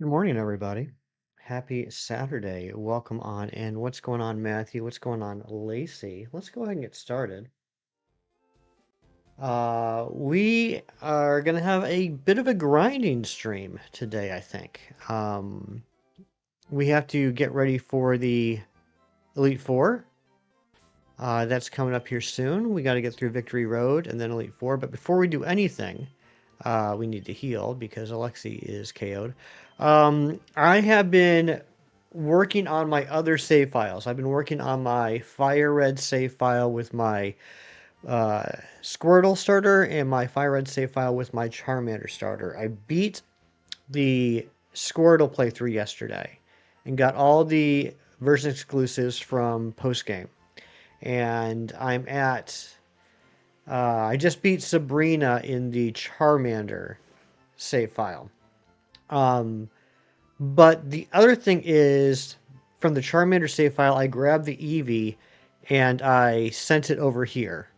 Good morning, everybody. Happy Saturday. Welcome on in. What's going on, Matthew? What's going on, Lacey? Let's go ahead and get started. We are going to have a bit of a grinding stream today, I think. We have to get ready for the Elite Four. That's coming up here soon. We got to get through Victory Road and then Elite Four. But before we do anything, we need to heal because Alexi is KO'd. I have been working on my other save files. I've been working on my FireRed save file with my Squirtle starter and my FireRed save file with my Charmander starter. I beat the Squirtle playthrough yesterday and got all the version exclusives from postgame. And I'm at I just beat Sabrina in the Charmander save file. But the other thing is, from the Charmander save file, I grabbed the Eevee and I sent it over here.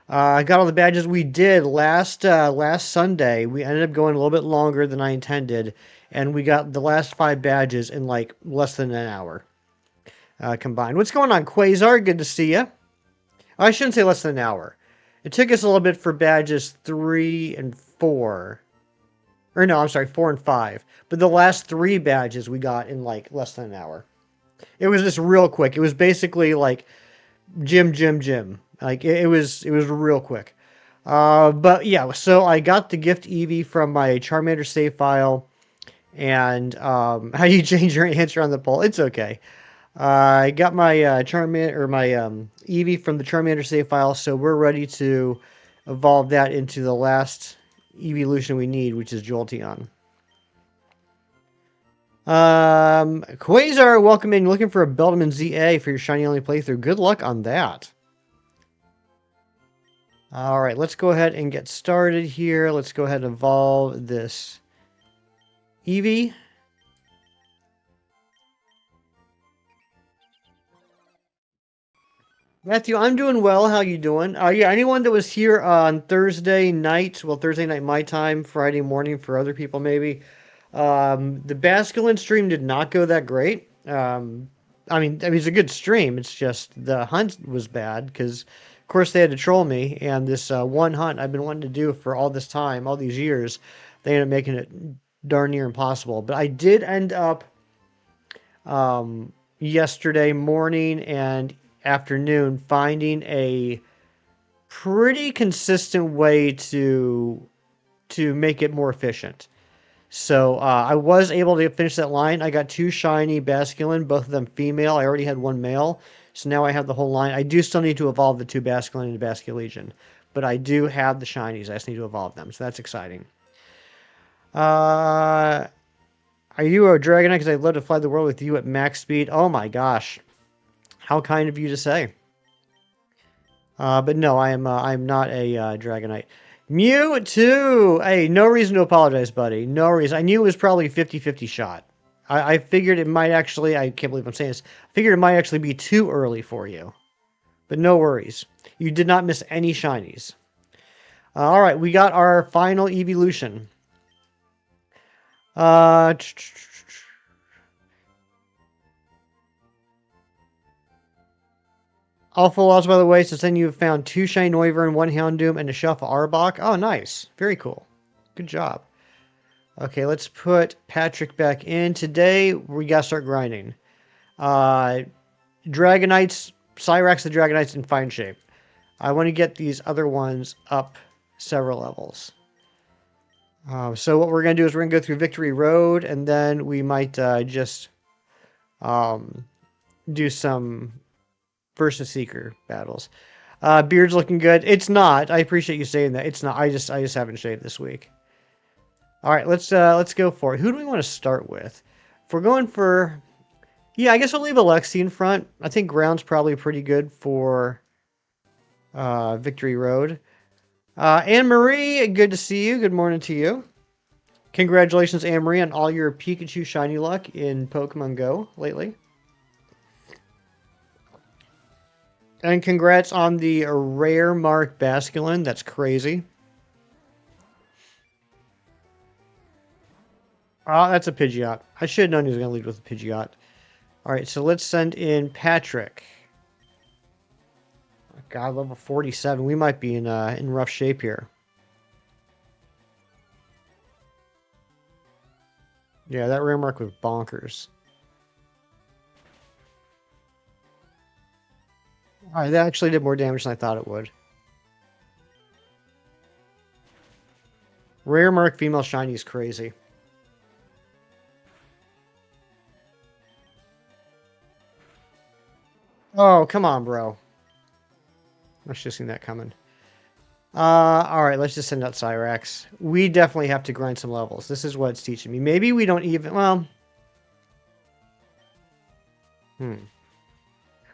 I got all the badges we did last Sunday. We ended up going a little bit longer than I intended, and we got the last 5 badges in like less than an hour combined. What's going on, Quasar? Good to see you. I shouldn't say less than an hour. It took us a little bit for badges 3 and 4. Or no, I'm sorry, 4 and 5. But the last 3 badges we got in like less than an hour. It was just real quick. It was basically like gym. Like it was real quick. But yeah, so I got the gift Eevee from my Charmander save file. And how do you change your answer on the poll? It's okay. I got my Charmander or my Eevee from the Charmander save file, so we're ready to evolve that into the last evolution we need, which is Jolteon. Quasar, welcome in. Looking for a Beldman ZA for your shiny only playthrough. Good luck on that. All right, let's go ahead and get started here. Let's go ahead and evolve this Eevee. Matthew, I'm doing well. How you doing? Yeah, anyone that was here on Thursday night, well, Thursday night my time, Friday morning for other people maybe. The Basculin stream did not go that great. I mean, it's a good stream. It's just the hunt was bad because, of course, they had to troll me. And this one hunt I've been wanting to do for all this time, all these years, they ended up making it darn near impossible. But I did end up yesterday morning and afternoon finding a pretty consistent way to make it more efficient. So I was able to finish that line. I got 2 shiny Basculin, both of them female. I already had 1 male, so now I have the whole line. I do still need to evolve the 2 Basculin into Basculegion, but I do have the shinies. I just need to evolve them, so that's exciting. Are you a Dragonite? Because I'd love to fly the world with you at max speed. Oh my gosh. How kind of you to say. But no, I'm not a Dragonite. Mewtwo! Hey, no reason to apologize, buddy. No reason. I knew it was probably 50-50 shot. I figured it might actually, I can't believe I'm saying this, I figured it might actually be too early for you. But no worries. You did not miss any shinies. Alright, we got our final evolution. Awful Laws, by the way, so then you've found 2 shiny Noivern, 1 Houndoom, and a Shuffle Arbok. Oh, nice. Very cool. Good job. Okay, let's put Patrick back in. Today, we gotta start grinding. Dragonites, Cyrax the Dragonite's in fine shape. I want to get these other ones up several levels. So what we're going to do is we're going to go through Victory Road, and then we might just do some versus Seeker battles. Beard's looking good. It's not. I appreciate you saying that. It's not. I just haven't shaved this week. All right, let's go for it. Who do we want to start with? If we're going for, yeah, I guess I'll leave Alexi in front. I think ground's probably pretty good for Victory Road. Anne Marie, good to see you. Good morning to you. Congratulations, Anne Marie, on all your Pikachu shiny luck in Pokemon Go lately. And congrats on the rare Mark Basculin. That's crazy. Oh, that's a Pidgeot. I should have known he was going to lead with a Pidgeot. All right, so let's send in Patrick. God, level 47. We might be in rough shape here. Yeah, that rare mark was bonkers. All right, that actually did more damage than I thought it would. Rare mark female shiny is crazy. Oh, come on, bro. I should have seen that coming. All right, let's just send out Cyrax. We definitely have to grind some levels. This is what it's teaching me. Maybe we don't even, well,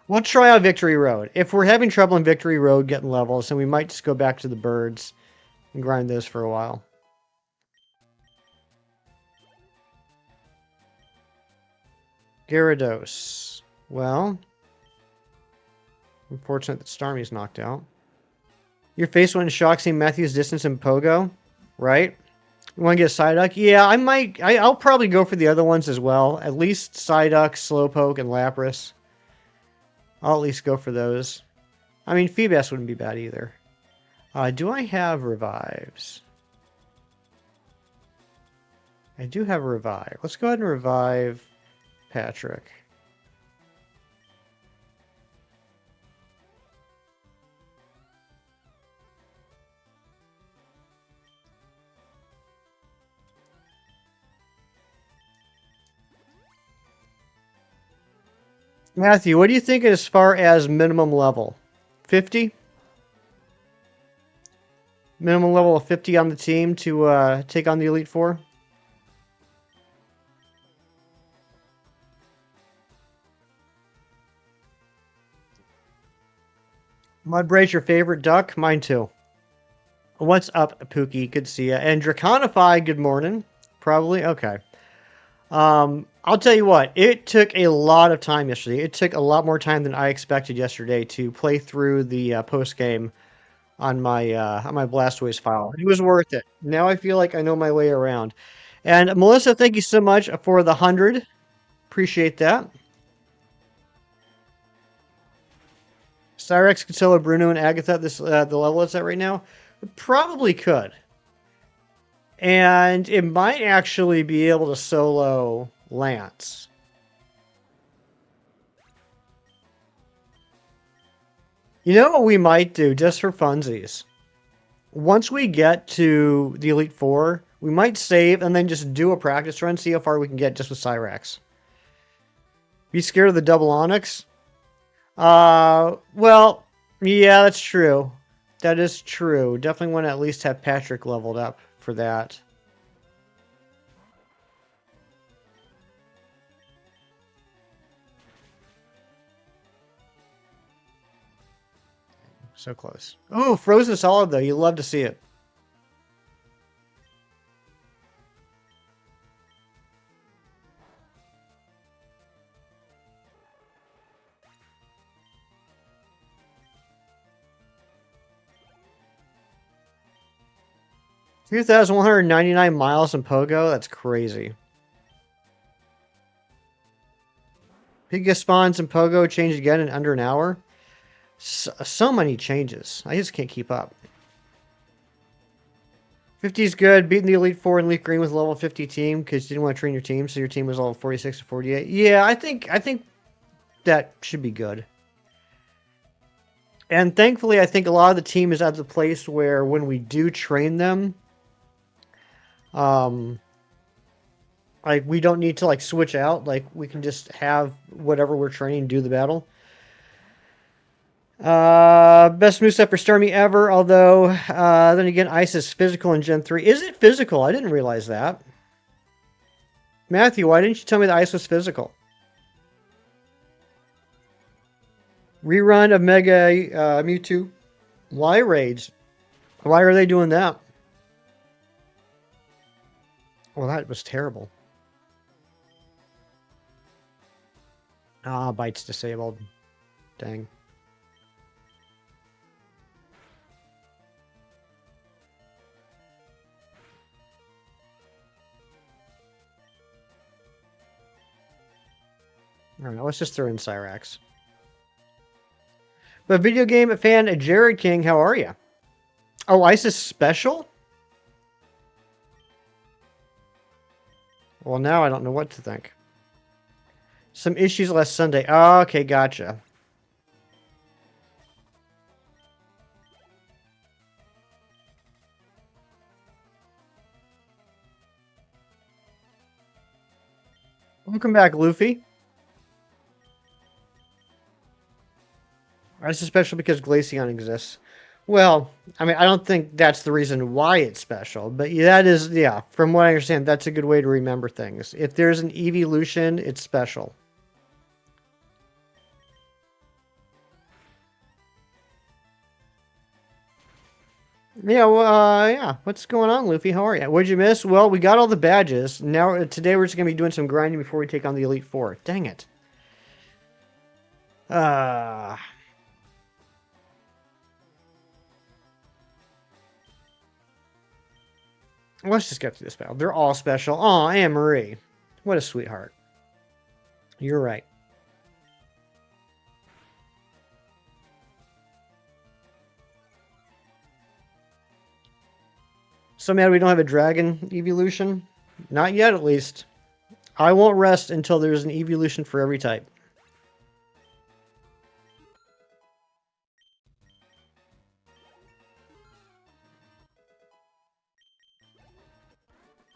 we'll try out Victory Road. If we're having trouble in Victory Road getting levels, then we might just go back to the birds and grind those for a while. Gyarados. Well, unfortunate that Starmie's knocked out. Your face went in shock seeing Matthew's distance in Pogo, right? You want to get a Psyduck? Yeah, I might. I'll probably go for the other ones as well. At least Psyduck, Slowpoke, and Lapras. I'll at least go for those. I mean, Feebas wouldn't be bad either. Do I have revives? I do have a revive. Let's go ahead and revive Patrick. Matthew, what do you think as far as minimum level? 50? Minimum level of 50 on the team to take on the Elite Four? Mudbray's your favorite duck? Mine too. What's up, Pookie? Good to see ya. And Draconify, good morning. Probably? Okay. I'll tell you what, it took a lot of time yesterday. It took a lot more time than I expected yesterday to play through the post game on my Blastoise file. It was worth it. Now I feel like I know my way around. And Melissa, thank you so much for the 100. Appreciate that. Cyrex, Casillo, Bruno, and Agatha. This the level it's at right now. It probably could. And it might actually be able to solo Lance. You know what we might do, just for funsies? Once we get to the Elite Four, we might save and then just do a practice run, see how far we can get just with Cyrax. Be scared of the double Onyx? Well, yeah, that's true. That is true. Definitely want to at least have Patrick leveled up for that. So close. Oh, Frozen Solid, though. You love to see it. $2,199 miles in Pogo? That's crazy. Pika spawns in Pogo changed again in under an hour? So many changes. I just can't keep up. 50 is good. Beating the Elite Four and LeafGreen with a level 50 team because you didn't want to train your team, so your team was level 46 to 48. Yeah, I think that should be good. And thankfully, I think a lot of the team is at the place where when we do train them, like we don't need to like switch out. Like we can just have whatever we're training do the battle. Best moveset for Starmie ever, although then again, Ice is physical in Gen 3. Is it physical? I didn't realize that. Matthew, why didn't you tell me that Ice was physical? Rerun of Mega Mewtwo. Why raids? Why are they doing that? Well, that was terrible. Ah, Bite's disabled. Dang. I don't know. Let's just throw in Cyrax. But video game fan Jared King, how are you? Oh, Isis special? Well, now I don't know what to think. Some issues last Sunday. Oh, okay, gotcha. Welcome back, Luffy. Isis special because Glaceon exists. Well, I mean, I don't think that's the reason why it's special, but that is, yeah, from what I understand, that's a good way to remember things. If there's an evolution, it's special. Yeah, well, yeah. What's going on, Luffy? How are you? What'd you miss? Well, we got all the badges. Now, today we're just gonna be doing some grinding before we take on the Elite Four. Dang it. Uh, let's just get through this battle. They're all special. Aw, Anne Marie. What a sweetheart. You're right. So mad we don't have a dragon evolution? Not yet, at least. I won't rest until there's an evolution for every type.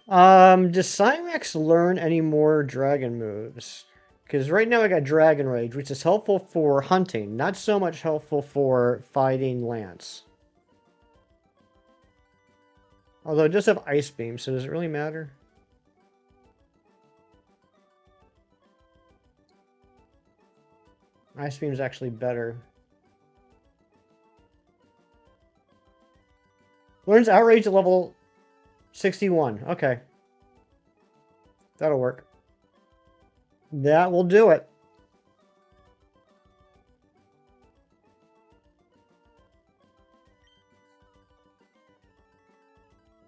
Does Cymax learn any more dragon moves? Because right now I got Dragon Rage, which is helpful for hunting, not so much helpful for fighting Lance. Although it does have Ice Beam, so does it really matter? Ice Beam is actually better. Learns Outrage at level 61. Okay. That'll work. That will do it.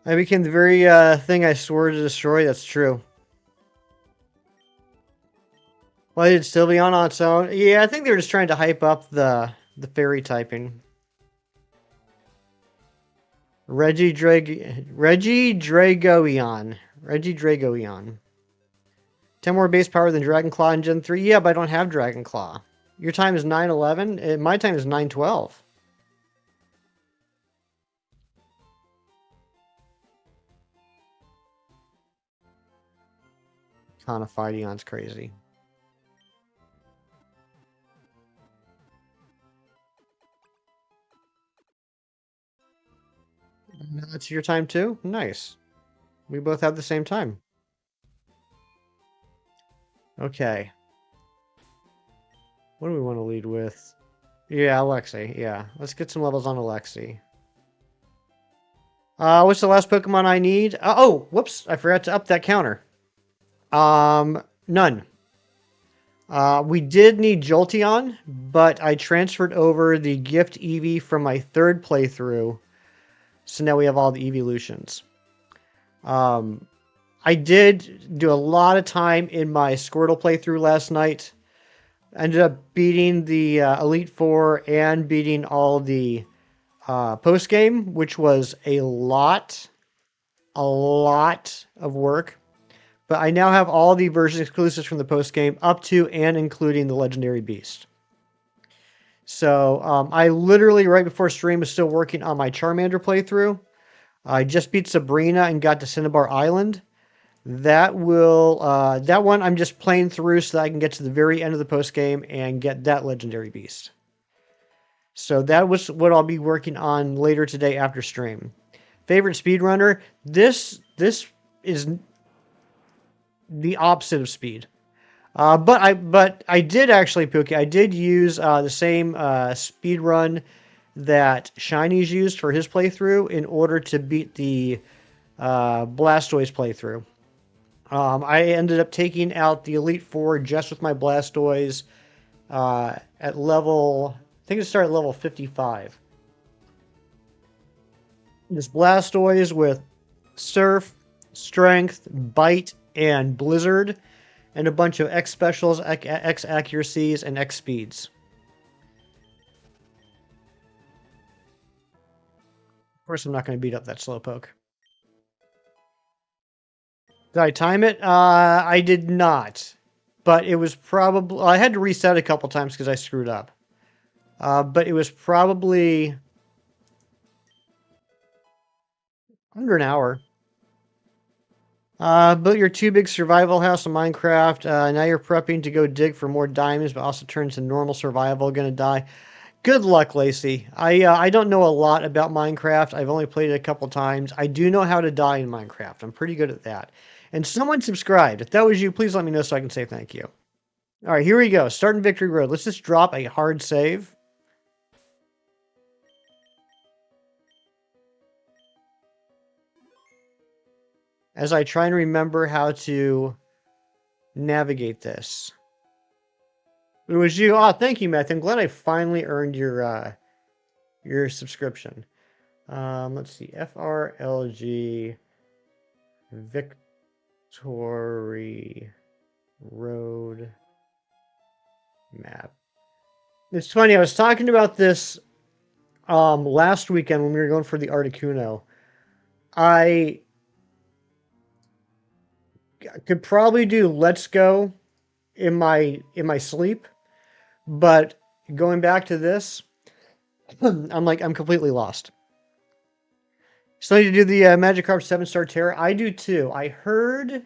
I became the very thing I swore to destroy. That's true. Well, it'd still be on its own. Yeah, I think they were just trying to hype up the fairy typing. Regidragoion. 10 more base power than Dragon Claw in Gen 3. Yeah, but I don't have Dragon Claw. Your time is 9:11. My time is 9:12. Conifidion's crazy. That's your time too? Nice. We both have the same time. Okay. What do we want to lead with? Yeah, Alexi. Yeah, let's get some levels on Alexi. What's the last Pokemon I need? Oh, whoops! I forgot to up that counter. None. We did need Jolteon, but I transferred over the Gift Eevee from my third playthrough, so now we have all the evolutions. I did do a lot of time in my Squirtle playthrough last night. Ended up beating the Elite Four and beating all the post game, which was a lot of work. But I now have all the version exclusives from the post game up to and including the Legendary Beast. So I literally right before stream was still working on my Charmander playthrough. I just beat Sabrina and got to Cinnabar Island. That one I'm just playing through so that I can get to the very end of the post game and get that Legendary Beast. So that was what I'll be working on later today after stream. Favorite speedrunner? This is the opposite of speed. But I did actually, Pookie, I did use the same speed run that Shiny's used for his playthrough in order to beat the Blastoise playthrough. I ended up taking out the Elite Four just with my Blastoise at level, I think it started at level 55. This Blastoise with Surf, Strength, Bite, and Blizzard and a bunch of X specials, X accuracies, and X speeds. Of course, I'm not going to beat up that Slowpoke. Did I time it? I did not. But it was probably... I had to reset a couple times because I screwed up. But it was probably under an hour. Built your too big survival house in Minecraft. Now you're prepping to go dig for more diamonds, but also turns to normal survival. Gonna die. Good luck, Lacey. I don't know a lot about Minecraft. I've only played it a couple times. I do know how to die in Minecraft. I'm pretty good at that. And someone subscribed. If that was you, please let me know so I can say thank you. All right, here we go. Starting Victory Road. Let's just drop a hard save. As I try and remember how to navigate this. It was you. Oh, thank you, Meth. I'm glad I finally earned your subscription. Let's see. FRLG Victory Road map. It's funny. I was talking about this last weekend when we were going for the Articuno. I could probably do Let's Go in my sleep, but going back to this, I'm completely lost. So you do the Magikarp 7-star Terror. I do too. I heard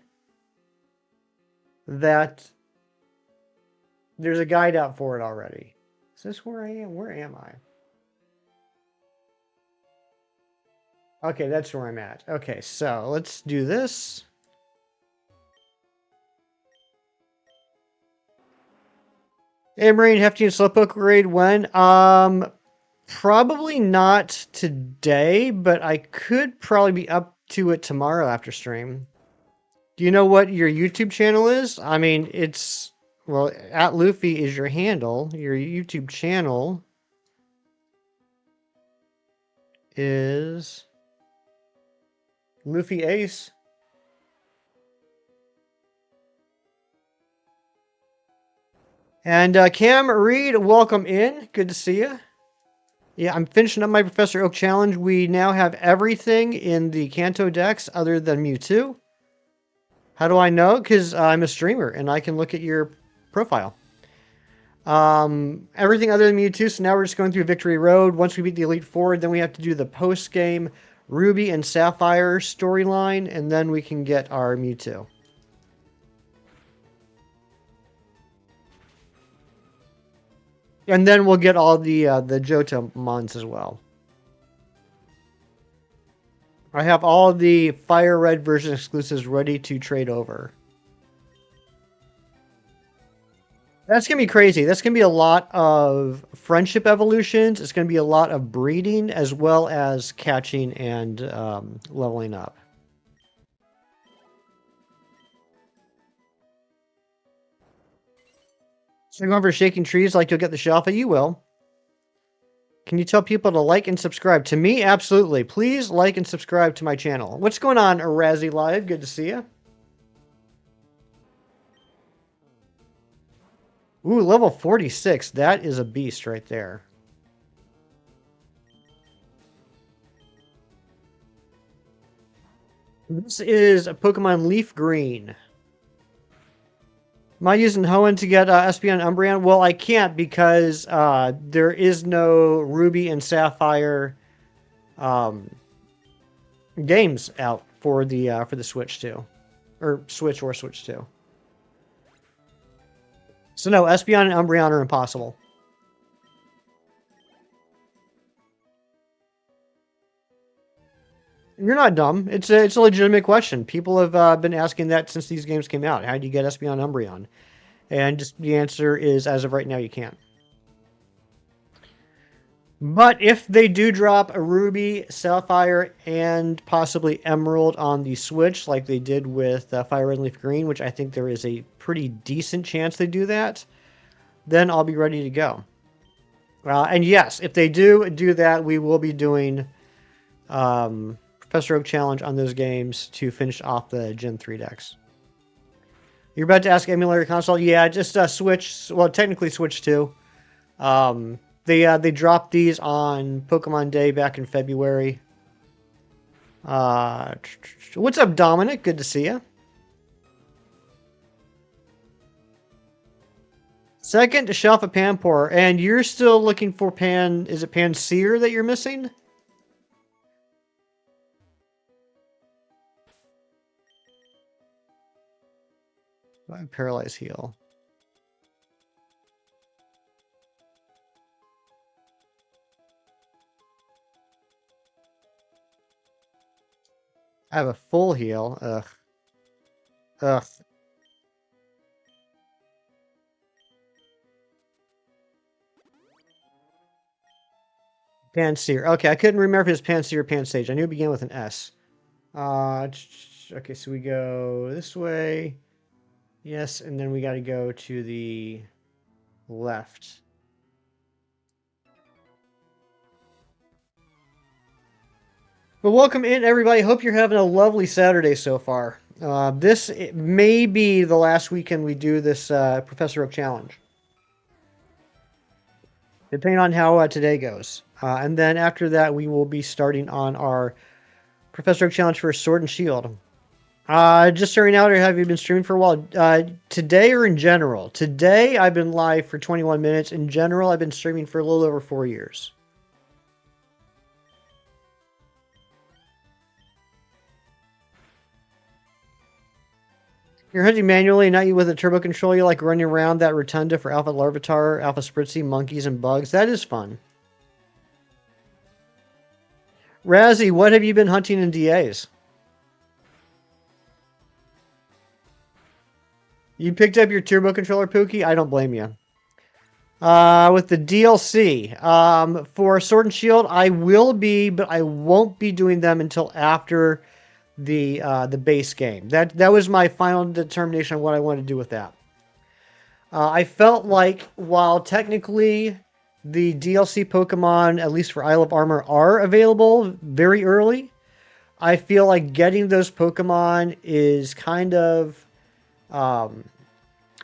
that there's a guide out for it already. Is this where I am? Where am I? Okay, that's where I'm at. Okay, so let's do this. Hey, Marine, Hefty and Slowpoke raid when? Probably not today, but I could probably be up to it tomorrow after stream. Do you know what your YouTube channel is? I mean, it's... Well, at Luffy is your handle. Your YouTube channel is... Luffy Ace. And Cam Reed, welcome in. Good to see you. Yeah, I'm finishing up my Professor Oak challenge. We now have everything in the Kanto Dex other than Mewtwo. How do I know? Because I'm a streamer and I can look at your profile. Everything other than Mewtwo. So now we're just going through Victory Road. Once we beat the Elite Four, then we have to do the post-game Ruby and Sapphire storyline, and then we can get our Mewtwo. And then we'll get all the Johto mons as well. I have all the FireRed version exclusives ready to trade over. That's going to be crazy. That's going to be a lot of friendship evolutions. It's going to be a lot of breeding as well as catching and leveling up. So going for shaking trees like you'll get the Shelfa? You will. Can you tell people to like and subscribe? To me, absolutely. Please like and subscribe to my channel. What's going on, Razzie Live? Good to see you. Ooh, level 46. That is a beast right there. This is a Pokemon LeafGreen. Am I using Hoenn to get Espeon and Umbreon? Well, I can't because there is no Ruby and Sapphire games out for the Switch 2. Or Switch 2. So no, Espeon and Umbreon are impossible. You're not dumb. It's a legitimate question. People have been asking that since these games came out. How do you get Espeon and Umbreon? And just the answer is, as of right now, you can't. But if they do drop a Ruby, Sapphire, and possibly Emerald on the Switch, like they did with FireRed and LeafGreen, which I think there is a pretty decent chance they do that, then I'll be ready to go. And yes, if they do that, we will be doing Professor Oak Challenge on those games to finish off the Gen 3 decks. You're about to ask emulator console? Yeah, just Switch. Well, technically Switch 2. They dropped these on Pokemon Day back in February. Uh, what's up, Dominic? Good to see you. Second to Shelf of Panpour, and you're still looking for Pan. Is it Panseer that you're missing? Paralyze heal. I have a full heal. Ugh. Ugh. Panseer. Okay, I couldn't remember if it was Panseer or Pansage. I knew it began with an S. Okay, so we go this way. Yes, and then we got to go to the left. Well, welcome in, everybody. Hope you're having a lovely Saturday so far. This may be the last weekend we do this Professor Oak Challenge, depending on how today goes. And then after that, we will be starting on our Professor Oak Challenge for Sword and Shield. Just starting out, or have you been streaming for a while? Today or in general? Today, I've been live for 21 minutes. In general, I've been streaming for a little over 4 years. You're hunting manually, not you with a turbo control. You like running around that rotunda for Alpha Larvitar, Alpha Spritzy, monkeys, and bugs. That is fun. Razzie, what have you been hunting in DAs? You picked up your turbo controller, Pookie? I don't blame you. With the DLC, for Sword and Shield, I will be, but I won't be doing them until after the base game. That was my final determination on what I wanted to do with that. I felt like while technically the DLC Pokemon, at least for Isle of Armor, are available very early, I feel like getting those Pokemon is kind of an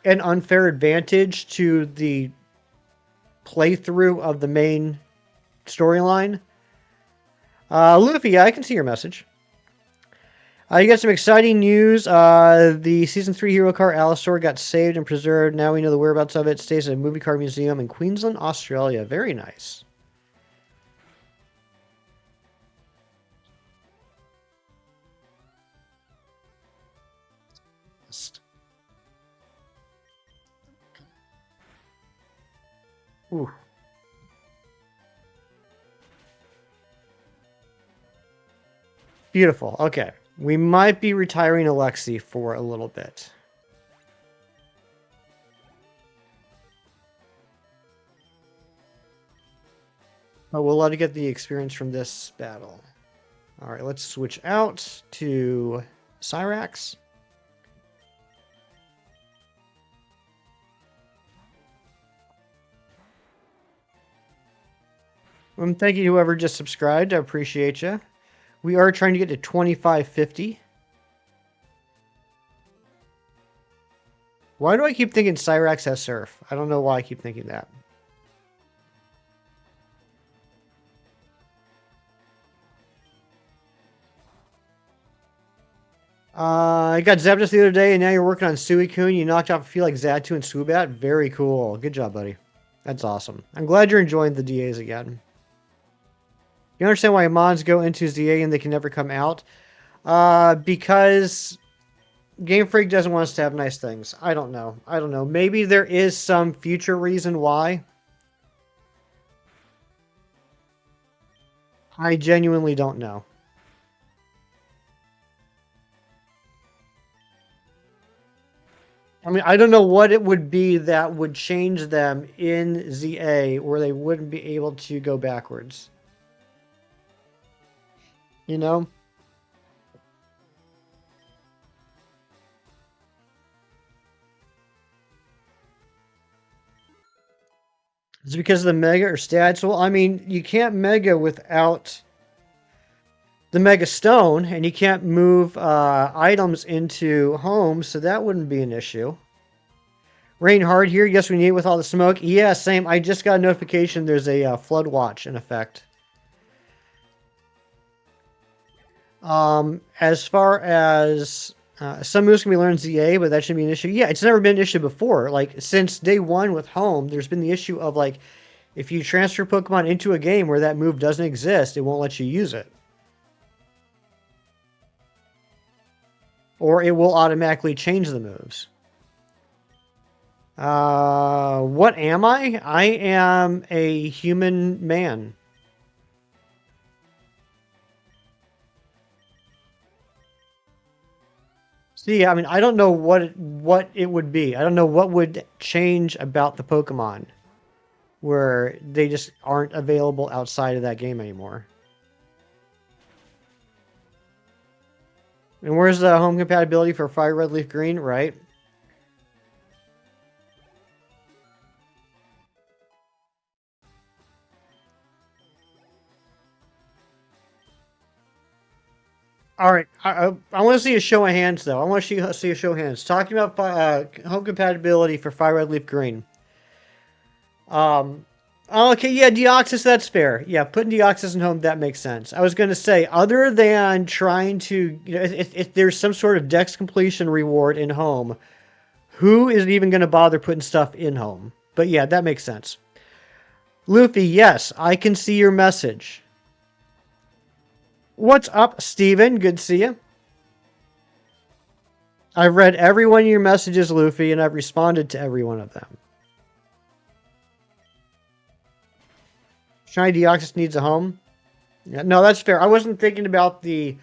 unfair advantage to the playthrough of the main storyline. Luffy, I can see your message. You got some exciting news. The Season 3 hero car, Allosaur, got saved and preserved. Now we know the whereabouts of it. It stays at a movie car museum in Queensland, Australia. Very nice. Ooh. Beautiful. Okay. We might be retiring Alexi for a little bit. But we'll let it get the experience from this battle. Alright, let's switch out to Cyrax. Thank you to whoever just subscribed. I appreciate you. We are trying to get to 2550. Why do I keep thinking Cyrax has Surf? I don't know why I keep thinking that. I got Zapdos the other day, and now you're working on Suicune. You knocked off a few like Xatu and Swoobat. Very cool. Good job, buddy. That's awesome. I'm glad you're enjoying the DAs again. You understand why Mons go into ZA and they can never come out? Because Game Freak doesn't want us to have nice things. I don't know. I don't know. Maybe there is some future reason why. I genuinely don't know. I mean, I don't know what it would be that would change them in ZA where they wouldn't be able to go backwards. You know? Is it because of the mega or stats? Well, I mean, you can't mega without the Mega Stone, and you can't move items into homes, so that wouldn't be an issue. Rain hard here. Yes, we need it with all the smoke. Yeah, same. I just got a notification there's a flood watch in effect. As far as some moves can be learned ZA, but that shouldn't be an issue. Yeah, it's never been an issue before. Like, since day one with Home, there's been the issue of, like, if you transfer Pokemon into a game where that move doesn't exist, it won't let you use it. Or it will automatically change the moves. What am I? I am a human man. See, I mean, I don't know what it would be. I don't know what would change about the Pokemon where they just aren't available outside of that game anymore. And where's the home compatibility for FireRed, LeafGreen? Right. All right, I want to see a show of hands, though. I want to see a show of hands. Talking about home compatibility for FireRed, LeafGreen. Okay, yeah, Deoxys, that's fair. Yeah, putting Deoxys in home, that makes sense. I was going to say, other than trying to, if there's some sort of Dex completion reward in home, who is even going to bother putting stuff in home? But yeah, that makes sense. Luffy, yes, I can see your message. What's up, Steven? Good to see you. I've read every one of your messages, Luffy, and I've responded to every one of them. Shiny Deoxys needs a home. Yeah, no, that's fair. I wasn't thinking about the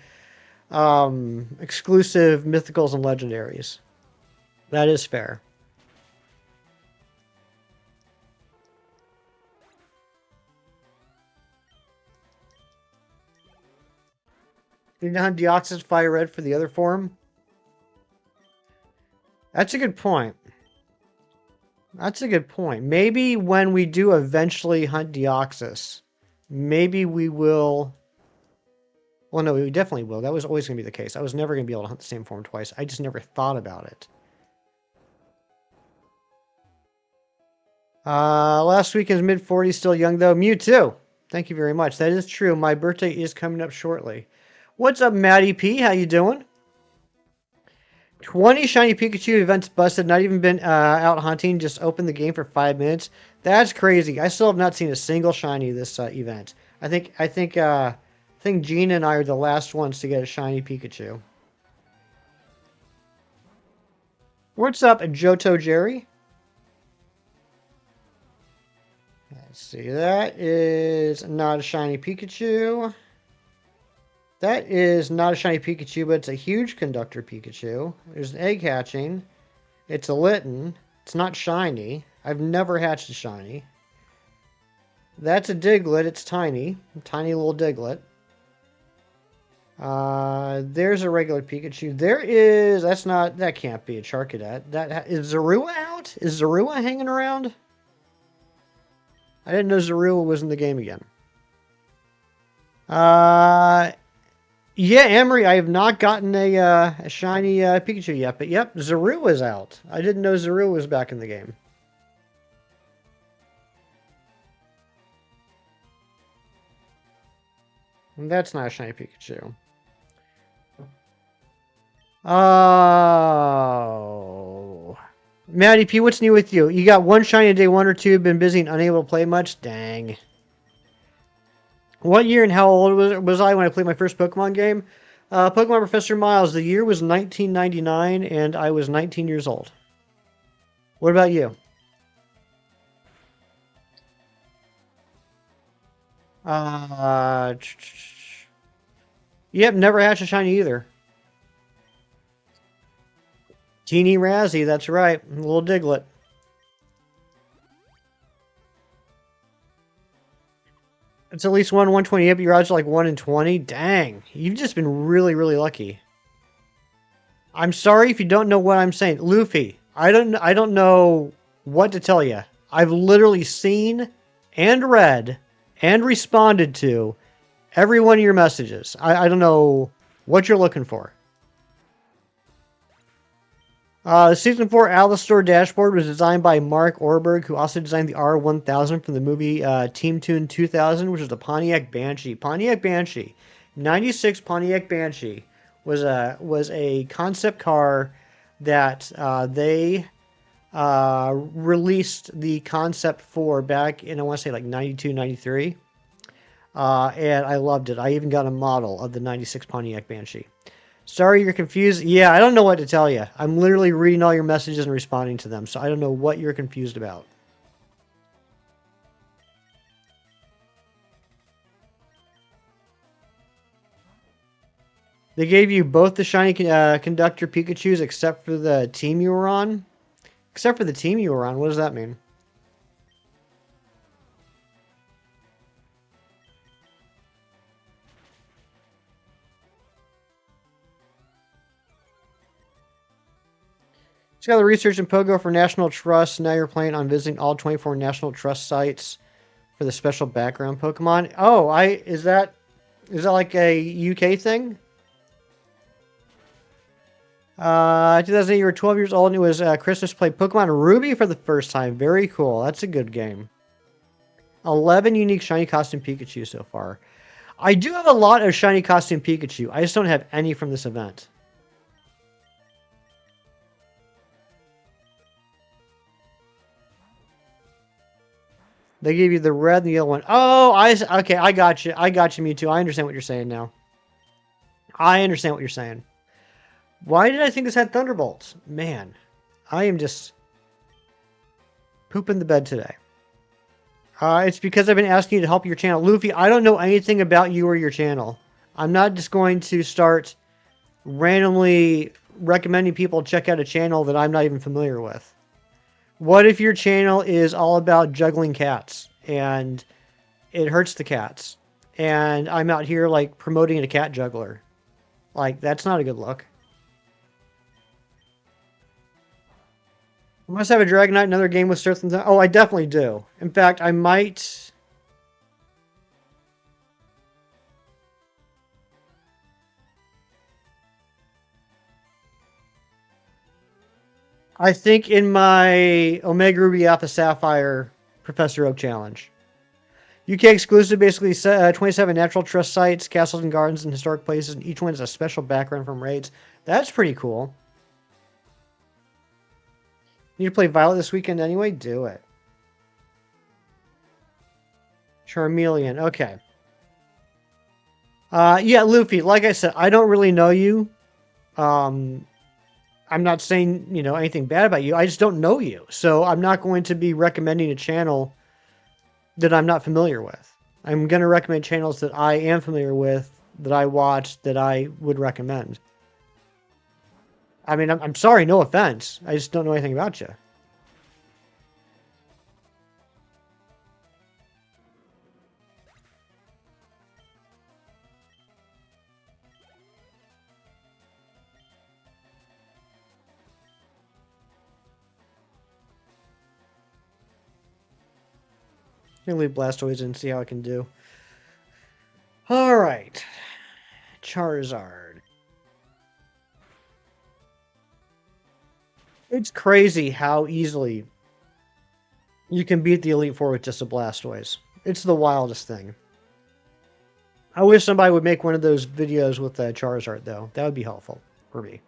exclusive mythicals and legendaries. That is fair. You know how Deoxys FireRed for the other form? That's a good point. That's a good point. Maybe when we do eventually hunt Deoxys, maybe we will... Well, no, we definitely will. That was always going to be the case. I was never going to be able to hunt the same form twice. I just never thought about it. Last weekend's mid-40s, still young, though. Mewtwo. Thank you very much. That is true. My birthday is coming up shortly. What's up, Maddie P? How you doing? 20 shiny Pikachu events busted. Not even been out hunting. Just opened the game for 5 minutes. That's crazy. I still have not seen a single shiny this event. I think Gina and I are the last ones to get a shiny Pikachu. What's up, Johto Jerry? Let's see. That is not a shiny Pikachu. That is not a shiny Pikachu, but it's a huge conductor Pikachu. There's an egg hatching. It's a Litten. It's not shiny. I've never hatched a shiny. That's a Diglett. It's tiny. Tiny little Diglett. There's a regular Pikachu. There is... That can't be a Charcadet. Is Zorua out? Is Zorua hanging around? I didn't know Zorua was in the game again. Yeah, Emery, I have not gotten a shiny Pikachu yet, but yep, Zorua is out. I didn't know Zorua was back in the game. And that's not a shiny Pikachu. Oh. Maddie P, what's new with you? You got one shiny in day 1 or 2, been busy and unable to play much? Dang. What year and how old was I when I played my first Pokemon game? Pokemon Professor Miles, the year was 1999, and I was 19 years old. What about you? Yep, never hatched a shiny either. Teeny Razzie, that's right. A little Diglett. It's at least 1/120. Yep, your odds are like 1 in 20. Dang, you've just been really, really lucky. I'm sorry if you don't know what I'm saying, Luffy. I don't know what to tell you. I've literally seen and read and responded to Every one of your messages. I don't know what you're looking for. The Season 4 Alistar dashboard was designed by Mark Orberg, who also designed the R1000 from the movie Team Toon 2000, which is the Pontiac Banshee. Pontiac Banshee. 96 Pontiac Banshee was a concept car that they released the concept for back in, I want to say, like 92, 93. And I loved it. I even got a model of the 96 Pontiac Banshee. Sorry you're confused. Yeah, I don't know what to tell you. I'm literally reading all your messages and responding to them, so I don't know what you're confused about. They gave you both the shiny conductor Pikachus except for the team you were on? Except for the team you were on. What does that mean? Just got the research in Pogo for National Trust. Now you're planning on visiting all 24 National Trust sites for the special background Pokemon. Oh, is that like a UK thing? 2008, you were 12 years old, and it was Christmas. Played Pokemon Ruby for the first time. Very cool. That's a good game. 11 unique shiny costume Pikachu so far. I do have a lot of shiny costume Pikachu. I just don't have any from this event. They gave you the red and the yellow one. Oh, okay, I got you. I got you, Mewtwo. I understand what you're saying now. I understand what you're saying. Why did I think this had Thunderbolts? Man, I am just pooping the bed today. It's because I've been asking you to help your channel. Luffy, I don't know anything about you or your channel. I'm not just going to start randomly recommending people check out a channel that I'm not even familiar with. What if your channel is all about juggling cats and it hurts the cats? And I'm out here like promoting a cat juggler. Like, that's not a good look. I must have a Dragonite, another game with Surf and Thunder. Oh, I definitely do. In fact, I might... I think in my Omega Ruby Alpha Sapphire Professor Oak Challenge. UK exclusive, basically 27 natural trust sites, castles and gardens, and historic places, and each one has a special background from raids. That's pretty cool. Need to play Violet this weekend anyway? Do it. Charmeleon, okay. Yeah, Luffy, like I said, I don't really know you. I'm not saying, anything bad about you. I just don't know you. So I'm not going to be recommending a channel that I'm not familiar with. I'm going to recommend channels that I am familiar with, that I watch, that I would recommend. I mean, I'm sorry, no offense. I just don't know anything about you. I'm going to leave Blastoise and see how I can do. Alright. Charizard. It's crazy how easily you can beat the Elite Four with just a Blastoise. It's the wildest thing. I wish somebody would make one of those videos with Charizard, though. That would be helpful for me.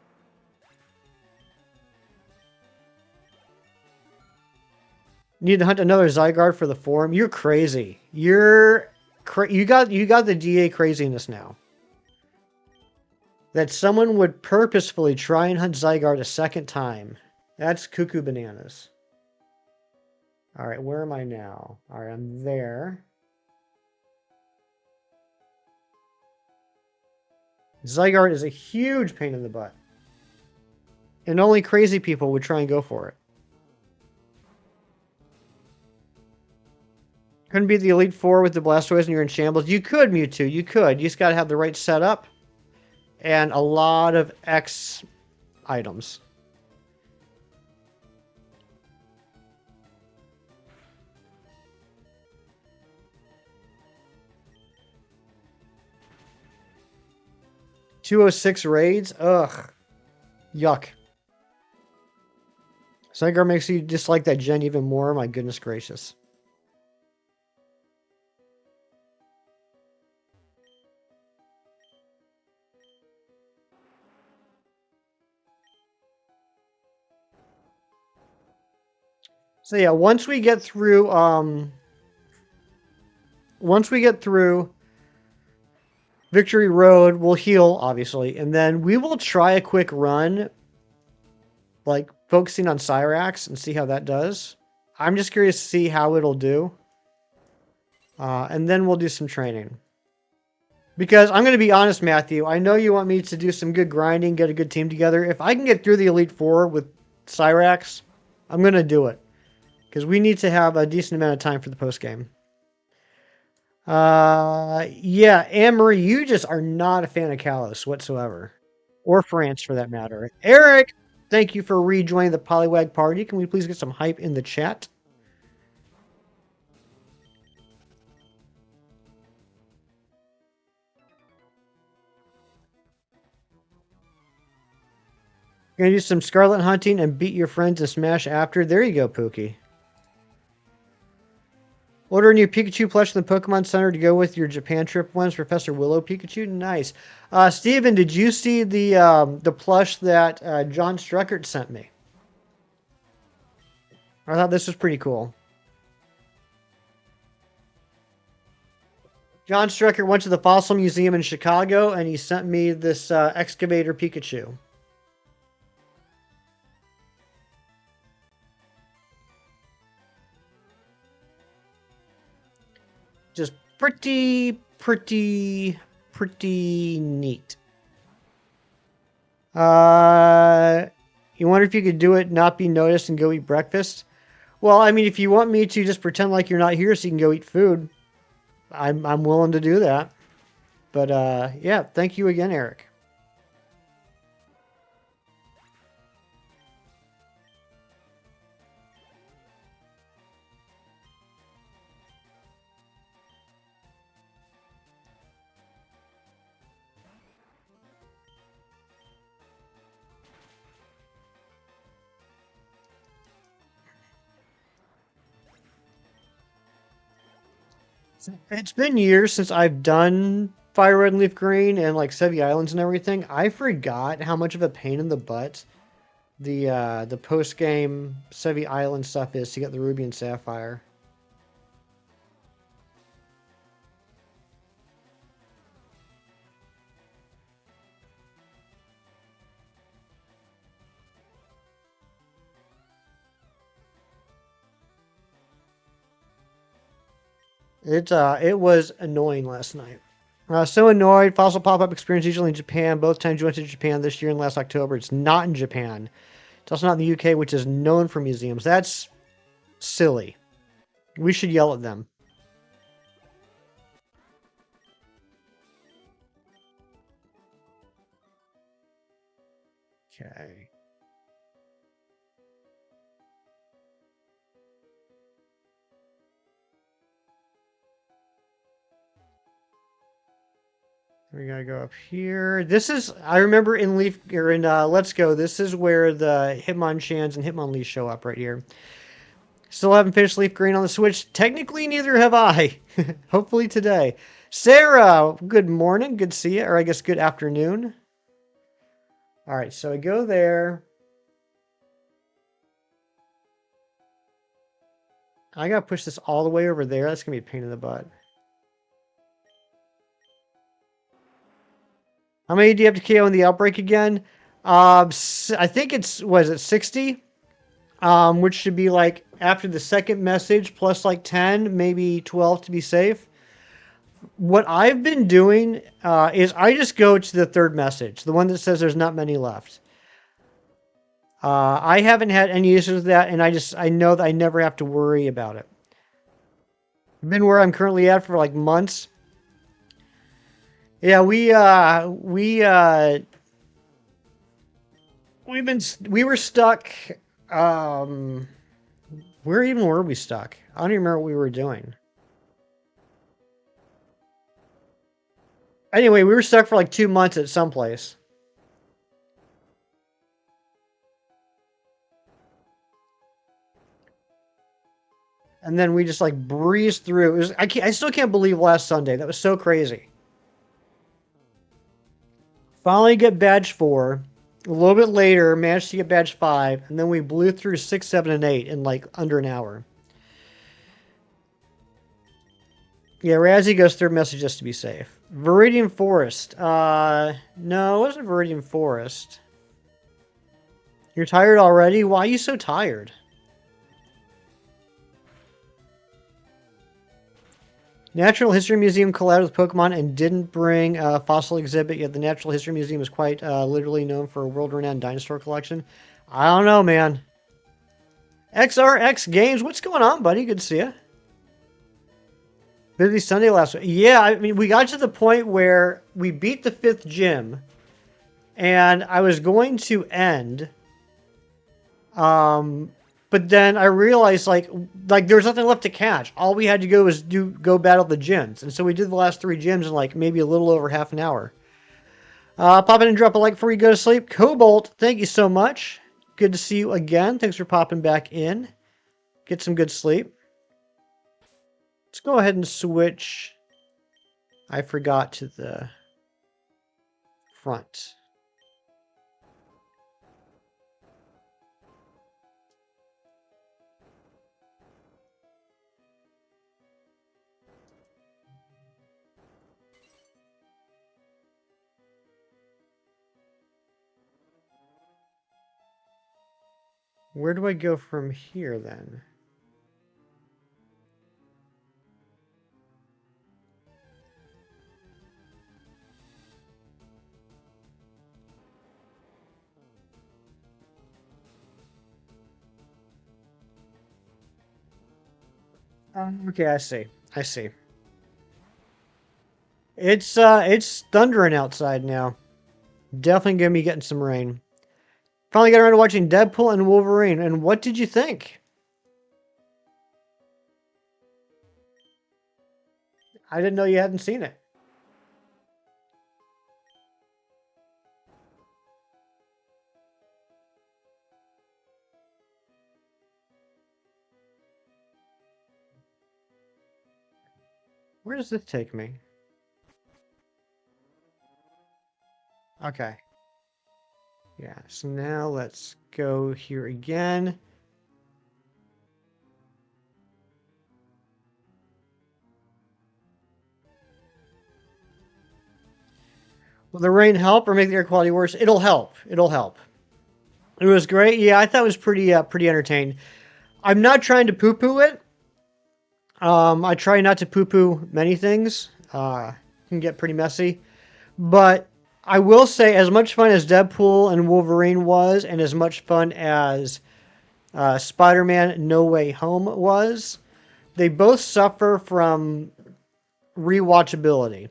Need to hunt another Zygarde for the forum. You're crazy. You got the DA craziness now. That someone would purposefully try and hunt Zygarde a second time. That's cuckoo bananas. All right, where am I now? All right, I'm there. Zygarde is a huge pain in the butt. And only crazy people would try and go for it. Couldn't be the Elite Four with the Blastoise and you're in shambles. You could, Mewtwo. You could. You just got to have the right setup. And a lot of X items. 206 raids? Ugh. Yuck. Zygar makes you dislike that gen even more? My goodness gracious. So yeah, once we get through Victory Road, we'll heal, obviously, and then we will try a quick run, like focusing on Cyrax and see how that does. I'm just curious to see how it'll do. And then we'll do some training. Because I'm going to be honest, Matthew, I know you want me to do some good grinding, get a good team together. If I can get through the Elite Four with Cyrax, I'm going to do it. Because we need to have a decent amount of time for the post game. Yeah, Anne-Marie, you just are not a fan of Kalos whatsoever. Or France, for that matter. Eric, thank you for rejoining the Poliwag party. Can we please get some hype in the chat? You're gonna do some Scarlet hunting and beat your friends in Smash after. There you go, Pookie. Order a new Pikachu plush in the Pokemon Center to go with your Japan trip once. Professor Willow Pikachu, nice. Steven, did you see the plush that John Struckert sent me? I thought this was pretty cool. John Struckert went to the Fossil Museum in Chicago, and he sent me this excavator Pikachu. Just pretty neat. You wonder if you could do it, not be noticed, and go eat breakfast? Well, I mean, if you want me to just pretend like you're not here so you can go eat food, I'm willing to do that. But yeah, thank you again, Eric. It's been years since I've done FireRed and LeafGreen and like Sevi Islands and everything. I forgot how much of a pain in the butt the post game Sevi Island stuff is to get the Ruby and Sapphire. It was annoying last night. So annoyed. Fossil pop-up experience usually in Japan. Both times you went to Japan this year and last October. It's not in Japan. It's also not in the UK, which is known for museums. That's silly. We should yell at them. Okay. We gotta go up here. This is, I remember in Leaf, or in Let's Go, this is where the Hitmonchans and Hitmonlees show up right here. Still haven't finished LeafGreen on the Switch. Technically, neither have I. Hopefully today. Sarah, good morning. Good to see you. Or I guess good afternoon. All right, so I go there. I gotta push this all the way over there. That's gonna be a pain in the butt. How many do you have to KO in the outbreak again? I think it's, was it 60? Which should be like after the second message plus like 10, maybe 12 to be safe. What I've been doing is I just go to the third message, the one that says there's not many left. I haven't had any issues with that, and I know that I never have to worry about it. I've been where I'm currently at for like months. Yeah, we were stuck. Where even were we stuck? I don't even remember what we were doing. Anyway, we were stuck for like 2 months at some place. And then we just like breezed through. It was, I still can't believe last Sunday. That was so crazy. Finally get badge 4. A little bit later, managed to get badge 5. And then we blew through 6, 7, and 8 in like under an hour. Yeah, Razzie goes through message just to be safe. Viridian Forest. No, it wasn't Viridian Forest. You're tired already? Why are you so tired? Natural History Museum collabed with Pokemon and didn't bring a fossil exhibit, yet the Natural History Museum is quite literally known for a world-renowned dinosaur collection. I don't know, man. XRX Games, what's going on, buddy? Good to see you. Busy Sunday last week. Yeah, I mean, we got to the point where we beat the 5th gym, and I was going to end. But then I realized like there was nothing left to catch. All we had to go was go battle the gyms, and so we did the last 3 gyms in like maybe a little over half an hour. Pop in and drop a like before you go to sleep. Cobalt, thank you so much. Good to see you again. Thanks for popping back in. Get some good sleep. Let's go ahead and switch. I forgot to the front. Where do I go from here then? Okay, I see. I see. It's thundering outside now. Definitely gonna be getting some rain. Finally got around to watching Deadpool and Wolverine, and what did you think? I didn't know you hadn't seen it. Where does this take me? Okay. Yeah, so now let's go here again. Will the rain help or make the air quality worse? It'll help. It'll help. It was great. Yeah, I thought it was pretty entertaining. I'm not trying to poo-poo it. I try not to poo-poo many things. Can get pretty messy. But I will say, as much fun as Deadpool and Wolverine was, and as much fun as Spider-Man No Way Home was, they both suffer from rewatchability.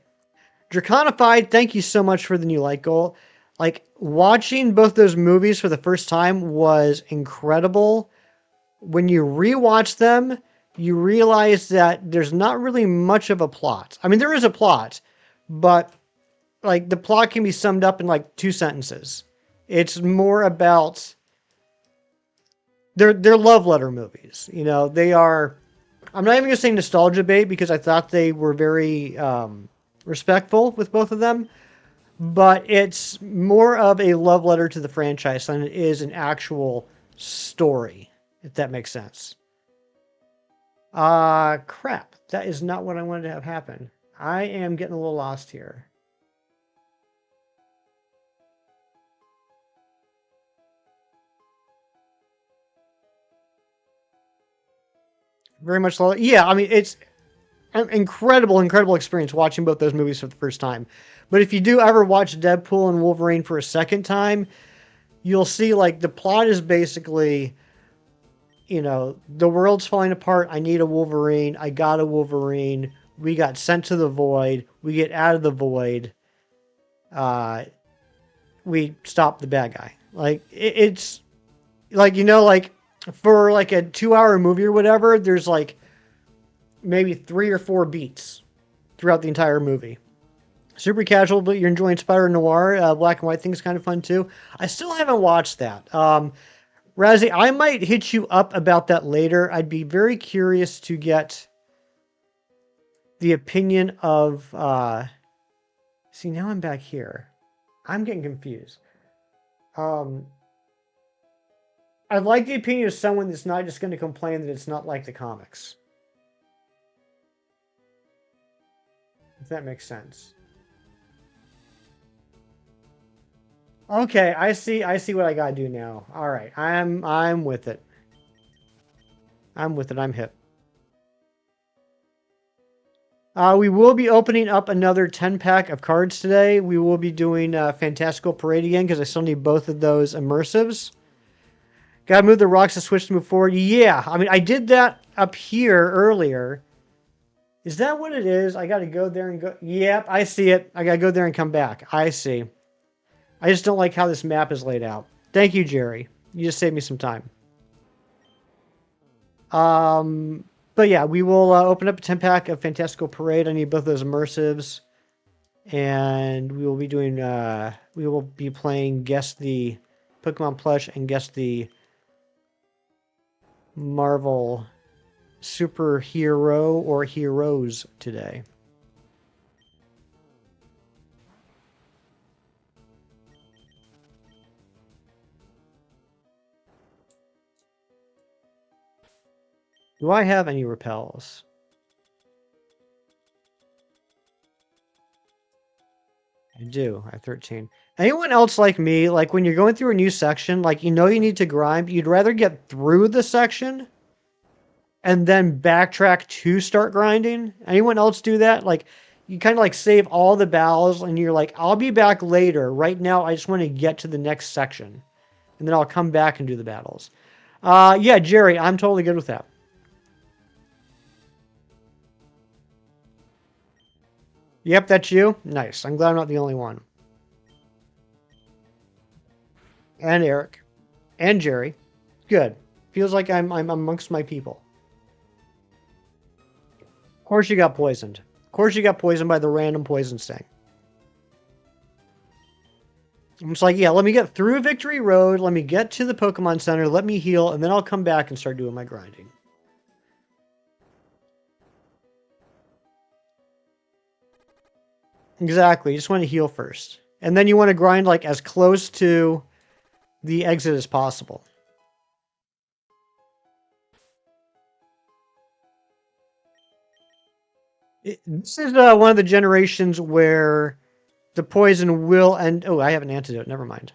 Draconified, thank you so much for the new like goal. Like, watching both those movies for the first time was incredible. When you rewatch them, you realize that there's not really much of a plot. I mean, there is a plot, but like the plot can be summed up in like 2 sentences. It's more about they're love letter movies. You know, they are. I'm not even gonna say nostalgia bait because I thought they were very respectful with both of them, but it's more of a love letter to the franchise than it is an actual story, if that makes sense. Crap. That is not what I wanted to have happen. I am getting a little lost here. Very much slow. Yeah, I mean, it's an incredible experience watching both those movies for the first time. But if you do ever watch Deadpool and Wolverine for a second time, you'll see like the plot is basically, you know, the world's falling apart. I need a Wolverine. I got a Wolverine. We got sent to the void. We get out of the void. Uh, we stop the bad guy. Like it's like, you know, like for like a 2-hour movie or whatever, there's like maybe 3 or 4 beats throughout the entire movie. Super casual, but you're enjoying Spider Noir. Black and white thing's kind of fun too. I still haven't watched that. Razzie, I might hit you up about that later. I'd be very curious to get the opinion of. See, now I'm back here. I'm getting confused. Um, I'd like the opinion of someone that's not just going to complain that it's not like the comics. If that makes sense. Okay, I see what I gotta do now. Alright, I'm with it. I'm with it, I'm hip. We will be opening up another 10-pack of cards today. We will be doing Fantastical Parade again, because I still need both of those immersives. Gotta move the rocks to switch to move forward. Yeah, I mean, I did that up here earlier. Is that what it is? I gotta go there and go... Yep, I see it. I gotta go there and come back. I see. I just don't like how this map is laid out. Thank you, Jerry. You just saved me some time. But yeah, we will open up a 10-pack of Fantastical Parade. I need both those immersives. And we will be doing... we will be playing Guess the Pokemon Plush and Guess the Marvel Superhero or Heroes today. Do I have any repels? I do. I have 13. Anyone else like me, like when you're going through a new section, like you know you need to grind, but you'd rather get through the section and then backtrack to start grinding? Anyone else do that? Like you kind of like save all the battles and you're like, I'll be back later. Right now, I just want to get to the next section. And then I'll come back and do the battles. Yeah, Jerry, I'm totally good with that. Yep, that's you. Nice. I'm glad I'm not the only one. And Eric. And Jerry. Good. Feels like I'm amongst my people. Of course you got poisoned. Of course you got poisoned by the random poison sting. I'm just like, yeah, let me get through Victory Road, let me get to the Pokemon Center, let me heal, and then I'll come back and start doing my grinding. Exactly, you just want to heal first. And then you want to grind like as close to the exit as possible. This is one of the generations where the poison will end. Oh, I have an antidote. Never mind.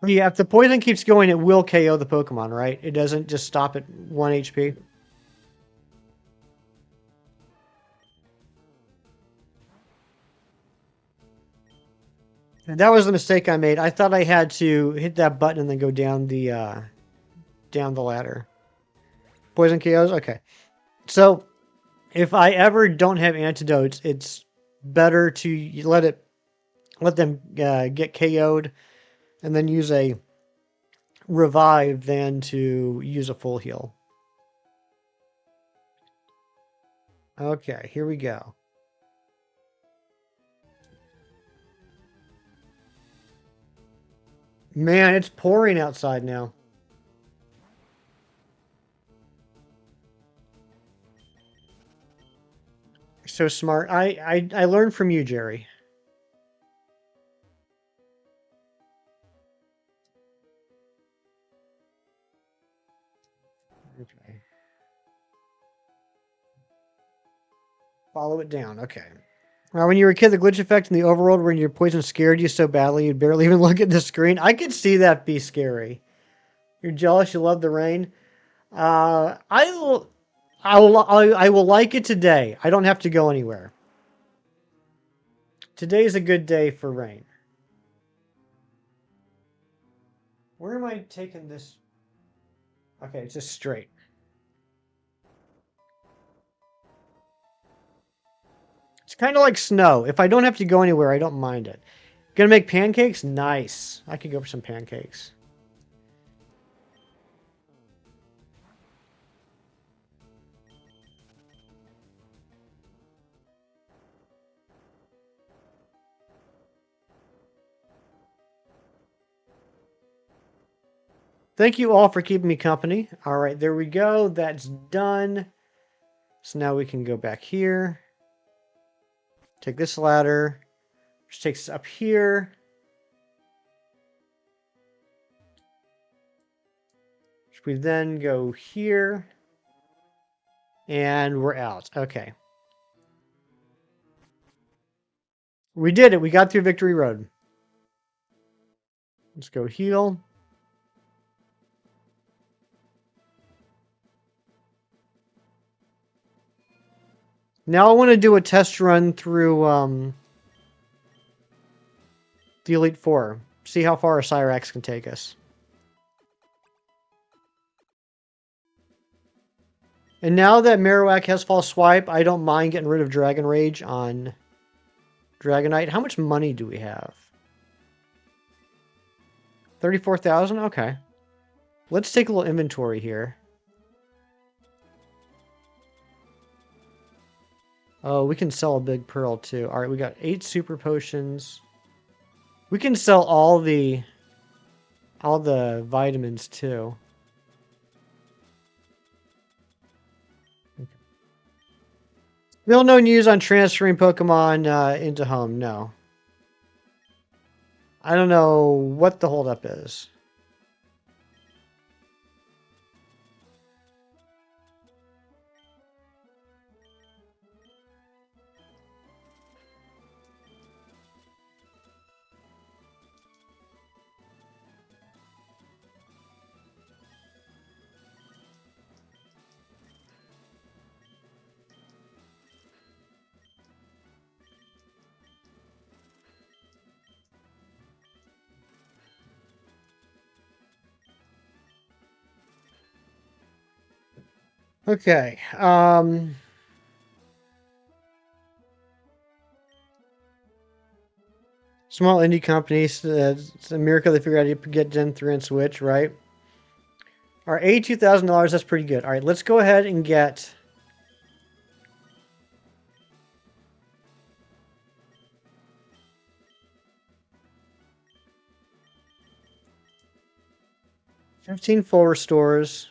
Yeah, if the poison keeps going, it will KO the Pokemon, right? It doesn't just stop at 1 HP. And that was the mistake I made. I thought I had to hit that button and then go down the ladder. Poison KOs? Okay. So, if I ever don't have antidotes, it's better to let them get KO'd and then use a revive than to use a full heal. Okay, here we go. Man, it's pouring outside now. So smart. I learned from you, Jerry. Okay. Follow it down. Okay. When you were a kid, the glitch effect in the overworld when your poison scared you so badly you'd barely even look at the screen. I could see that be scary. You're jealous. You love the rain. I will like it today. I don't have to go anywhere. Today's a good day for rain. Where am I taking this? Okay, it's just straight. It's kind of like snow. If I don't have to go anywhere, I don't mind it. Gonna make pancakes? Nice. I could go for some pancakes. Thank you all for keeping me company. All right, there we go. That's done. So now we can go back here. Take this ladder, which takes us up here. We then go here. And we're out. Okay. We did it. We got through Victory Road. Let's go heal. Now I want to do a test run through the Elite Four. See how far a Cyrax can take us. And now that Marowak has False Swipe, I don't mind getting rid of Dragon Rage on Dragonite. How much money do we have? 34,000? Okay. Let's take a little inventory here. Oh, we can sell a big pearl too. All right, we got 8 super potions. We can sell all the vitamins too. Still no news on transferring Pokemon into home. No. I don't know what the holdup is. Okay. Small indie companies. It's a miracle they figured out to get Gen 3 and Switch, right? All right, $82,000. That's pretty good. All right, let's go ahead and get... $15 full restores.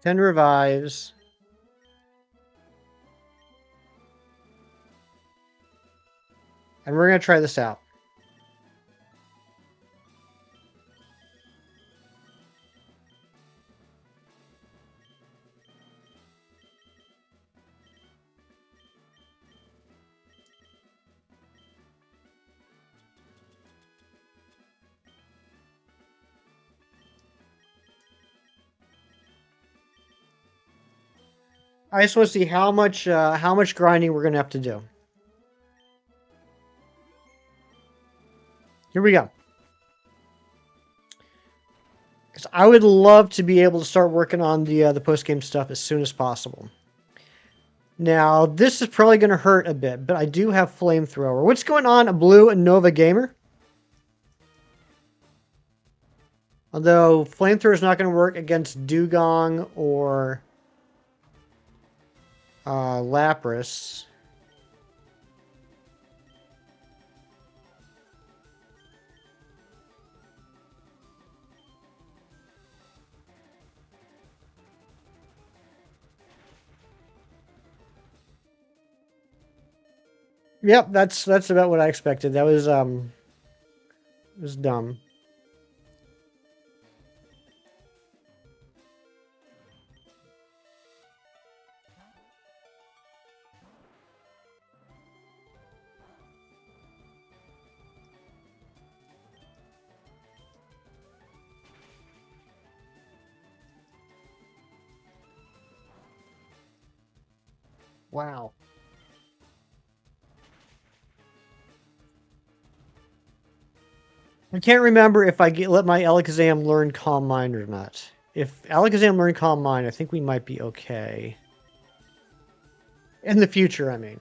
$10 revives. And we're going to try this out. I just want to see how much grinding we're going to have to do. Here we go. Because I would love to be able to start working on the post-game stuff as soon as possible. Now, this is probably going to hurt a bit, but I do have Flamethrower. What's going on, Blue and Nova Gamer? Although Flamethrower is not going to work against Dugong or Lapras. Yep, that's about what I expected. That was dumb. Wow. I can't remember if I let my Alakazam learn Calm Mind or not. If Alakazam learned Calm Mind, I think we might be okay. In the future, I mean.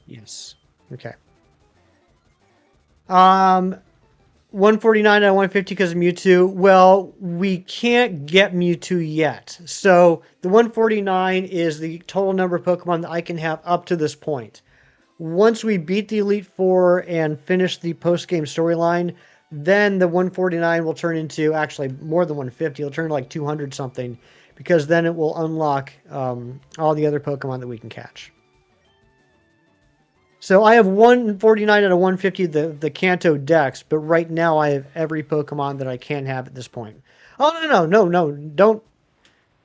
Yes. Okay. 149 out of 150 because of Mewtwo. Well, we can't get Mewtwo yet. So the 149 is the total number of Pokemon that I can have up to this point. Once we beat the Elite Four and finish the post-game storyline, then the 149 will turn into actually more than 150. It'll turn to like 200 something, because then it will unlock all the other Pokemon that we can catch. So I have 149 out of 150, the Kanto Dex, but right now I have every Pokemon that I can have at this point. Oh, no, don't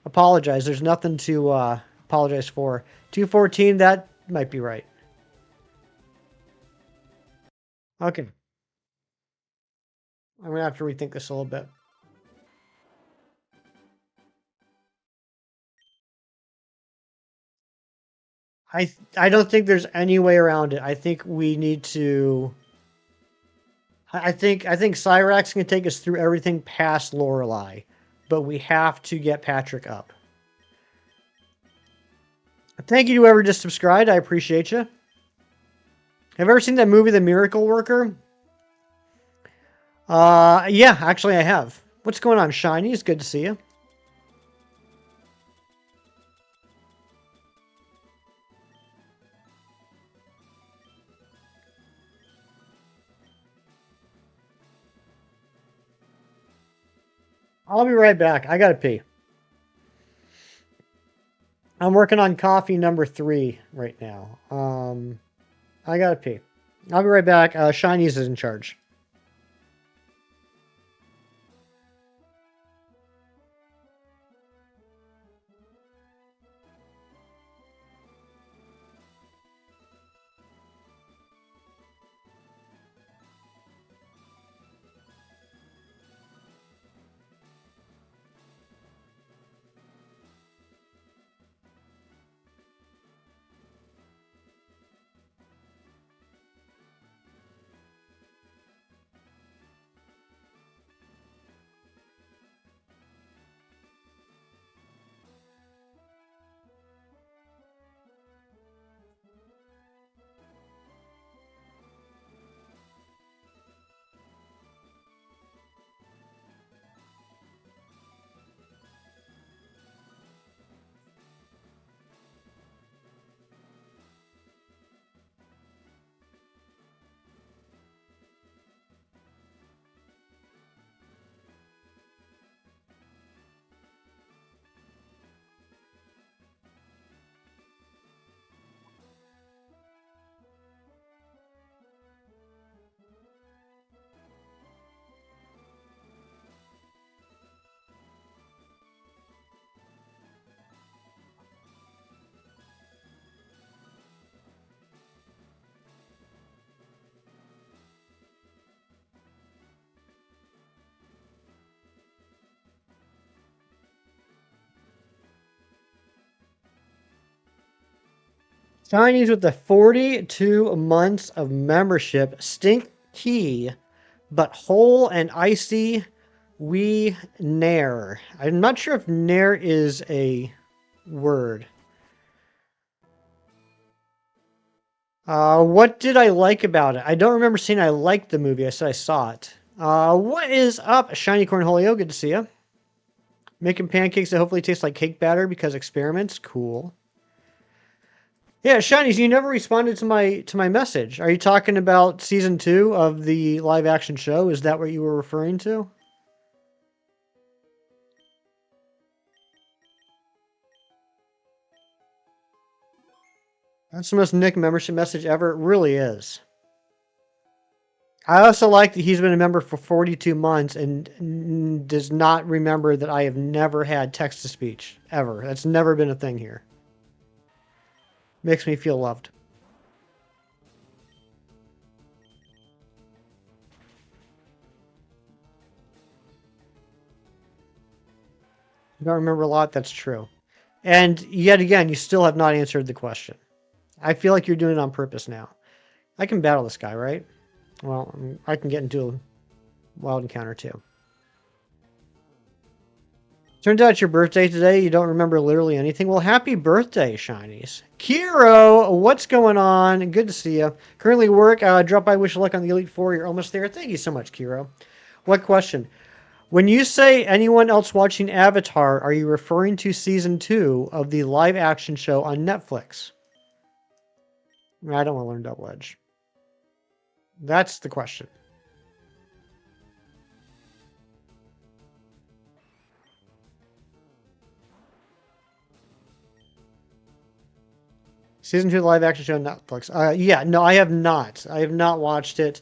apologize. There's nothing to apologize for. 214, that might be right. Okay. I'm going to have to rethink this a little bit. I don't think there's any way around it. I think we need to... I think Cyrax can take us through everything past Lorelei, but we have to get Patrick up. Thank you to whoever just subscribed. I appreciate you. Have you ever seen that movie, The Miracle Worker? Yeah, actually I have. What's going on, Shiny? It's good to see you. I'll be right back. I gotta pee. I'm working on coffee number 3 right now. I gotta pee. I'll be right back. Shiny's is in charge. Chinese with the 42 months of membership. Stinky, but whole and icy. We nair. I'm not sure if nair is a word. What did I like about it? I don't remember saying I liked the movie. I said I saw it. What is up, Shiny Cornholio? Good to see you. Making pancakes that hopefully taste like cake batter because experiments. Cool. Yeah, Shinies, you never responded to my message. Are you talking about season 2 of the live action show? Is that what you were referring to? That's the most Nick membership message ever. It really is. I also like that he's been a member for 42 months and does not remember that I have never had text to speech ever. That's never been a thing here. Makes me feel loved. You don't remember a lot, that's true. And yet again, you still have not answered the question. I feel like you're doing it on purpose now. I can battle this guy, right? Well, I can get into a wild encounter too. Turns out it's your birthday today. You don't remember literally anything. Well, happy birthday, Shinies. Kiro, what's going on? Good to see you. Currently work. Drop by, wish you luck on the Elite Four. You're almost there. Thank you so much, Kiro. What question? When you say anyone else watching Avatar, are you referring to season 2 of the live action show on Netflix? I don't want to learn Double Edge. That's the question. Season 2 live action show on Netflix. Yeah, no, I have not. I have not watched it.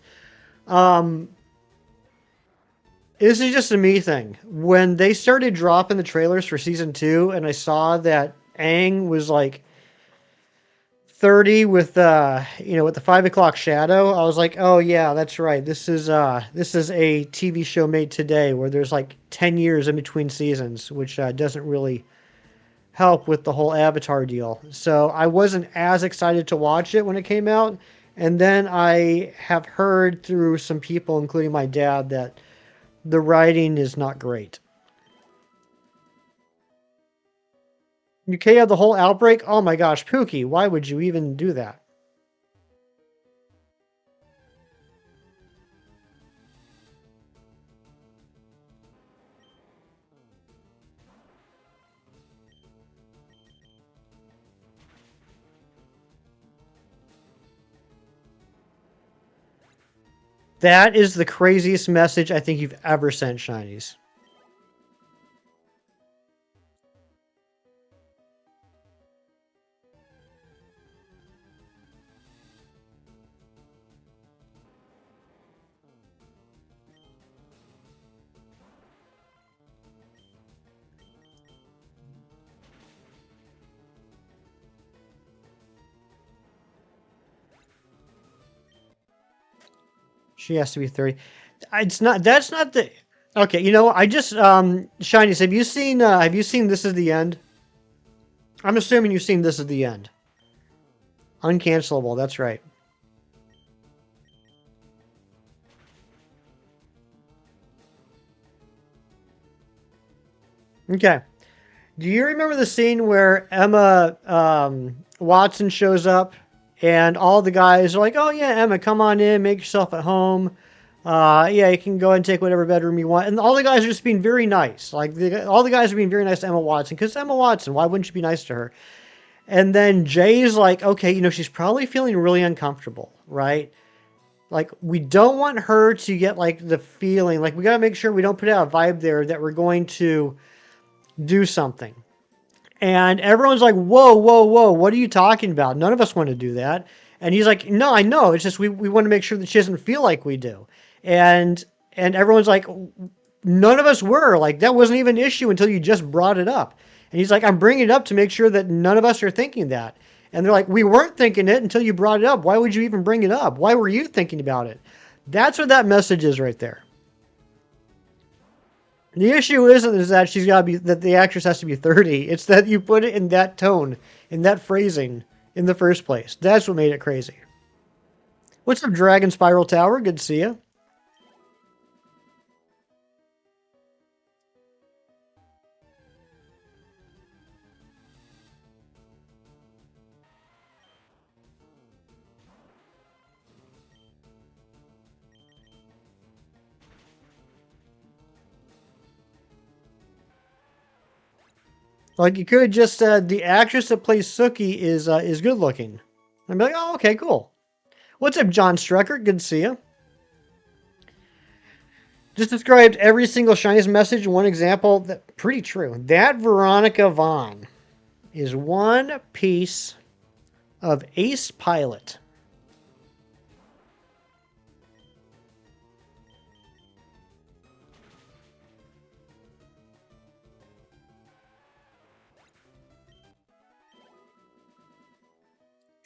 This is just a me thing. When they started dropping the trailers for season 2 and I saw that Aang was like 30 with with the 5 o'clock shadow, I was like, oh yeah, that's right. This is a TV show made today where there's like 10 years in between seasons, which doesn't really help with the whole Avatar deal. So I wasn't as excited to watch it when it came out. And then I have heard through some people, including my dad, that the writing is not great. UK had the whole outbreak? Oh my gosh, Pookie, why would you even do that? That is the craziest message I think you've ever sent, Shinies. She has to be 30. It's not. That's not the. Okay, I just Shinies. Have you seen This Is the End? I'm assuming you've seen This Is the End. Uncancelable. That's right. Okay. Do you remember the scene where Emma Watson shows up and all the guys are like, "Oh yeah, Emma, come on in, make yourself at home. Yeah, you can go and take whatever bedroom you want." And all the guys are just being very nice. Like all the guys are being very nice to Emma Watson because Emma Watson. Why wouldn't you be nice to her? And then Jay's like, "Okay, she's probably feeling really uncomfortable, right? Like we don't want her to get like the feeling like we got to make sure we don't put out a vibe there that we're going to do something." And everyone's like, whoa, whoa, whoa, what are you talking about? None of us want to do that. And he's like, no, I know. It's just we want to make sure that she doesn't feel like we do. And everyone's like, none of us were. Like, that wasn't even an issue until you just brought it up. And he's like, I'm bringing it up to make sure that none of us are thinking that. And they're like, we weren't thinking it until you brought it up. Why would you even bring it up? Why were you thinking about it? That's what that message is right there. The issue isn't is that she's got to be that the actress has to be 30. It's that you put it in that tone, in that phrasing, in the first place. That's what made it crazy. What's up, Dragon Spiral Tower? Good to see you. Like you could have just said the actress that plays Suki is good looking. I'd be like, oh, okay, cool. What's up, John Strecker? Good to see you. Just described every single Shinies message in one example. That pretty true. That Veronica Vaughn is one piece of ace pilot.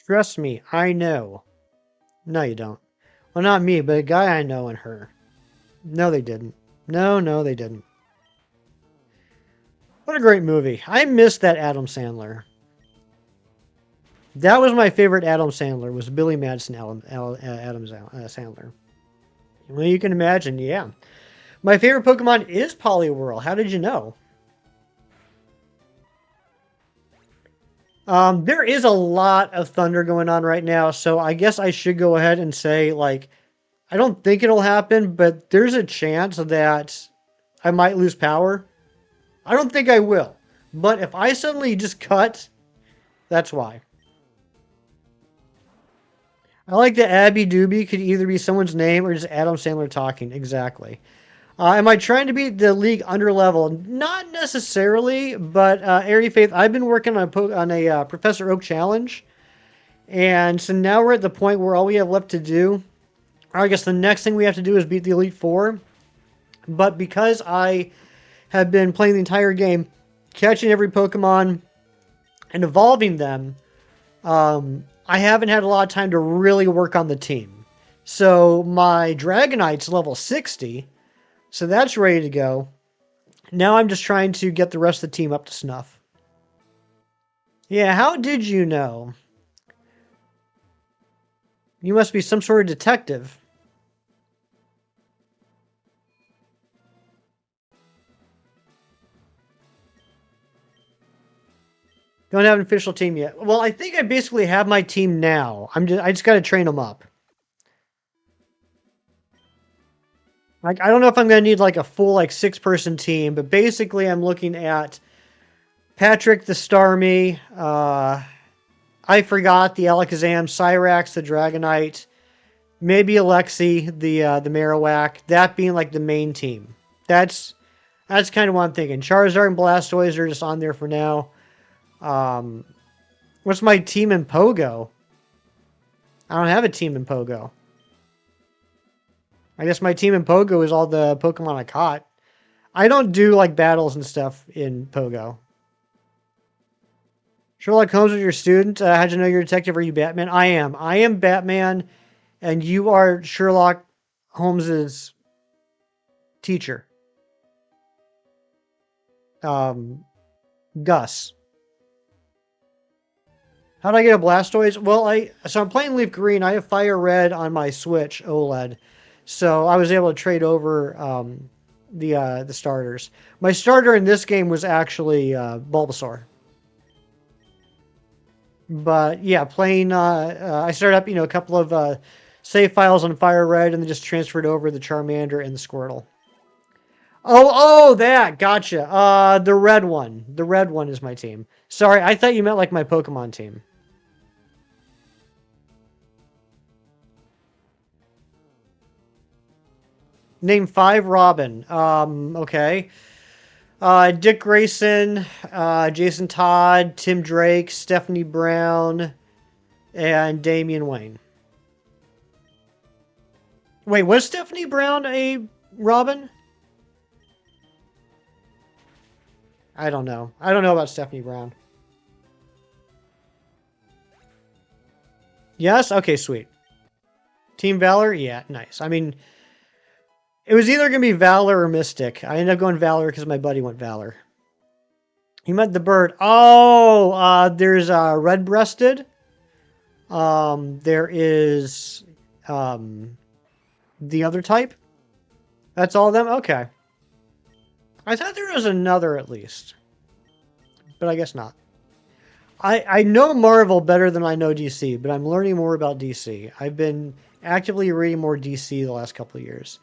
Trust me, I know. No, you don't. Well, not me, but a guy I know and her. No, they didn't. No, no, they didn't. What a great movie. I missed that Adam Sandler. That was my favorite Adam Sandler, was Billy Madison Adam Sandler. Well, you can imagine, yeah. My favorite Pokemon is Poliwhirl. How did you know? There is a lot of thunder going on right now, so I guess I should go ahead and say, like, I don't think it'll happen, but there's a chance that I might lose power. I don't think I will. But if I suddenly just cut, that's why. I like that Abby Doobie could either be someone's name or just Adam Sandler talking. Exactly. Am I trying to beat the league under level? Not necessarily, but Airy Faith, I've been working on a Professor Oak challenge. And so now we're at the point where all we have left to do, or I guess the next thing we have to do is beat the Elite Four. But because I have been playing the entire game, catching every Pokemon and evolving them, I haven't had a lot of time to really work on the team. So my Dragonite's level 60, so that's ready to go. Now I'm just trying to get the rest of the team up to snuff. Yeah, how did you know? You must be some sort of detective. Don't have an official team yet. Well, I think I basically have my team now. I just got to train them up. Like, I don't know if I'm going to need like a full like 6-person team, but basically I'm looking at Patrick the Starmie, I forgot the Alakazam, Cyrax the Dragonite, maybe Alexi the Marowak. That being like the main team. That's kind of what I'm thinking. Charizard and Blastoise are just on there for now. What's my team in Pogo? I don't have a team in Pogo. I guess my team in Pogo is all the Pokemon I caught. I don't do like battles and stuff in Pogo. Sherlock Holmes was your student. How'd you know you're a detective? Are you Batman? I am. I am Batman, and you are Sherlock Holmes's teacher. Gus. How did I get a Blastoise? Well, I'm playing LeafGreen. I have FireRed on my Switch OLED, so I was able to trade over the starters. My starter in this game was actually Bulbasaur. But yeah, playing. I started up, a couple of save files on FireRed, and then just transferred over the Charmander and the Squirtle. Oh, that gotcha. The red one. The red one is my team. Sorry, I thought you meant like my Pokemon team. Name 5 Robin. Okay. Dick Grayson, Jason Todd, Tim Drake, Stephanie Brown, and Damian Wayne. Wait, was Stephanie Brown a Robin? I don't know. I don't know about Stephanie Brown. Yes? Okay, sweet. Team Valor? Yeah, nice. I mean, it was either going to be Valor or Mystic. I ended up going Valor because my buddy went Valor. He meant the bird. Oh, there's red-breasted. There is the other type. That's all of them? Okay. I thought there was another at least. But I guess not. I know Marvel better than I know DC, but I'm learning more about DC. I've been actively reading more DC the last couple of years.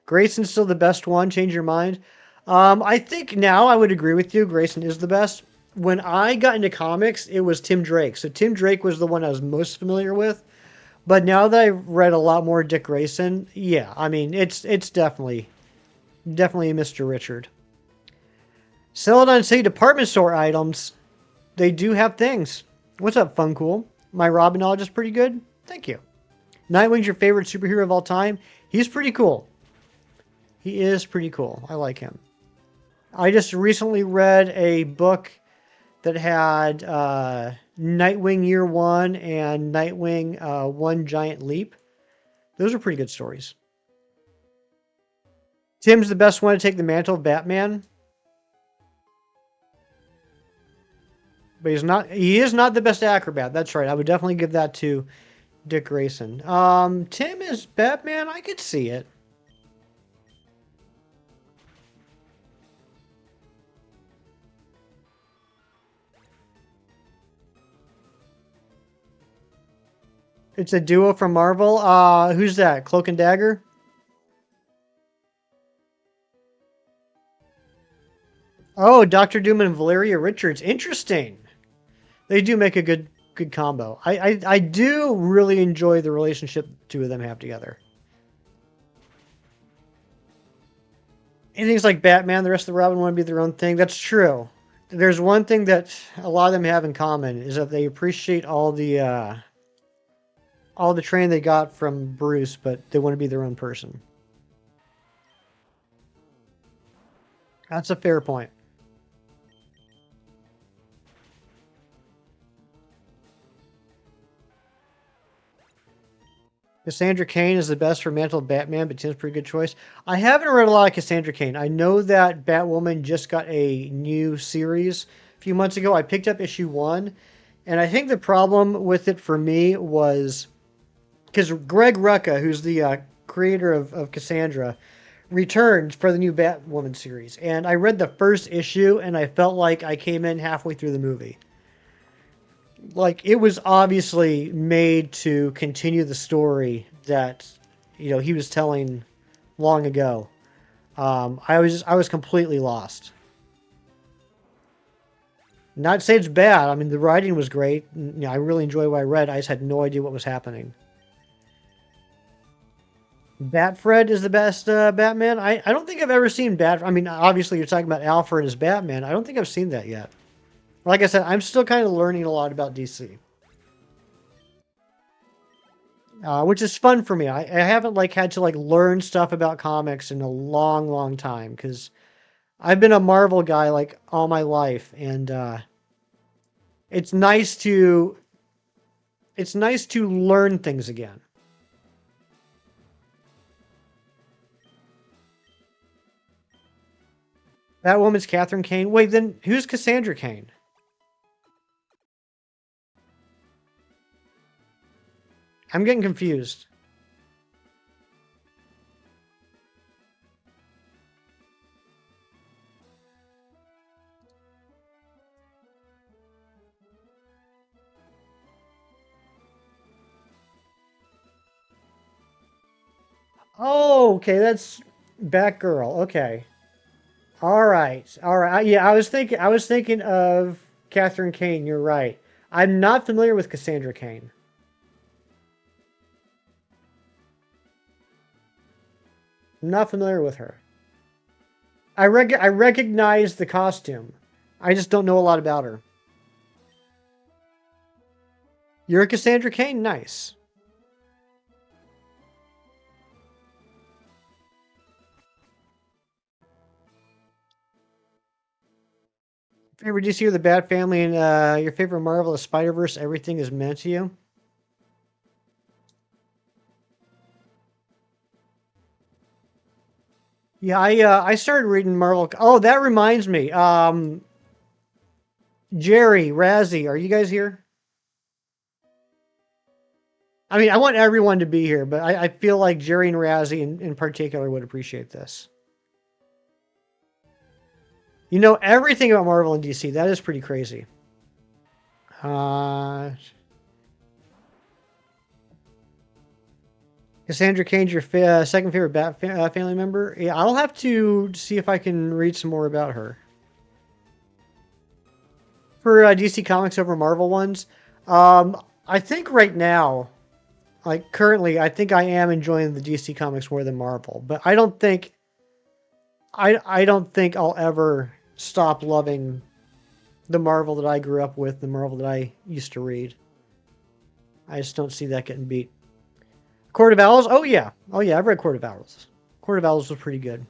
Grayson's still the best one. Change your mind. I think now I would agree with you. Grayson is the best. When I got into comics, it was Tim Drake. So Tim Drake was the one I was most familiar with. But now that I've read a lot more Dick Grayson, yeah, I mean it's definitely Mr. Richard. Celadon City department store items. They do have things. What's up, Funcool? My Robin knowledge is pretty good. Thank you. Nightwing's your favorite superhero of all time. He's pretty cool. He is pretty cool. I like him. I just recently read a book that had Nightwing Year One and Nightwing One Giant Leap. Those are pretty good stories. Tim's the best one to take the mantle of Batman. But he is not the best acrobat. That's right. I would definitely give that to Dick Grayson. Tim is Batman. I could see it. It's a duo from Marvel. Who's that? Cloak and Dagger? Oh, Doctor Doom and Valeria Richards. Interesting. They do make a good combo. I do really enjoy the relationship the two of them have together. And things like Batman, the rest of the Robin want to be their own thing. That's true. There's one thing that a lot of them have in common is that they appreciate all the training they got from Bruce, but they want to be their own person. That's a fair point. Cassandra Cain is the best for Mantle of Batman, but Tim's a pretty good choice. I haven't read a lot of Cassandra Cain. I know that Batwoman just got a new series a few months ago. I picked up issue 1, and I think the problem with it for me was because Greg Rucka, who's the creator of Cassandra, returned for the new Batwoman series. And I read the first issue, and I felt like I came in halfway through the movie. Like, it was obviously made to continue the story that, he was telling long ago. I was completely lost. Not to say it's bad. I mean, the writing was great. I really enjoyed what I read. I just had no idea what was happening. Batfred is the best Batman. I don't think I've ever seen Bat. I mean, obviously you're talking about Alfred as Batman. I don't think I've seen that yet. Like I said, I'm still kind of learning a lot about DC, which is fun for me. I haven't had to learn stuff about comics in a long, long time because I've been a Marvel guy all my life, and it's nice to it's nice to learn things again. That woman's Catherine Kane. Wait, then who's Cassandra Kane? I'm getting confused. Oh, okay, that's Batgirl. Okay. All right. All right. Yeah, I was thinking of Catherine Kane. You're right. I'm not familiar with Cassandra Kane. I'm not familiar with her. I recognize the costume. I just don't know a lot about her. You're a Cassandra Kane? Nice. Favorite DC or the Bat Family and your favorite Marvel is Spider-Verse, everything is meant to you? Yeah, I started reading Marvel. Oh, that reminds me. Jerry, Razzie, are you guys here? I mean, I want everyone to be here, but I feel like Jerry and Razzie in particular would appreciate this. You know everything about Marvel and DC. That is pretty crazy. Uh, Cassandra Cain's your second favorite family member. Yeah, I'll have to see if I can read some more about her. For DC Comics over Marvel ones, I think right now, currently, I think I am enjoying the DC Comics more than Marvel. But I don't think I'll ever stop loving the Marvel that I grew up with, the Marvel that I used to read. I just don't see that getting beat. Court of Owls? Oh yeah. Oh yeah, I've read Court of Owls. Court of Owls was pretty good.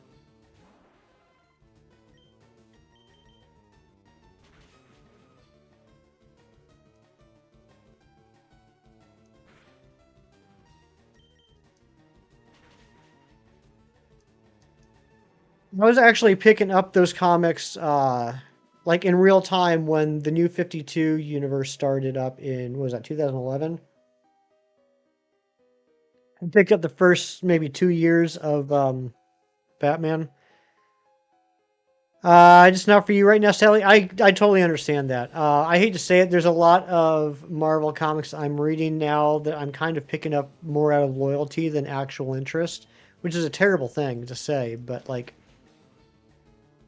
I was actually picking up those comics in real time when the new 52 universe started up in what was that 2011? I picked up the first maybe 2 years of Batman. Just not for you right now, Sally. I totally understand that. I hate to say it. There's a lot of Marvel comics I'm reading now that I'm kind of picking up more out of loyalty than actual interest, which is a terrible thing to say. But like,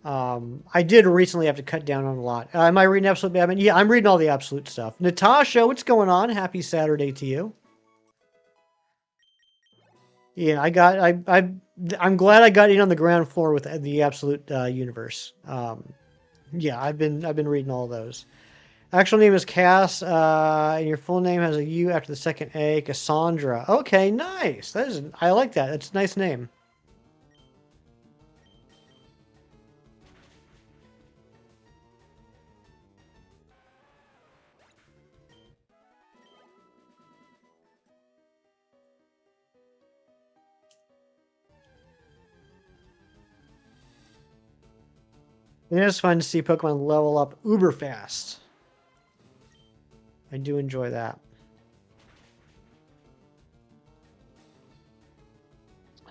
I did recently have to cut down on a lot. Am I reading Absolute Batman? Yeah, I'm reading all the Absolute stuff. Natasha, what's going on? Happy Saturday to you. Yeah, I'm glad I got in on the ground floor with the Absolute universe. Yeah, I've been reading all those. Actual name is Cass, and your full name has a U after the second A, Cassandra. Okay, nice. I like that. That's a nice name. It is fun to see Pokemon level up uber fast. I do enjoy that.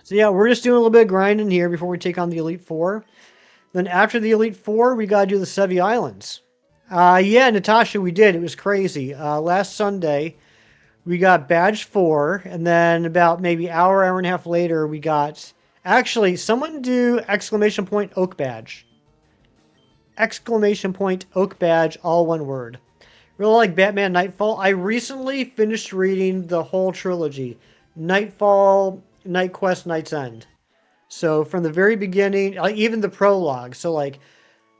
So yeah, we're just doing a little bit of grinding here before we take on the Elite Four. Then after the Elite Four, we gotta do the Sevi Islands. Yeah, Natasha, we did. It was crazy. Last Sunday, we got badge 4, and then about maybe hour and a half later, we got actually someone do exclamation point oak badge. Exclamation point oak badge, all one word. Really like Batman Nightfall. I recently finished reading the whole trilogy. Nightfall, Night Quest, Night's End. So from the very beginning, like even the prologue. So like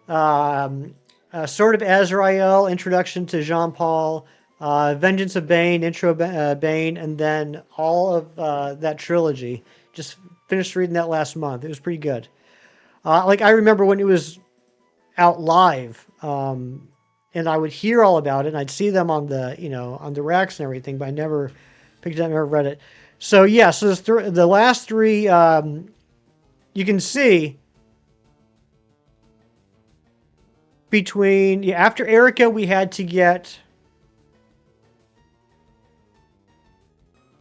Sword of Azrael, Introduction to Jean Paul, Vengeance of Bane, Intro Bane, and then all of that trilogy. Just finished reading that last month. It was pretty good. Like I remember when it was out live, and I would hear all about it, and I'd see them on the on the racks and everything, but I never picked it up, never read it. So yeah, so the last three, you can see between after Erica, we had to get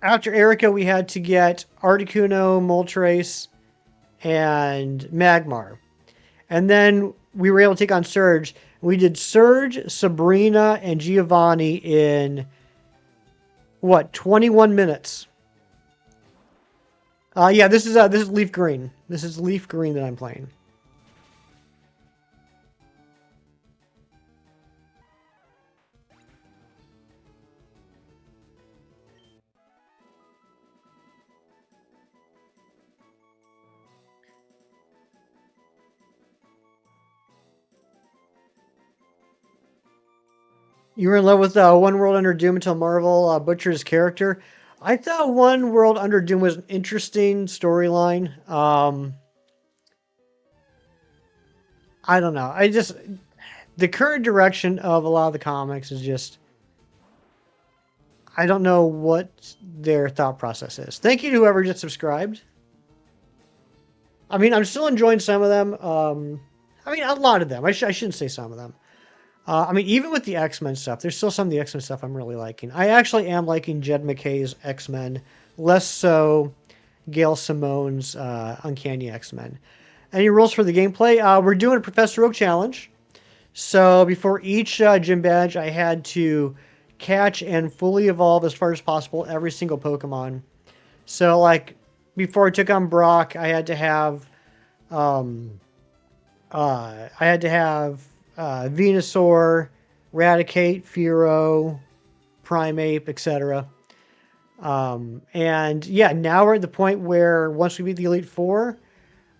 Articuno, Moltres, and Magmar, and then we were able to take on Surge. We did Surge, Sabrina, and Giovanni in what 21 minutes. Yeah, this is LeafGreen. This is LeafGreen that I'm playing. You were in love with One World Under Doom until Marvel butchered his character. I thought One World Under Doom was an interesting storyline. I don't know. The current direction of a lot of the comics is just, I don't know what their thought process is. Thank you to whoever just subscribed. I mean, I'm still enjoying some of them. I mean, a lot of them. I shouldn't say some of them. I mean, even with the X-Men stuff, there's still some of the X-Men stuff I'm really liking. I actually am liking Jed McKay's X-Men, less so Gail Simone's Uncanny X-Men. Any rules for the gameplay? We're doing a Professor Oak challenge. So before each gym badge, I had to catch and fully evolve as far as possible every single Pokemon. So like before I took on Brock, I had to have Venusaur, Raticate, Fearow, Primeape, etc. And yeah, now we're at the point where once we beat the Elite Four,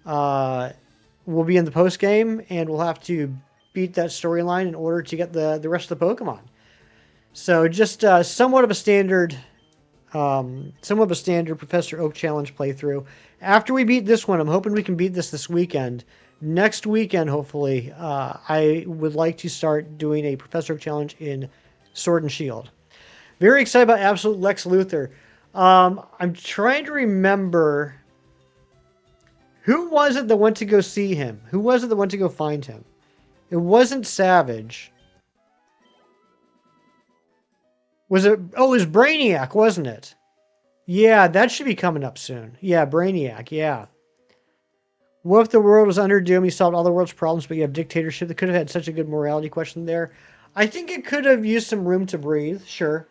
we'll be in the post game and we'll have to beat that storyline in order to get the rest of the Pokemon. So just somewhat of a standard Professor Oak challenge playthrough. After we beat this one, I'm hoping we can beat this weekend. Next weekend, hopefully, I would like to start doing a Professor Oak challenge in Sword and Shield. Very excited about Absolute Lex Luthor. I'm trying to remember, who was it that went to go see him? Who was it that went to go find him? It wasn't Savage. Was it? Oh, it was Brainiac, wasn't it? Yeah, that should be coming up soon. Yeah, Brainiac, yeah. What if the world was under doom? You solved all the world's problems, but you have dictatorship. They could have had such a good morality question there. I think it could have used some room to breathe. Sure.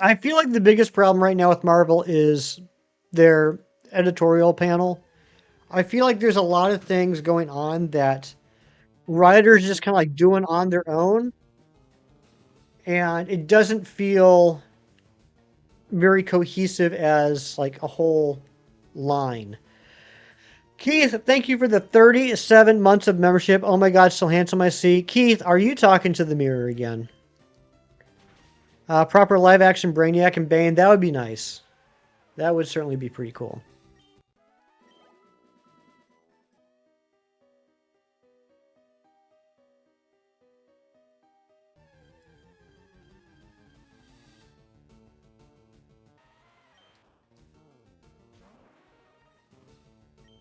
I feel like the biggest problem right now with Marvel is their editorial panel. I feel like there's a lot of things going on that writers just kind of like doing on their own, and it doesn't feel very cohesive as like a whole line. Keith, thank you for the 37 months of membership. Oh my God, so handsome I see. Keith, are you talking to the mirror again? Proper live action Brainiac and Bane, that would be nice. That would certainly be pretty cool.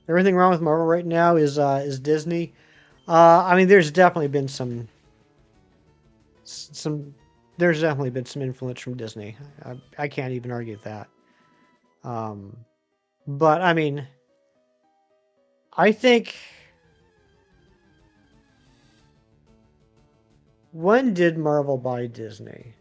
Everything wrong with Marvel right now is Disney. I mean, there's definitely been some there's definitely been some influence from Disney. I can't even argue with that. Um, but I mean, I think when did Marvel buy Disney?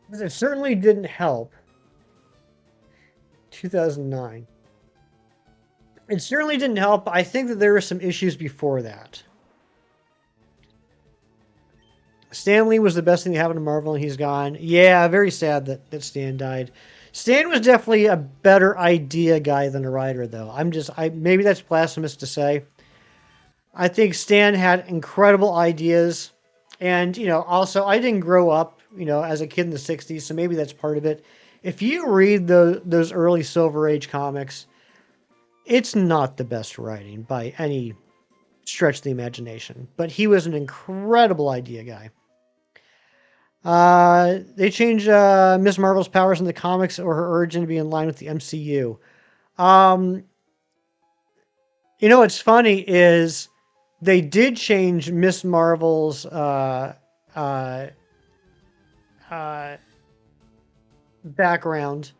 Because it certainly didn't help. 2009. It certainly didn't help. I think that there were some issues before that. Stan Lee was the best thing that happened to Marvel, and he's gone. Yeah, very sad that Stan died. Stan was definitely a better idea guy than a writer, though. Maybe that's blasphemous to say. I think Stan had incredible ideas, and also I didn't grow up, as a kid in the '60s, so maybe that's part of it. If you read those early Silver Age comics, it's not the best writing by any stretch of the imagination, but he was an incredible idea guy. They changed Miss Marvel's powers in the comics or her origin to be in line with the MCU. Um, what's funny is they did change Miss Marvel's uh, background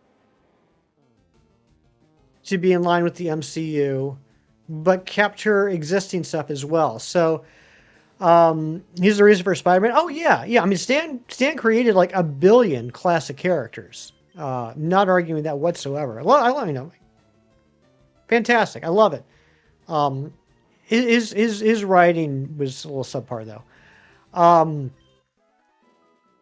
to be in line with the MCU, but kept her existing stuff as well. So here's the reason for Spider-Man. Oh yeah. I mean, Stan created like a billion classic characters. Not arguing that whatsoever. Fantastic. I love it. His writing was a little subpar though.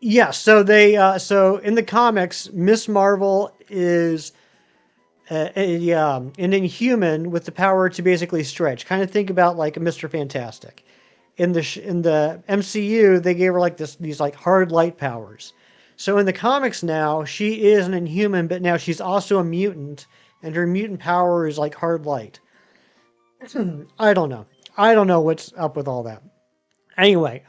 Yeah. So in the comics, Miss Marvel is an Inhuman with the power to basically stretch. Kind of think about like a Mr. Fantastic. In the MCU, they gave her like these like hard light powers. So in the comics now, she is an Inhuman, but now she's also a mutant, and her mutant power is like hard light. I don't know. I don't know what's up with all that. Anyway,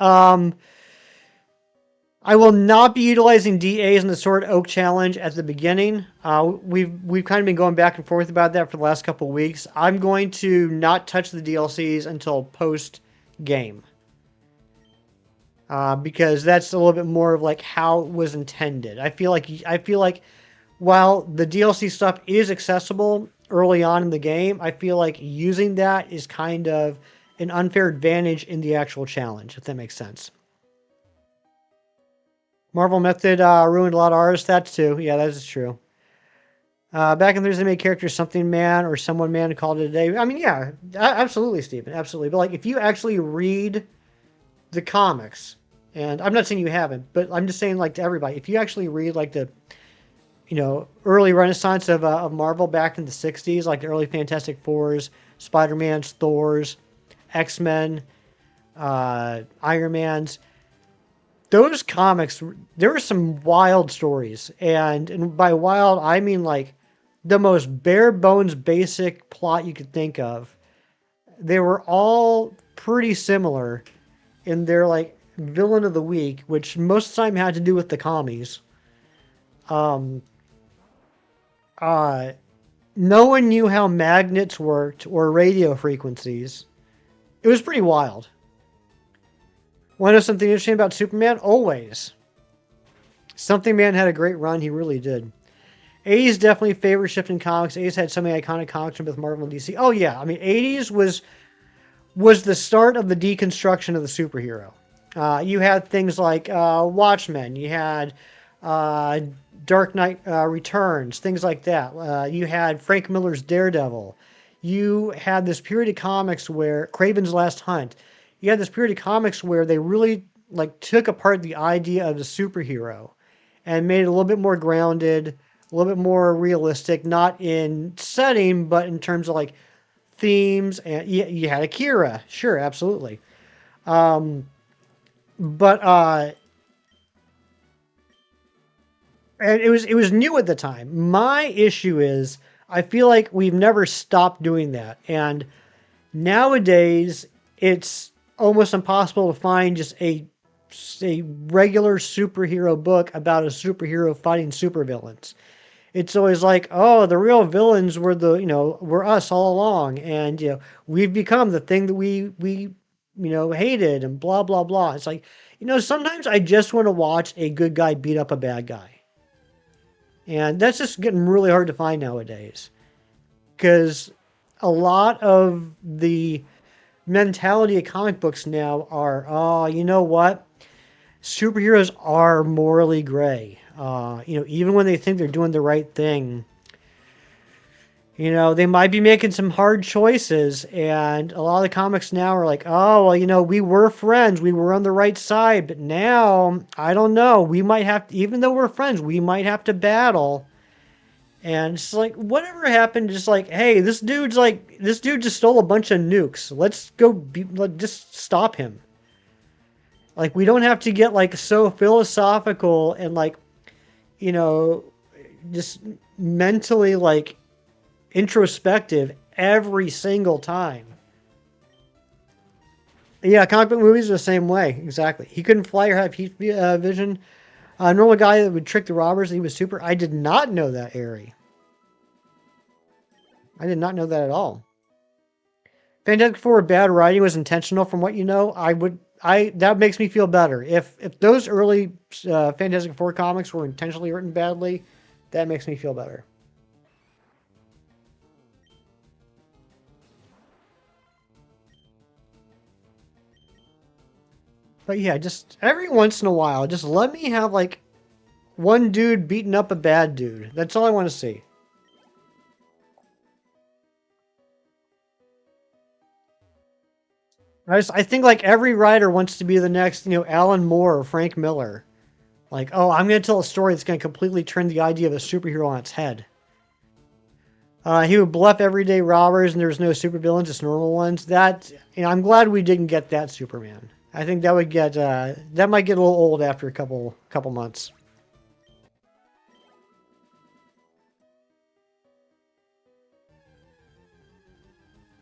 I will not be utilizing DAs in the Sword Oak Challenge at the beginning. We've kind of been going back and forth about that for the last couple of weeks. I'm going to not touch the DLCs until post game, because that's a little bit more of like how it was intended. I feel like while the DLC stuff is accessible early on in the game, I feel like using that is kind of an unfair advantage in the actual challenge, if that makes sense. Marvel Method ruined a lot of artists. That's too. Yeah, that is true. Back in the days, they made characters something man or someone man and called it a day. I mean, yeah, absolutely, Stephen, absolutely. But like, if you actually read the comics, and I'm not saying you haven't, but I'm just saying like to everybody, if you actually read like the, early renaissance of Marvel back in the '60s, like the early Fantastic Fours, Spider-Man's, Thor's, X-Men, Iron Man's. Those comics, there were some wild stories, and by wild I mean like the most bare bones basic plot you could think of. They were all pretty similar in their like villain of the week, which most of the time had to do with the commies. Um, uh, no one knew how magnets worked or radio frequencies. It was pretty wild. Want to know something interesting about Superman? Always. Something Man had a great run. He really did. 80s definitely favorite shift in comics. 80s had so many iconic comics from both Marvel and DC. Oh yeah, I mean 80s was the start of the deconstruction of the superhero. You had things like Watchmen. You had uh, Dark Knight Returns, things like that. You had Frank Miller's Daredevil. You had this period of comics where Craven's Last Hunt. You had this period of comics where they really like took apart the idea of the superhero and made it a little bit more grounded, a little bit more realistic, not in setting, but in terms of like themes. And you had Akira, sure, absolutely. Um, but and it was new at the time. My issue is I feel like we've never stopped doing that, and nowadays it's almost impossible to find just a regular superhero book about a superhero fighting supervillains. It's always like, oh, the real villains were were us all along, and we've become the thing that we hated, and blah blah blah. It's like, sometimes I just want to watch a good guy beat up a bad guy, and that's just getting really hard to find nowadays because a lot of the mentality of comic books now are, oh, you know what? Superheroes are morally gray. Even when they think they're doing the right thing, they might be making some hard choices. And a lot of the comics now are like, oh, well, we were friends. We were on the right side. But now, I don't know. We might have to, even though we're friends, we might have to battle. And it's like, whatever happened, just like, hey, this dude just stole a bunch of nukes. Let's just stop him. Like, we don't have to get like so philosophical and like, you know, just mentally like introspective every single time. Yeah, comic book movies are the same way. Exactly. He couldn't fly or have heat vision. A normal guy that would trick the robbers. He was super. I did not know that, Ari. I did not know that at all. Fantastic Four bad writing was intentional, from what you know. That makes me feel better. If those early Fantastic Four comics were intentionally written badly, that makes me feel better. But yeah, just every once in a while, just let me have like one dude beating up a bad dude. That's all I want to see. I think like every writer wants to be the next, Alan Moore or Frank Miller. Like, oh, I'm going to tell a story that's going to completely turn the idea of a superhero on its head. He would bluff everyday robbers, and there's no supervillains, just normal ones. I'm glad we didn't get that Superman. I think that might get a little old after a couple months.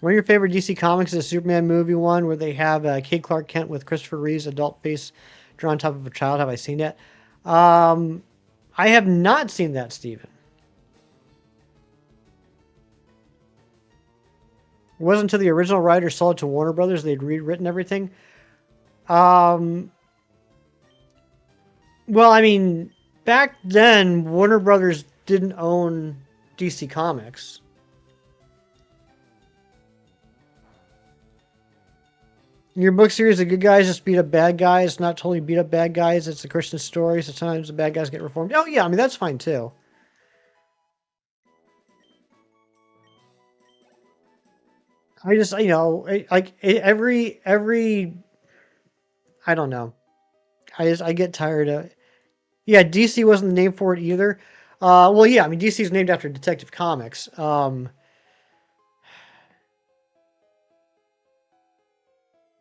One of your favorite DC comics is the Superman movie one where they have Kid Clark Kent with Christopher Reeve's adult face drawn on top of a child. Have I seen that? Um, I have not seen that, Steven. It wasn't until the original writers sold it to Warner Brothers they'd rewritten everything. Um, well, I mean, back then Warner Brothers didn't own DC Comics. Your book series, the good guys just beat up bad guys, not totally beat up bad guys. It's a Christian story, so sometimes the bad guys get reformed. Oh yeah, I mean that's fine too. I just, every, I don't know. I get tired of. Yeah, DC wasn't the name for it either. Well, yeah, I mean DC is named after Detective Comics.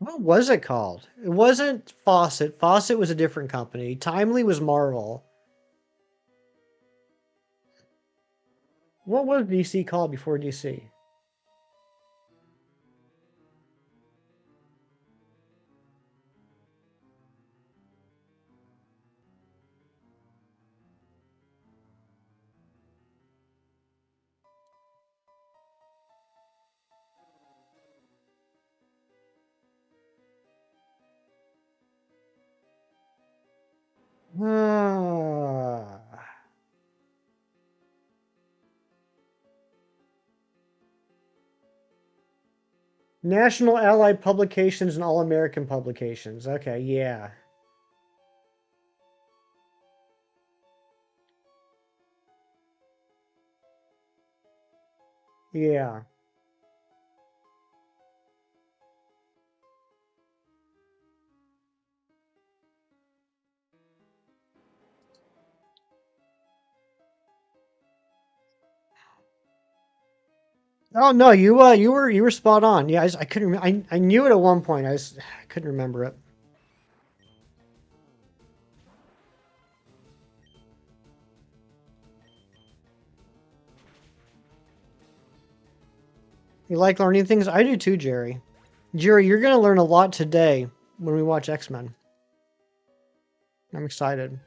What was it called? It wasn't Fawcett. Fawcett was a different company. Timely was Marvel. What was DC called before DC? National Allied Publications and All American Publications. Okay, yeah. Yeah. Oh no, you were spot on. Yeah, I couldn't. I knew it at one point. I couldn't remember it. You like learning things? I do too, Jerry. Jerry, you're gonna learn a lot today when we watch X-Men. I'm excited.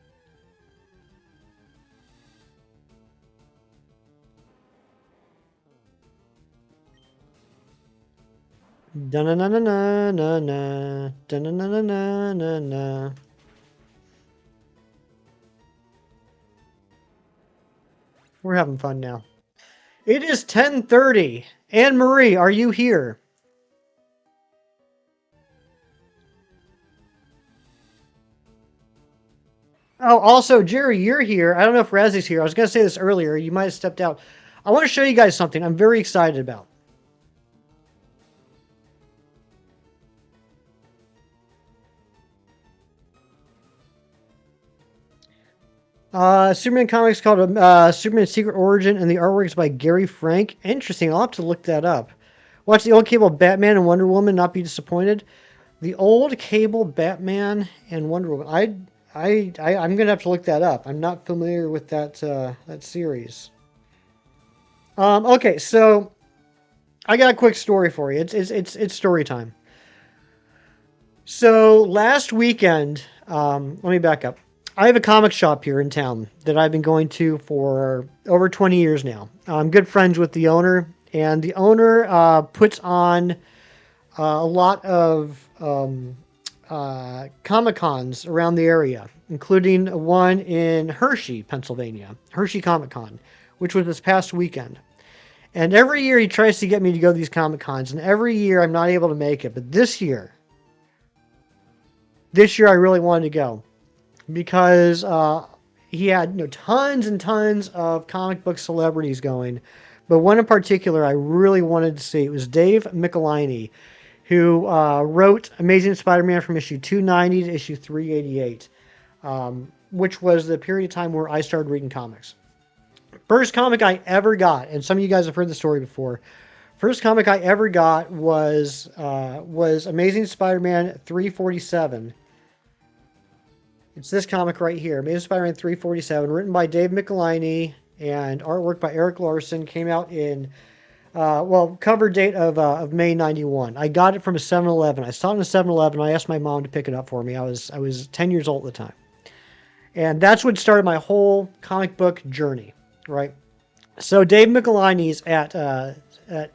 Da-na-na-na-na-na. Da-na-na-na-na-na. We're having fun now. It is 10:30. Anne Marie, are you here? Oh, also, Jerry, you're here. I don't know if Razzy's here. I was going to say this earlier. You might have stepped out. I want to show you guys something I'm very excited about. Superman comics called Superman Secret Origin, and the artwork is by Gary Frank. Interesting. I'll have to look that up. Watch the old cable Batman and Wonder Woman, not be disappointed. The old cable Batman and Wonder Woman. I'm gonna have to look that up. I'm not familiar with that series. Okay, so I got a quick story for you. It's story time. So last weekend, let me back up. I have a comic shop here in town that I've been going to for over 20 years now. I'm good friends with the owner, and the owner puts on a lot of Comic Cons around the area, including one in Hershey, Pennsylvania, Hershey Comic Con, which was this past weekend. And every year he tries to get me to go to these Comic Cons, and every year I'm not able to make it. But this year I really wanted to go because he had tons and tons of comic book celebrities going. But one in particular I really wanted to see. It was Dave Michelinie, who wrote Amazing Spider-Man from issue 290 to issue 388, which was the period of time where I started reading comics. First comic I ever got, and some of you guys have heard the story before. First comic I ever got was Amazing Spider-Man 347. It's this comic right here, Amazing Spider-Man 347, written by Dave Michelinie and artwork by Eric Larson. Came out in cover date of May 91. I got it from a 7-Eleven. I saw it in a 7-Eleven. I asked my mom to pick it up for me. I was 10 years old at the time. And that's what started my whole comic book journey, right? So Dave Michelinie's at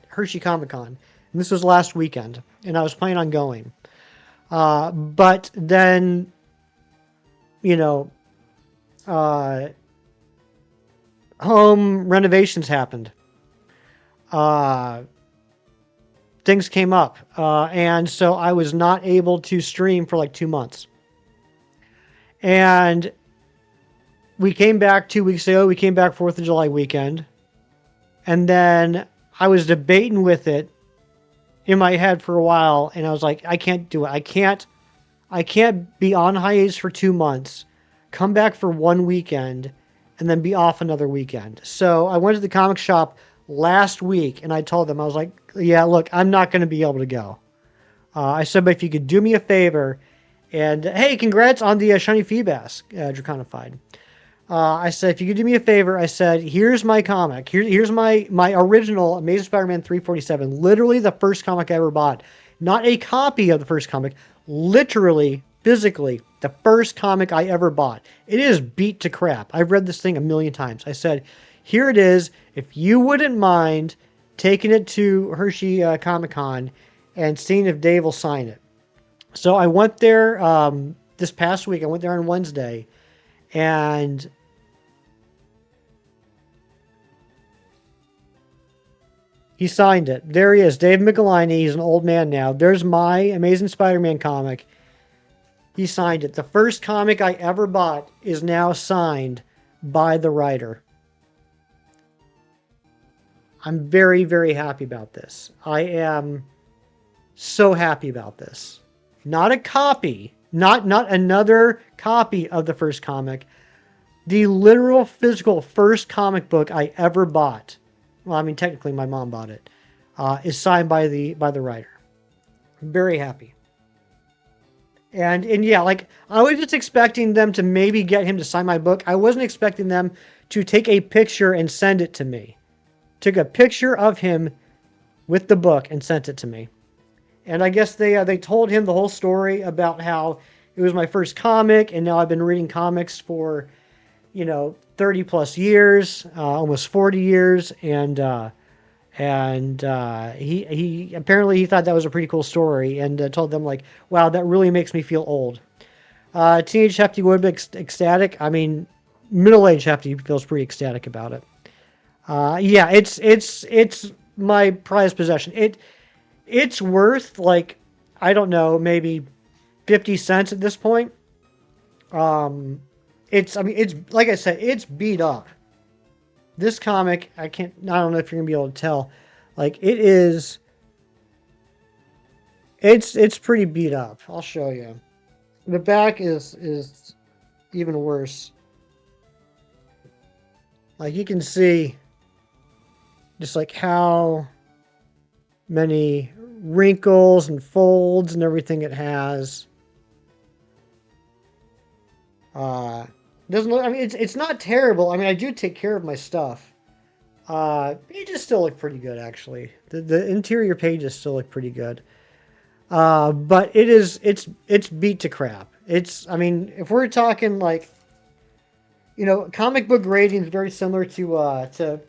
Hershey Comic Con, and this was last weekend, and I was planning on going. But then, home renovations happened. Things came up, and so I was not able to stream for like 2 months. And we came back 2 weeks ago. We came back 4th of July weekend. And then I was debating with it in my head for a while. And I was like, I can't do it. I can't be on hiatus for 2 months, come back for 1 weekend, and then be off another weekend. So I went to the comic shop last week and I told them, I was like, yeah, look, I'm not going to be able to go. I said, but if you could do me a favor, and hey, congrats on the Shiny Feebas Draconified. I said, if you could do me a favor, I said, here's my comic. Here's my original Amazing Spider-Man 347. Literally the first comic I ever bought. Not a copy of the first comic. Literally, physically, the first comic I ever bought. It is beat to crap. I've read this thing a million times. I said, here it is. If you wouldn't mind taking it to Hershey Comic Con and seeing if Dave will sign it. So I went there this past week. I went there on Wednesday. And he signed it. There he is, Dave Michelini. He's an old man now. There's my Amazing Spider-Man comic. He signed it. The first comic I ever bought is now signed by the writer. I'm very, very happy about this. I am so happy about this. Not a copy, not another copy of the first comic. The literal physical first comic book I ever bought. Well, I mean, technically my mom bought it. Is signed by the writer. I'm very happy. And yeah, like I was just expecting them to maybe get him to sign my book. I wasn't expecting them to take a picture and send it to me. Took a picture of him with the book and sent it to me. And I guess they told him the whole story about how it was my first comic, and now I've been reading comics for, 30 plus years, almost 40 years, and he apparently he thought that was a pretty cool story, and told them like, wow, that really makes me feel old. Teenage Hefty would be ecstatic. I mean, middle-aged Hefty feels pretty ecstatic about it. Yeah, it's my prized possession. It's worth like, I don't know, maybe 50 cents at this point. It's like I said, it's beat up. This comic, I don't know if you're gonna be able to tell. Like it's pretty beat up. I'll show you. The back is even worse. Like you can see just like how many wrinkles and folds and everything it has. Doesn't look, I mean, it's not terrible. I mean, I do take care of my stuff. Pages still look pretty good, actually. The interior pages still look pretty good. But it's beat to crap. I mean, if we're talking like, comic book grading is very similar to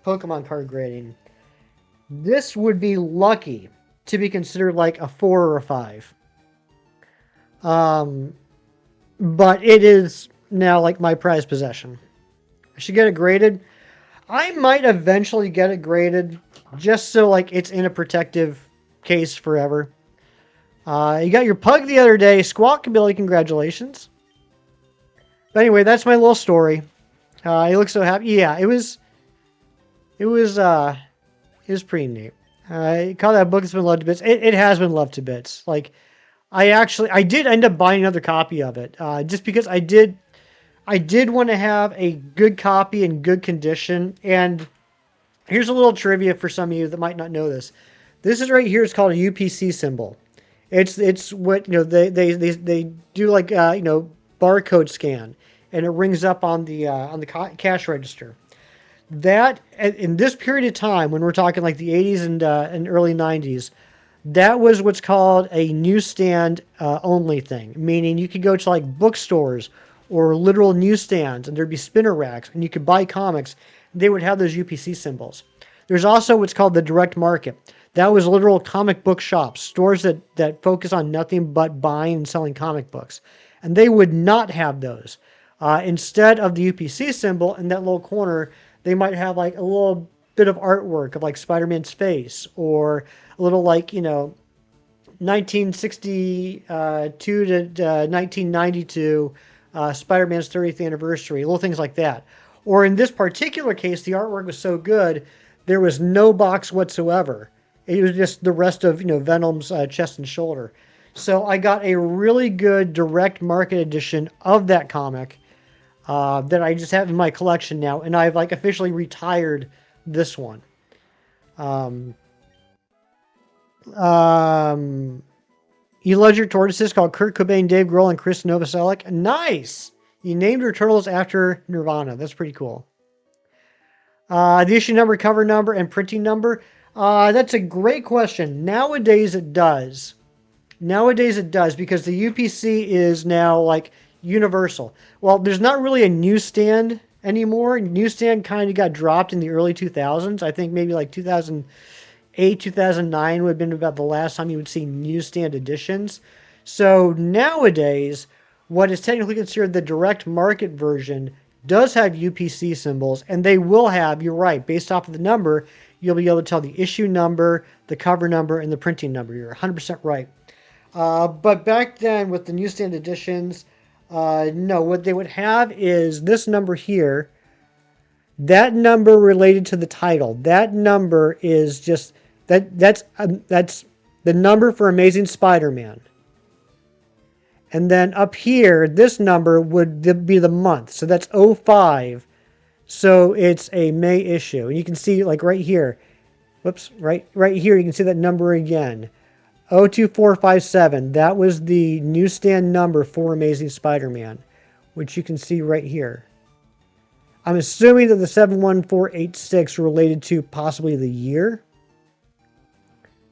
Pokemon card grading. This would be lucky to be considered like a 4 or a 5. But it is now like my prized possession. I should get it graded. I might eventually get it graded just so like it's in a protective case forever. You got your pug the other day, Squawkabilly, congratulations. But anyway, that's my little story. He looks so happy. Yeah, it was pretty neat. I call that book that's been loved to bits. It has been loved to bits. Like, I did end up buying another copy of it, just because I did want to have a good copy in good condition. And here's a little trivia for some of you that might not know this. This is right here. It's called a UPC symbol. It's what, they do like, barcode scan, and it rings up on the cash register. That, in this period of time, when we're talking like the 80s and early 90s, that was what's called a newsstand only thing, meaning you could go to like bookstores or literal newsstands, and there'd be spinner racks, and you could buy comics. They would have those UPC symbols. There's also what's called the direct market. That was literal comic book shops, stores that focus on nothing but buying and selling comic books. And they would not have those. Instead of the UPC symbol in that little corner, they might have like a little bit of artwork of like Spider-Man's face, or a little like, 1962 to 1992 Spider-Man's 30th anniversary, little things like that. Or in this particular case, the artwork was so good, there was no box whatsoever. It was just the rest of, Venom's chest and shoulder. So I got a really good direct market edition of that comic that I just have in my collection now, and I've like officially retired this one. Electric Tortoises called Kurt Cobain, Dave Grohl, and Chris Novoselic. Nice! You named your turtles after Nirvana. That's pretty cool. The issue number, cover number, and printing number. That's a great question. Nowadays it does. Because the UPC is now like universal. Well, there's not really a newsstand anymore. Newsstand kind of got dropped in the early 2000s. I think maybe like 2008, 2009 would have been about the last time you would see newsstand editions. So nowadays, what is technically considered the direct market version does have UPC symbols, and they will have, you're right, based off of the number, you'll be able to tell the issue number, the cover number, and the printing number. You're 100% right. But back then, with the newsstand editions, no, what they would have is this number here. That number related to the title. That number is just that's the number for Amazing Spider-Man. And then up here, this number would be the month. So that's 05. So it's a May issue. And you can see like right here. Whoops, right here you can see that number again. 02457. That was the newsstand number for Amazing Spider-Man, which you can see right here. I'm assuming that the 71486 related to possibly the year.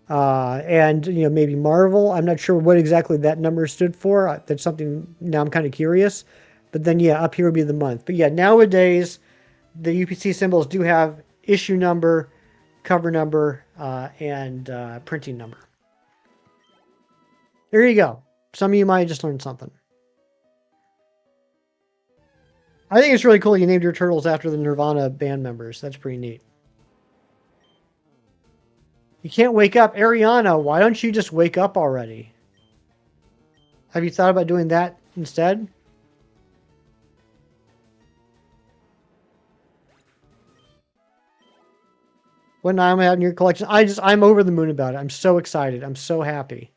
And, maybe Marvel. I'm not sure what exactly that number stood for. That's something now I'm kind of curious. But then, yeah, up here would be the month. But yeah, nowadays, the UPC symbols do have issue number, cover number, and printing number. There you go. Some of you might have just learned something. I think it's really cool you named your turtles after the Nirvana band members. That's pretty neat. You can't wake up. Ariana, why don't you just wake up already? Have you thought about doing that instead? What I'm at in your collection? I'm over the moon about it. I'm so excited. I'm so happy.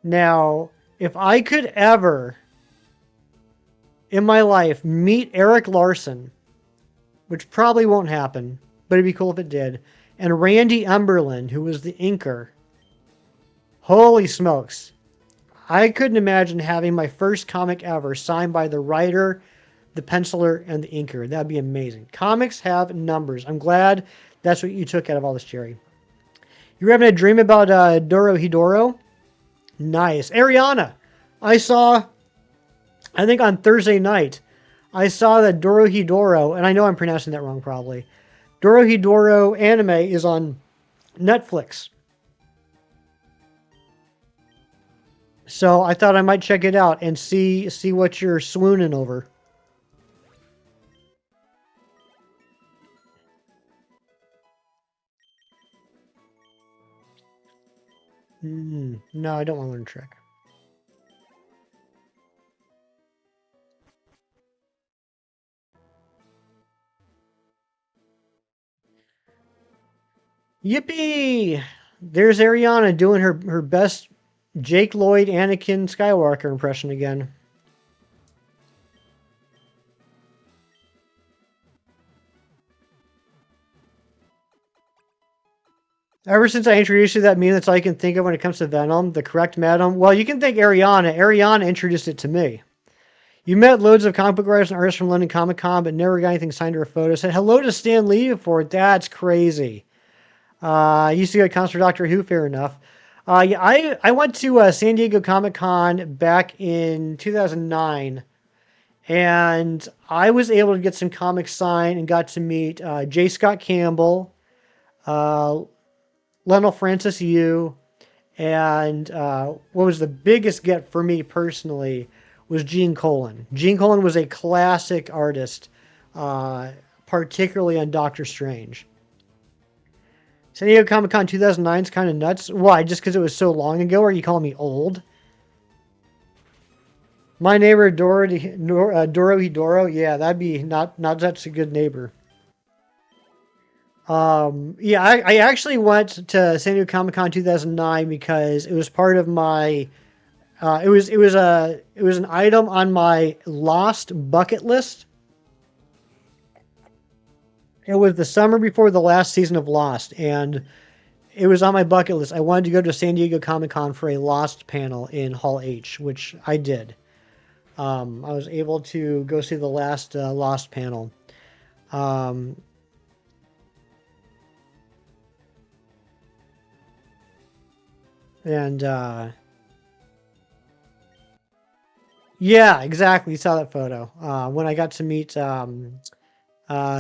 Now, if I could ever in my life meet Eric Larson, which probably won't happen, but it'd be cool if it did, and Randy Emberlin, who was the inker. Holy smokes. I couldn't imagine having my first comic ever signed by the writer, the penciler, and the inker. That'd be amazing. Comics have numbers. I'm glad that's what you took out of all this, Jerry. You were having a dream about Dorohedoro? Nice. Ariana, I think on Thursday night, I saw that Dorohedoro, and I know I'm pronouncing that wrong probably. Dorohedoro anime is on Netflix. So I thought I might check it out and see what you're swooning over. No, I don't want to learn trick. Yippee! There's Ariana doing her best Jake Lloyd, Anakin Skywalker impression again. Ever since I introduced you to that meme, that's all I can think of when it comes to Venom, the correct Madam. Well, you can thank Ariana. Ariana introduced it to me. You met loads of comic book writers and artists from London Comic Con, but never got anything signed or a photo. Said hello to Stan Lee for it. That's crazy. I used to go to Concert Doctor Who, fair enough. Yeah, I went to San Diego Comic Con back in 2009, and I was able to get some comics signed and got to meet J. Scott Campbell, Lionel Francis Yu, and what was the biggest get for me personally was Gene Colan. Gene Colan was a classic artist, particularly on Doctor Strange. San Diego Comic Con 2009 is kind of nuts. Why? Just because it was so long ago? Or are you calling me old? My neighbor Dorohedoro. Yeah, that'd be not such a good neighbor. Yeah, I actually went to San Diego Comic Con 2009 because it was part of my. It was an item on my Lost bucket list. It was the summer before the last season of Lost, and it was on my bucket list. I wanted to go to San Diego Comic Con for a Lost panel in Hall H, which I did. I was able to go see the last Lost panel. Yeah, exactly. You saw that photo. When I got to meet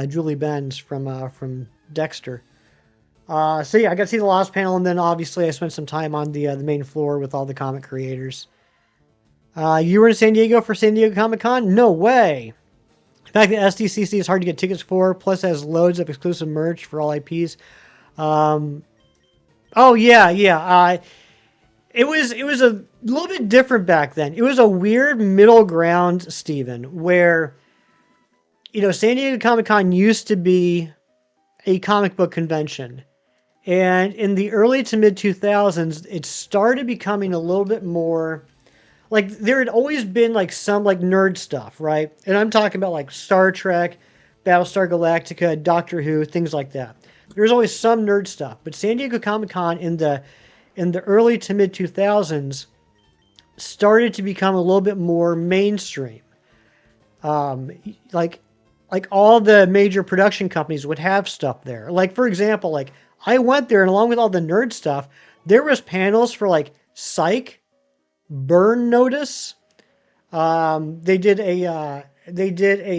Julie Benz from Dexter. So yeah, I got to see the Lost panel, and then obviously I spent some time on the main floor with all the comic creators. You were in San Diego for San Diego Comic-Con? No way. In fact, the SDCC is hard to get tickets for, plus has loads of exclusive merch for all IPs. Um, oh, yeah, yeah. It was a little bit different back then. It was a weird middle ground, Steven, where, San Diego Comic-Con used to be a comic book convention. And in the early to mid 2000s, it started becoming a little bit more like there had always been like some like nerd stuff, right? And I'm talking about like Star Trek, Battlestar Galactica, Doctor Who, things like that. There's always some nerd stuff, but San Diego Comic-Con in the early to mid 2000s started to become a little bit more mainstream. Um, like like all the major production companies would have stuff there. Like for example, like I went there and along with all the nerd stuff, there was panels for like Psych, Burn Notice. They did a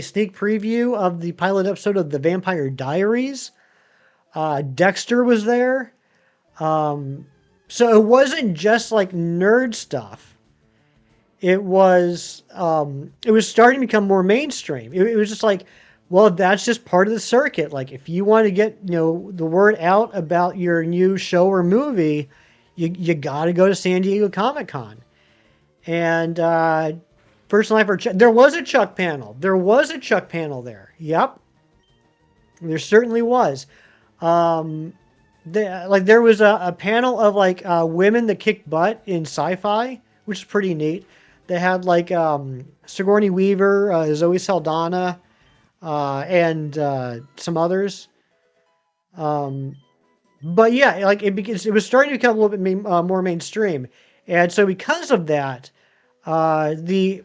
sneak preview of the pilot episode of The Vampire Diaries. Dexter was there. So it wasn't just like nerd stuff. It was starting to become more mainstream. It was just like, well, that's just part of the circuit. Like if you want to get, the word out about your new show or movie, you got to go to San Diego Comic-Con. And First Life for Chuck, there was a Chuck panel. There was a Chuck panel there. Yep. There certainly was. There was a panel of like women that kick butt in sci-fi, which is pretty neat. They had like Sigourney Weaver, Zoe Saldana, and some others. But yeah, like it was starting to become a little bit more mainstream, and so because of that, the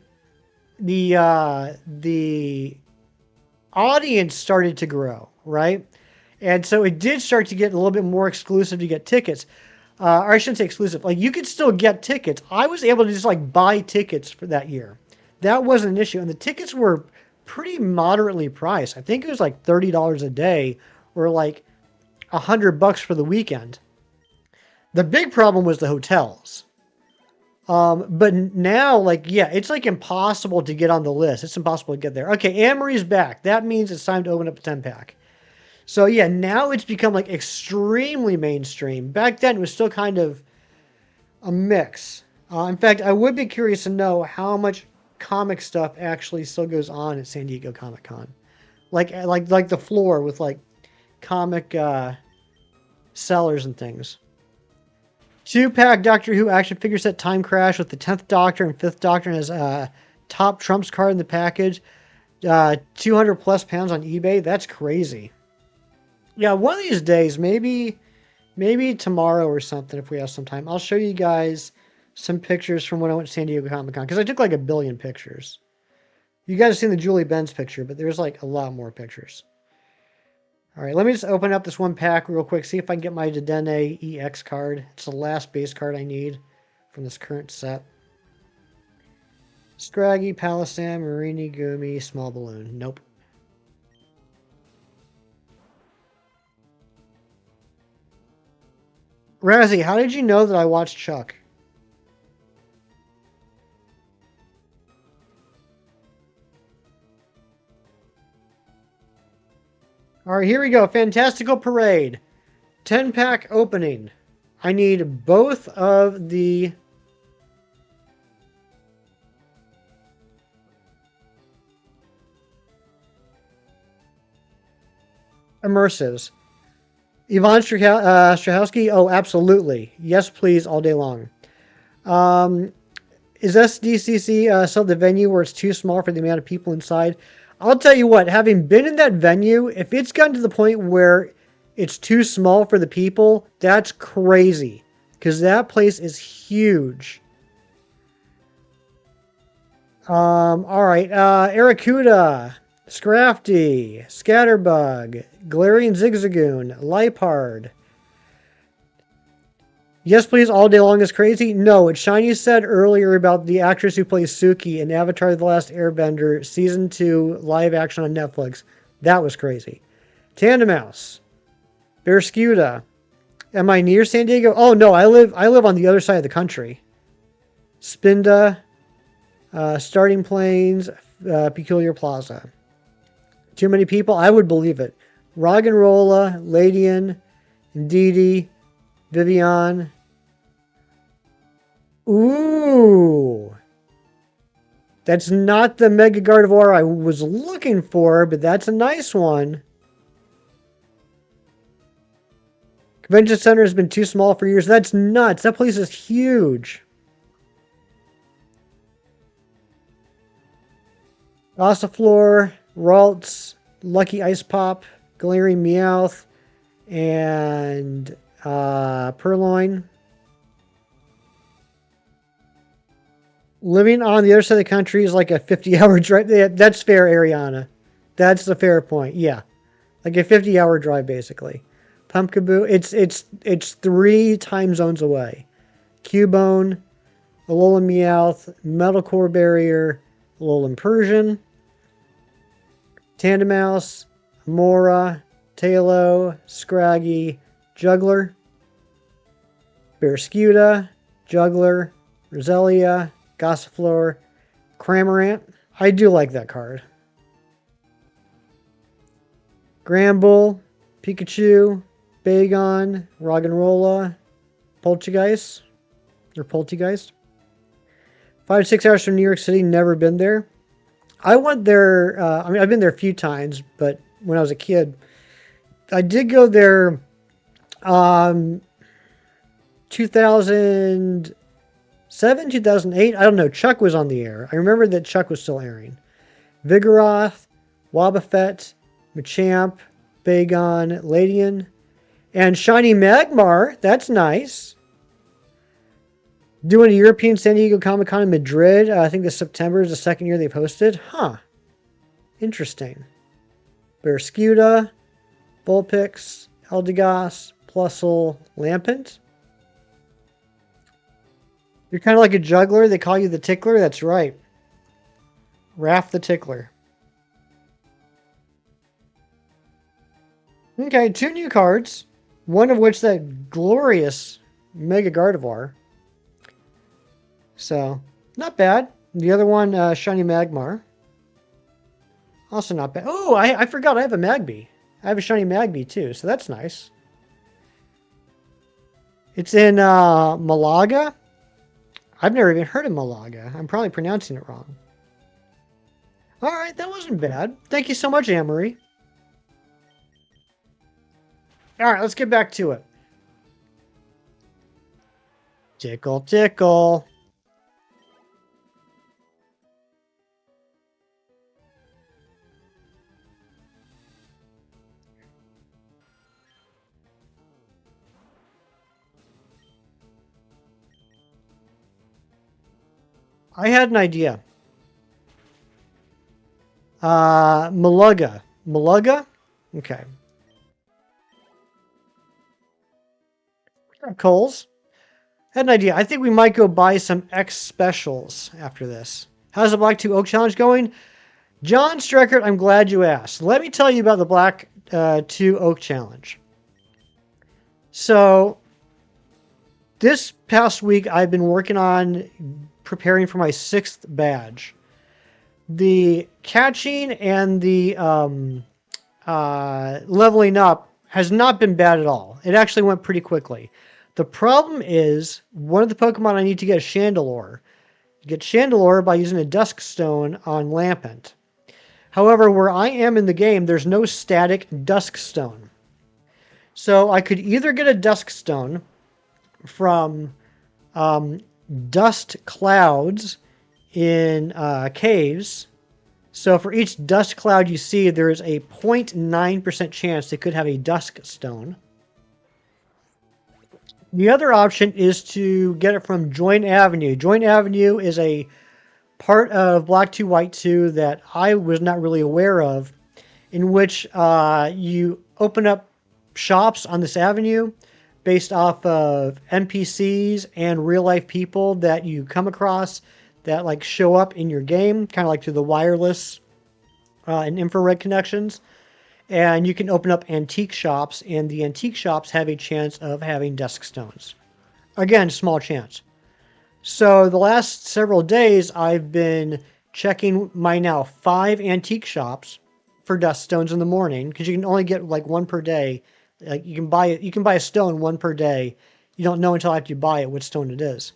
audience started to grow, right? And so it did start to get a little bit more exclusive to get tickets. Or I shouldn't say exclusive. Like you could still get tickets. I was able to just like buy tickets for that year. That wasn't an issue. And the tickets were pretty moderately priced. I think it was like $30 a day or like $100 for the weekend. The big problem was the hotels. But now, like, yeah, it's like impossible to get on the list. It's impossible to get there. Okay, Anne-Marie's back. That means it's time to open up a 10-pack. So yeah, now it's become like extremely mainstream. Back then it was still kind of a mix. In fact, I would be curious to know how much comic stuff actually still goes on at San Diego Comic-Con. Like the floor with like comic sellers and things. 2-pack Doctor Who action figure set Time Crash with the 10th Doctor and 5th Doctor and his top Trumps card in the package. 200 plus pounds on eBay. That's crazy. Yeah, one of these days, maybe tomorrow or something, if we have some time, I'll show you guys some pictures from when I went to San Diego Comic-Con, because I took like 1 billion pictures. You guys have seen the Julie Benz picture, but there's like a lot more pictures. All right, let me just open up this 1-pack real quick, see if I can get my Dedenne EX card. It's the last base card I need from this current set. Scraggy, Palisam, Marini, Gumi, Small Balloon. Nope. Razzie, how did you know that I watched Chuck? All right, here we go. Fantastical Parade. 10-pack opening. I need both of the immersives. Yvonne Strahovski? Oh, absolutely. Yes, please, all day long. Is SDCC still the venue where it's too small for the amount of people inside? I'll tell you what, having been in that venue, if it's gotten to the point where it's too small for the people, that's crazy. Because that place is huge. Alright, Aracuda, Scrafty, Scatterbug, Galarian Zigzagoon, Lipard. Yes, please, all day long is crazy? No, what Shiny said earlier about the actress who plays Suki in Avatar The Last Airbender Season 2 live action on Netflix, that was crazy. Tandemouse, Bearscuda. Am I near San Diego? Oh, no, I live on the other side of the country. Spinda. Starting Plains, Peculiar Plaza. Too many people? I would believe it. Roggenrola, Ladian, Ndidi, Vivian. Ooh. That's not the Mega Gardevoir I was looking for, but that's a nice one. Convention Center has been too small for years. That's nuts. That place is huge. Ossiflor, Ralts, Lucky Ice Pop, Galarian Meowth, and Purloin. Living on the other side of the country is like a 50-hour drive. Yeah, that's fair, Ariana. That's the fair point. Yeah. Like a 50-hour drive, basically. Pumpkaboo, it's 3 time zones away. Cubone, Alolan Meowth, Metal Core Barrier, Alolan Persian, Tandemaus, Mora, Tailo, Scraggy, Juggler, Barraskewda, Juggler, Roselia, Gossiflor, Cramorant. I do like that card. Granbull, Pikachu, Bagon, Roggenrola, Poltergeist. 5 to 6 hours from New York City, never been there. I went there, I've been there a few times, but when I was a kid, I did go there 2007, 2008. I don't know. Chuck was on the air. I remember that Chuck was still airing. Vigoroth, Wobbuffet, Machamp, Bagon, Ladian, and Shiny Magmar. That's nice. Doing a European San Diego Comic-Con in Madrid. I think this September is the second year they've hosted. Huh. Interesting. Barraskewda, Vulpix, Eldegoss, Plusle, Lampent. You're kind of like a juggler. They call you the Tickler. That's right. Raph the Tickler. Okay, 2 new cards. One of which that glorious Mega Gardevoir. So, not bad. The other one, Shiny Magmar. Also not bad. Oh, I forgot I have a Magby. I have a Shiny Magby too, so that's nice. It's in Malaga. I've never even heard of Malaga. I'm probably pronouncing it wrong. Alright, that wasn't bad. Thank you so much, Anne-Marie. Alright, let's get back to it. Tickle, tickle. I had an idea. Malaga. Malaga? Okay. Coles. Had an idea. I think we might go buy some X specials after this. How's the Black 2 Oak Challenge going? John Streckert, I'm glad you asked. Let me tell you about the Black 2 Oak Challenge. So, this past week I've been working on preparing for my 6th badge. The catching and the leveling up has not been bad at all. It actually went pretty quickly. The problem is, one of the Pokemon I need to get is Chandelure. You get Chandelure by using a Dusk Stone on Lampent. However, where I am in the game, there's no static Dusk Stone. So I could either get a Dusk Stone from dust clouds in caves. So for each dust cloud you see, there is a 0.9% chance they could have a Dusk Stone. The other option is to get it from Joint Avenue. Joint Avenue is a part of Black 2 White 2 that I was not really aware of, in which you open up shops on this avenue based off of NPCs and real-life people that you come across that like show up in your game, kind of like through the wireless and infrared connections. And you can open up antique shops, and the antique shops have a chance of having Dusk Stones. Again, small chance. So the last several days, I've been checking my now 5 antique shops for dust stones in the morning because you can only get like one per day. Like you can buy a stone one per day. You don't know until after you buy it what stone it is.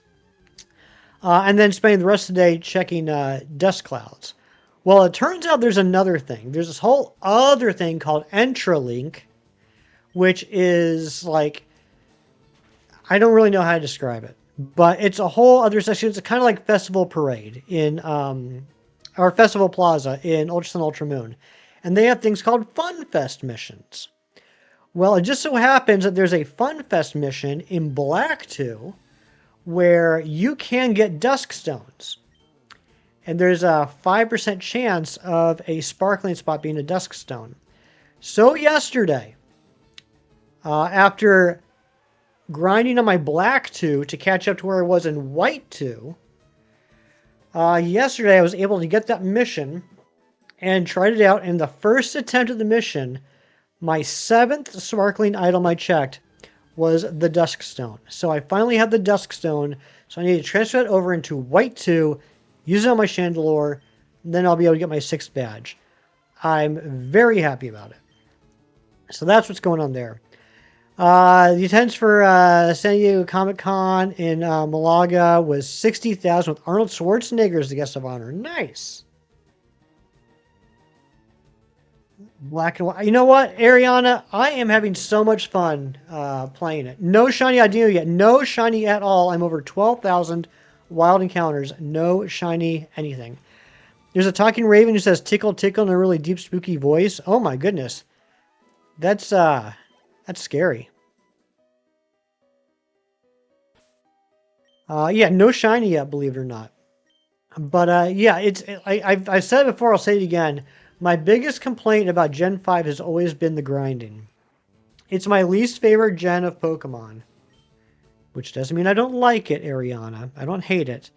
And then spending the rest of the day checking dust clouds. Well, it turns out there's another thing. There's this whole other thing called Entralink, which is like, I don't really know how to describe it, but it's a whole other section. It's kind of like Festival Parade in, or Festival Plaza in Ultra Sun Ultra Moon. And they have things called Fun Fest missions. Well, it just so happens that there's a Fun Fest mission in Black 2 where you can get dusk stones. And there's a 5% chance of a sparkling spot being a dusk stone. So yesterday, after grinding on my Black 2 to catch up to where I was in White 2, yesterday I was able to get that mission and tried it out. And the first attempt at the mission, my 7th sparkling item I checked was the Dusk Stone. So I finally had the Dusk Stone, so I need to transfer it over into White 2, use it on my Chandelure, and then I'll be able to get my 6th badge. I'm very happy about it. So that's what's going on there. The attendance for San Diego Comic-Con in Malaga was 60,000 with Arnold Schwarzenegger as the guest of honor. Nice. Black and white. You know what, Ariana? I am having so much fun playing it. No shiny Idino yet. No shiny at all. I'm over 12,000 wild encounters. No shiny anything. There's a talking raven who says tickle tickle in a really deep spooky voice. Oh my goodness. That's scary. Yeah, no shiny yet, believe it or not. But yeah, I've said it before, I'll say it again. My biggest complaint about Gen 5 has always been the grinding. It's my least favorite gen of Pokemon. Which doesn't mean I don't like it, Ariana. I don't hate it.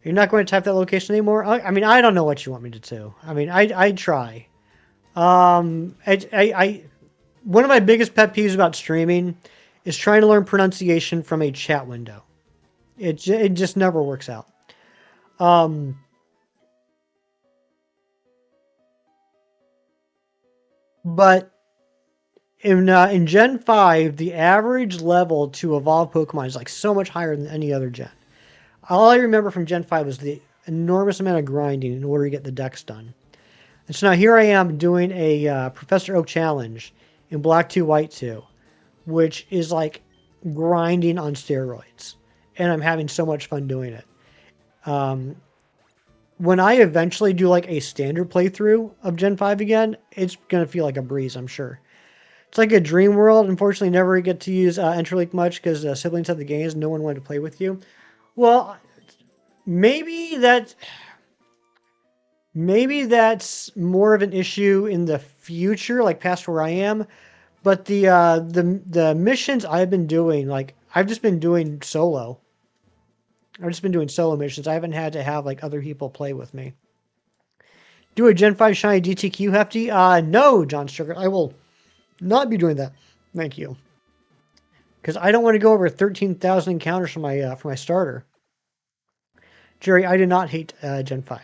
You're not going to type that location anymore? I mean, I don't know what you want me to do. I mean, I'd try. One of my biggest pet peeves about streaming is trying to learn pronunciation from a chat window. It just never works out. But in Gen 5, the average level to evolve Pokemon is like so much higher than any other gen. All I remember from Gen 5 was the enormous amount of grinding in order to get the decks done. And so now here I am doing a Professor Oak challenge in Black 2, White 2, which is like grinding on steroids. And I'm having so much fun doing it. When I eventually do like a standard playthrough of Gen 5 again, it's going to feel like a breeze, I'm sure. It's like a dream world. Unfortunately, never get to use Entralink much because siblings have the games and no one wanted to play with you. Well, maybe that's more of an issue in the future, like past where I am. But the missions I've been doing, like I've just been doing solo. I've just been doing solo missions. I haven't had to have like other people play with me. Do a Gen 5 shiny DTQ hefty? No, John Sugar. I will not be doing that. Thank you. Because I don't want to go over 13,000 encounters for my starter. Jerry, I do not hate Gen 5.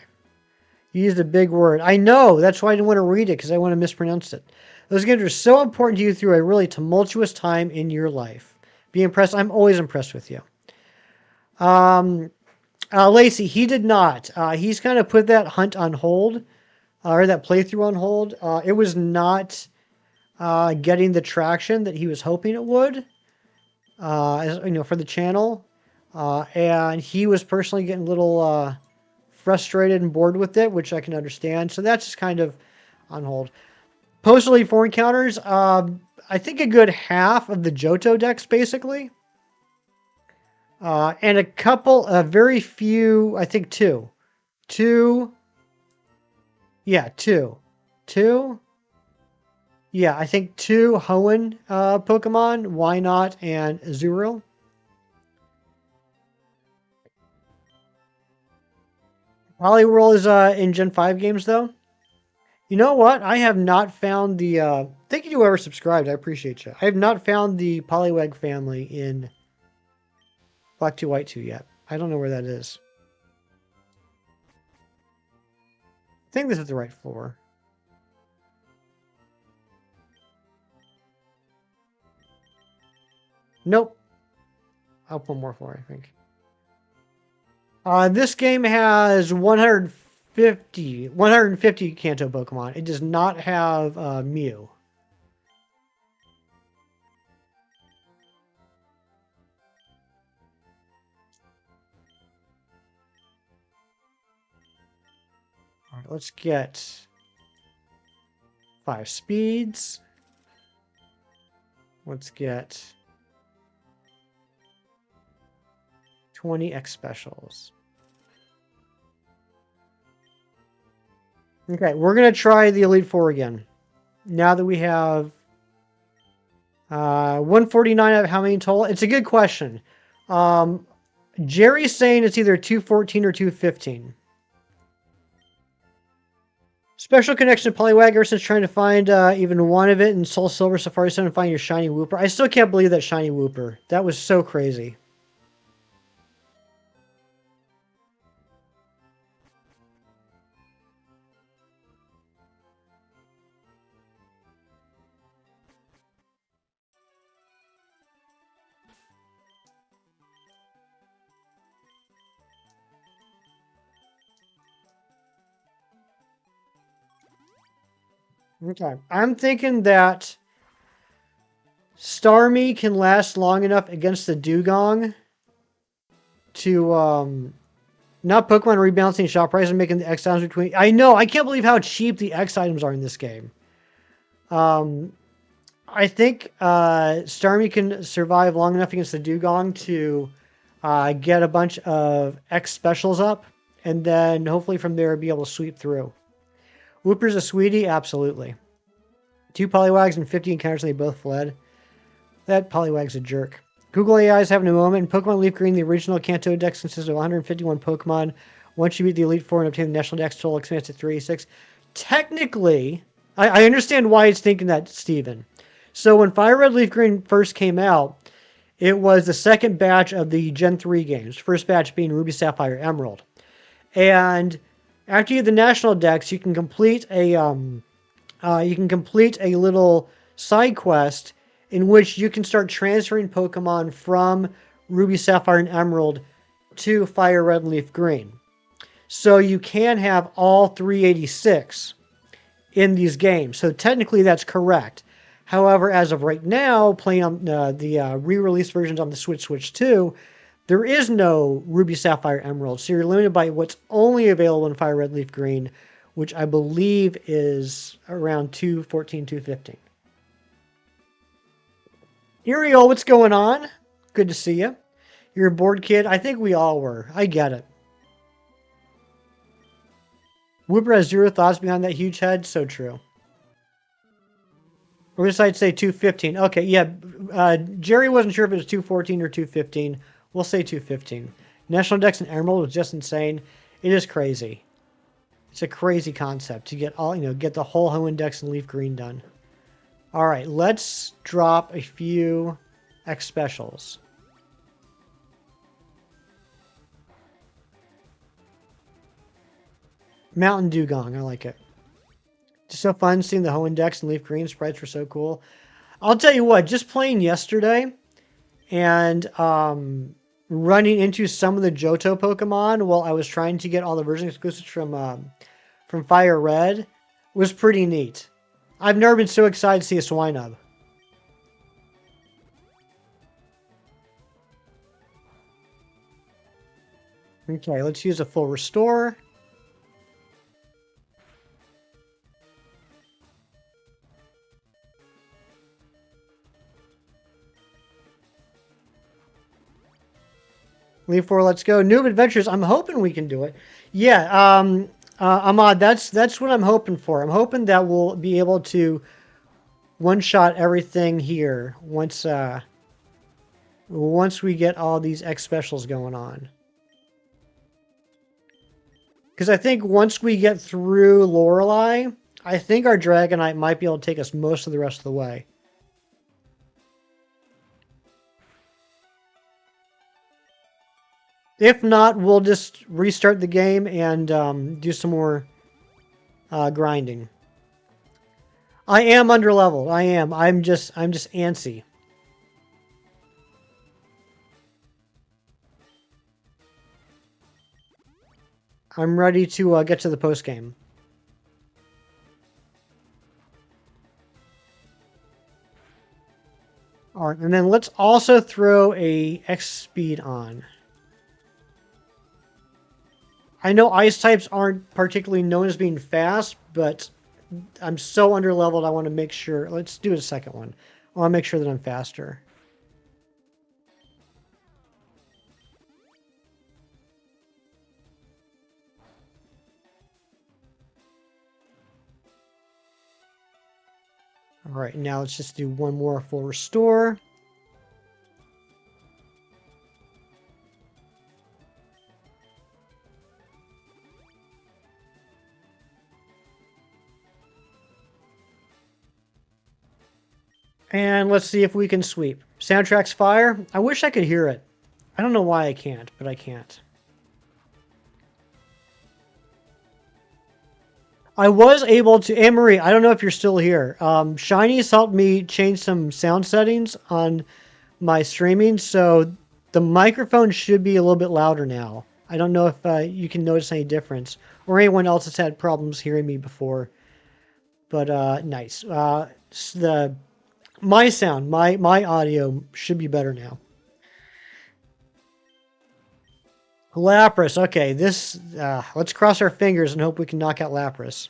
You used a big word. I know. That's why I didn't want to read it, because I want to mispronounce it. Those games are so important to you through a really tumultuous time in your life. Be impressed. I'm always impressed with you. Lacey, he did not. He's kind of put that hunt on hold, or that playthrough on hold. It was not getting the traction that he was hoping it would, for the channel. And he was personally getting a little frustrated and bored with it, which I can understand. So that's just kind of on hold. Postal Elite 4 encounters, I think a good half of the Johto decks, basically. And a couple, very few, I think two. Yeah, two. Yeah, I think 2 Hoenn Pokemon, Why Not, and Azurill. Poliwhirl is in Gen 5 games, though. You know what? I have not found the... thank you to whoever subscribed. I appreciate you. I have not found the Poliwag family in Black 2, White 2 yet. I don't know where that is. I think this is the right floor. Nope. Up one more floor, I think. This game has 150 Kanto Pokemon. It does not have Mew. All right, let's get 5 speeds. Let's get 20 X specials. Okay, we're going to try the Elite Four again. Now that we have 149 out of how many total? It's a good question. Jerry's saying it's either 214 or 215. Special connection to Poliwag ever since trying to find even one of it in Soul Silver Safari Sun and find your shiny Wooper. I still can't believe that shiny Wooper. That was so crazy. Okay, I'm thinking that Starmie can last long enough against the Dugong to not Pokemon rebalancing shop price and making the X items between. I know, I can't believe how cheap the X items are in this game. I think Starmie can survive long enough against the Dugong to get a bunch of X specials up, and then hopefully from there be able to sweep through. Whooper's a sweetie? Absolutely. 2 Poliwags and 50 encounters and they both fled. That Poliwag's a jerk. Google AI is having a moment. In Pokemon LeafGreen, the original Kanto Dex consists of 151 Pokemon. Once you beat the Elite Four and obtain the National Dex, total expands to 386. Technically, I understand why it's thinking that, Steven. So when FireRed LeafGreen first came out, it was the second batch of the Gen 3 games. First batch being Ruby, Sapphire, Emerald. And after you get the National Dex, you can complete a little side quest in which you can start transferring Pokemon from Ruby, Sapphire, and Emerald to Fire Red and Leaf Green. So you can have all 386 in these games. So technically that's correct. However, as of right now, playing on the re-release versions on the Switch 2, there is no Ruby, Sapphire, Emerald. So you're limited by what's only available in Fire Red, Leaf Green, which I believe is around 214, 215. Uriel, what's going on? Good to see you. You're a bored kid? I think we all were. I get it. Whooper has 0 thoughts behind that huge head. So true. Or this I'd say 215. Okay, yeah. Jerry wasn't sure if it was 214 or 215. We'll say 215. National Dex and Emerald was just insane. It is crazy. It's a crazy concept to get all, get the whole Hoenn Dex and Leaf Green done. All right, let's drop a few X specials. Mountain Dugong, I like it. It's so fun seeing the Hoenn Dex and Leaf Green sprites were so cool. I'll tell you what, just playing yesterday and running into some of the Johto Pokemon while I was trying to get all the version exclusives from Fire Red was pretty neat. I've never been so excited to see a Swinub. Okay, let's use a full restore. Leaf 4, let's go. Noob Adventures, I'm hoping we can do it. Yeah, Ahmad, that's what I'm hoping for. I'm hoping that we'll be able to one-shot everything here once we get all these X specials going on. Because I think once we get through Lorelei, I think our Dragonite might be able to take us most of the rest of the way. If not, we'll just restart the game and do some more grinding. I am underleveled. I am. I'm just antsy. I'm ready to get to the post game. All right, and then let's also throw a X speed on. I know ice types aren't particularly known as being fast, but I'm so underleveled. I want to make sure. Let's do a second one. I want to make sure that I'm faster. All right, now let's just do one more full restore. And let's see if we can sweep. Soundtrack's fire. I wish I could hear it. I don't know why I can't, but I can't. I was able to... Anne-Marie, I don't know if you're still here. Shiny's helped me change some sound settings on my streaming, so the microphone should be a little bit louder now. I don't know if you can notice any difference, or anyone else has had problems hearing me before. But nice. My sound, my audio should be better now. Lapras. Okay, this... let's cross our fingers and hope we can knock out Lapras.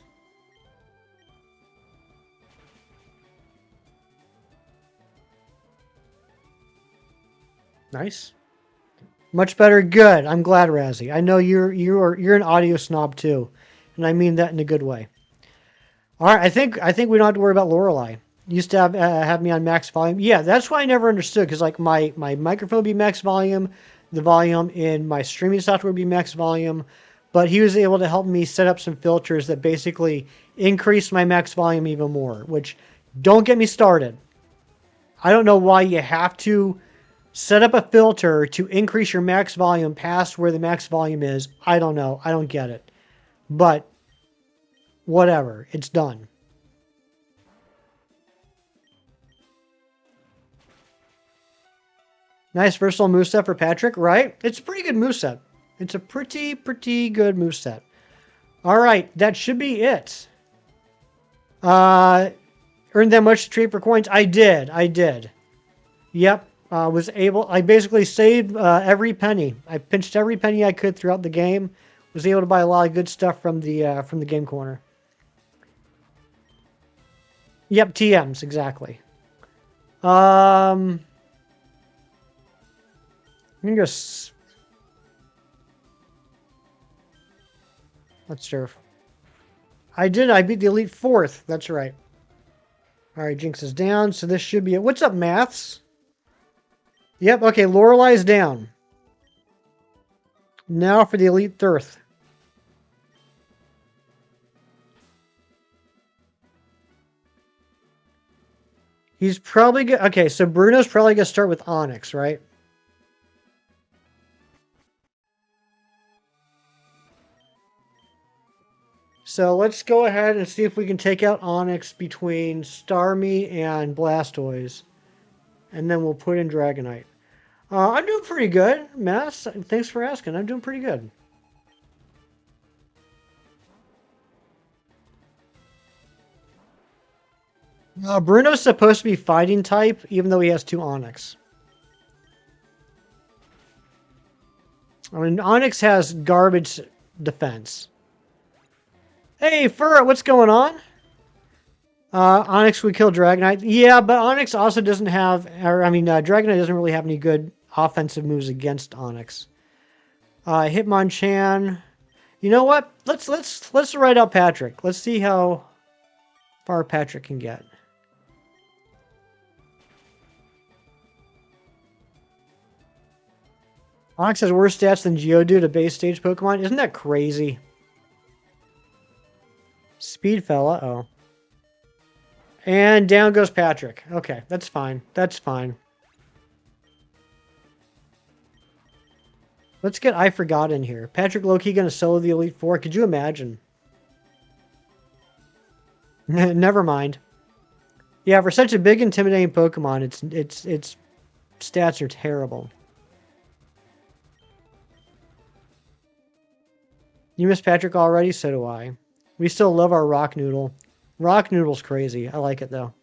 Nice. Much better. Good. I'm glad, Razzie. I know you're an audio snob too, and I mean that in a good way. All right, I think we don't have to worry about Lorelei. Used to have me on max volume. Yeah, that's why I never understood, because like my microphone would be max volume, the volume in my streaming software would be max volume, but he was able to help me set up some filters that basically increased my max volume even more, which don't get me started. I don't know why you have to set up a filter to increase your max volume past where the max volume is. I don't know. I don't get it. But whatever. It's done. Nice versatile moveset for Patrick, right? It's a pretty good moveset. It's a pretty good moveset. All right, that should be it. Earned that much to trade for coins? I did. Yep. I basically saved every penny. I pinched every penny I could throughout the game. Was able to buy a lot of good stuff from the game corner. Yep, TMs, exactly. I'm gonna go... Let's surf. I did. I beat the Elite Fourth. That's right. All right, Jinx is down, so this should be it. What's up, Maths? Yep, okay, Lorelei's down. Now for the Elite Thirth. He's probably good. Okay, so Bruno's probably going to start with Onyx, right? So let's go ahead and see if we can take out Onyx between Starmie and Blastoise. And then we'll put in Dragonite. I'm doing pretty good, Mass. Thanks for asking. I'm doing pretty good. Bruno's supposed to be fighting type, even though he has 2 Onyx. I mean, Onyx has garbage defense. Hey, Fur, what's going on? Onyx would kill Dragonite. Yeah, but Onyx also doesn't have... Dragonite doesn't really have any good offensive moves against Onyx. Hitmonchan. You know what? Let's write out Patrick. Let's see how far Patrick can get. Onyx has worse stats than Geodude, a base stage Pokemon. Isn't that crazy? Speed fell. Uh-oh. And down goes Patrick. Okay, that's fine. That's fine. Let's get I Forgot in here. Patrick Loki gonna solo the Elite Four. Could you imagine? Never mind. Yeah, for such a big, intimidating Pokemon, its stats are terrible. You miss Patrick already? So do I. We still love our Rock Noodle. Rock Noodle's crazy. I like it though.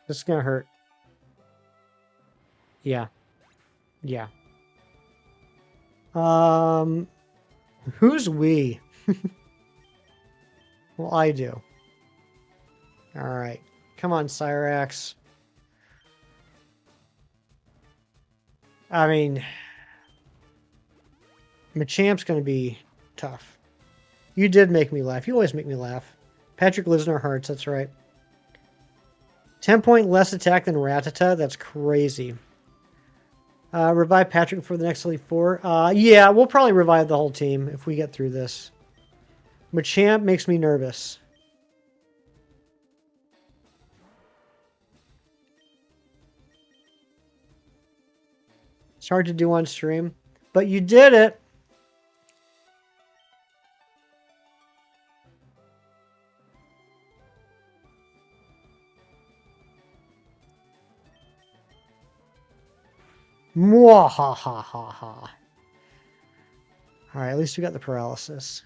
This is gonna hurt. Yeah. Yeah. Who's we? Well, I do. Alright. Come on, Cyrax. I mean, Machamp's gonna be tough. You did make me laugh. You always make me laugh. Patrick lives in our hearts, that's right. 10-point less attack than Rattata? That's crazy. Revive Patrick for the next Elite Four? Yeah, we'll probably revive the whole team if we get through this. Machamp makes me nervous. It's hard to do on stream, but you did it! Mwahahaha. Alright, at least we got the paralysis.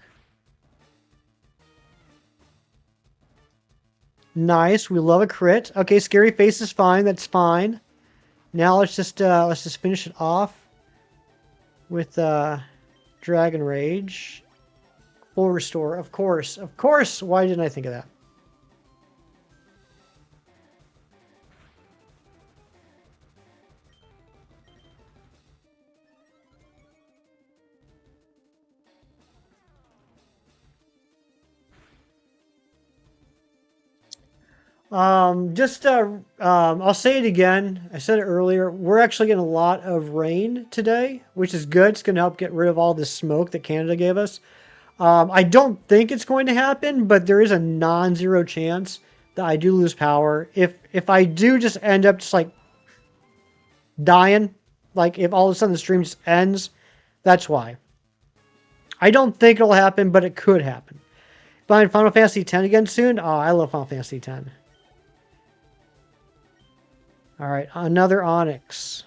Nice, we love a crit. Okay, Scary Face is fine, that's fine. Now let's just finish it off with Dragon Rage. Full restore, of course. Of course! Why didn't I think of that? I'll say it again. I said it earlier. We're actually getting a lot of rain today, which is good. It's going to help get rid of all this smoke that Canada gave us. I don't think it's going to happen, but there is a non-zero chance that I do lose power. If I do just end up just like dying, like if all of a sudden the stream just ends, that's why. I don't think it'll happen, but it could happen. Buying Final Fantasy X again soon? Oh, I love Final Fantasy X. All right, another Onyx.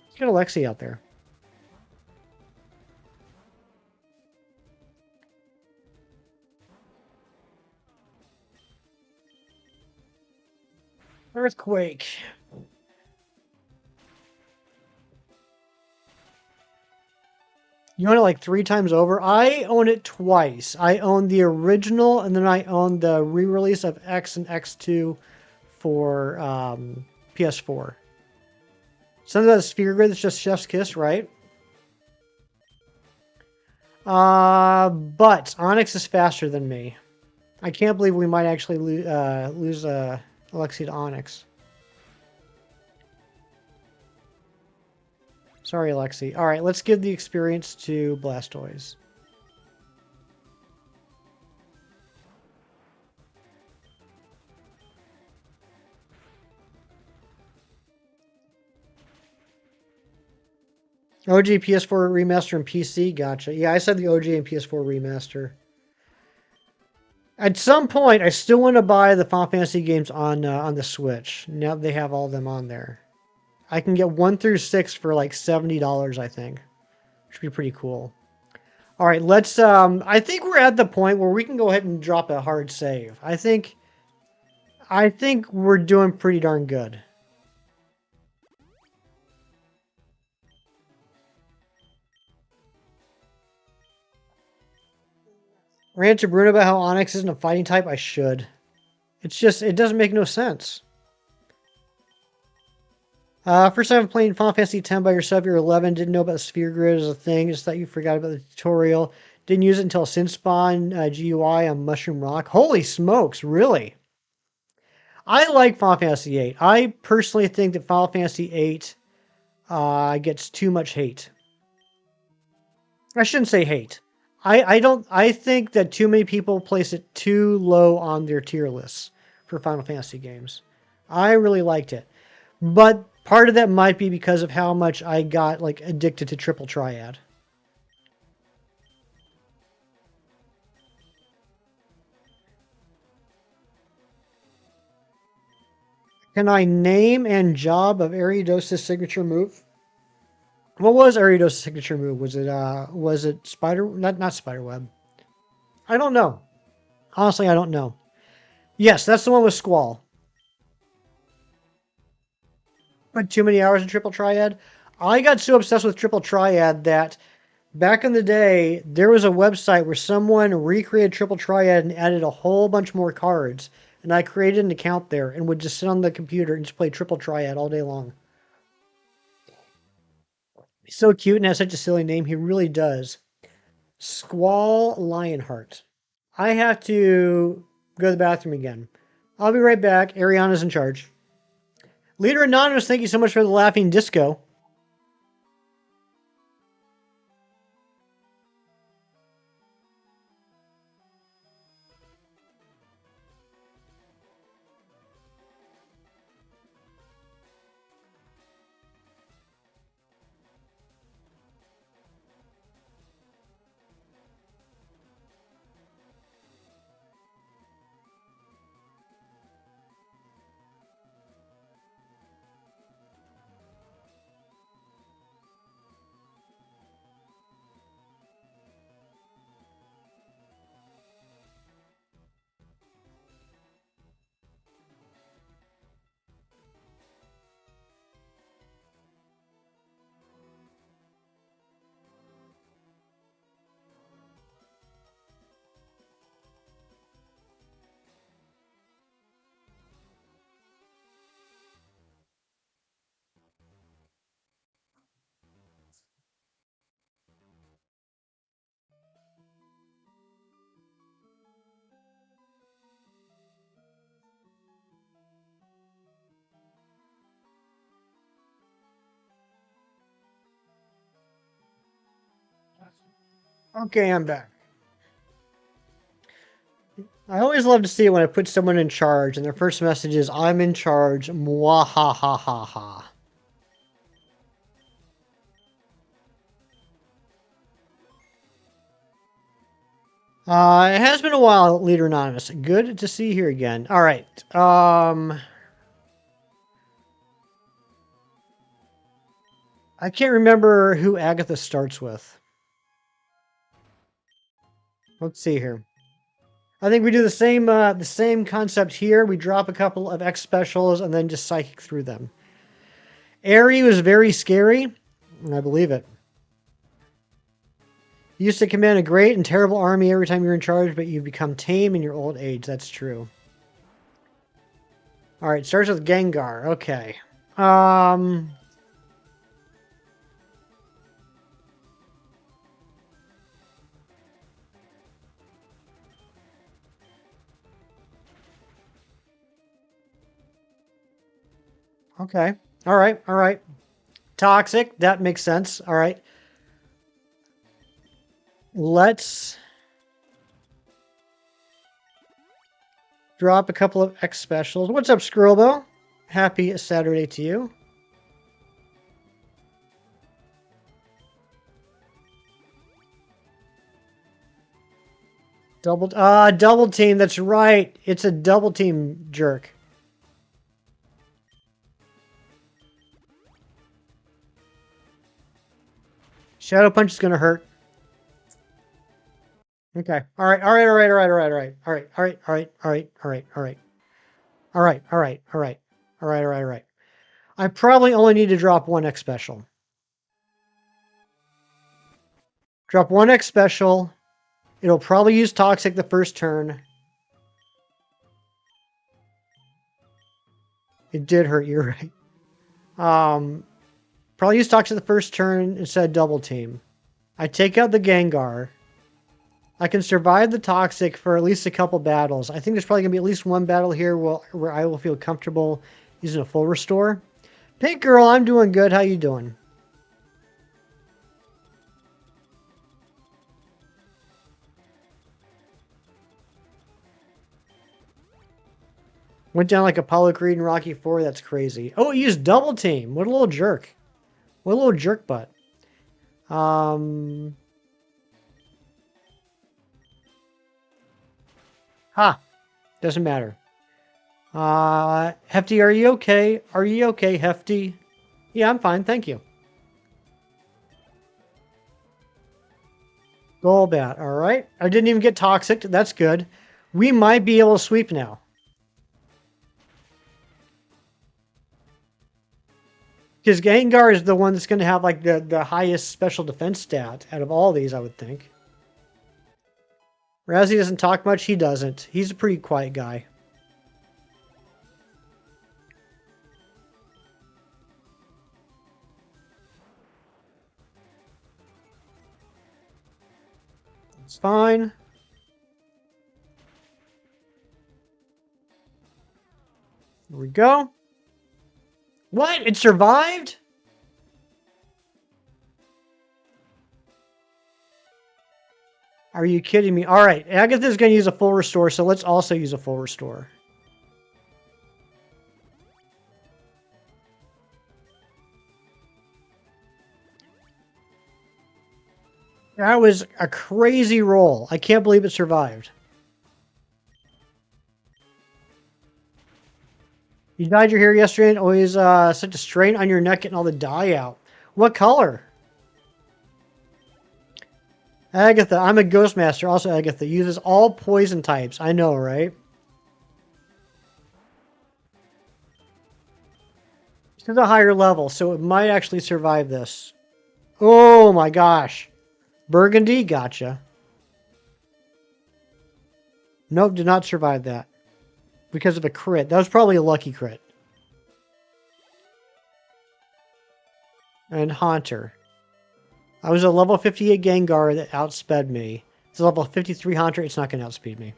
Let's get Alexi out there. Earthquake. You own it like 3 times over? I own it twice. I own the original, and then I own the re-release of X and X2 for PS4. Something about Sphere Grid that's just Chef's Kiss, right? But Onyx is faster than me. I can't believe we might actually lose Alexi to Onyx. Sorry, Alexi. All right, let's give the experience to Blastoise. OG PS4 remaster and PC? Gotcha. Yeah, I said the OG and PS4 remaster. At some point, I still want to buy the Final Fantasy games on the Switch. Now they have all of them on there. I can get 1 through 6 for like $70, I think. Which would be pretty cool. All right, let's... I think we're at the point where we can go ahead and drop a hard save. I think we're doing pretty darn good. Rant to Bruno about how Onyx isn't a fighting type? I should. It's just, it doesn't make no sense. First time playing Final Fantasy X by yourself, you're 11, didn't know about Sphere Grid as a thing, just thought you forgot about the tutorial. Didn't use it until Sinspawn GUI on Mushroom Rock. Holy smokes, really? I like Final Fantasy VIII. I personally think that Final Fantasy VIII gets too much hate. I shouldn't say hate. I think that too many people place it too low on their tier lists for Final Fantasy games. I really liked it. But part of that might be because of how much I got like addicted to Triple Triad. Can I name and job of Ariados's signature move? What was Ariados's signature move? Was it spider not spider web? I don't know. Honestly, I don't know. Yes, that's the one with Squall. But too many hours in Triple Triad. I got so obsessed with Triple Triad that back in the day, there was a website where someone recreated Triple Triad and added a whole bunch more cards. And I created an account there and would just sit on the computer and just play Triple Triad all day long. He's so cute and has such a silly name. He really does. Squall Lionheart. I have to go to the bathroom again. I'll be right back. Ariana's in charge. Leader Anonymous, thank you so much for the laughing disco. Okay, I'm back. I always love to see it when I put someone in charge and their first message is, I'm in charge, mwahahaha. It has been a while, Leader Anonymous. Good to see you here again. All right. I can't remember who Agatha starts with. Let's see here. I think we do the same concept here. We drop a couple of X specials and then just psychic through them. Airy was very scary, and I believe it. You used to command a great and terrible army every time you're in charge, but you become tame in your old age. That's true. All right, starts with Gengar. Okay. Okay. All right. All right. Toxic. That makes sense. All right. Let's drop a couple of X specials. What's up, Squirrelbo? Happy Saturday to you. Double team. That's right. It's a double team jerk. Shadow Punch is gonna hurt. Okay. All right. All right. All right. All right. All right. All right. All right. All right. All right. All right. All right. All right. All right. All right. All right. All right. All right. All right. I probably only need to drop one X special. Drop one X special. It'll probably use Toxic the first turn. It did hurt, you're right. Probably use Toxic the first turn instead of Double Team. I take out the Gengar. I can survive the Toxic for at least a couple battles. I think there's probably going to be at least one battle here where I will feel comfortable using a full restore. Pink Girl, I'm doing good. How you doing? Went down like Apollo Creed and Rocky 4. That's crazy. Oh, he used double team. What a little jerk. What a little jerk butt. Ha. Doesn't matter. Hefty, are you okay? Are you okay, Hefty? Yeah, I'm fine. Thank you. Golbat. All right. I didn't even get toxic. That's good. We might be able to sweep now. Because Gengar is the one that's going to have like the highest special defense stat out of all these, I would think. Razzie doesn't talk much. He doesn't. He's a pretty quiet guy. It's fine. Here we go. What? It survived? Are you kidding me? All right, Agatha's going to use a full restore, so let's also use a full restore. That was a crazy roll. I can't believe it survived. You dyed your hair yesterday and always such a strain on your neck getting all the dye out. What color? Agatha, I'm a ghost master. Also, Agatha uses all poison types. I know, right? It's at a higher level, so it might actually survive this. Oh my gosh. Burgundy, gotcha. Nope, did not survive that. Because of a crit. That was probably a lucky crit. And Haunter. I was a level 58 Gengar that outsped me. It's a level 53 Haunter, it's not going to outspeed me.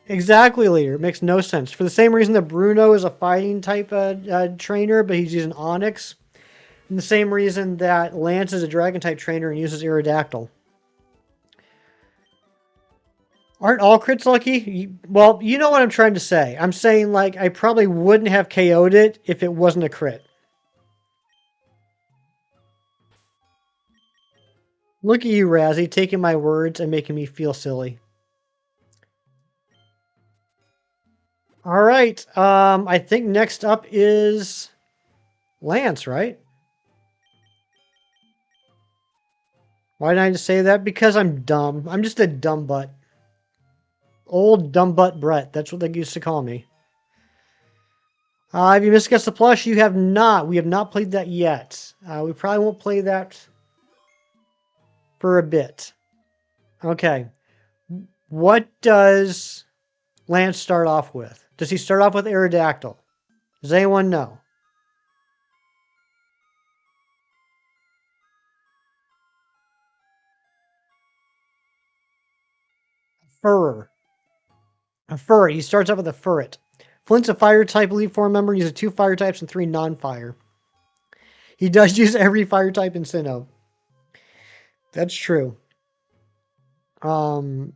Exactly, Leader. It makes no sense. For the same reason that Bruno is a fighting type trainer, but he's using Onyx. And the same reason that Lance is a dragon type trainer and uses Aerodactyl. Aren't all crits lucky? Well, you know what I'm trying to say. I'm saying, like, I probably wouldn't have KO'd it if it wasn't a crit. Look at you, Razzie, taking my words and making me feel silly. All right. I think next up is Lance, right? Why did I just say that? Because I'm dumb. I'm just a dumb butt. Old dumb butt Brett. That's what they used to call me. Have you missed Guess the Plush? You have not. We have not played that yet. We probably won't play that for a bit. Okay. What does Lance start off with? Does he start off with Aerodactyl? Does anyone know? Furrer. A furret. He starts off with a furret. Flint's a fire type elite four member. Uses 2 fire types and 3 non-fire. He does use every fire type in Sinnoh. That's true. Gyarados.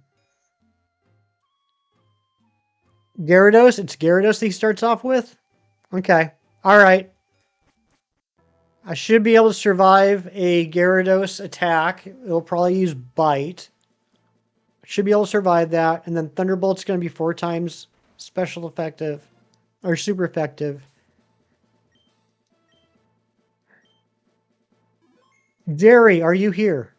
It's Gyarados that he starts off with? Okay. Alright. I should be able to survive a Gyarados attack. It'll probably use Bite. Should be able to survive that. And then Thunderbolt's going to be 4 times special effective. Or super effective. Jerry, are you here?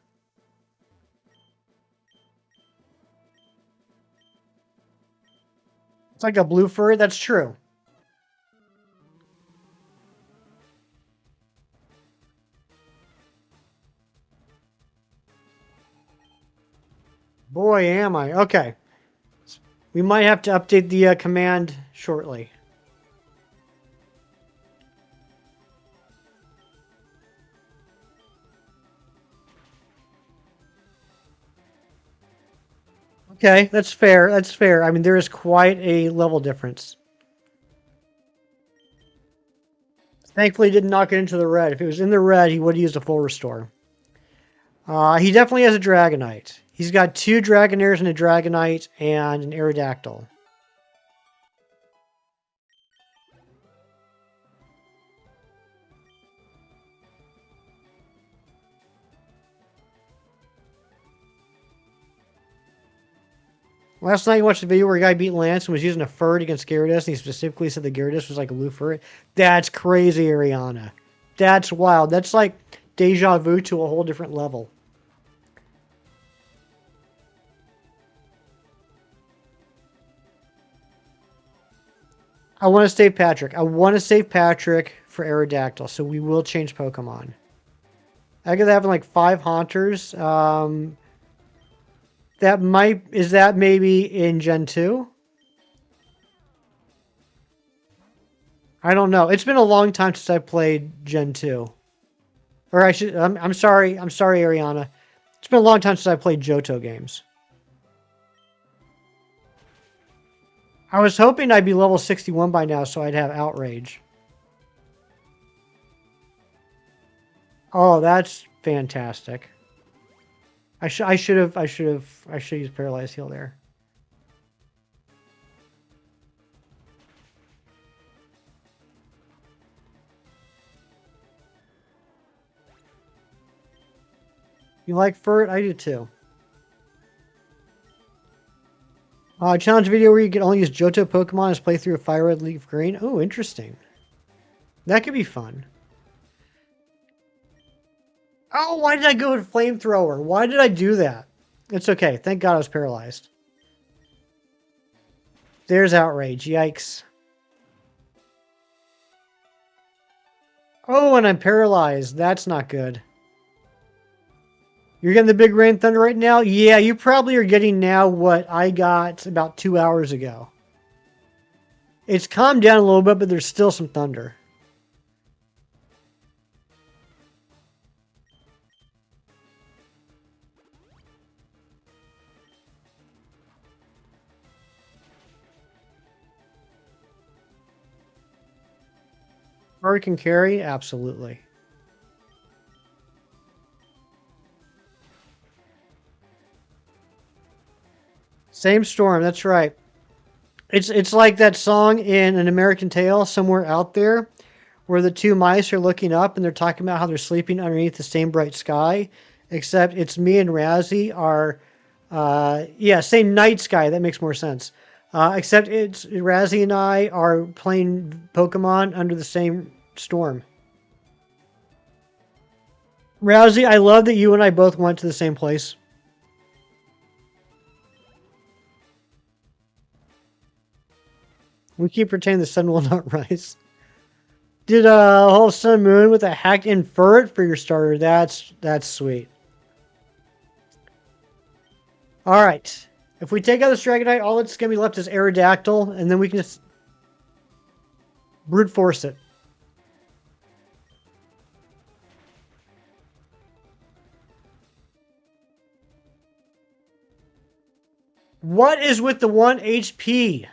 It's like a blue fur. That's true. Boy, am I. Okay. We might have to update the command shortly. Okay, that's fair. That's fair. I mean, there is quite a level difference. Thankfully, he didn't knock it into the red. If it was in the red, he would have used a full restore. He definitely has a Dragonite. He's got 2 Dragonairs and a Dragonite and an Aerodactyl. Last night I watched a video where a guy beat Lance and was using a Furret against Gyarados, and he specifically said the Gyarados was like a blue Furret. That's crazy, Ariana. That's wild. That's like deja vu to a whole different level. I want to save Patrick. I want to save Patrick for Aerodactyl, so we will change Pokemon. I could have like 5 Haunters. Is that maybe in Gen 2? I don't know. It's been a long time since I played Gen 2. Or I'm sorry, Ariana. It's been a long time since I played Johto games. I was hoping I'd be level 61 by now so I'd have Outrage. Oh, that's fantastic. I should use Paralyzed Heal there. You like Furret? I do too. Challenge video where you can only use Johto Pokemon as playthrough of FireRed LeafGreen. Oh, interesting. That could be fun. Oh, why did I go with Flamethrower? Why did I do that? It's okay. Thank God I was paralyzed. There's Outrage. Yikes. Oh, and I'm paralyzed. That's not good. You're getting the big rain thunder right now? Yeah, you probably are getting now what I got about 2 hours ago. It's calmed down a little bit, but there's still some thunder. Or can carry? Absolutely. Same storm, that's right. It's like that song in An American Tail, Somewhere Out There, where the 2 mice are looking up and they're talking about how they're sleeping underneath the same bright sky, except it's me and Razzie are, same night sky. That makes more sense. Except it's Razzie and I are playing Pokemon under the same storm. Razzie, I love that you and I both went to the same place. We keep pretending the sun will not rise. Did a whole sun moon with a hacked in Furret for your starter. That's sweet. All right. If we take out this Dragonite, all that's going to be left is Aerodactyl, and then we can just brute force it. What is with the 1 HP?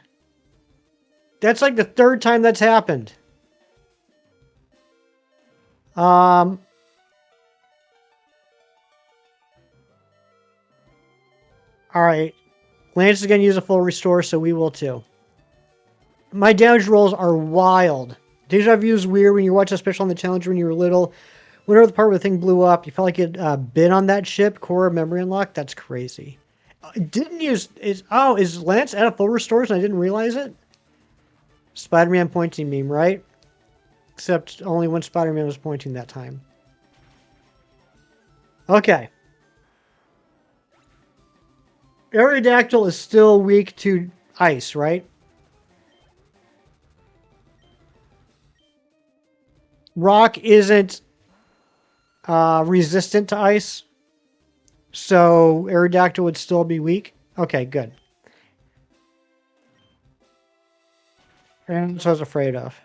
That's like the 3rd time that's happened. All right. Lance is going to use a full restore, so we will too. My damage rolls are wild. Deja vu is weird when you watch a special on the challenge when you were little. Whenever the part where the thing blew up, you felt like it bit on that ship. Core memory unlock. That's crazy. Is Lance at a full restores and I didn't realize it? Spider-Man pointing meme, right? Except only when Spider-Man was pointing that time. Okay. Aerodactyl is still weak to ice, right? Rock isn't resistant to ice, so Aerodactyl would still be weak. Okay, good. And that's what I was afraid of.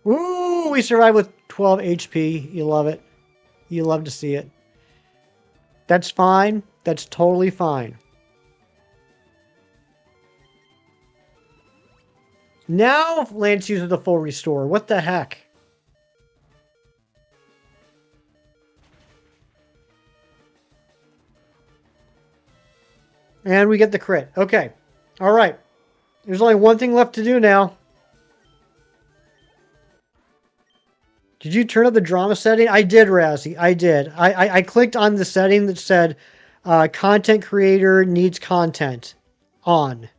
Ooh, we survived with 12 HP. You love it. You love to see it. That's fine. That's totally fine. Now Lance uses the full restore. What the heck? And we get the crit. Okay. All right. There's only one thing left to do now. Did you turn up the drama setting? I did, Razzie. I did. I clicked on the setting that said content creator needs content on.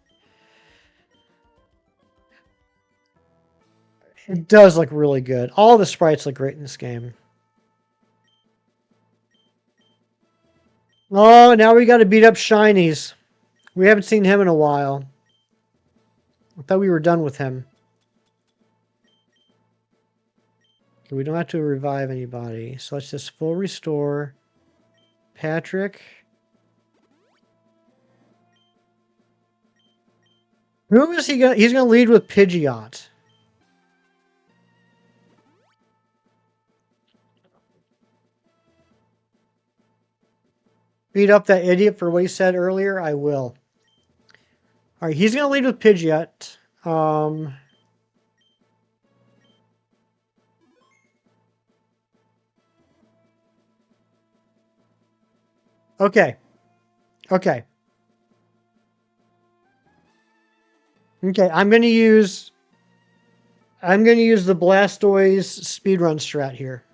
It does look really good. All the sprites look great in this game. Oh, now we got to beat up Shinies. We haven't seen him in a while. I thought we were done with him. Okay, we don't have to revive anybody. So let's just full restore. Patrick. Who is he going to... He's going to lead with Pidgeot. Beat up that idiot for what he said earlier? I will. Alright, he's going to lead with Pidgeot. Okay. Okay. Okay, I'm going to use the Blastoise speedrun strat here.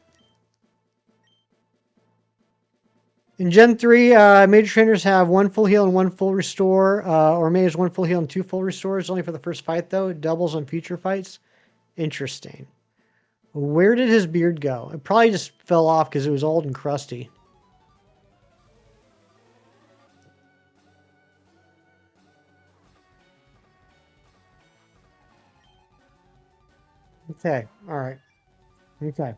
In Gen 3, major trainers have 1 full heal and 1 full restore, or May is 1 full heal and 2 full restores, only for the first fight though. It doubles on future fights. Interesting. Where did his beard go? It probably just fell off because it was old and crusty. Okay, alright. Okay.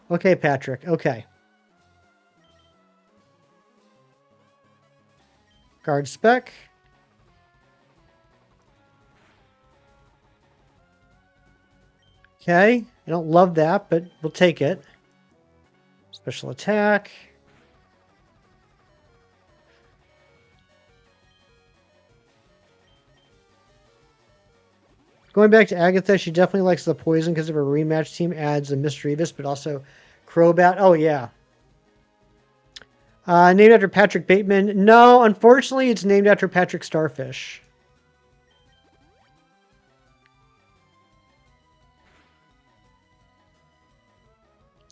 Okay, Patrick, okay. Guard spec. Okay, I don't love that, but we'll take it. Special attack. Going back to Agatha, she definitely likes the poison because of her rematch team adds a Mischievous, but also Crobat. Oh, yeah. Named after Patrick Bateman. No, unfortunately, it's named after Patrick Starfish.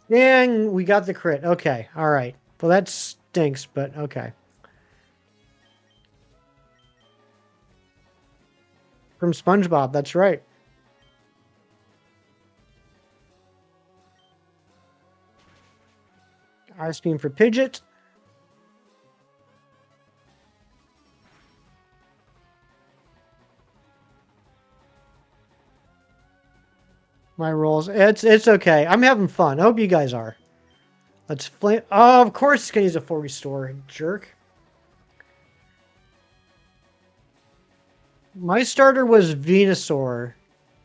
Dang, we got the crit. Okay, all right. Well, that stinks, but okay. From SpongeBob, that's right. Ice Beam for Pidgeot. My rolls. It's okay. I'm having fun. I hope you guys are. Let's flame. Oh, of course it's gonna use a full restore, jerk. My starter was Venusaur,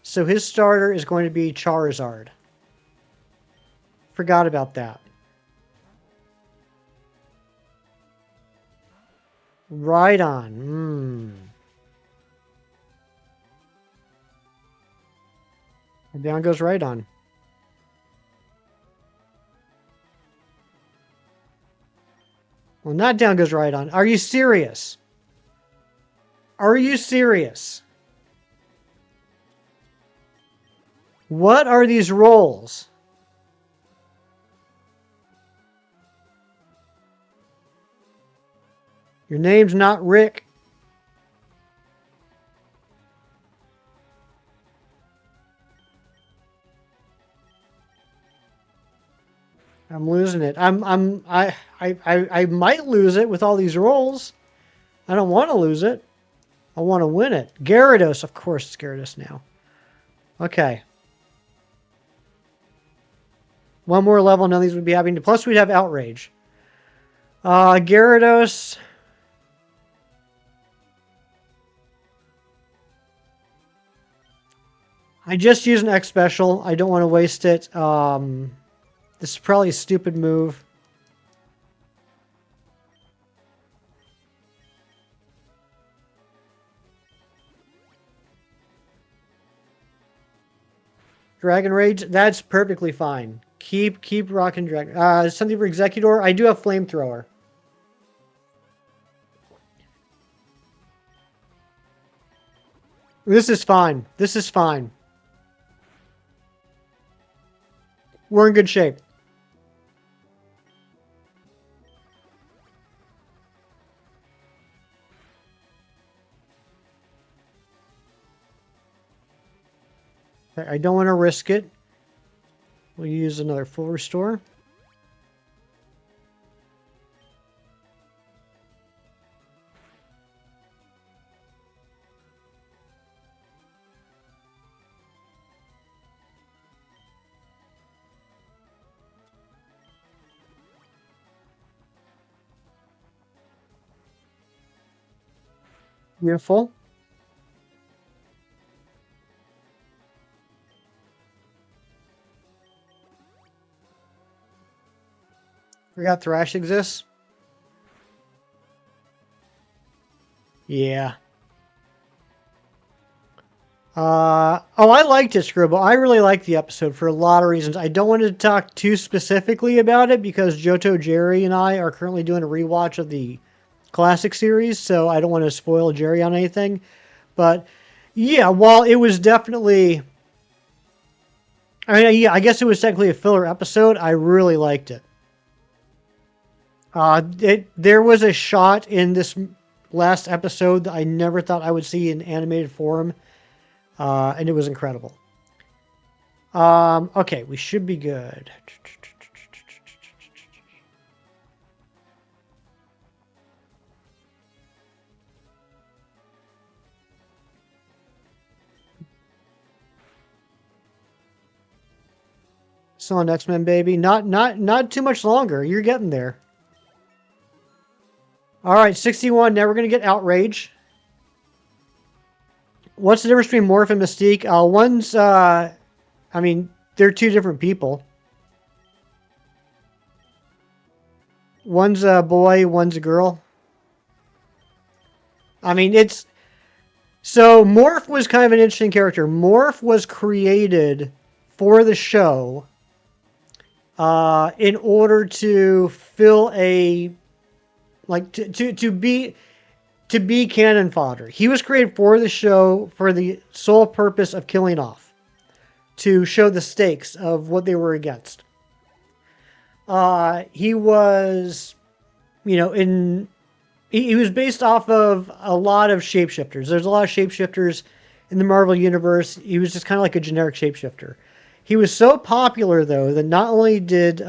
so his starter is going to be Charizard. Forgot about that. Right on. And down goes right on. Well, not down goes right on. Are you serious? Are you serious? What are these rolls? Your name's not Rick. I'm losing it. I might lose it with all these rolls. I don't want to lose it. I want to win it. Gyarados, of course it's Gyarados now. Okay. One more level, none of these would be happening. Plus we'd have Outrage. Gyarados. I just used an X special. I don't want to waste it. This is probably a stupid move. Dragon Rage, that's perfectly fine. Keep rocking Dragon. Something for Executor. I do have Flamethrower. This is fine. This is fine. We're in good shape. I don't want to risk it. We'll use another full restore. Beautiful. Forgot Thrash exists. Yeah. Oh, I liked it, Scribble. I really liked the episode for a lot of reasons. I don't want to talk too specifically about it because Johto, Jerry, and I are currently doing a rewatch of the classic series, so I don't want to spoil Jerry on anything. But yeah, while it was definitely, I mean, yeah, I guess it was technically a filler episode. I really liked it. There was a shot in this last episode that I never thought I would see in animated form, and it was incredible. Okay, we should be good. Still on X-Men, baby. Not too much longer. You're getting there. All right, 61. Now we're gonna get Outrage. What's the difference between Morph and Mystique? One's, I mean, they're two different people. One's a boy, one's a girl. I mean, it's so Morph was kind of an interesting character. Morph was created for the show in order to fill a like to be cannon fodder. He was created for the show for the sole purpose of killing off, to show the stakes of what they were against. He was, you know, he was based off of a lot of shapeshifters. There's a lot of shapeshifters in the Marvel Universe. He was just kind of like a generic shapeshifter. He was so popular, though, that not only did he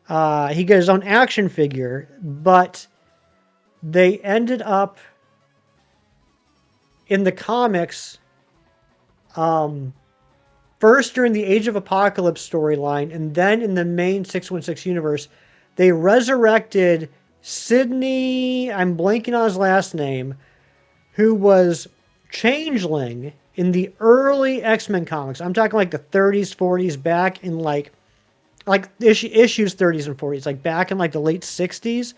got his own action figure, but they ended up in the comics, first during the Age of Apocalypse storyline, and then in the main 616 universe, they resurrected Sidney, I'm blanking on his last name, who was Changeling in the early X-Men comics. I'm talking like the 30s, 40s, back in like issues 30s and 40s, like back in like the late 60s.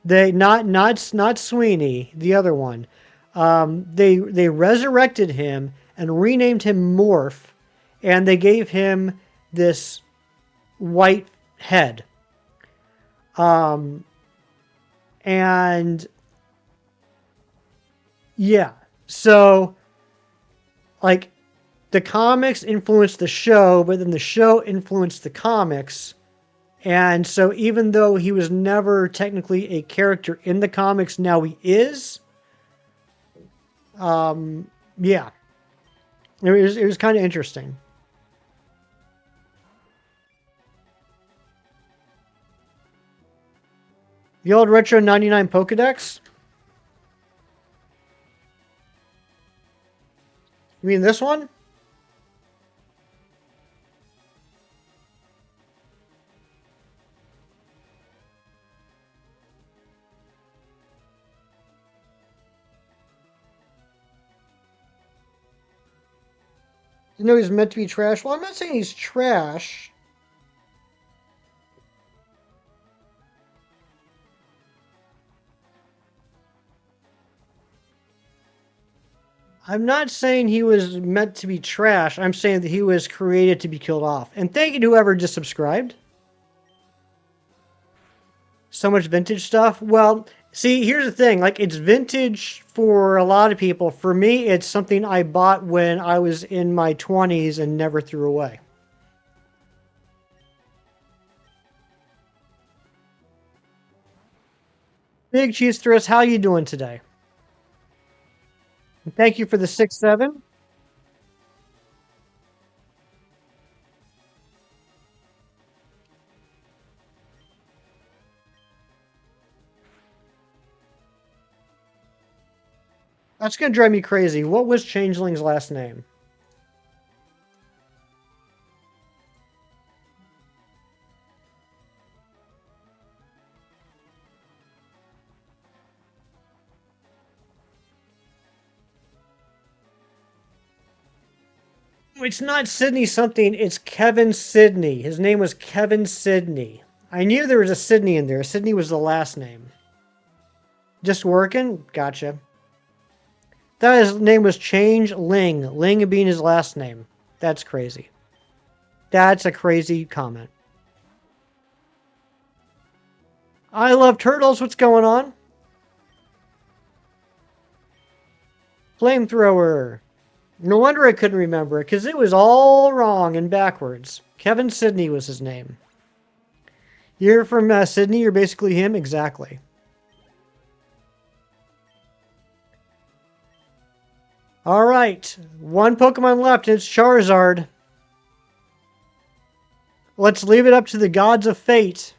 They not Sweeney, the other one. They resurrected him and renamed him Morph, and they gave him this white head. And yeah, so like the comics influenced the show, but then the show influenced the comics. And so even though he was never technically a character in the comics, now he is. Yeah. It was kind of interesting. The old Retro 99 Pokédex? You mean this one? You know he's meant to be trash? Well, I'm not saying he's trash. I'm not saying he was meant to be trash. I'm saying that he was created to be killed off. And thank you to whoever just subscribed. So much vintage stuff. Well, See, here's the thing. Like, it's vintage for a lot of people. For me, it's something I bought when I was in my 20s and never threw away. Big Cheese Thriss, how you doing today? Thank you for the 6-7. That's going to drive me crazy. What was Changeling's last name? It's not Sydney something. It's Kevin Sidney. His name was Kevin Sidney. I knew there was a Sydney in there. Sydney was the last name. Just working? Gotcha. That his name was Change Ling. Ling being his last name. That's crazy. That's a crazy comment. I love turtles. What's going on? Flamethrower. No wonder I couldn't remember it, because it was all wrong and backwards. Kevin Sidney was his name. You're from Sydney? You're basically him? Exactly. All right. One Pokemon left. It's Charizard. Let's leave it up to the gods of fate.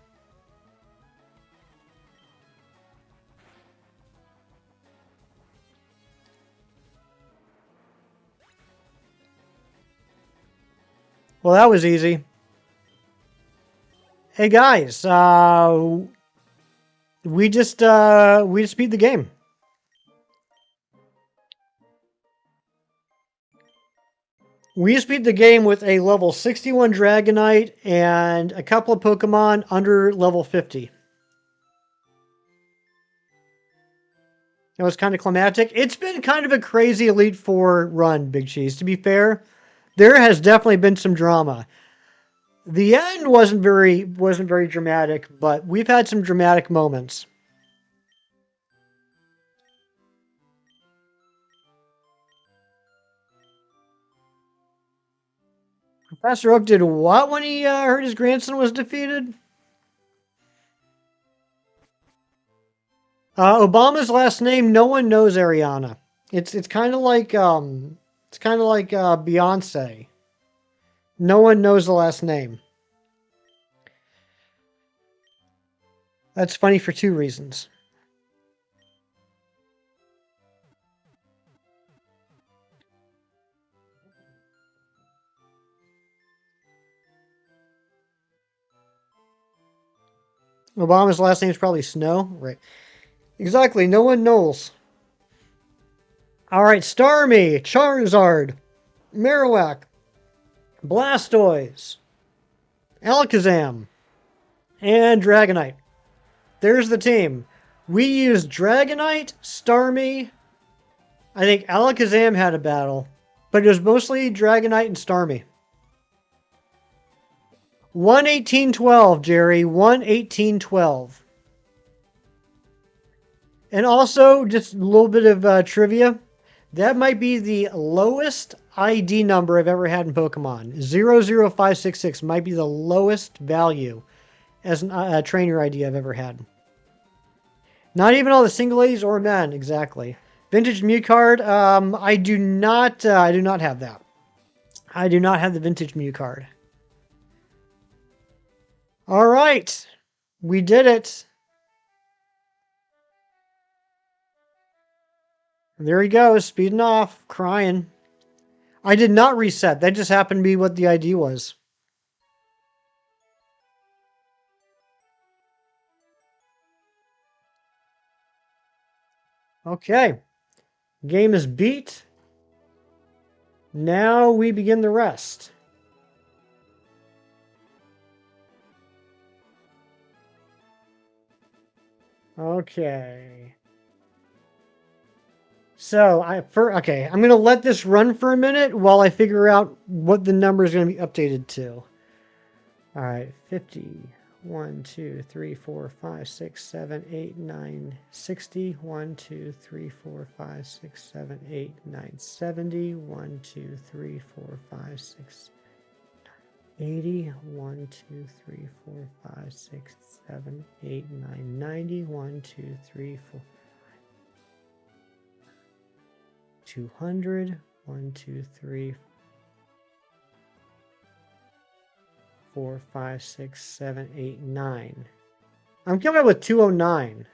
Well, that was easy. Hey guys, we just beat the game. We just beat the game with a level 61 Dragonite and a couple of Pokemon under level 50. It was kind of climactic. It's been kind of a crazy Elite Four run, Big Cheese. To be fair, there has definitely been some drama. The end wasn't very dramatic, but we've had some dramatic moments. Professor Oak did what when he heard his grandson was defeated? Obama's last name, no one knows, Ariana. It's kind of like Beyonce. No one knows the last name. That's funny for two reasons. Obama's last name is probably Snow, right? Exactly. No one knows. All right, Starmie, Charizard, Marowak, Blastoise, Alakazam, and Dragonite. There's the team. We used Dragonite, Starmie. I think Alakazam had a battle, but it was mostly Dragonite and Starmie. 11812, Jerry. 11812. And also, just a little bit of trivia. That might be the lowest ID number I've ever had in Pokemon. 00566 might be the lowest value as a trainer ID I've ever had. Not even all the single ladies or men, exactly. Vintage Mew card. I do not have that. I do not have the vintage Mew card. All right, we did it. There he goes, speeding off, crying. I did not reset. That just happened to be what the ID was. Okay. Game is beat. Now we begin the rest. Okay. So I'm gonna let this run for a minute while I figure out what the number is gonna be updated to. All right, 50, 1, 2, 3, 4, 5, 6, 7, 8, 9, 60. 1, 2, 3, 4, 5, 6, 7, 8, 9, 70. 1, 2, 3, 4, 5, 6, 80. 1, 2, 3, 4, 5, 6, 7, 8, 9, 90. 1, 2, 3, 4, 200. 1, 2, 3, 4, 5, 6, 7, 8, 9. I'm coming up with 209.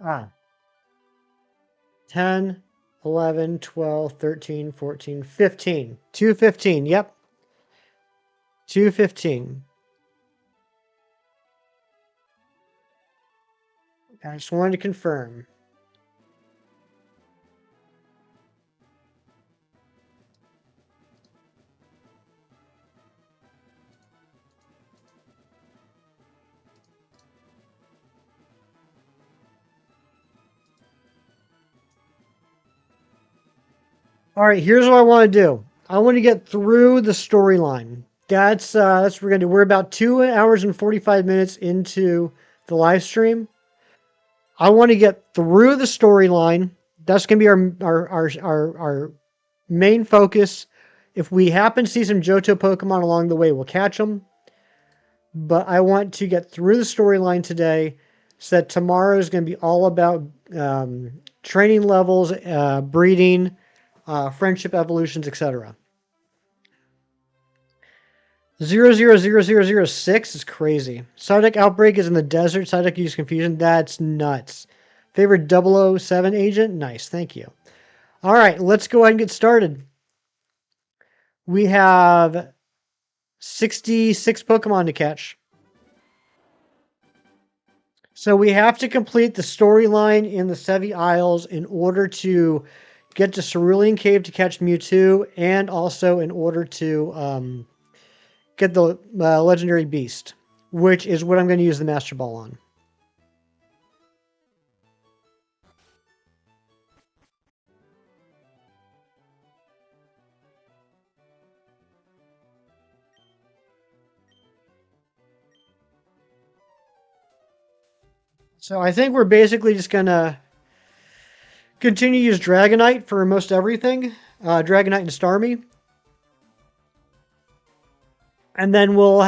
Ah. 10, 11, 12, 13, 14, 15. 215, yep. 215. I just wanted to confirm. All right, here's what I want to do. I want to get through the storyline. That's what we're gonna do. We're about 2 hours and 45 minutes into the live stream. I want to get through the storyline. That's gonna be our main focus. If we happen to see some Johto Pokemon along the way, we'll catch them. But I want to get through the storyline today, so that tomorrow is going to be all about training levels, breeding, friendship evolutions, etc. 00006 is crazy. Psyduck Outbreak is in the desert. Psyduck use confusion. That's nuts. Favorite 007 agent? Nice, thank you. All right, let's go ahead and get started. We have 66 Pokemon to catch. So we have to complete the storyline in the Sevi Isles in order to get to Cerulean Cave to catch Mewtwo, and also in order to get the Legendary Beast, which is what I'm going to use the Master Ball on. So I think we're basically just going to continue to use Dragonite for most everything. Dragonite and Starmie. And then we'll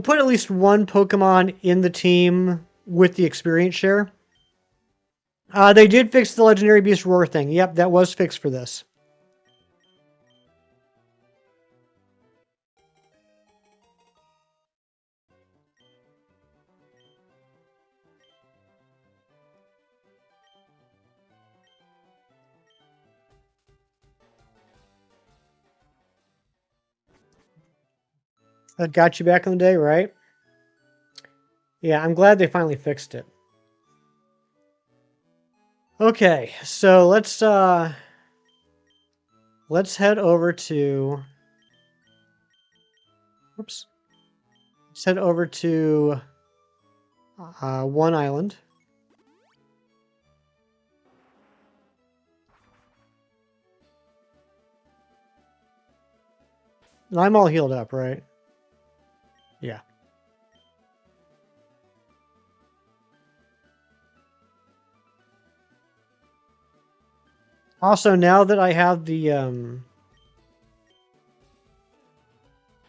put at least one Pokemon in the team with the experience share. They did fix the Legendary Beast Roar thing. Yep, that was fixed for this. That got you back in the day, right? Yeah, I'm glad they finally fixed it. Okay, so let's head over to Let's head over to one island. And I'm all healed up, right? Yeah. Also, now that I have the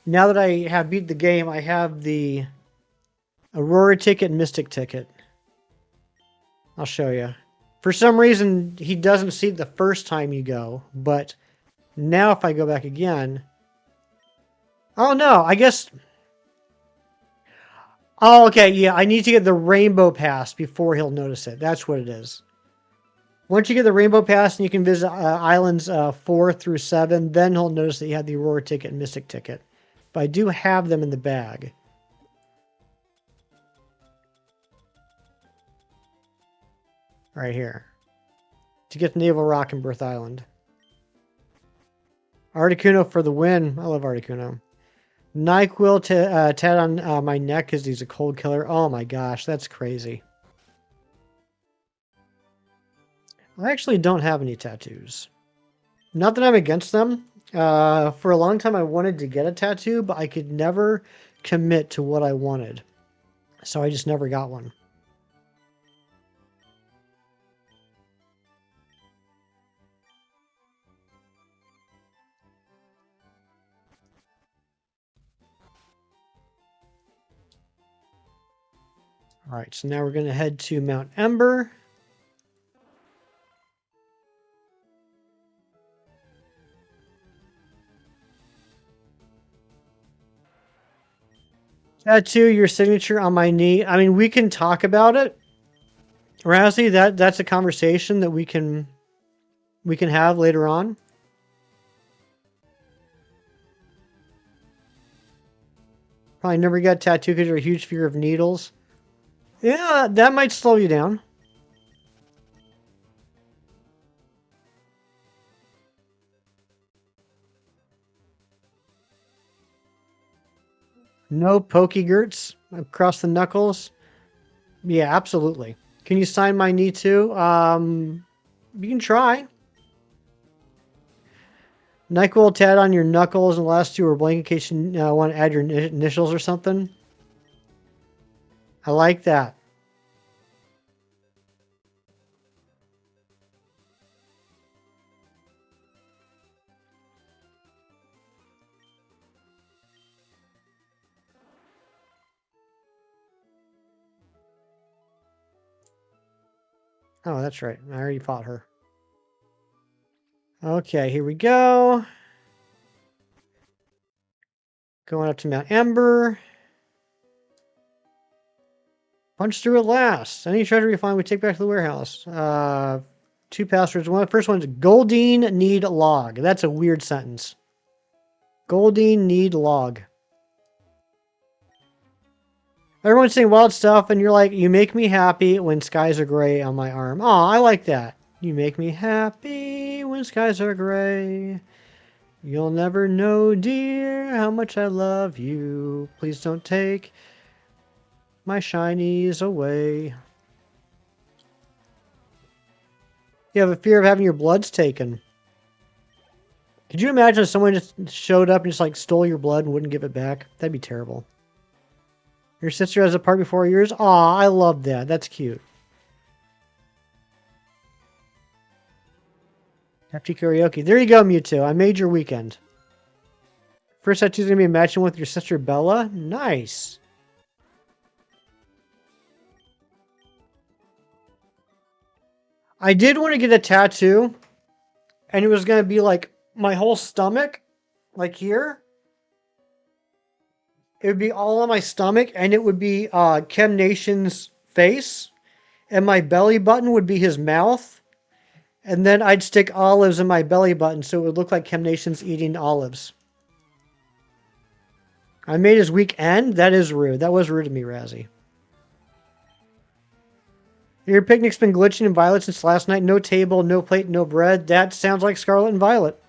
now that I have beat the game, I have the Aurora ticket and Mystic ticket. I'll show you. For some reason, he doesn't see it the first time you go, but now if I go back again... Oh, no, I guess... Oh, okay, yeah, I need to get the Rainbow Pass before he'll notice it. That's what it is. Once you get the Rainbow Pass and you can visit Islands 4 through 7, then he'll notice that you have the Aurora ticket and Mystic ticket. But I do have them in the bag. Right here. To get the Naval Rock and Birth Island. Articuno for the win. I love Articuno. NyQuil tat on my neck because he's a cold killer. Oh my gosh, that's crazy. I actually don't have any tattoos. Not that I'm against them. For a long time, I wanted to get a tattoo, but I could never commit to what I wanted. So I just never got one. All right, so now we're going to head to Mount Ember. Tattoo your signature on my knee. I mean, we can talk about it. Razzie, that's a conversation that we can have later on. Probably never got tattooed because you're a huge fear of needles. Yeah, that might slow you down. No pokey-gerts across the knuckles. Yeah, absolutely. Can you sign my knee too? You can try. NyQuil tat on your knuckles, and the last two are blank in case you want to add your initials or something. I like that. Oh, that's right. I already fought her. Okay, here we go. Going up to Mount Ember. Punch through it last. Any treasure we find, we take back to the warehouse. Two passwords. One, first one's Goldine need log. That's a weird sentence. Goldine need log. Everyone's saying wild stuff, and you're like, you make me happy when skies are gray on my arm. Aw, I like that. You make me happy when skies are gray. You'll never know, dear, how much I love you. Please don't take my shinies away. You have a fear of having your bloods taken. Could you imagine if someone just showed up and just like stole your blood and wouldn't give it back? That'd be terrible. Your sister has a part before yours? Aw, I love that. That's cute. Happy karaoke. There you go, Mewtwo. I made your weekend. First tattoo's gonna be matching with your sister Bella. Nice. I did want to get a tattoo, and it was gonna be like my whole stomach, like here. It would be all on my stomach, and it would be Chem Nation's face, and my belly button would be his mouth, and then I'd stick olives in my belly button so it would look like Chem Nation's eating olives. I made his weekend? That is rude. That was rude of me, Razzie. Your picnic's been glitching in Violet since last night. No table, no plate, no bread. That sounds like Scarlet and Violet.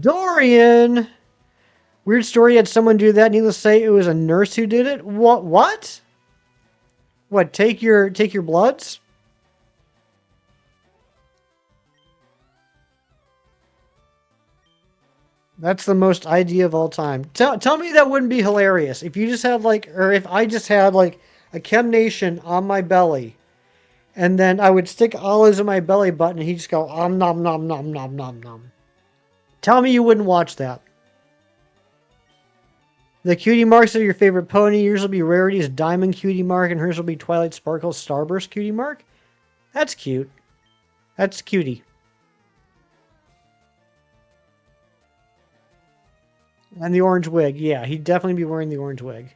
Dorian! Weird story, had someone do that. Needless to say, it was a nurse who did it. What? What, take your bloods? That's the most idea of all time. Tell me that wouldn't be hilarious. If you just had like, or if I just had like a Chem Nation on my belly, and then I would stick olives in my belly button, and he'd just go, nom nom nom nom nom nom. Tell me you wouldn't watch that. The cutie marks are your favorite pony. Yours will be Rarity's Diamond Cutie Mark, and hers will be Twilight Sparkle's Starburst Cutie Mark. That's cute. That's cutie. And the orange wig. Yeah, he'd definitely be wearing the orange wig.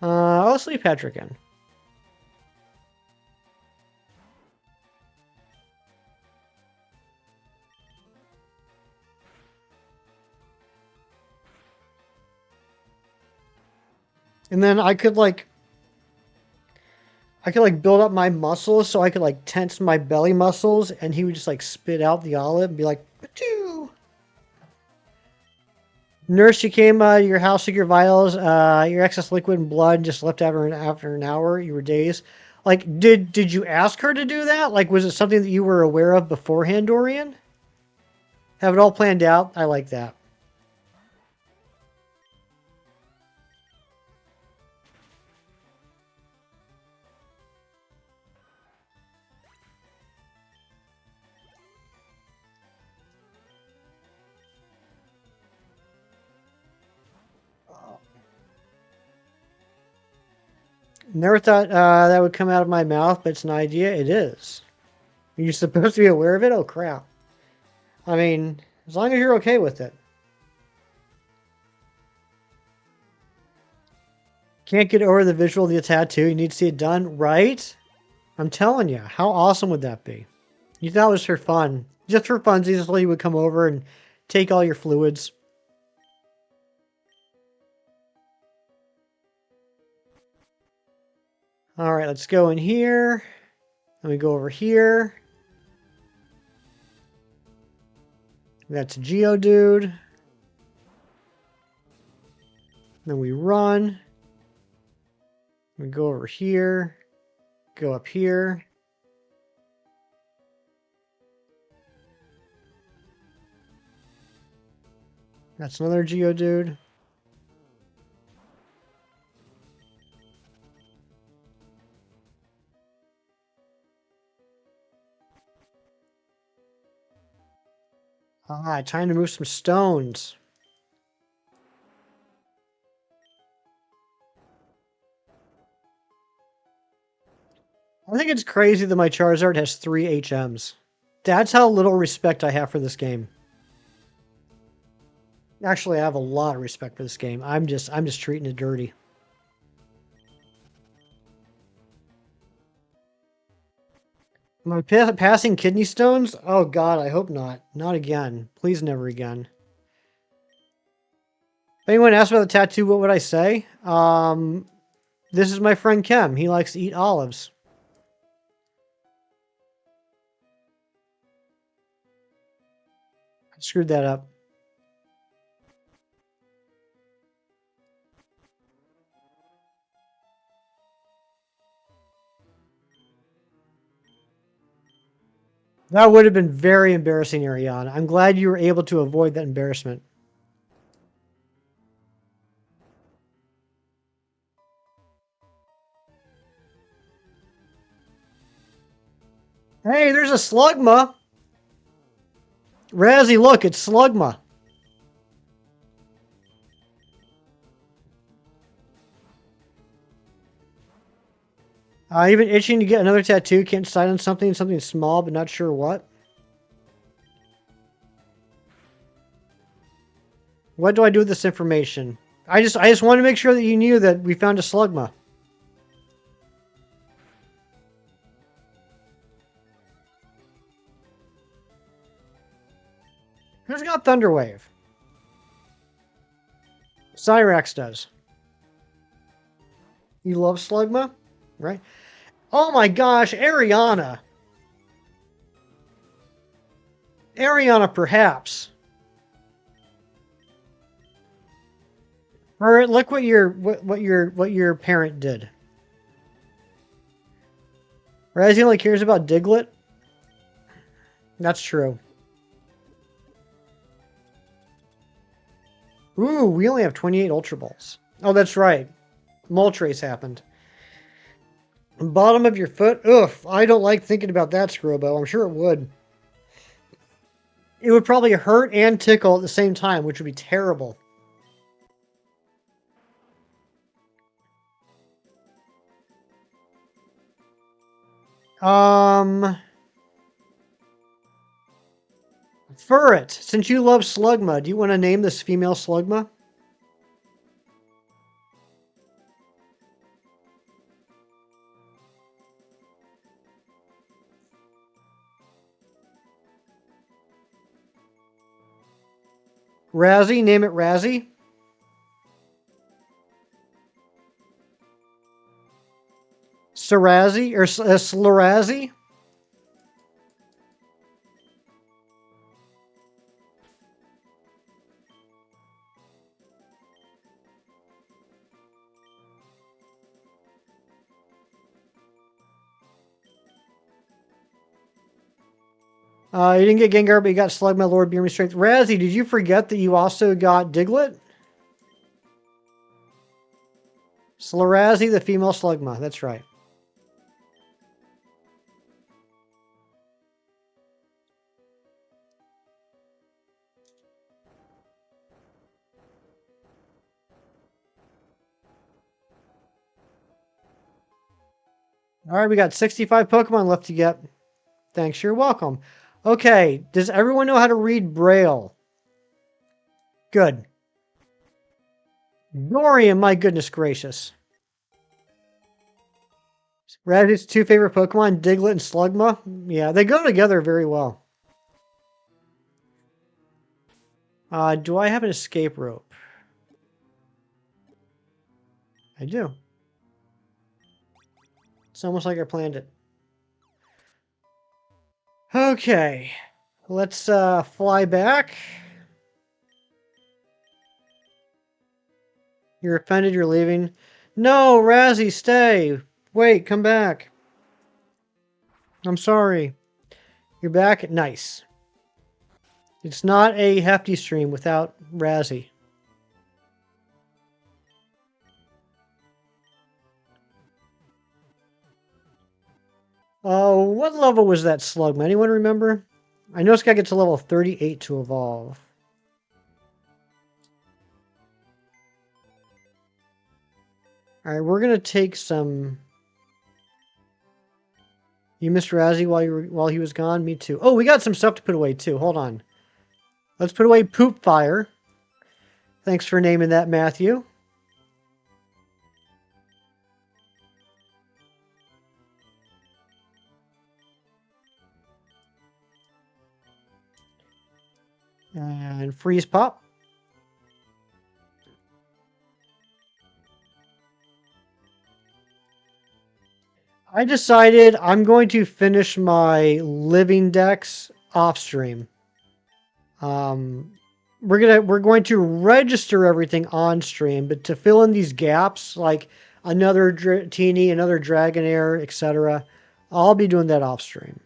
I'll sleep Patrick in. And then I could build up my muscles so I could like tense my belly muscles, and he would just like spit out the olive and be like, "Pachoo!" Nurse, you came to your house, took your vials, your excess liquid and blood, and just left after an hour. You were dazed. Like, did you ask her to do that? Like, was it something that you were aware of beforehand, Dorian? Have it all planned out? I like that. Never thought that would come out of my mouth, but it's an idea. It is. You're supposed to be aware of it? Oh, crap. I mean, as long as you're okay with it. Can't get over the visual of the tattoo. You need to see it done, right? I'm telling you. How awesome would that be? You thought it was for fun. Just for funsies, so you would come over and take all your fluids. All right, let's go in here. Then we go over here. That's Geodude. Then we run. We go over here. Go up here. That's another Geodude. Ah, time to move some stones. I think it's crazy that my Charizard has 3 HMs. That's how little respect I have for this game. Actually, I have a lot of respect for this game. I'm just treating it dirty. Am I passing kidney stones? Oh god, I hope not. Not again. Please never again. If anyone asked about the tattoo, what would I say? This is my friend Kem. He likes to eat olives. I screwed that up. That would have been very embarrassing, Ariana. I'm glad you were able to avoid that embarrassment. Hey, there's a Slugma! Razzie, look, it's Slugma. Even itching to get another tattoo. Can't decide on something small, but not sure what. What do I do with this information? I just want to make sure that you knew that we found a Slugma. Who's got Thunderwave? Cyrax does. You love Slugma? Right? Oh my gosh, Ariana! Ariana, perhaps. Or look what your parent did. Razzie only cares about Diglett? That's true. Ooh, we only have 28 Ultra Balls. Oh, that's right. Moltres happened. Bottom of your foot? Ugh, I don't like thinking about that, Scrobo. I'm sure it would. It would probably hurt and tickle at the same time, which would be terrible. Furret, since you love Slugma, do you want to name this female Slugma? Razzie, name it Razzie. Sarazzi, or Slarazzi? You didn't get Gengar, but you got Slugma, Lord Beam Strength. Razzie, did you forget that you also got Diglett? Slarazzi, the female Slugma. That's right. All right, we got 65 Pokemon left to get. Thanks, you're welcome. Okay, does everyone know how to read Braille? Good. Dorian, my goodness gracious. Razzie's two favorite Pokemon, Diglett and Slugma. Yeah, they go together very well. Do I have an escape rope? I do. It's almost like I planned it. Okay, let's fly back. You're offended, you're leaving. No, Razzie, stay. Wait, come back. I'm sorry. You're back? Nice. It's not a hefty stream without Razzie. Oh, what level was that Slugma? Anyone remember? I know it's got to get to level 38 to evolve. Alright, we're going to take some... You missed Razzie while he was gone? Me too. Oh, we got some stuff to put away too. Hold on. Let's put away Poop Fire. Thanks for naming that, Matthew. And Freeze Pop. I decided I'm going to finish my living dex off stream. We're going to register everything on stream, but to fill in these gaps, like another Teeny, another Dragonair, etc., I'll be doing that off stream.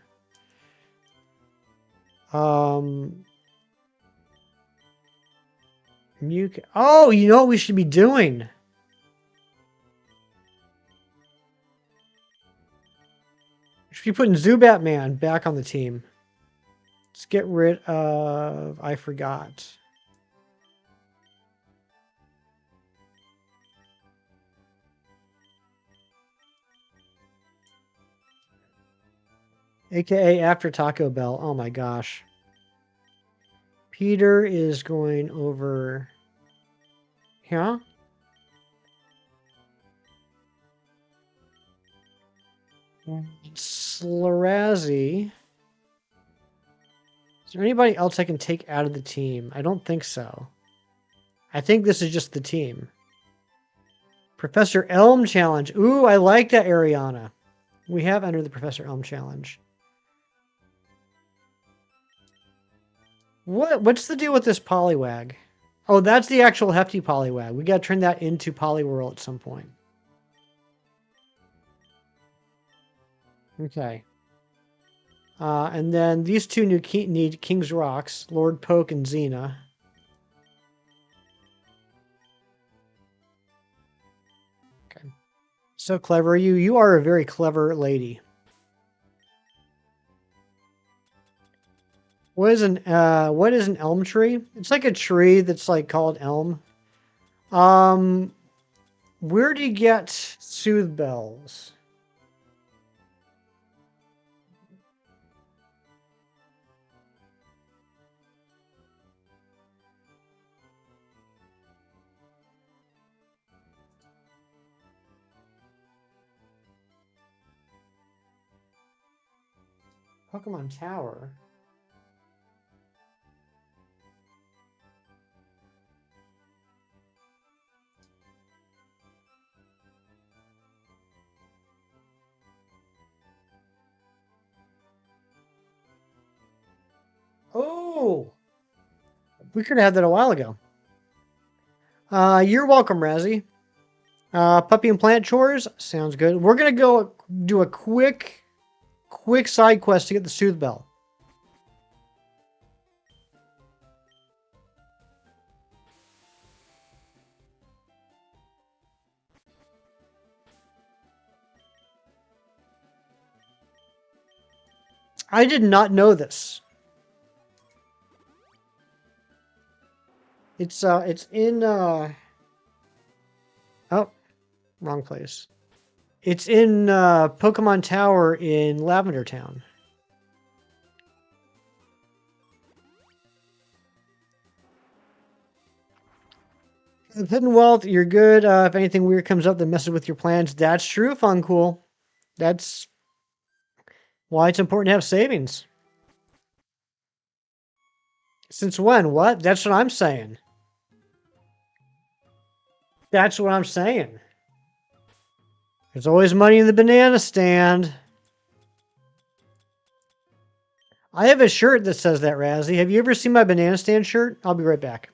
Oh, you know what we should be doing? We should be putting Zubat Man back on the team. Let's get rid of... I forgot. AKA after Taco Bell. Oh my gosh. Peter is going over here. Slarazzi. Is there anybody else I can take out of the team? I don't think so. I think this is just the team. Professor Elm Challenge. Ooh, I like that, Ariana. We have entered the Professor Elm Challenge. What's the deal with this Poliwag? Oh, that's the actual hefty Poliwag. We gotta turn that into Poliwhirl at some point. Okay. And then these two need King's Rocks, Lord Poke and Xena. Okay. So clever. You are a very clever lady. What is an elm tree? It's like a tree that's like called elm. Where do you get Soothe Bells? Pokemon Tower. Oh, we could have had that a while ago. You're welcome, Razzie. Puppy and plant chores sounds good. We're gonna go do a quick side quest to get the Soothe Bell. I did not know this. It's in oh, wrong place. It's in Pokemon Tower in Lavender Town. Hidden Wealth, you're good. If anything weird comes up that messes with your plans, that's true, Funcool. That's why it's important to have savings. Since when? What? That's what I'm saying. That's what I'm saying. There's always money in the banana stand. I have a shirt that says that, Razzie. Have you ever seen my banana stand shirt? I'll be right back.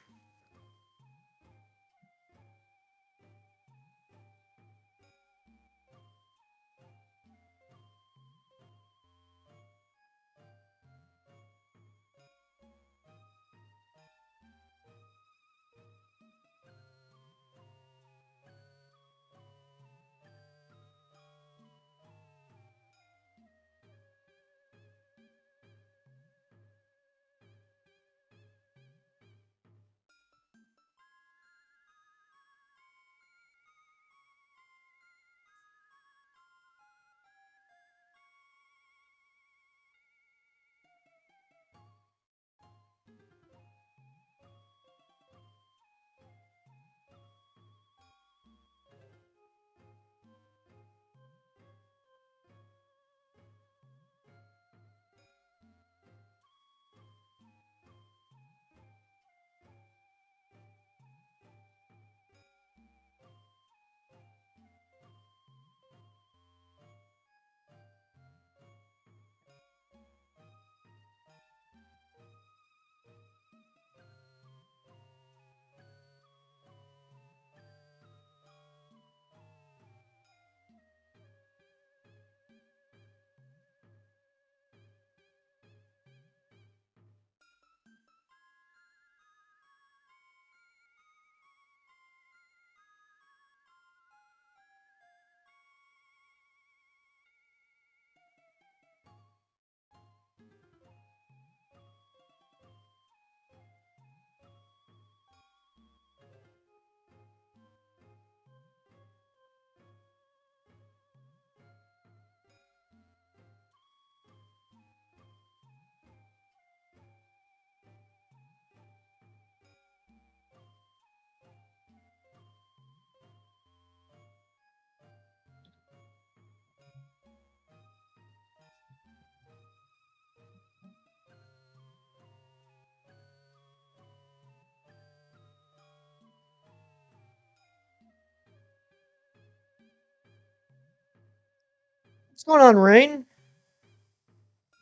What's going on, Rain?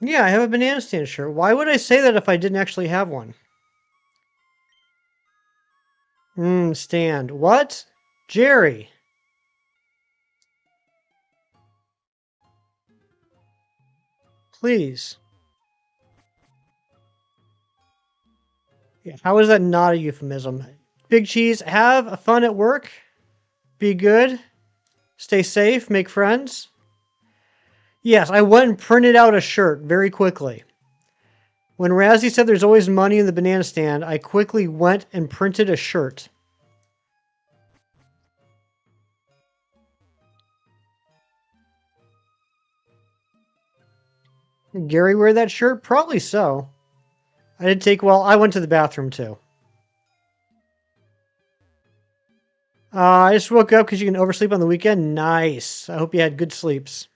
Yeah, I have a banana stand shirt. Why would I say that if I didn't actually have one? Stand. What? Jerry. Please. Yeah, how is that not a euphemism? Big Cheese, have fun at work. Be good. Stay safe. Make friends. Yes, I went and printed out a shirt very quickly. When Razzie said there's always money in the banana stand, I quickly went and printed a shirt. Did Gary wear that shirt? Probably so. I went to the bathroom too. I just woke up because you can oversleep on the weekend. Nice. I hope you had good sleeps.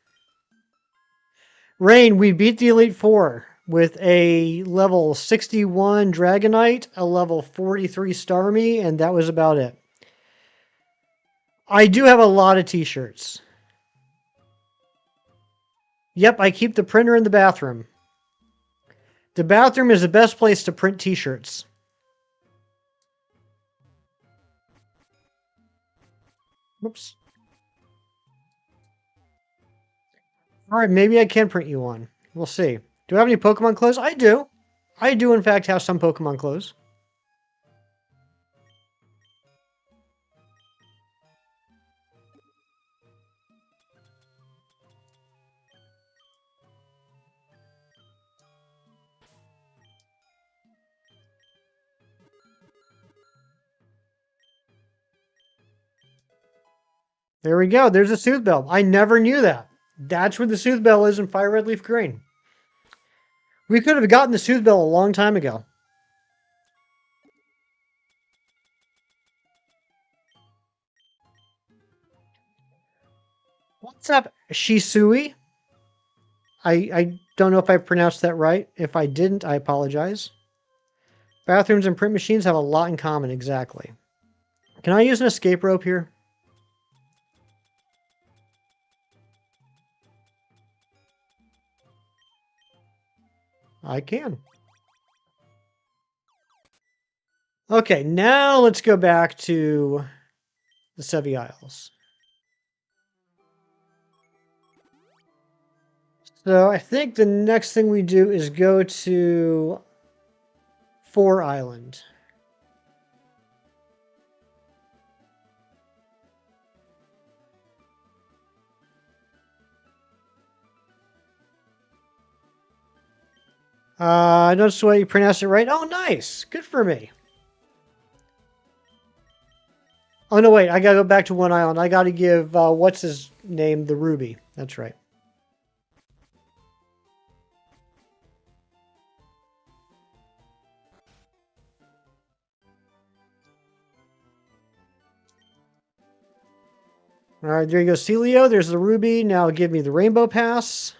Rain, we beat the Elite Four with a level 61 Dragonite, a level 43 Starmie, and that was about it. I do have a lot of t-shirts. Yep, I keep the printer in the bathroom. The bathroom is the best place to print t-shirts. Whoops. Alright, maybe I can print you one. We'll see. Do I have any Pokemon clothes? I do. I do, in fact, have some Pokemon clothes. There we go. There's a Soothe Bell. I never knew that. That's where the Soothe Bell is in Fire Red Leaf Green. We could have gotten the Soothe Bell a long time ago. What's up, Shisui? I don't know if I pronounced that right. If I didn't, I apologize. Bathrooms and print machines have a lot in common, exactly. Can I use an escape rope here? I can. Okay, now let's go back to the Sevi Isles. So I think the next thing we do is go to Four Island. I noticed the way you pronounced it right. Oh, nice. Good for me. Oh, no, wait. I got to go back to One Island. I got to give, what's his name, the Ruby. That's right. All right, there you go, Celio. There's the Ruby. Now give me the Rainbow Pass.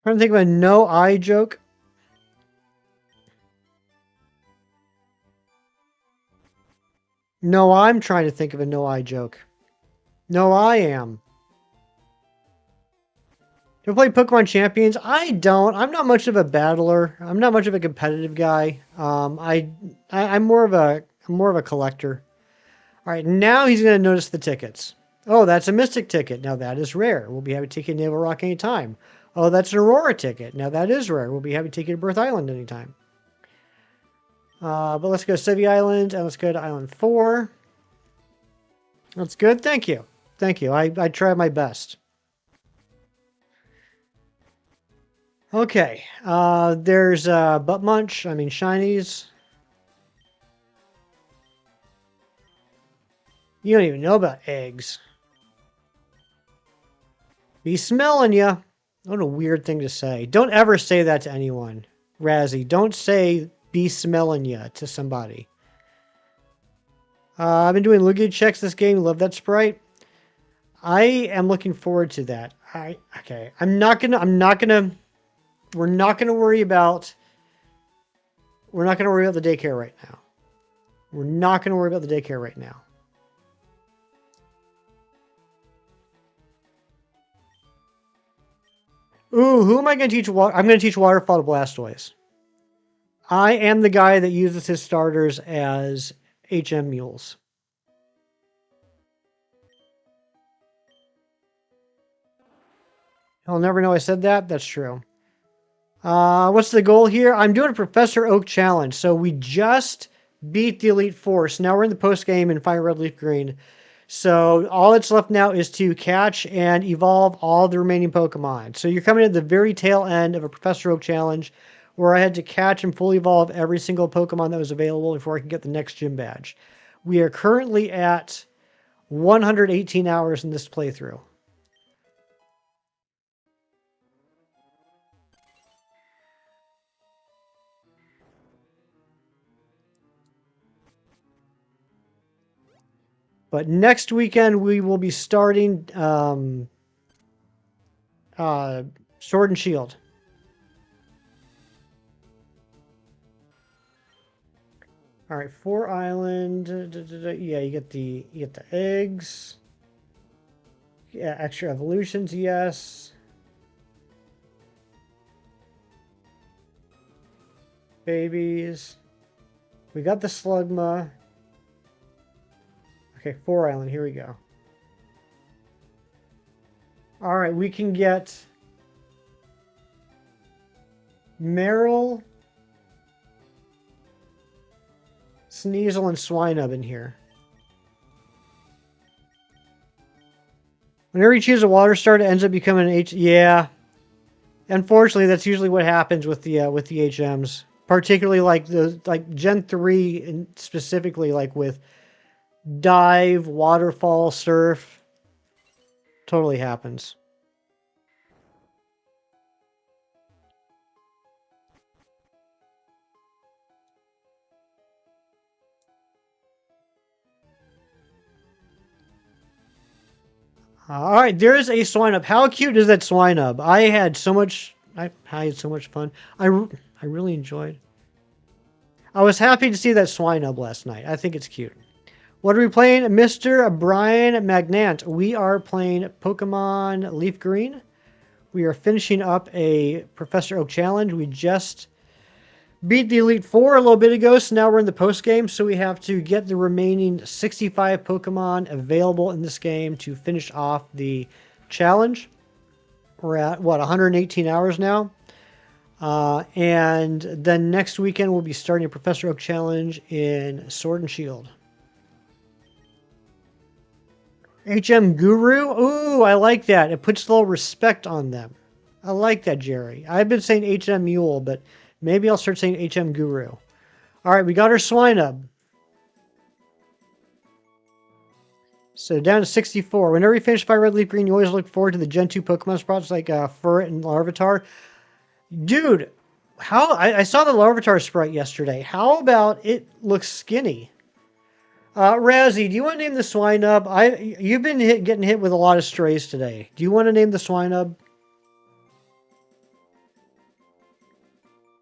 I'm trying to think of a no-eye joke. No, I'm trying to think of a no-eye joke. No, I am. Do I play Pokemon Champions? I don't. I'm not much of a battler. I'm not much of a competitive guy. I'm more of a collector. All right, now he's going to notice the tickets. Oh, that's a Mystic ticket. Now that is rare. We'll be happy to take you to Naval Rock anytime. Oh, that's an Aurora ticket. Now that is rare. We'll be happy to take you to Birth Island anytime. But let's go to Sevi Island and let's go to Island 4. That's good. Thank you. Thank you. I tried my best. Okay. There's Butt Munch. I mean, Shinies. You don't even know about eggs. Be smelling ya. What a weird thing to say. Don't ever say that to anyone. Razzie, don't say be smelling ya to somebody. I've been doing Lugia checks this game. Love that sprite. I am looking forward to that. Okay. We're not gonna worry about the daycare right now. We're not gonna worry about the daycare right now. Ooh, who am I going to teach? I'm going to teach Waterfall to Blastoise. I am the guy that uses his starters as HM mules. He'll never know I said that. That's true. What's the goal here? I'm doing a Professor Oak challenge. So we just beat the Elite Four. So now we're in the post game in Fire Red Leaf Green. So all that's left now is to catch and evolve all the remaining Pokemon. So you're coming at the very tail end of a Professor Oak challenge where I had to catch and fully evolve every single Pokemon that was available before I could get the next gym badge. We are currently at 118 hours in this playthrough. But next weekend we will be starting Sword and Shield. All right, Four Island. Yeah, you get the eggs. Yeah, extra evolutions. Yes. Babies. We got the Slugma. Okay, Four Island. Here we go. All right, we can get Meryl, Sneasel, and Swinub in here. Whenever you choose a water start, it ends up becoming an H. Yeah, unfortunately, that's usually what happens with the HMs, particularly like the Gen 3 and specifically like with dive, waterfall, surf. Totally happens. All right, there's a Swinub. How cute is that Swinub? I had so much fun. I really enjoyed. I was happy to see that Swinub last night. I think it's cute. What are we playing, Mr. Brian Magnant? We are playing Pokemon Leaf Green. We are finishing up a Professor Oak challenge. We just beat the Elite Four a little bit ago, so now we're in the post game. So we have to get the remaining 65 Pokemon available in this game to finish off the challenge. We're at what 118 hours now, and then next weekend we'll be starting a Professor Oak challenge in Sword and Shield. HM Guru, ooh, I like that. It puts a little respect on them. I like that, Jerry. I've been saying HM Mule, but maybe I'll start saying HM Guru. All right, we got our Swinub. So down to 64. Whenever you finish FireRed, LeafGreen, you always look forward to the Gen 2 Pokemon spots like Furret and Larvitar. Dude, I saw the Larvitar sprite yesterday. How about it looks skinny? Razzie, do you want to name the Swinub? You've been getting hit with a lot of strays today. Do you want to name the Swinub?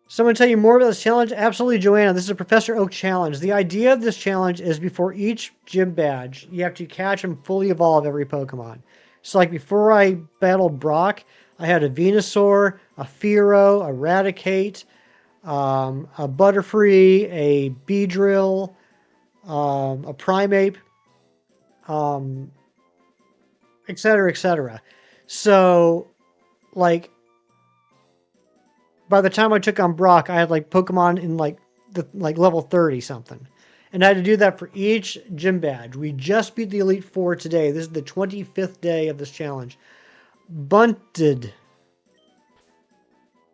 Someone tell you more about this challenge? Absolutely, Joanna. This is a Professor Oak challenge. The idea of this challenge is before each gym badge, you have to catch and fully evolve every Pokemon. So like before I battled Brock, I had a Venusaur, a Fearow, a Raticate, a Butterfree, a Beedrill, a Primeape, etc., etc. So, like, by the time I took on Brock, I had like Pokemon in like level 30 something. And I had to do that for each gym badge. We just beat the Elite Four today. This is the 25th day of this challenge. Bunted.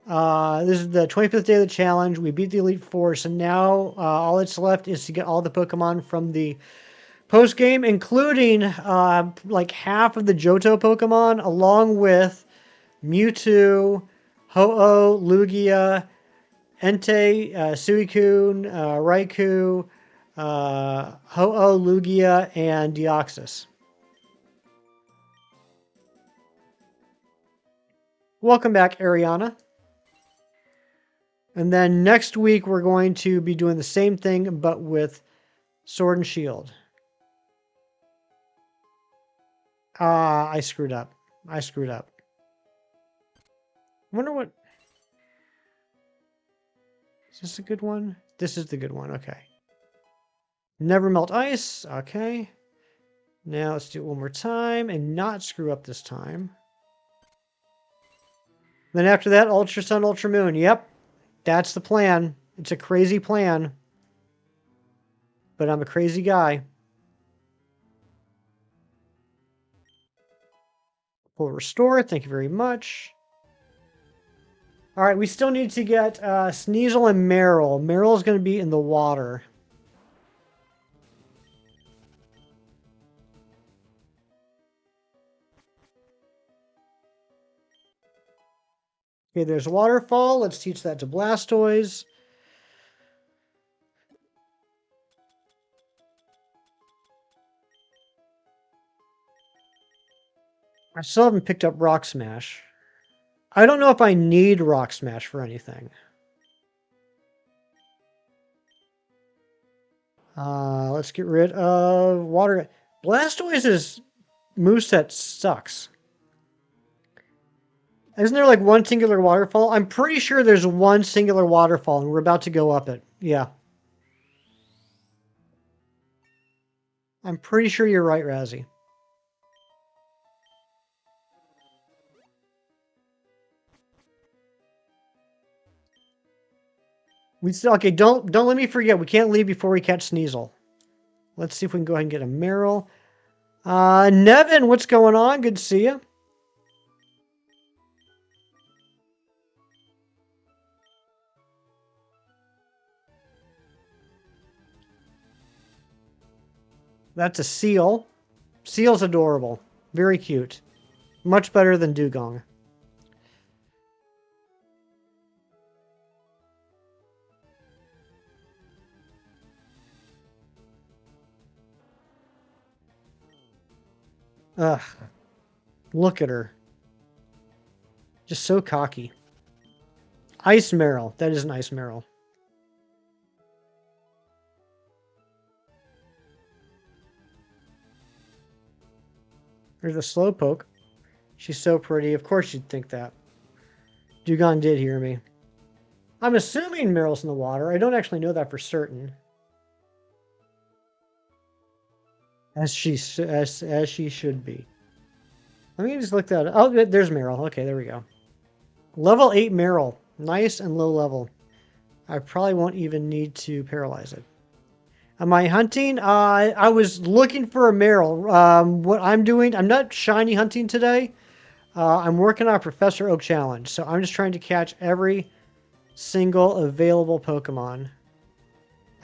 This is the 25th day of the challenge. We beat the Elite Four. So now all that's left is to get all the Pokemon from the post game, including like half of the Johto Pokemon, along with Mewtwo, Ho-Oh, Lugia, Entei, Suicune, Raikou, Ho-Oh, Lugia, and Deoxys. Welcome back, Ariana. And then next week we're going to be doing the same thing, but with Sword and Shield. I screwed up. I screwed up. I wonder what... Is this a good one? This is the good one. Okay. Never melt ice. Okay. Now let's do it one more time and not screw up this time. Then after that, Ultra Sun, Ultra Moon. Yep. That's the plan. It's a crazy plan. But I'm a crazy guy. Full restore. Thank you very much. All right, we still need to get Sneasel and Meryl. Meryl is going to be in the water. Okay, there's Waterfall. Let's teach that to Blastoise. I still haven't picked up Rock Smash. I don't know if I need Rock Smash for anything. Let's get rid of Water. Blastoise's moveset sucks. Isn't there like one singular waterfall? I'm pretty sure there's one singular waterfall and we're about to go up it. Yeah. I'm pretty sure you're right, Razzie. We still okay, don't let me forget, we can't leave before we catch Sneasel. Let's see if we can go ahead and get a Meryl. Nevin, what's going on? Good to see you. That's a seal. Seal's adorable. Very cute. Much better than dugong. Ugh. Look at her. Just so cocky. Ice Meryl. That is an Ice Meryl. There's a Slowpoke. She's so pretty. Of course you'd think that. Dugong did hear me. I'm assuming Meryl's in the water. I don't actually know that for certain. As she should be. Let me just look that up. Oh, there's Meryl. Okay, there we go. Level 8 Meryl. Nice and low level. I probably won't even need to paralyze it. Am I hunting? I was looking for a Meryl. What I'm doing, I'm not shiny hunting today. I'm working on a Professor Oak challenge. So I'm just trying to catch every single available Pokemon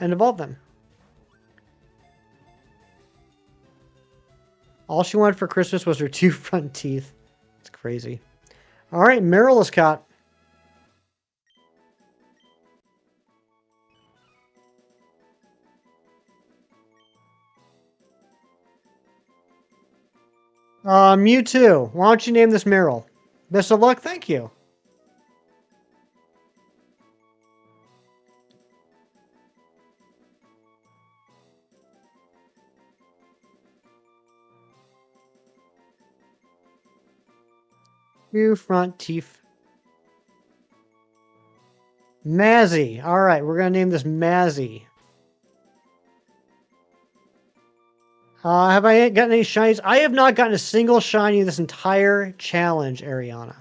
and evolve them. All she wanted for Christmas was her 2 front teeth. It's crazy. All right, Meryl is caught. Mewtwo. Why don't you name this Meryl? Best of luck. Thank you. Two front teeth. Mazzy. All right, we're going to name this Mazzy. Have I gotten any shinies? I have not gotten a single shiny this entire challenge, Ariana.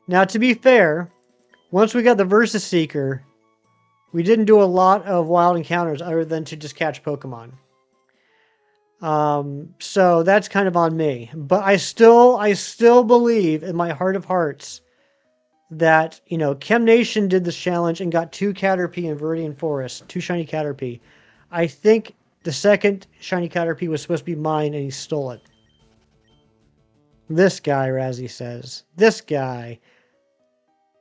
Now, to be fair, once we got the Versus Seeker, we didn't do a lot of wild encounters other than to just catch Pokemon. So that's kind of on me. But I still believe in my heart of hearts that, you know, Chem Nation did this challenge and got 2 Caterpie in Viridian Forest, 2 shiny Caterpie. I think the second shiny Caterpie was supposed to be mine and he stole it. This guy, Razzie says. This guy.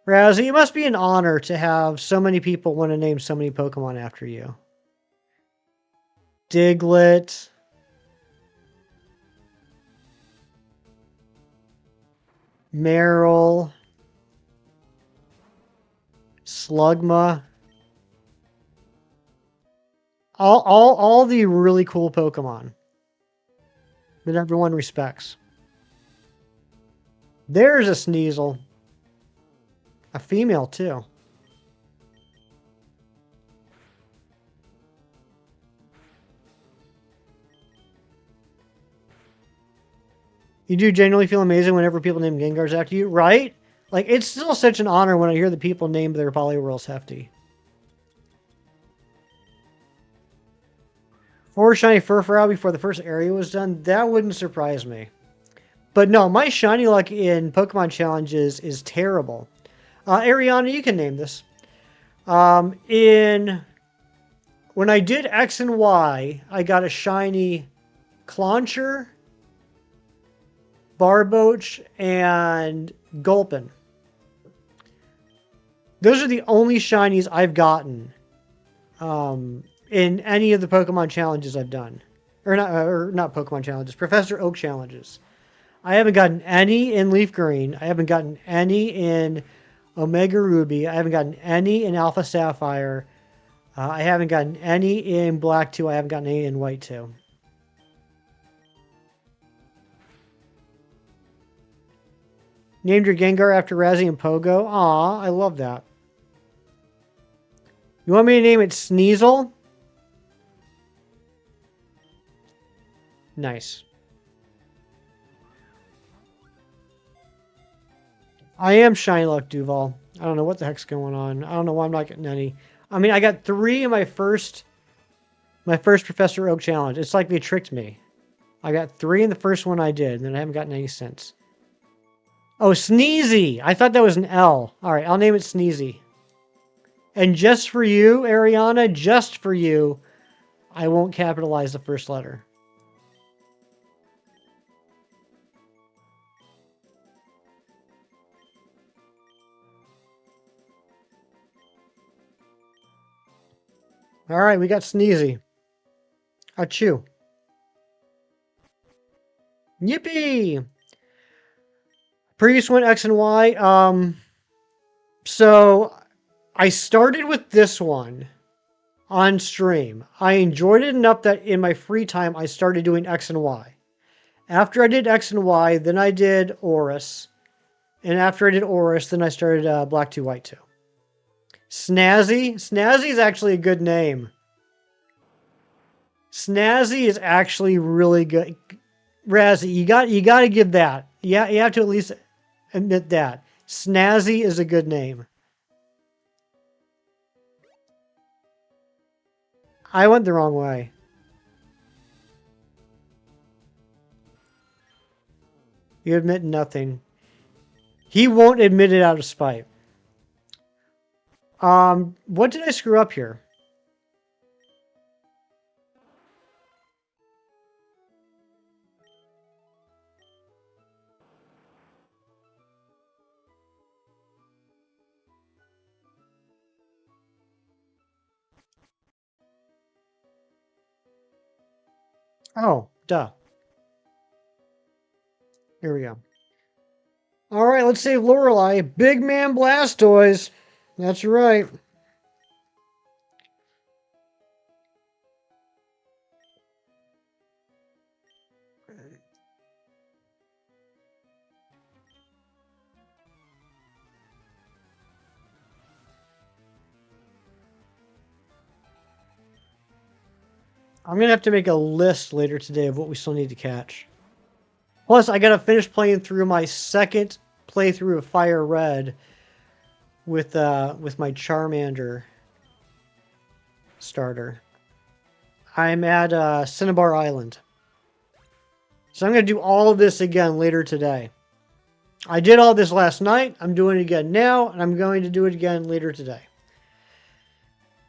Razzie, it must be an honor to have so many people want to name so many Pokemon after you. Diglett. Meryl. Slugma. All the really cool Pokemon that everyone respects. There's a Sneasel. A female, too. You do genuinely feel amazing whenever people name Gengars after you, right? Like, it's still such an honor when I hear the people name their Poliwhirls hefty. 4 shiny Furfrou before the first area was done? That wouldn't surprise me. But no, my shiny luck in Pokemon challenges is terrible. Ariana, you can name this. When I did X and Y, I got a shiny Clauncher, Barboach, and Gulpin. Those are the only shinies I've gotten in any of the Pokemon challenges I've done. Or not Pokemon challenges, Professor Oak challenges. I haven't gotten any in Leaf Green. I haven't gotten any in Omega Ruby. I haven't gotten any in Alpha Sapphire. I haven't gotten any in Black 2. I haven't gotten any in White 2. Named your Gengar after Razzie and Pogo? Aw, I love that. You want me to name it Sneasel? Nice. I am Shiny Luck Duval. I don't know what the heck's going on. I don't know why I'm not getting any. I mean, I got 3 in my first Professor Oak challenge. It's like they tricked me. I got 3 in the first one I did, and then I haven't gotten any since. Oh, Sneezy! I thought that was an L. Alright, I'll name it Sneezy. And just for you, Ariana, just for you, I won't capitalize the first letter. Alright, we got Sneezy. Achoo. Yippee! Previous one, X and Y. So I started with this one on stream. I enjoyed it enough that in my free time, I started doing X and Y. After I did X and Y, then I did Oris. And after I did Oris, then I started Black 2, White 2. Snazzy? Snazzy is actually a good name. Snazzy is actually really good. Razzie, you got to give that. Yeah, you have to at least admit that. Snazzy is a good name. I went the wrong way. You admit nothing. He won't admit it out of spite. What did I screw up here? Oh, duh. Here we go. All right, let's save Lorelei. Big Man Blastoise. That's right. I'm going to have to make a list later today of what we still need to catch. Plus, I got to finish playing through my second playthrough of FireRed with my Charmander starter. I'm at Cinnabar Island. So I'm going to do all of this again later today. I did all this last night. I'm doing it again now, and I'm going to do it again later today.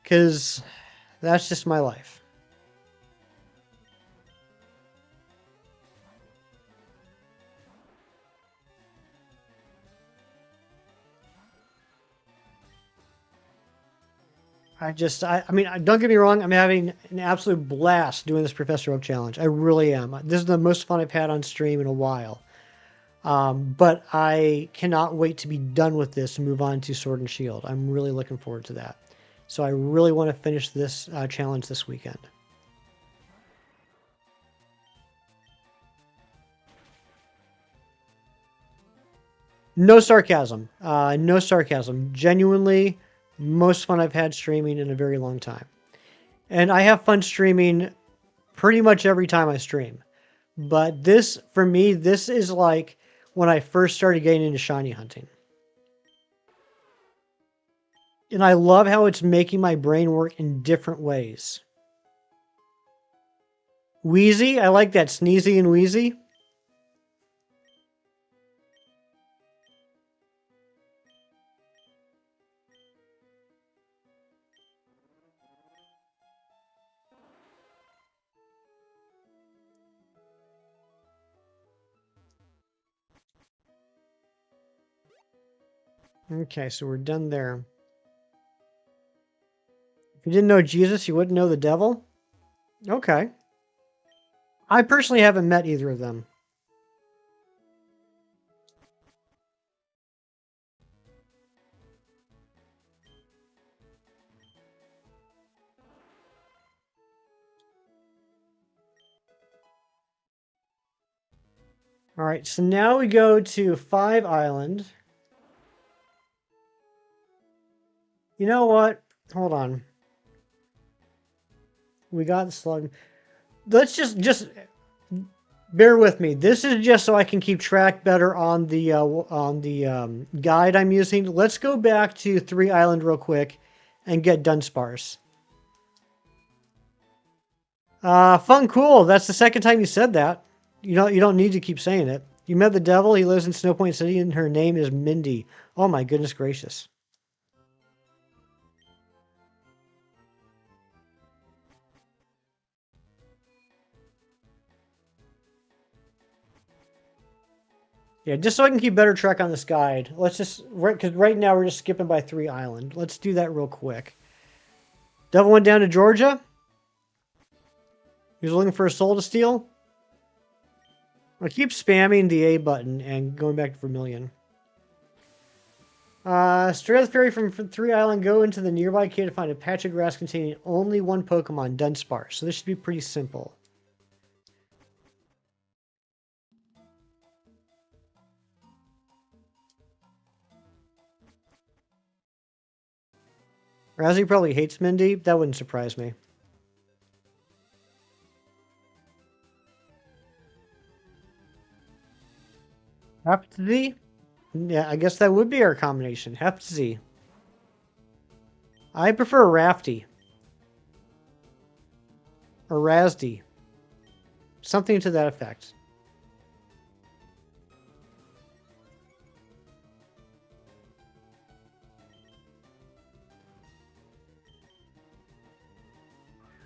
Because that's just my life. I mean, don't get me wrong. I'm having an absolute blast doing this Professor Oak challenge. I really am. This is the most fun I've had on stream in a while. But I cannot wait to be done with this and move on to Sword and Shield. I'm really looking forward to that. So I really want to finish this challenge this weekend. No sarcasm. No sarcasm. Genuinely, most fun I've had streaming in a very long time. And I have fun streaming pretty much every time I stream. But this, for me, this is like when I first started getting into shiny hunting. And I love how it's making my brain work in different ways. Wheezy, I like that. Sneezy and Wheezy. Okay, so we're done there. If you didn't know Jesus, you wouldn't know the devil? Okay. I personally haven't met either of them. All right, so now we go to 5 Island. You know what? Hold on. We got the slug. Let's just bear with me. This is just so I can keep track better on the guide I'm using. Let's go back to 3 Island real quick and get Dunsparce. Fun, cool. That's the second time you said that. You don't need to keep saying it. You met the devil. He lives in Snowpoint City, and her name is Mindy. Oh my goodness gracious. Yeah, just so I can keep better track on this guide. Let's just because right now we're just skipping by 3 Island. Let's do that real quick. Devil went down to Georgia. He was looking for a soul to steal. I keep spamming the A button and going back to Vermilion. Straight out the ferry from 3 Island, go into the nearby cave to find a patch of grass containing only one Pokemon, Dunsparce. So this should be pretty simple. Razzie probably hates Mindy. That wouldn't surprise me. Heptzy? Yeah, I guess that would be our combination. Heptzy. I prefer Rafty. Or Razdy. Something to that effect.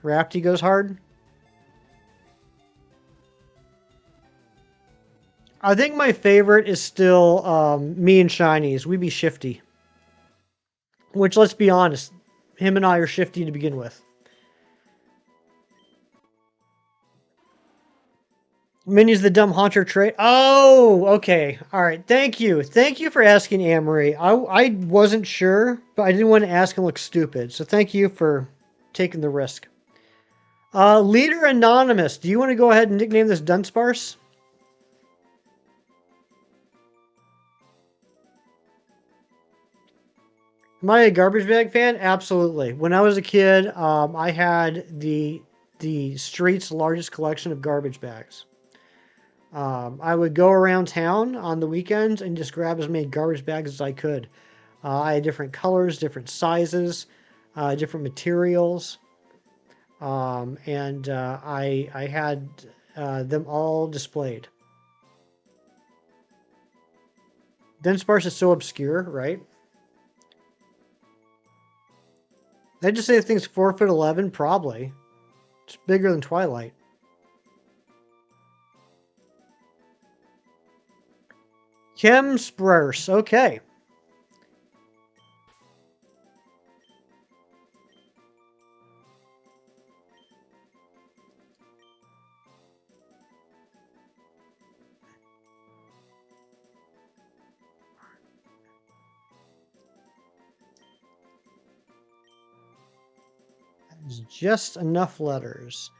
Rafty goes hard. I think my favorite is still me and Shinies. We be shifty. Which, let's be honest, him and I are shifty to begin with. Minnie's the dumb haunter trait. Oh, okay. All right. Thank you. Thank you for asking, Amory. I wasn't sure, but I didn't want to ask and look stupid. So thank you for taking the risk. Leader Anonymous. Do you want to go ahead and nickname this Dunsparce? Am I a garbage bag fan? Absolutely. When I was a kid, I had the street's largest collection of garbage bags. I would go around town on the weekends and just grab as many garbage bags as I could. I had different colors, different sizes, different materials, and I had them all displayed. Dunsparce is so obscure, right? They just say the thing's 4'11", probably. It's bigger than Twilight. Chemsprurse, okay. It's just enough letters.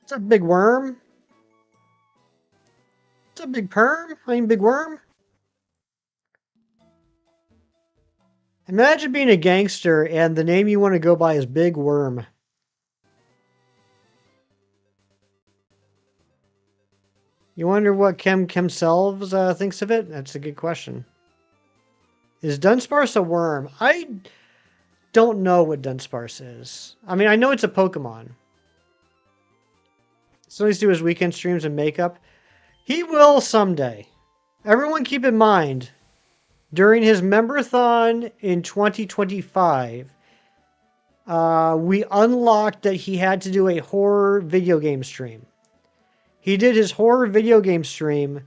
It's a big worm. It's a big perm. I mean, big worm. Imagine being a gangster and the name you want to go by is Big Worm. You wonder what Selves thinks of it? That's a good question. Is Dunsparce a worm? I don't know what Dunsparce is. I mean, I know it's a Pokemon. So he's do his weekend streams and makeup. He will someday. Everyone keep in mind, during his Memberthon in 2025, we unlocked that he had to do a horror video game stream. He did his horror video game stream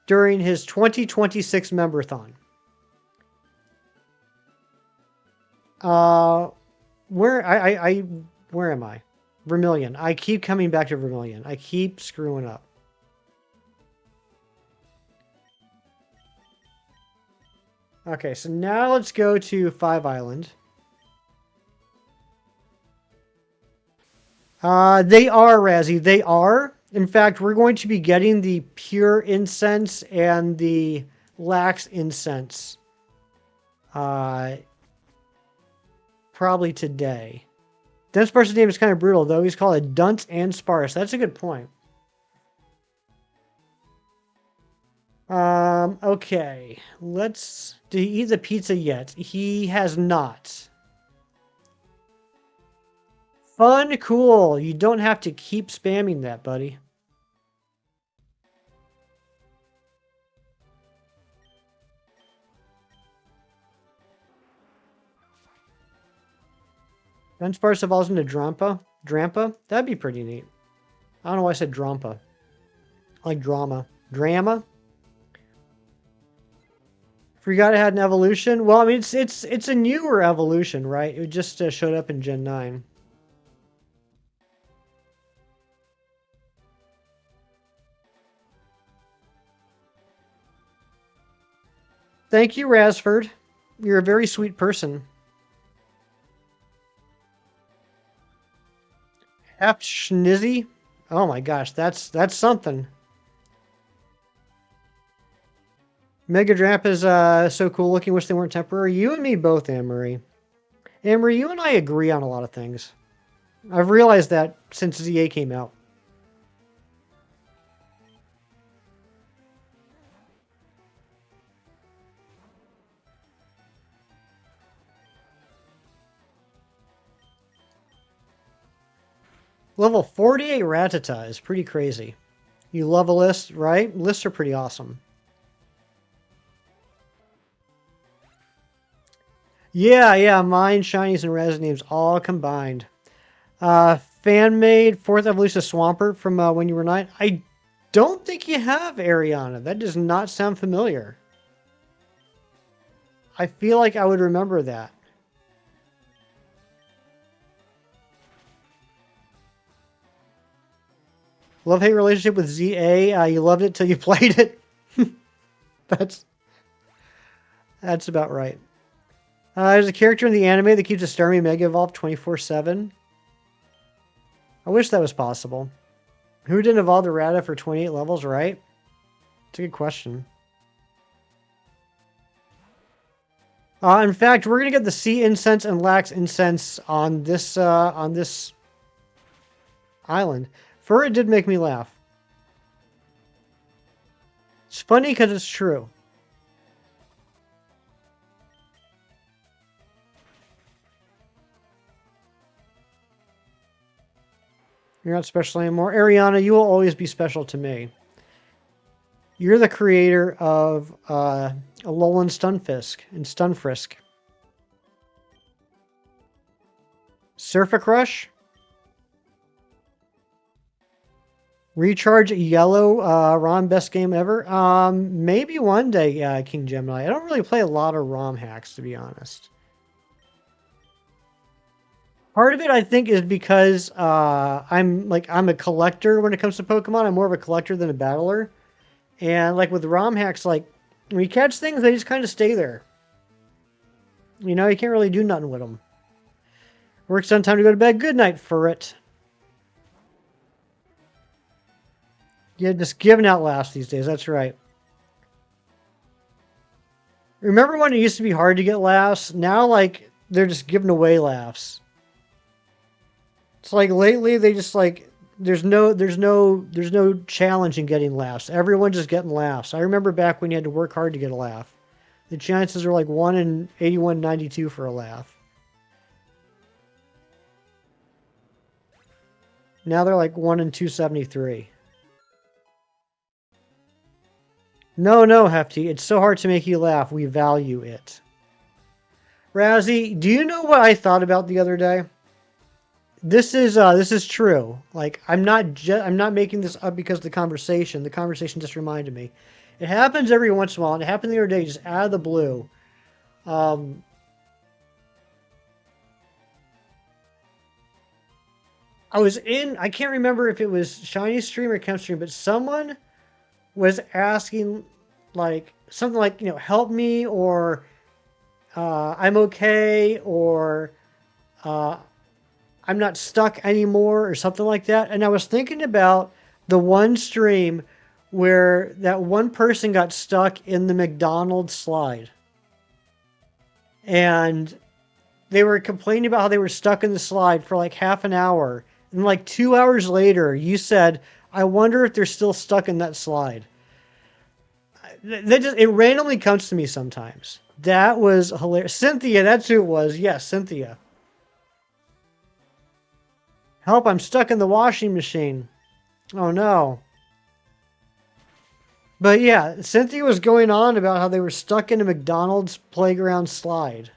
during his 2026 Memberthon. Where am I? Vermilion. I keep coming back to Vermilion. I keep screwing up. Okay, so now let's go to 5 Island. They are, Razzie. They are. In fact, we're going to be getting the pure incense and the lax incense. Probably today. Dunsparce's name is kind of brutal, though. He's called a Dunce and Sparse. That's a good point. Okay. Did he eat the pizza yet? He has not. Fun, cool. You don't have to keep spamming that, buddy. Dunsparce evolves into Drampa? Drampa? That'd be pretty neat. I don't know why I said Drampa. I like drama. Drama? Forgot it had an evolution? Well, I mean, it's a newer evolution, right? It just showed up in Gen 9. Thank you, Rasford. You're a very sweet person. Half Schnizzy? Oh my gosh, that's something. Mega Drap is so cool looking. Wish they weren't temporary. You and me both, Anne-Marie. Anne-Marie, you and I agree on a lot of things. I've realized that since ZA came out. Level 48 Rattata is pretty crazy. You love a list, right? Lists are pretty awesome. Yeah, mine, shinies, and res names all combined. Fan-made 4th Evolution Swampert from When You Were 9. I don't think you have Ariana. That does not sound familiar. I feel like I would remember that. Love-hate relationship with ZA. You loved it till you played it. That's about right. There's a character in the anime that keeps a Starmie Mega Evolve 24/7. I wish that was possible. Who didn't evolve the Rata for 28 levels, right? It's a good question. In fact, we're gonna get the Sea Incense and Lax Incense on this island. It did make me laugh. It's funny because it's true. You're not special anymore. Ariana, you will always be special to me. You're the creator of Alolan Stunfisk and Stunfrisk. Surfa Crush? Recharge Yellow, ROM best game ever? Maybe one day, King Gemini. I don't really play a lot of ROM hacks, to be honest. Part of it, I think, is because I'm a collector when it comes to Pokemon. I'm more of a collector than a battler. And like with ROM hacks, like when you catch things, they just kind of stay there. You know, you can't really do nothing with them. Work's done, time to go to bed. Good night, Furret. Yeah, just giving out laughs these days. That's right. Remember when it used to be hard to get laughs? Now, like, they're just giving away laughs. It's like lately they just like there's no challenge in getting laughs. Everyone's just getting laughs. I remember back when you had to work hard to get a laugh. The chances are like 1 in 8192 for a laugh. Now they're like 1 in 273. No, Hefty. It's so hard to make you laugh. We value it. Razzie, do you know what I thought about the other day? This is true. Like I'm not making this up because of the conversation. The conversation just reminded me. It happens every once in a while, and it happened the other day, just out of the blue. I can't remember if it was Shiny Stream or Chem Stream, but someone was asking like something like, help me, or I'm okay, or I'm not stuck anymore, or something like that. And I was thinking about the one stream where that one person got stuck in the McDonald's slide. And they were complaining about how they were stuck in the slide for like half an hour. And like 2 hours later, you said, I wonder if they're still stuck in that slide. It randomly comes to me sometimes. That was hilarious. Cynthia, that's who it was. Yes, Cynthia. Help, I'm stuck in the washing machine. Oh no. But yeah, Cynthia was going on about how they were stuck in a McDonald's playground slide.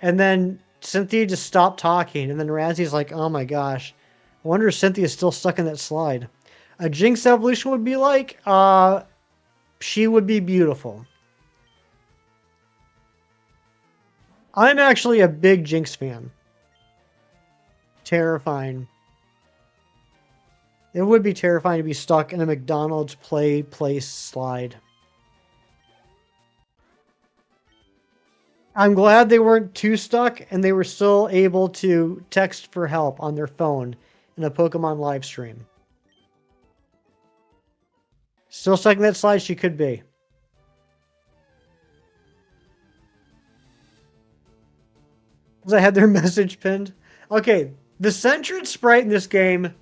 And then Cynthia just stopped talking. And then Razzie's like, oh my gosh. I wonder if Cynthia's still stuck in that slide. A Jinx evolution would be like, she would be beautiful. I'm actually a big Jinx fan. Terrifying. It would be terrifying to be stuck in a McDonald's place slide. I'm glad they weren't too stuck and they were still able to text for help on their phone in a Pokemon live stream. Still stuck in that slide, she could be. Because I had their message pinned. Okay, the Sentret sprite in this game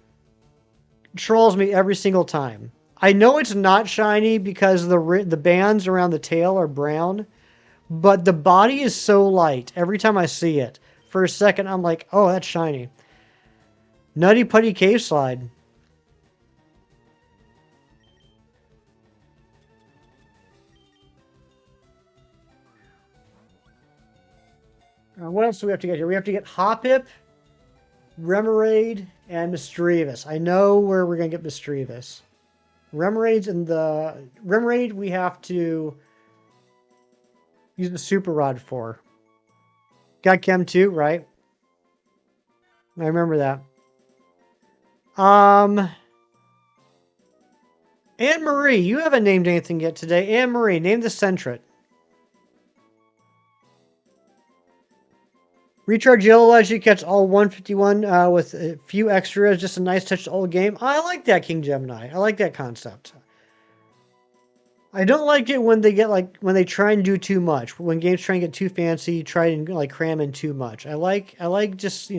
trolls me every single time. I know it's not shiny because the bands around the tail are brown, but the body is so light every time I see it. For a second, I'm like, oh, that's shiny. Nutty Putty Cave Slide. What else do we have to get here? We have to get Hoppip, Remoraid, and Misdreavus. I know where we're going to get Misdreavus. Remoraid we have to use the Super Rod for. Got Chem too, right? I remember that. Anne-Marie, you haven't named anything yet today. Anne-Marie, name the Sentret. Recharge Yellow allows you to catch all 151 with a few extras. Just a nice touch to the old game. I like that, King Gemini. I like that concept. I don't like it when they get when they try and do too much. When games try and get too fancy, try and cram in too much. I like just,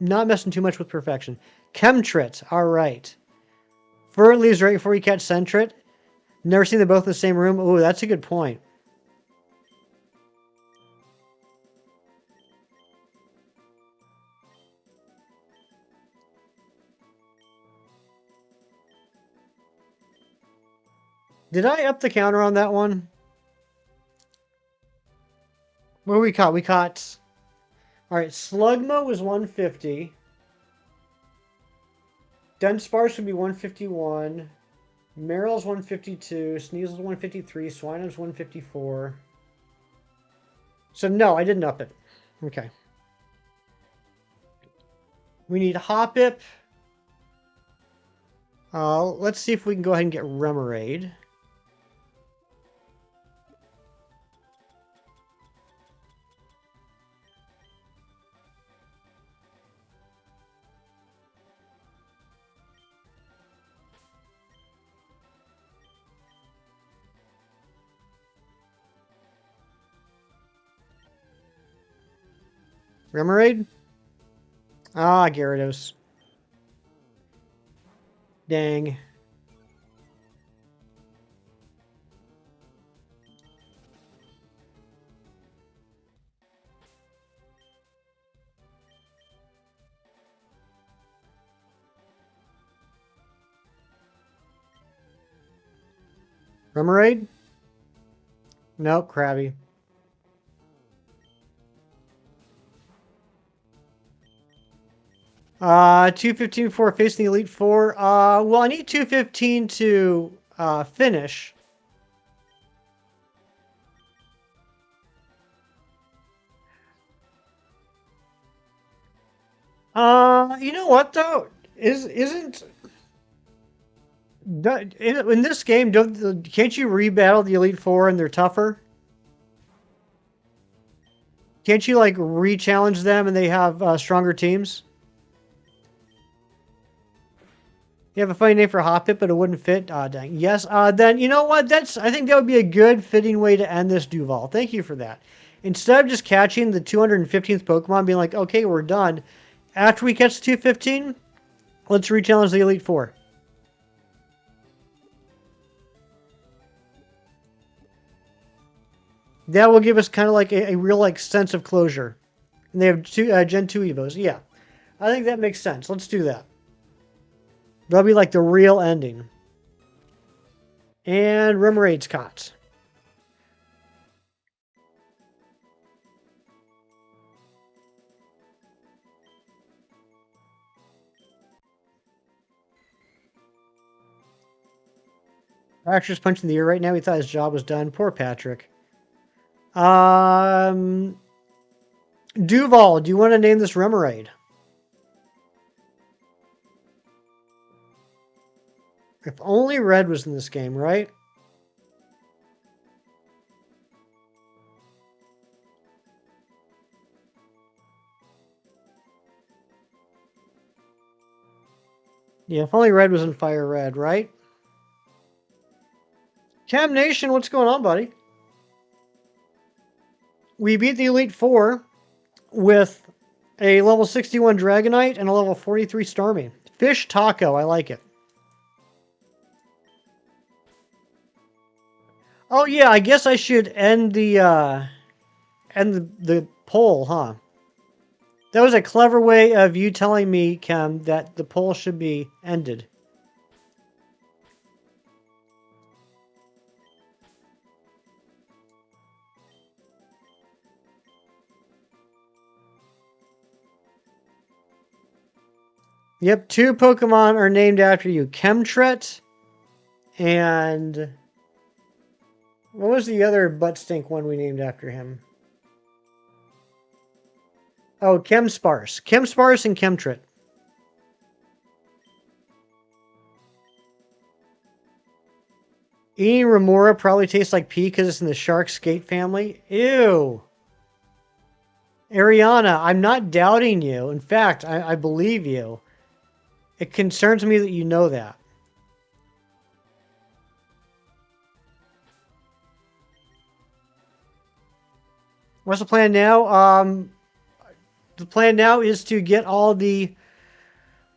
not messing too much with perfection. Chemtrit, all right. Fur leaves right before you catch Sentret. Never seen them both in the same room. Oh, that's a good point. Did I up the counter on that one? What we caught? We caught... Alright, Slugma was 150. Dunsparce would be 151. Meryl's 152. Sneasel's 153. Swineham's 154. So no, I didn't up it. Okay. We need Hoppip. Let's see if we can go ahead and get Remoraid. Remoraid? Ah, Gyarados. Dang. Remoraid? Nope, Krabby. Uh, 215 for facing the Elite Four. Well, I need 215 to finish. You know what though? Isn't in this game? Can't you rebattle the Elite Four and they're tougher? Can't you re-challenge them and they have stronger teams? You have a funny name for Hoppip, but it wouldn't fit. Dang. Yes. Then you know what? I think that would be a good fitting way to end this Duval. Thank you for that. Instead of just catching the 215th Pokemon, being like, okay, we're done. After we catch the 215, let's re-challenge the Elite Four. That will give us kind of a real sense of closure. And they have Gen 2 Evos. Yeah. I think that makes sense. Let's do that. That'll be like the real ending. And Remerade's Cots. Patrick's punching the air right now. He thought his job was done. Poor Patrick. Duval, do you want to name this Remerade? If only Red was in this game, right? Yeah, if only Red was in FireRed, right? Cam Nation, what's going on, buddy? We beat the Elite Four with a level 61 Dragonite and a level 43 Starmie. Fish Taco, I like it. Oh yeah, I guess I should end the poll, huh? That was a clever way of you telling me, Kem, that the poll should be ended. Yep, 2 Pokemon are named after you. Chemtret and... what was the other butt stink one we named after him? Oh, Chemsparse. Chemsparse and Chemtret. Eating Remora probably tastes like pee because it's in the shark skate family. Ew. Ariana, I'm not doubting you. In fact, I believe you. It concerns me that you know that. What's the plan now? The plan now is to get all the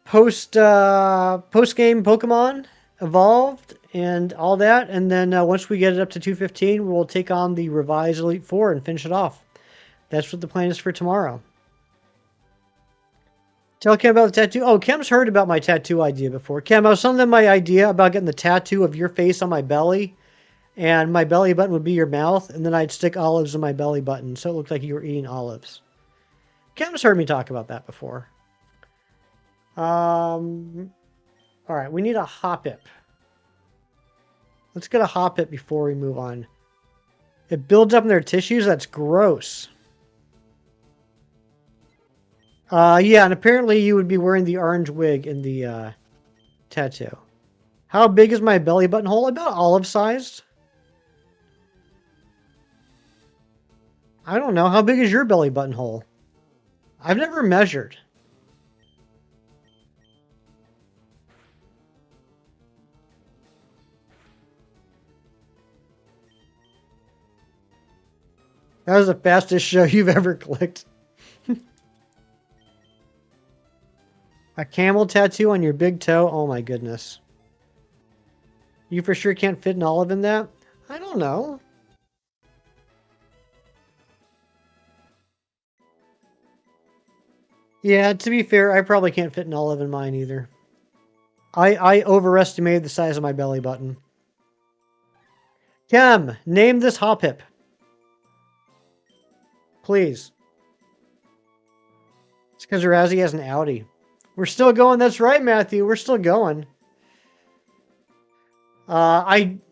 post game Pokemon evolved and all that, and then once we get it up to 215, we'll take on the revised Elite Four and finish it off. That's what the plan is for tomorrow. Tell Kem about the tattoo. Oh, Kem's heard about my tattoo idea before. Kem, I was telling them my idea about getting the tattoo of your face on my belly, and my belly button would be your mouth, and then I'd stick olives in my belly button so it looked like you were eating olives. Kem's heard me talk about that before. All right, we need a Hoppip. Let's get a Hoppip before we move on. It builds up in their tissues. That's gross. Yeah, and apparently you would be wearing the orange wig in the tattoo. How big is my belly button hole? About olive-sized. I don't know. How big is your belly button hole? I've never measured. That was the fastest show you've ever clicked. A camel tattoo on your big toe? Oh my goodness. You for sure can't fit an olive in that? I don't know. Yeah, to be fair, I probably can't fit an olive in mine either. I overestimated the size of my belly button. Kem, name this Hoppip. Please. It's because Razzie has an Audi. We're still going. That's right, Matthew. We're still going. I'm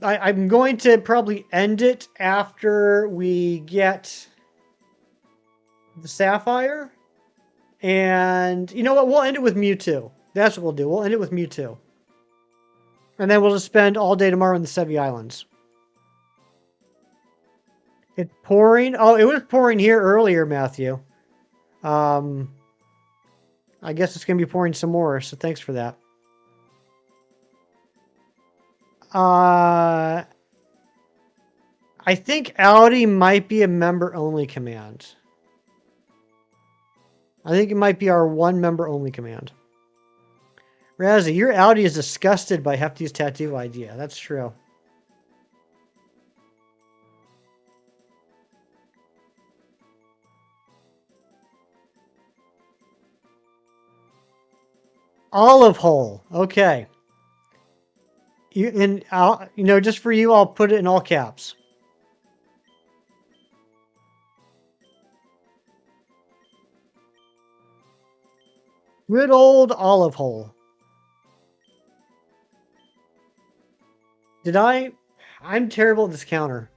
going to probably end it after we get the Sapphire. And you know what? We'll end it with Mewtwo. That's what we'll do. We'll end it with Mewtwo. And then we'll just spend all day tomorrow in the Sevi Islands. It's pouring. Oh, it was pouring here earlier, Matthew. I guess it's going to be pouring some more, so thanks for that. I think Audi might be a member-only command. I think it might be our one member-only command. Razzie, your Audi is disgusted by Hefty's tattoo idea. That's true. Olive hole. Okay. And I'll, just for you, I'll put it in all caps. Good old olive hole. Did I? I'm terrible at this counter.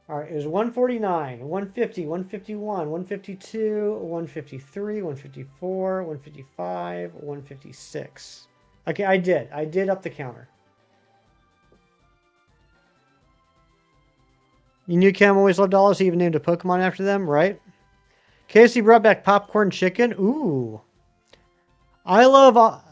All right, it was 149, 150, 151, 152, 153, 154, 155, 156. Okay, I did. I did up the counter. You knew Cam always loved dollars. He even named a Pokemon after them, right? KFC brought back popcorn chicken. Ooh. I love...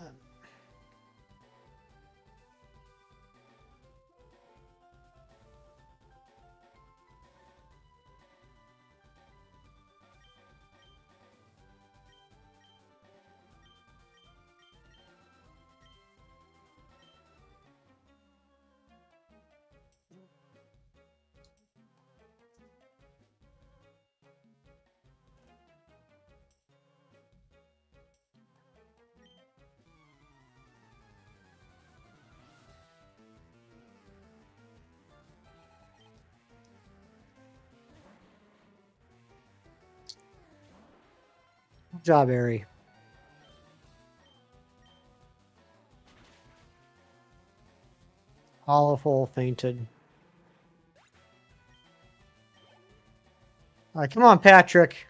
Good job, Ari. Olive hole fainted. All right, come on, Patrick.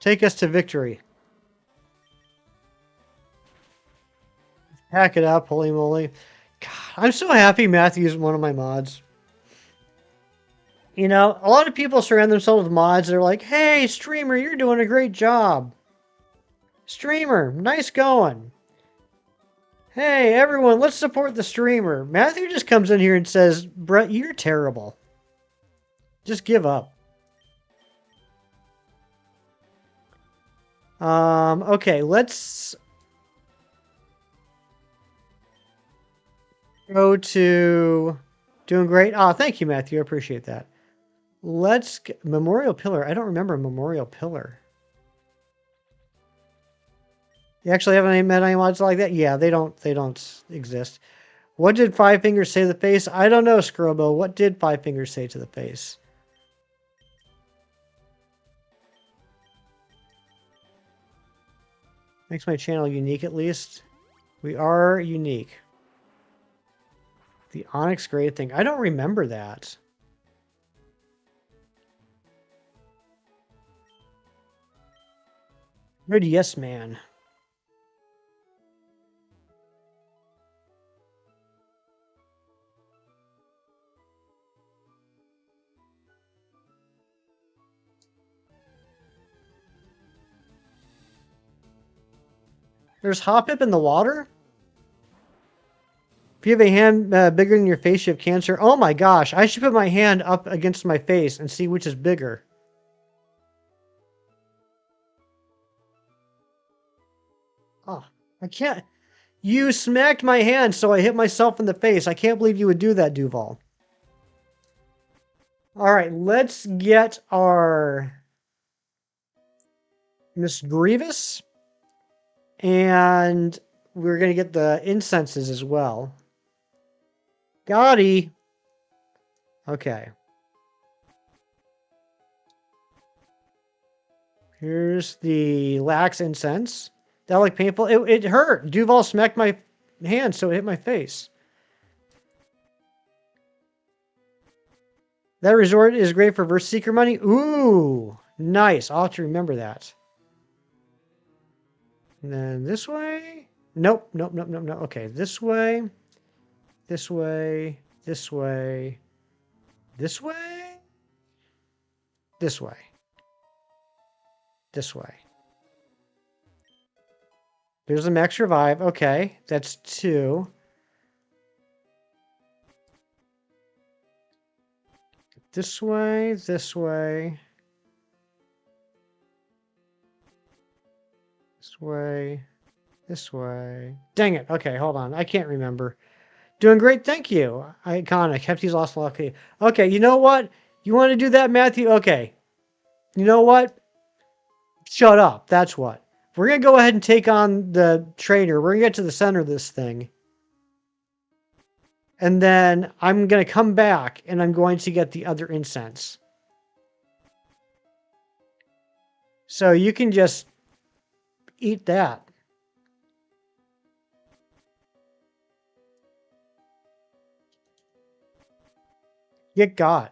Take us to victory. Pack it up, holy moly. God, I'm so happy Matthew's one of my mods. A lot of people surround themselves with mods. They're like, hey, streamer, you're doing a great job. Streamer, nice going. Hey, everyone, let's support the streamer. Matthew just comes in here and says, Brett, you're terrible. Just give up. Okay, let's go to doing great. Oh, thank you, Matthew. I appreciate that. Let's get Memorial Pillar. I don't remember Memorial Pillar. You actually haven't met any mods like that? Yeah, they don't exist. What did Five Fingers say to the face? I don't know, Scrobo. What did Five Fingers say to the face? Makes my channel unique at least. We are unique. The Onyx grade thing. I don't remember that. Good yes man. There's Hoppip in the water? If you have a hand bigger than your face, you have cancer. Oh my gosh, I should put my hand up against my face and see which is bigger. Oh, I can't. You smacked my hand, so I hit myself in the face. I can't believe you would do that, Duval. All right, let's get our Miss Grievous. And we're going to get the incenses as well. Gotti. Okay. Here's the lax incense. That looked painful. It hurt. Duval smacked my hand, so it hit my face. That resort is great for Verse Seeker money. Ooh, nice. I'll have to remember that. And then this way. Nope. Okay, this way. This way. This way. This way. This way. This way. There's a max revive. Okay, that's 2. This way, this way. This way, this way. Dang it. Okay, hold on. I can't remember. Doing great, thank you. Iconic. Hefty's lost lucky. Okay, you know what? You want to do that, Matthew? Okay. You know what? Shut up. That's what. We're going to go ahead and take on the trainer. We're going to get to the center of this thing. And then I'm going to come back and I'm going to get the other incense. So you can just eat that. Get got.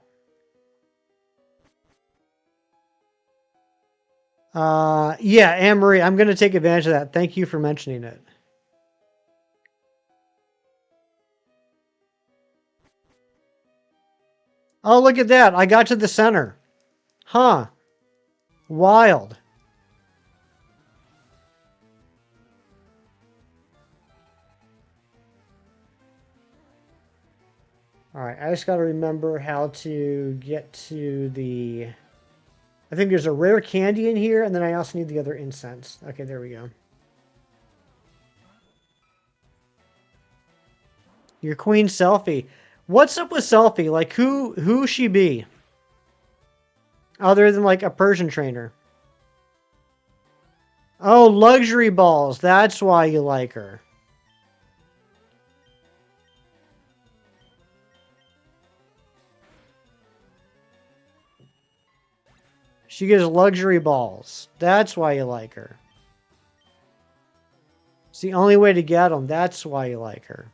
Yeah, Anne-Marie, I'm going to take advantage of that. Thank you for mentioning it. Oh, look at that. I got to the center. Huh. Wild. All right, I just got to remember how to get to the... I think there's a rare candy in here, and then I also need the other incense. Okay, there we go. Your queen Selfie. What's up with Selfie? Like, who she be? Other than, like, a Persian trainer. Oh, luxury balls. That's why you like her. She gives luxury balls. That's why you like her. It's the only way to get them. That's why you like her.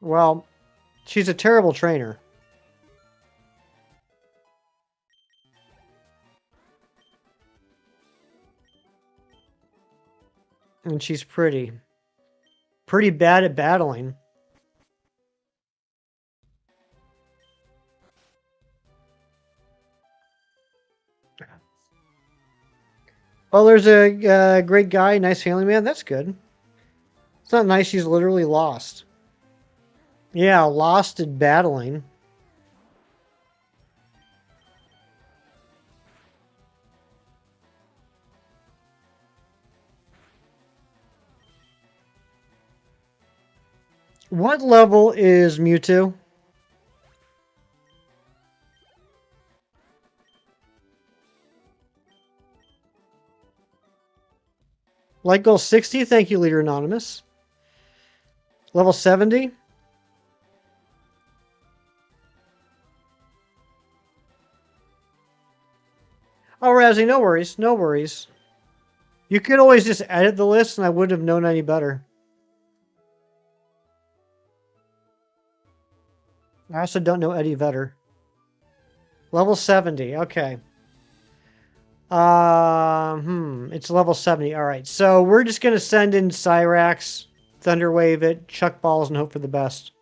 Well, she's a terrible trainer. And she's pretty. Pretty bad at battling. Well, there's a great guy, nice family man. That's good. It's not nice she's literally lost. Yeah, lost at battling. What level is Mewtwo? Light goal 60. Thank you, Leader Anonymous. Level 70. Oh, Razzie, no worries. No worries. You could always just edit the list and I wouldn't have known any better. I also don't know Eddie Vedder. Level 70. Okay. It's level 70. All right. So we're just going to send in Cyrax, Thunderwave it, chuck balls, and hope for the best.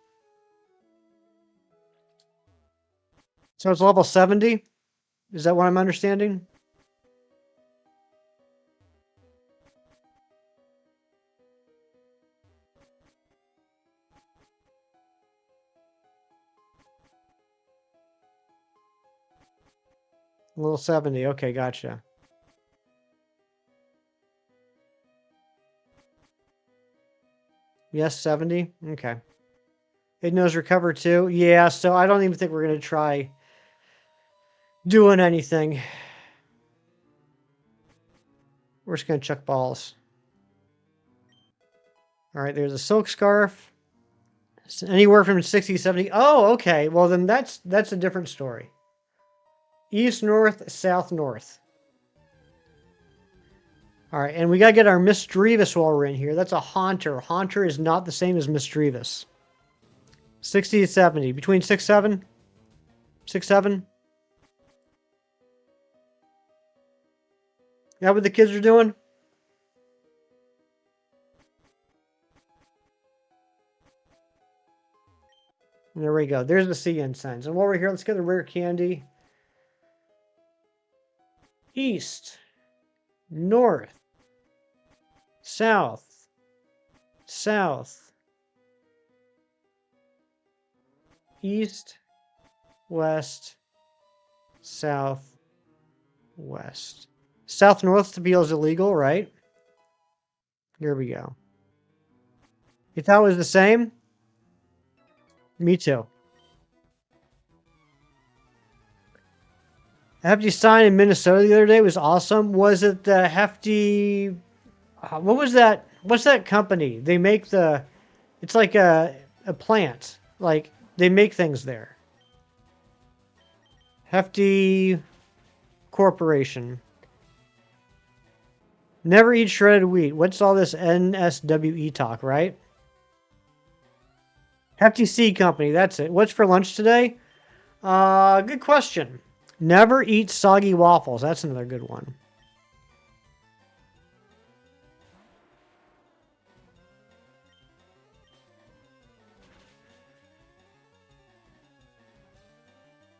So it's level 70? Is that what I'm understanding? Level 70. Okay, gotcha. Yes, 70? Okay. It knows recover too? Yeah, so I don't even think we're going to try doing anything. We're just going to chuck balls. All right, there's a silk scarf. Anywhere from 60, 70. Oh, okay. Well, then that's a different story. East, north, south, north. All right, and we got to get our Misdreavus while we're in here. That's a Haunter. Haunter is not the same as Misdreavus. 60 to 70. Between 6, 7? 6, 7? That what the kids are doing? There we go. There's the sea incense. And while we're here, let's get the rare candy. East, north, south, south, east, west, south, west. South north to be is illegal, right? Here we go. You thought it was the same? Me too. Hefty sign in Minnesota the other day was awesome. Was it the Hefty? What was that? What's that company? They make the. It's like a plant. Like they make things there. Hefty Corporation. Never eat shredded wheat. What's all this NSWE talk, right? Hefty Seed Company. That's it. What's for lunch today? Good question. Never eat soggy waffles. That's another good one.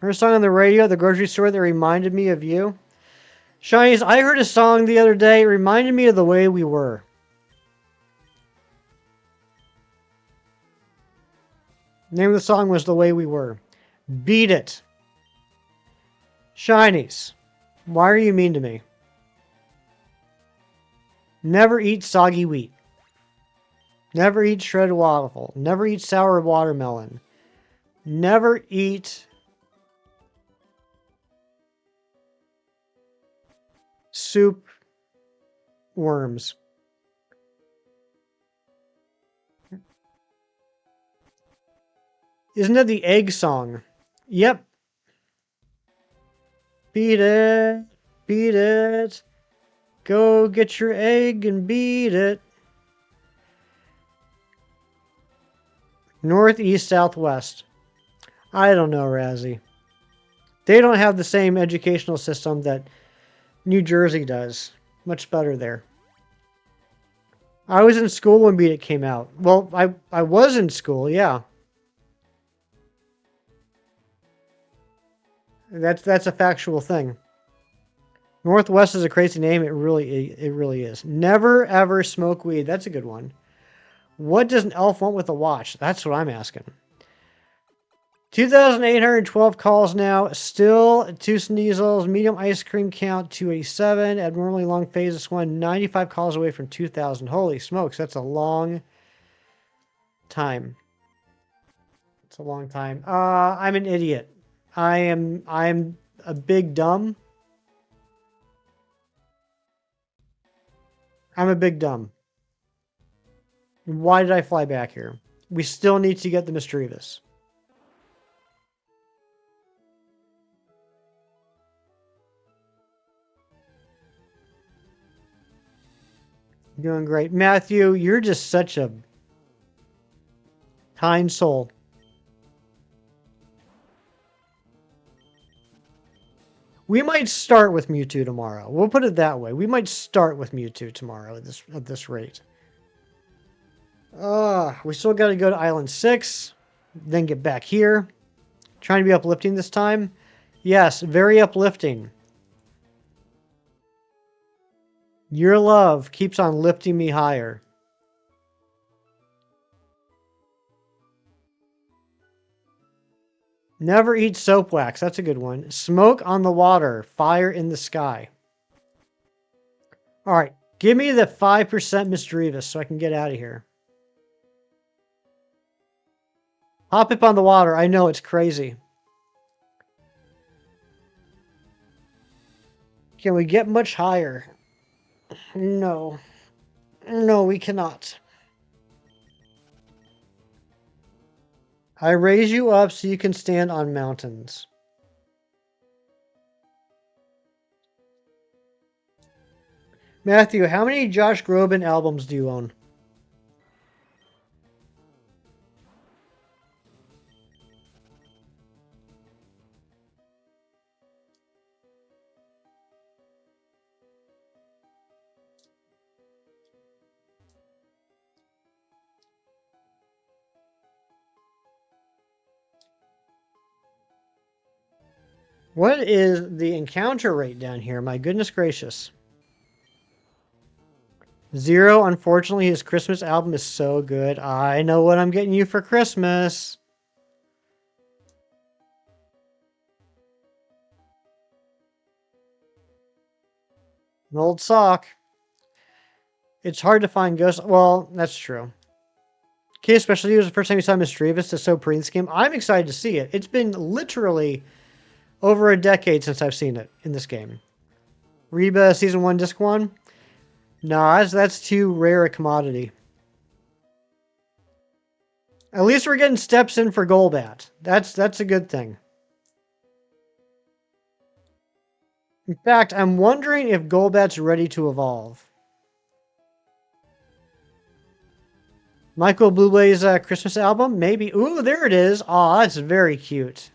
Heard a song on the radio at the grocery store that reminded me of you. Shinies, I heard a song the other day. It reminded me of the way we were. The name of the song was The Way We Were. Beat it. Shinies, why are you mean to me? Never eat soggy wheat. Never eat shredded waffle. Never eat sour watermelon. Never eat soup worms. Isn't that the egg song? Yep. Beat it. Beat it. Go get your egg and beat it. Northeast, southwest. I don't know, Razzie. They don't have the same educational system that New Jersey does. Much better there. I was in school when Beat It came out. Well, I was in school, yeah. That's a factual thing. Northwest is a crazy name. It really is. Never ever smoke weed. That's a good one. What does an elf want with a watch? That's what I'm asking. 2,812 calls now. Still 2 sneezels. Medium ice cream count 287. Abnormally long phases 195 calls away from 2,000. Holy smokes, that's a long time. It's a long time. I'm an idiot. I'm a big dumb. I'm a big dumb. Why did I fly back here? We still need to get the Mischievous. Doing great. Matthew, you're just such a kind soul. We might start with Mewtwo tomorrow. We'll put it that way. We might start with Mewtwo tomorrow at this rate. We still got to go to Island 6, then get back here. Trying to be uplifting this time. Yes, very uplifting. Your love keeps on lifting me higher. Never eat soap wax. That's a good one. Smoke on the water. Fire in the sky. All right. Give me the 5% Mischievous so I can get out of here. Hop up on the water. I know it's crazy. Can we get much higher? No. No, we cannot. I raise you up so you can stand on mountains. Matthew, how many Josh Groban albums do you own? What is the encounter rate down here? My goodness gracious. 0. Unfortunately, his Christmas album is so good. I know what I'm getting you for Christmas. An old sock. It's hard to find ghosts. Well, that's true. Okay, especially it was the first time you saw Mischievous to So Preen Scheme. I'm excited to see it. It's been literally Over a decade since I've seen it in this game. Reba Season 1, Disc 1? No, that's too rare a commodity. At least we're getting steps in for Golbat. That's a good thing. In fact, I'm wondering if Golbat's ready to evolve. Michael Bublé's Christmas album? Maybe. Ooh, there it is. Aw, that's very cute.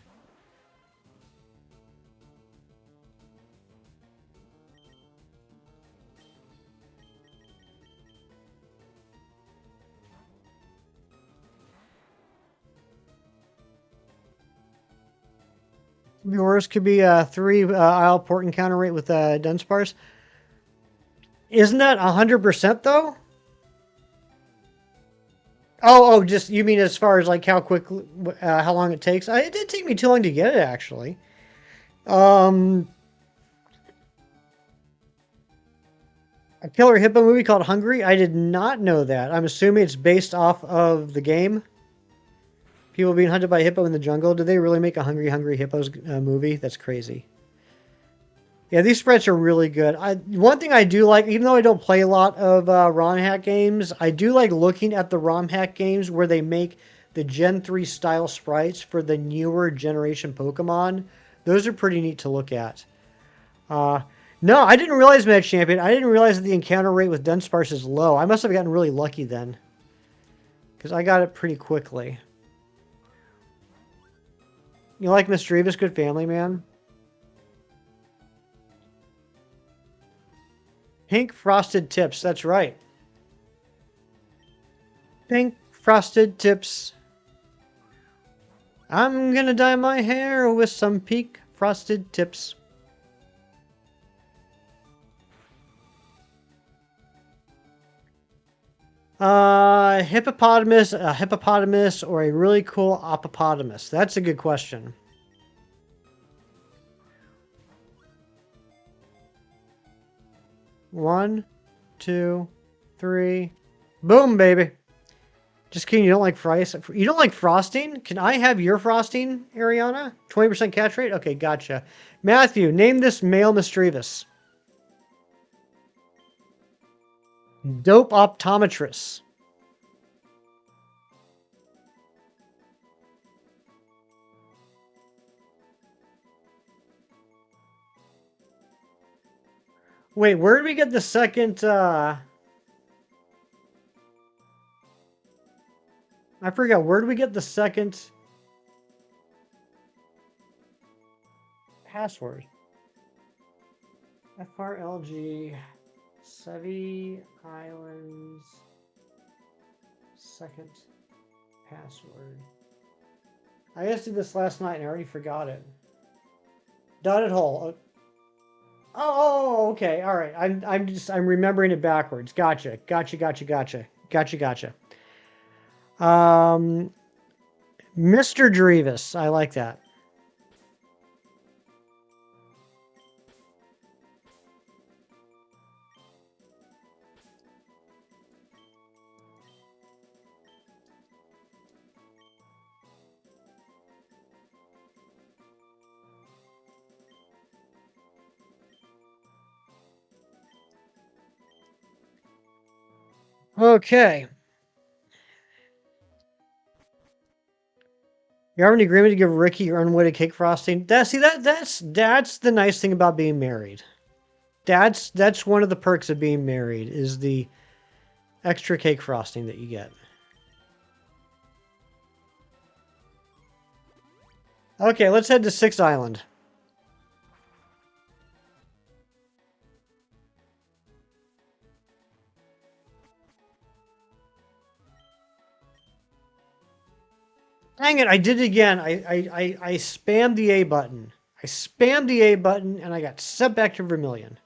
Yours could be a 3 Isle port encounter rate with Dunsparce. Isn't that 100% though? Oh, just you mean as far as like how quick, how long it takes? It didn't take me too long to get it actually. A killer hippo movie called Hungry. I did not know that. I'm assuming it's based off of the game. People being hunted by a hippo in the jungle. Did they really make a Hungry Hippos movie? That's crazy. Yeah, these sprites are really good. One thing I do like, even though I don't play a lot of ROM hack games, I do like looking at the ROM hack games where they make the Gen 3 style sprites for the newer generation Pokemon. Those are pretty neat to look at. No, I didn't realize, Mad Champion, I didn't realize that the encounter rate with Dunsparce is low. I must have gotten really lucky then. Because I got it pretty quickly. You like Mischievous? Good family, man. Pink frosted tips. That's right. Pink frosted tips. I'm gonna dye my hair with some pink frosted tips. Hippopotamus, a hippopotamus, or a really cool opopotamus? That's a good question. One, two, three. Boom, baby. Just kidding, you don't like fries? You don't like frosting? Can I have your frosting, Ariana? 20% catch rate? Okay, gotcha. Matthew, name this male Mischievous. Dope optometrist. Wait, where did we get the second, I forgot, where did we get the second password? FRLG, Sevi Islands, second password. I just did this last night and I already forgot it. Dotted hole. Oh, okay. All right. I'm remembering it backwards. Gotcha. Mr. Drevis. I like that. Okay. You are in agreement to give Ricky your unweighted cake frosting? That's the nice thing about being married. That's one of the perks of being married is the extra cake frosting that you get. Okay, let's head to 6th Island. Dang it, I did it again. I spammed the A button. I spammed the A button and I got sent back to Vermilion.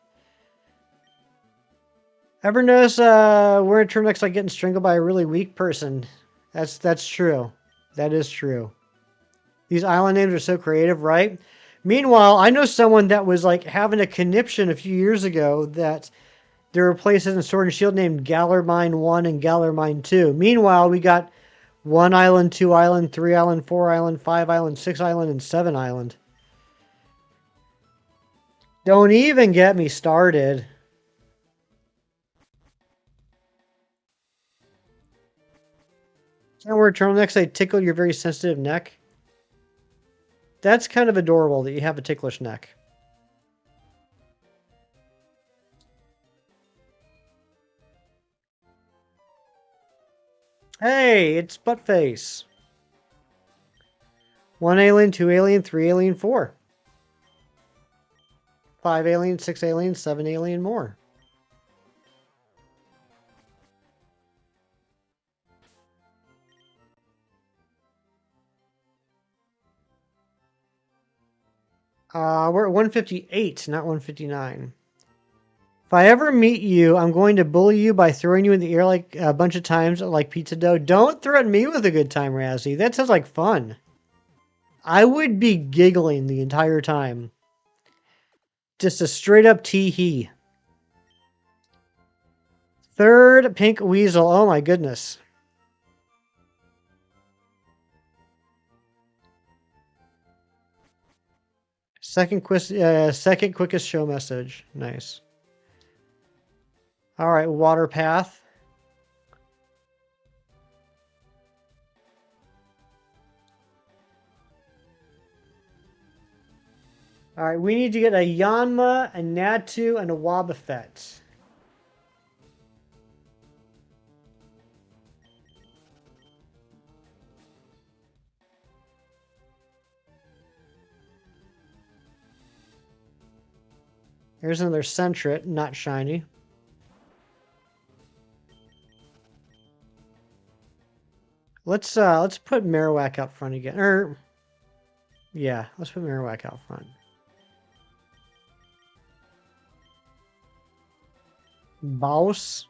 Ever notice wearing turtlenecks like getting strangled by a really weak person? That's true. That is true. These island names are so creative, right? Meanwhile, I know someone that was like having a conniption a few years ago that there were places in Sword and Shield named Gallermine 1 and Gallermine 2. Meanwhile, we got 1 island, 2 island, 3 island, 4 island, 5 island, 6 island, and 7 island. Don't even get me started. Can't wear turtlenecks, they tickle your very sensitive neck. That's kind of adorable that you have a ticklish neck. Hey, it's Buttface. 1 alien, 2 alien, 3 alien, 4. 5 alien, 6 alien, 7 alien more. We're at 158, not 159. If I ever meet you, I'm going to bully you by throwing you in the air like a bunch of times like pizza dough. Don't threaten me with a good time, Razzie. That sounds like fun. I would be giggling the entire time. Just a straight up tee-hee. Third pink weasel. Oh my goodness. Second quickest show message. Nice. All right, water path. All right, we need to get a Yanma, a Natu, and a Wobbuffet. Here's another Sentret, not shiny. Let's put Marowak out front again. Yeah, let's put Marowak out front. Baus.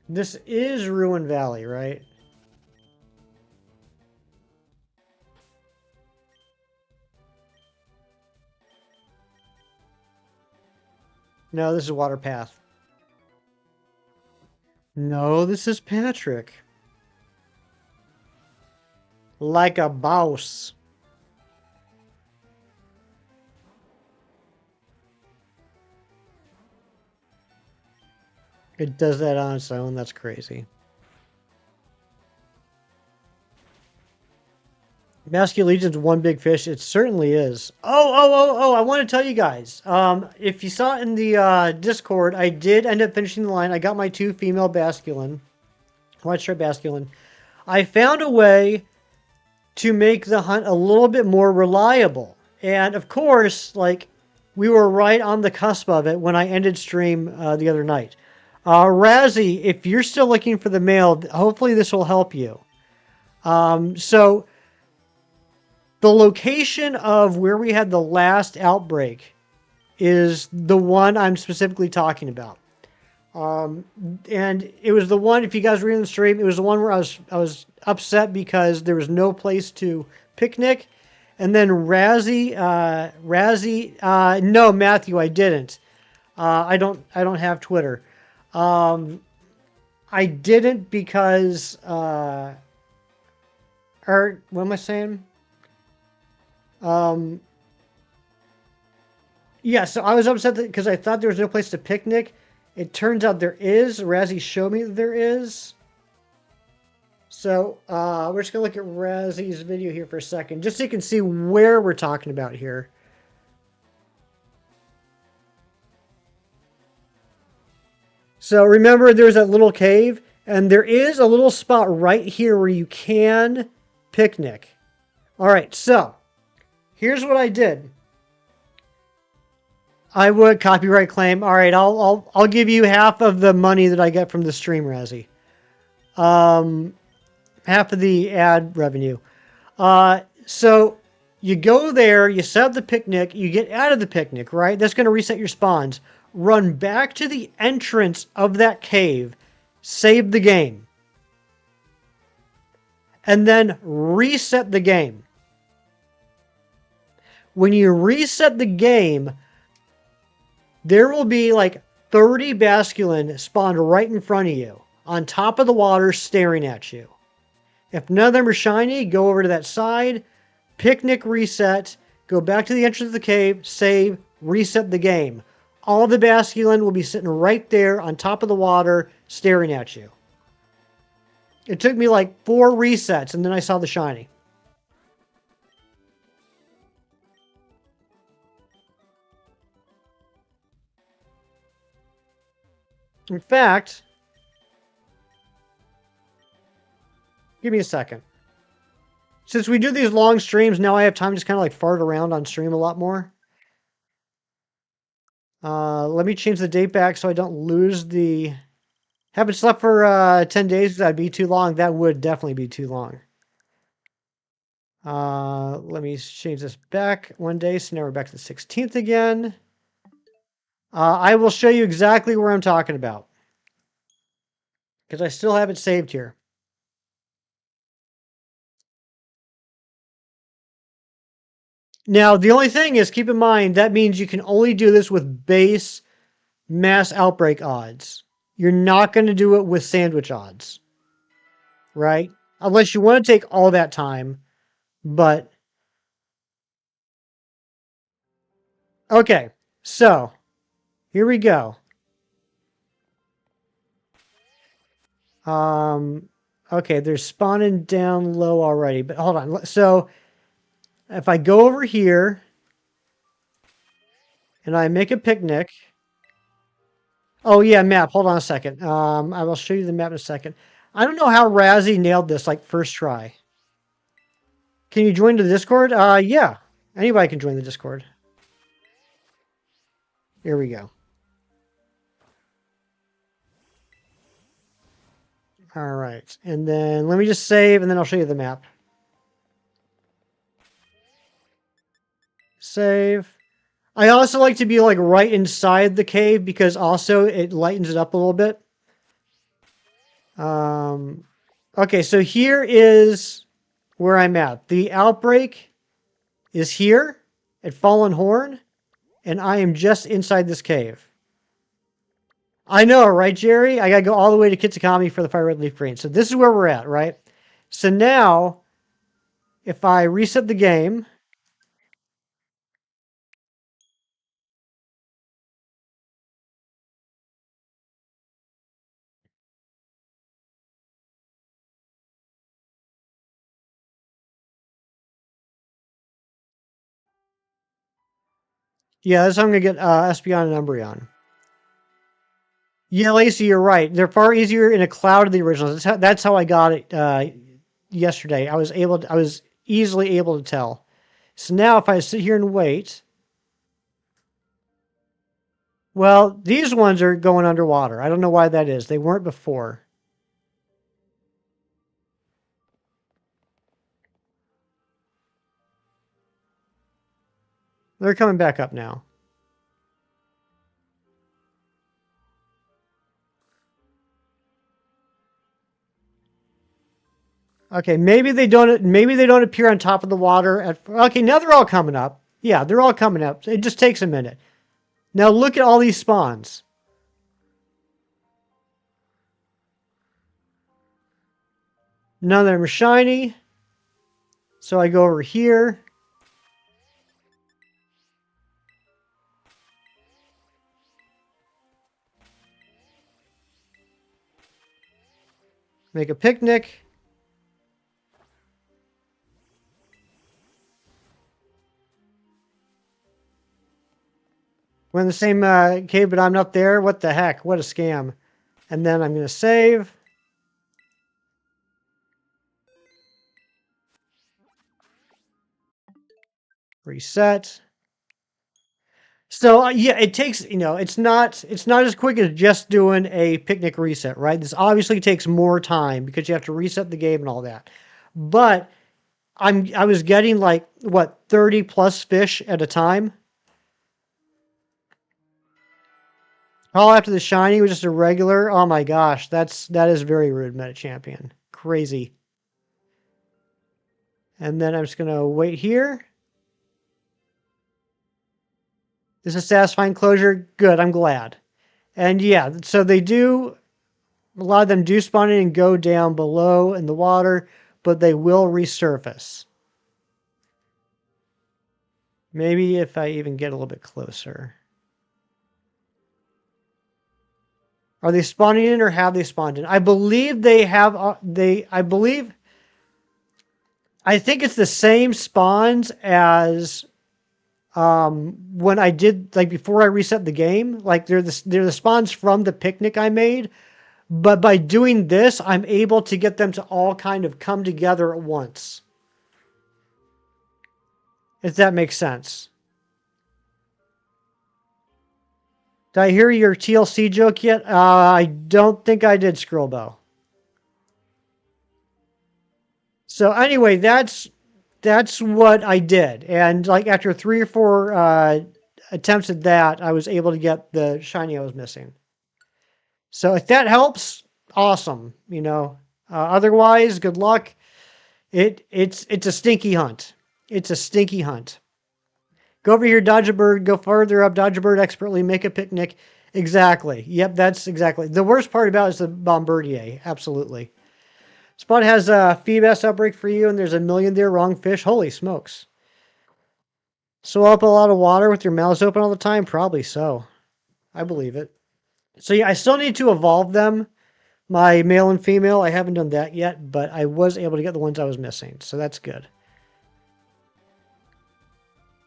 This is Ruin Valley, right? No, this is Water Path. No, this is Patrick. Like a boss. It does that on its own. That's crazy. Masculine Legion's one big fish. It certainly is. Oh! I want to tell you guys. If you saw it in the Discord, I did end up finishing the line. I got my 2 female Basculin. White Stripe Basculin. I found a way to make the hunt a little bit more reliable. And of course, like, we were right on the cusp of it when I ended stream the other night. Razzie, if you're still looking for the male, hopefully this will help you. So the location of where we had the last outbreak is the one I'm specifically talking about. And it was the one, if you guys were in the stream, it was the one where I was upset because there was no place to picnic. And then Razzie, no, Matthew, I didn't. I don't have Twitter. I didn't because, or what am I saying? Yeah, so I was upset because I thought there was no place to picnic. It turns out there is. Razzie showed me that there is. So we're just going to look at Razzie's video here for a second, just so you can see where we're talking about here. So remember, there's that little cave, and there is a little spot right here where you can picnic. All right, so here's what I did. I would copyright claim. All right, I'll give you half of the money that I get from the stream, Razzie. Half of the ad revenue. So you go there, you set up the picnic, you get out of the picnic, right? That's going to reset your spawns. Run back to the entrance of that cave, save the game, and then reset the game. When you reset the game, there will be like 30 Basculin spawned right in front of you. on top of the water staring at you. If none of them are shiny, go over to that side, picnic reset, go back to the entrance of the cave, save, reset the game. All the Basculin will be sitting right there on top of the water staring at you. It took me like 4 resets and then I saw the shiny. In fact, give me a second. Since we do these long streams, now I have time to just kind of like fart around on stream a lot more. Let me change the date back so I don't lose the... Haven't slept for 10 days. That'd be too long. That would definitely be too long. Let me change this back 1 day. So now we're back to the 16th again. I will show you exactly where I'm talking about, because I still have it saved here. Now, the only thing is, keep in mind, that means you can only do this with base mass outbreak odds. You're not going to do it with sandwich odds, right? Unless you want to take all that time, but... Okay, so, here we go. Okay, they're spawning down low already, but hold on. So, if I go over here, and I make a picnic... Oh yeah, map. Hold on a second. I will show you the map in a second. I don't know how Razzie nailed this like first try. Can you join the Discord? Yeah. Anybody can join the Discord. Here we go. All right. And then let me just save and then I'll show you the map. Save. I also like to be like right inside the cave because also it lightens it up a little bit. Okay, so here is where I'm at. The outbreak is here at Fallen Horn, and I am just inside this cave. I know, right, Jerry? I gotta go all the way to Kitsukami for the FireRed LeafGreen. So this is where we're at, right? So now, if I reset the game... Yeah, that's how I'm gonna get Espeon and Umbreon. Yeah, Lacey, you're right. They're far easier in a cloud of the originals. That's how I got it yesterday. I was easily able to tell. So now if I sit here and wait... Well, these ones are going underwater. I don't know why that is. They weren't before. They're coming back up now. Okay, maybe they don't appear on top of the water. Okay, now they're all coming up. Yeah, they're all coming up. It just takes a minute. Now look at all these spawns. None of them are shiny. So I go over here. Make a picnic. We're in the same cave, but I'm not there. What the heck? What a scam. And then I'm going to save. Reset. So yeah, it takes, it's not as quick as just doing a picnic reset, right? This obviously takes more time because you have to reset the game and all that. But I was getting like what 30 plus fish at a time. All after the shiny was just a regular. Oh my gosh, that is very rude, Meta Champion. Crazy. And then I'm just gonna wait here. This is satisfying closure. Good, I'm glad. And yeah, so they do A lot of them do spawn in and go down below in the water, but they will resurface. Maybe if I even get a little bit closer. Are they spawning in or have they spawned in? I believe they have. I think it's the same spawns as when I did, like, before I reset the game. Like, they're the spawns from the picnic I made. But by doing this, I'm able to get them to all kind of come together at once. If that makes sense. Did I hear your TLC joke yet? I don't think I did, Scrollbow. So anyway, that's what I did. And like after 3 or 4 attempts at that, I was able to get the shiny I was missing. So if that helps, awesome. You know. Otherwise, good luck. It's a stinky hunt. It's a stinky hunt. Go over here, dodge a bird. Go further up, dodge a bird expertly. Make a picnic. Exactly. Yep, that's exactly. The worst part about it is the Bombardier. Absolutely. Spot has a Feebas outbreak for you, and there's a million there. Wrong fish. Holy smokes. Swell up a lot of water with your mouths open all the time? Probably so. I believe it. So yeah, I still need to evolve them. My male and female, I haven't done that yet, but I was able to get the ones I was missing. So that's good.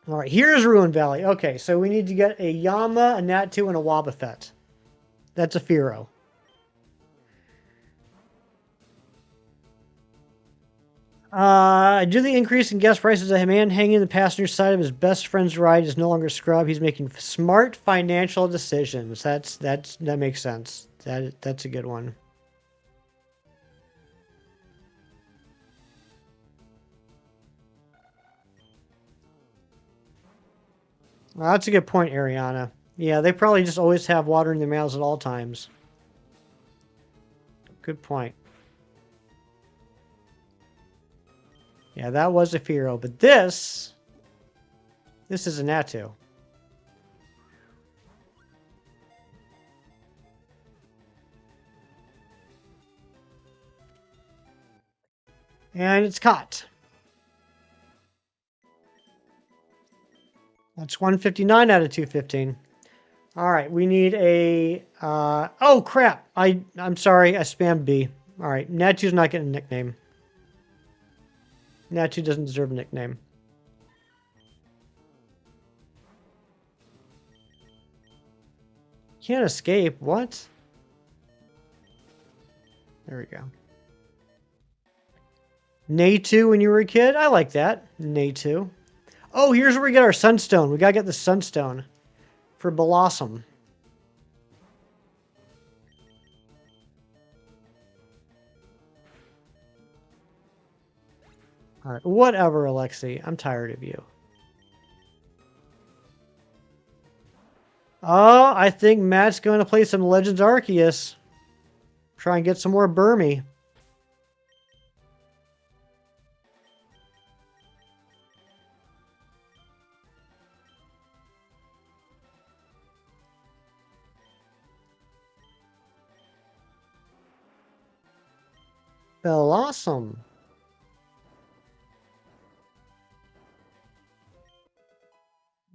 All right, here's Ruin Valley. Okay, so we need to get a Yama, a Natu, and a Wobbuffet. That's a Fearow. Due to the increase in gas prices, a man hanging the passenger side of his best friend's ride is no longer scrub. He's making smart financial decisions. That makes sense. That's a good one. Well, that's a good point, Ariana. Yeah, they probably just always have water in their mouths at all times. Good point. Yeah, that was a Fearow, but this is a Natu. And it's caught. That's 159 out of 215. All right, we need a... oh, crap. I'm sorry, I spammed B. All right, Natu's not getting a nickname. Natu doesn't deserve a nickname. Can't escape. What? There we go. Natu when you were a kid? I like that. Natu. Oh, here's where we get our Sunstone. We gotta get the Sunstone for Blossom. All right, whatever, Alexi. I'm tired of you. Oh, I think Matt's going to play some Legends Arceus. Try and get some more Burmy. Blossom.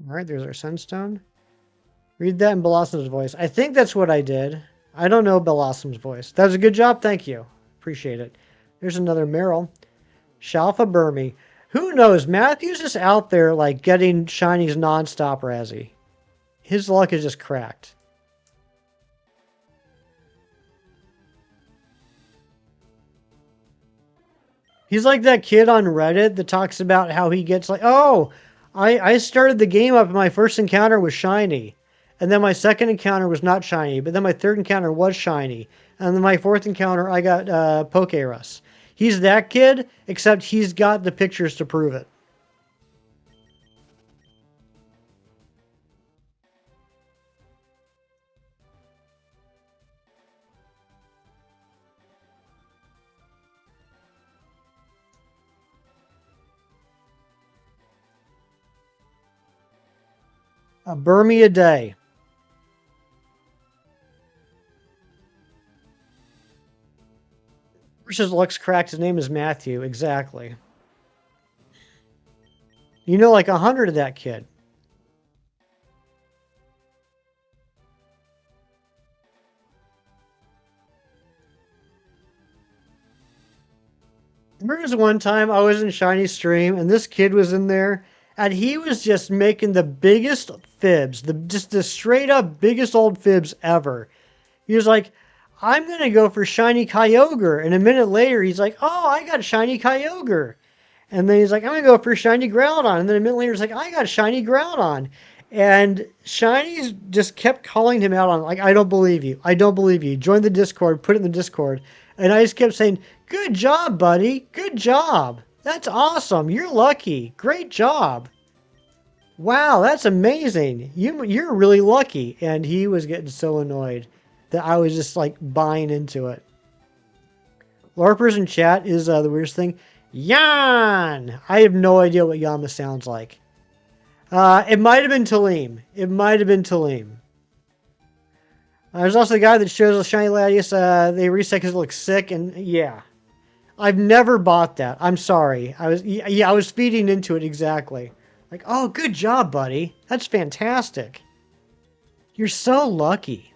All right, there's our Sunstone. Read that in Blossom's voice. I think that's what I did. I don't know Blossom's voice. That was a good job. Thank you. Appreciate it. There's another Meryl. Shalfa Burmy. Who knows? Matthew's just out there like getting shinies nonstop, Razzie. His luck is just cracked. He's like that kid on Reddit that talks about how he gets like, oh, I started the game up and my first encounter was shiny. And then my second encounter was not shiny. But then my third encounter was shiny. And then my fourth encounter, I got Pokerus. He's that kid, except he's got the pictures to prove it. A Burmy a day. Says looks cracked. His name is Matthew. Exactly. You know, like 100 of that kid. There was one time I was in Shiny Stream and this kid was in there and he was just making the biggest fibs, just the straight up biggest old fibs ever. He was like, I'm going to go for Shiny Kyogre. And a minute later, he's like, oh, I got Shiny Kyogre. And then he's like, I'm going to go for Shiny Groudon. And then a minute later, he's like, I got Shiny Groudon. And Shiny's just kept calling him out on, like, I don't believe you. I don't believe you. Join the Discord. Put it in the Discord. And I just kept saying, good job, buddy. Good job. That's awesome. You're lucky. Great job. Wow, that's amazing. You're really lucky. And he was getting so annoyed that I was just like buying into it. LARPers in chat is the weirdest thing. Yan! I have no idea what Yama sounds like. It might have been Talim. It might have been Talim. There's also the guy that shows the Shiny Latias. They reset because it looks sick, and yeah. I've never bought that. I'm sorry. I was feeding into it exactly. Like, oh, good job, buddy. That's fantastic. You're so lucky.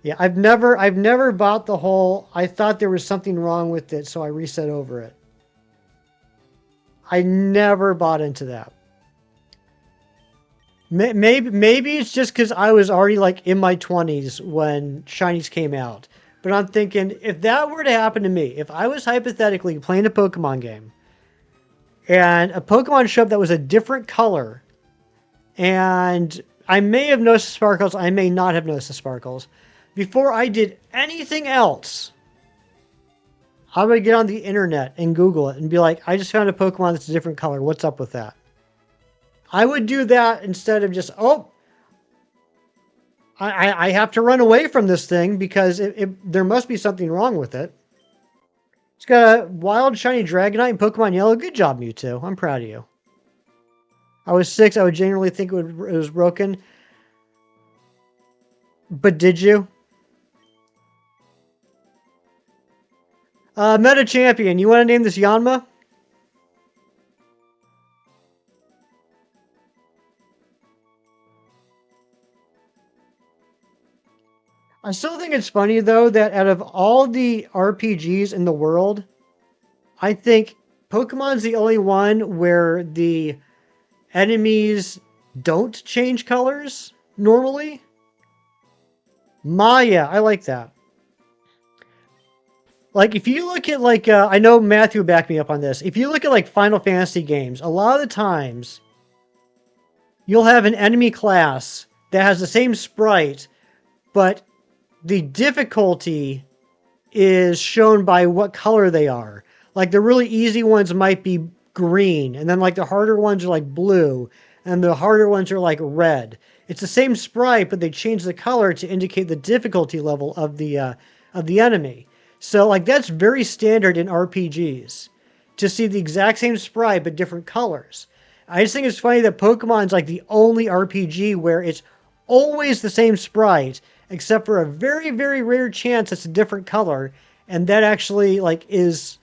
Yeah, I've never bought the whole, I thought there was something wrong with it, so I reset over it. I never bought into that. Maybe it's just because I was already like in my 20s when Shinies came out. But I'm thinking, if that were to happen to me, if I was hypothetically playing a Pokemon game, and a Pokemon showed up that was a different color, and I may have noticed the sparkles, I may not have noticed the sparkles, before I did anything else, I would get on the internet and Google it and be like, I just found a Pokemon that's a different color. What's up with that? I would do that instead of just, oh, I have to run away from this thing because there must be something wrong with it. It's got a wild shiny Dragonite and Pokemon Yellow. Good job, Mewtwo. I'm proud of you. I was 6. I would genuinely think it was broken. But did you? Meta Champion, you want to name this Yanma? I still think it's funny, though, that out of all the RPGs in the world, I think Pokemon's the only one where the enemies don't change colors normally. Maya, I like that. Like, if you look at, like, I know Matthew backed me up on this. If you look at, like, Final Fantasy games, a lot of the times, you'll have an enemy class that has the same sprite, but the difficulty is shown by what color they are. Like, the really easy ones might be green, and then, like, the harder ones are, like, blue, and the harder ones are, like, red. It's the same sprite, but they change the color to indicate the difficulty level of the enemy. So, like, that's very standard in RPGs, to see the exact same sprite, but different colors. I just think it's funny that Pokemon's, like, the only RPG where it's always the same sprite, except for a very, very rare chance it's a different color, and that actually, like, is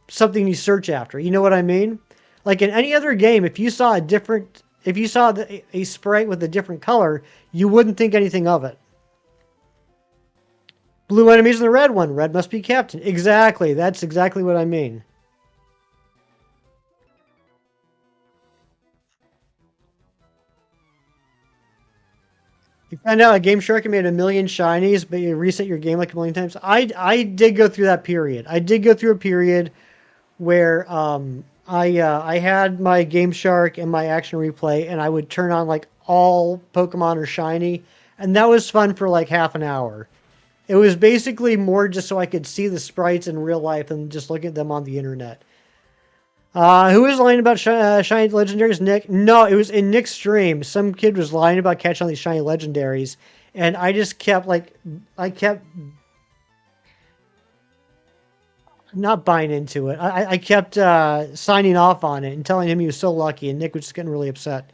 something you search after. You know what I mean? Like, in any other game, if you saw a sprite with a different color, you wouldn't think anything of it. Blue enemies in the red one. Red must be captain. Exactly. That's exactly what I mean. You find out a Game Shark made 1,000,000 shinies, but you reset your game like 1,000,000 times. I did go through that period. I did go through a period where I had my Game Shark and my Action Replay, and I would turn on like all Pokemon are shiny, and that was fun for like half an hour. It was basically more just so I could see the sprites in real life and just look at them on the internet. Who was lying about shiny legendaries? Nick? No, it was in Nick's stream. Some kid was lying about catching all these shiny legendaries, and I just kept I kept not buying into it. I kept signing off on it and telling him he was so lucky, and Nick was just getting really upset.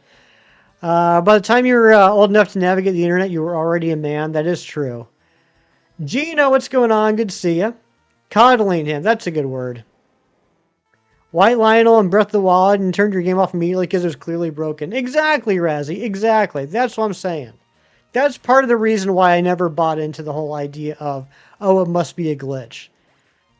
By the time you were old enough to navigate the internet, you were already a man. That is true. Gino, what's going on? Good to see you. Coddling him. That's a good word. White Lionel and Breath of the Wild and turned your game off immediately because it was clearly broken. Exactly, Razzie. Exactly. That's what I'm saying. That's part of the reason why I never bought into the whole idea of, oh, it must be a glitch.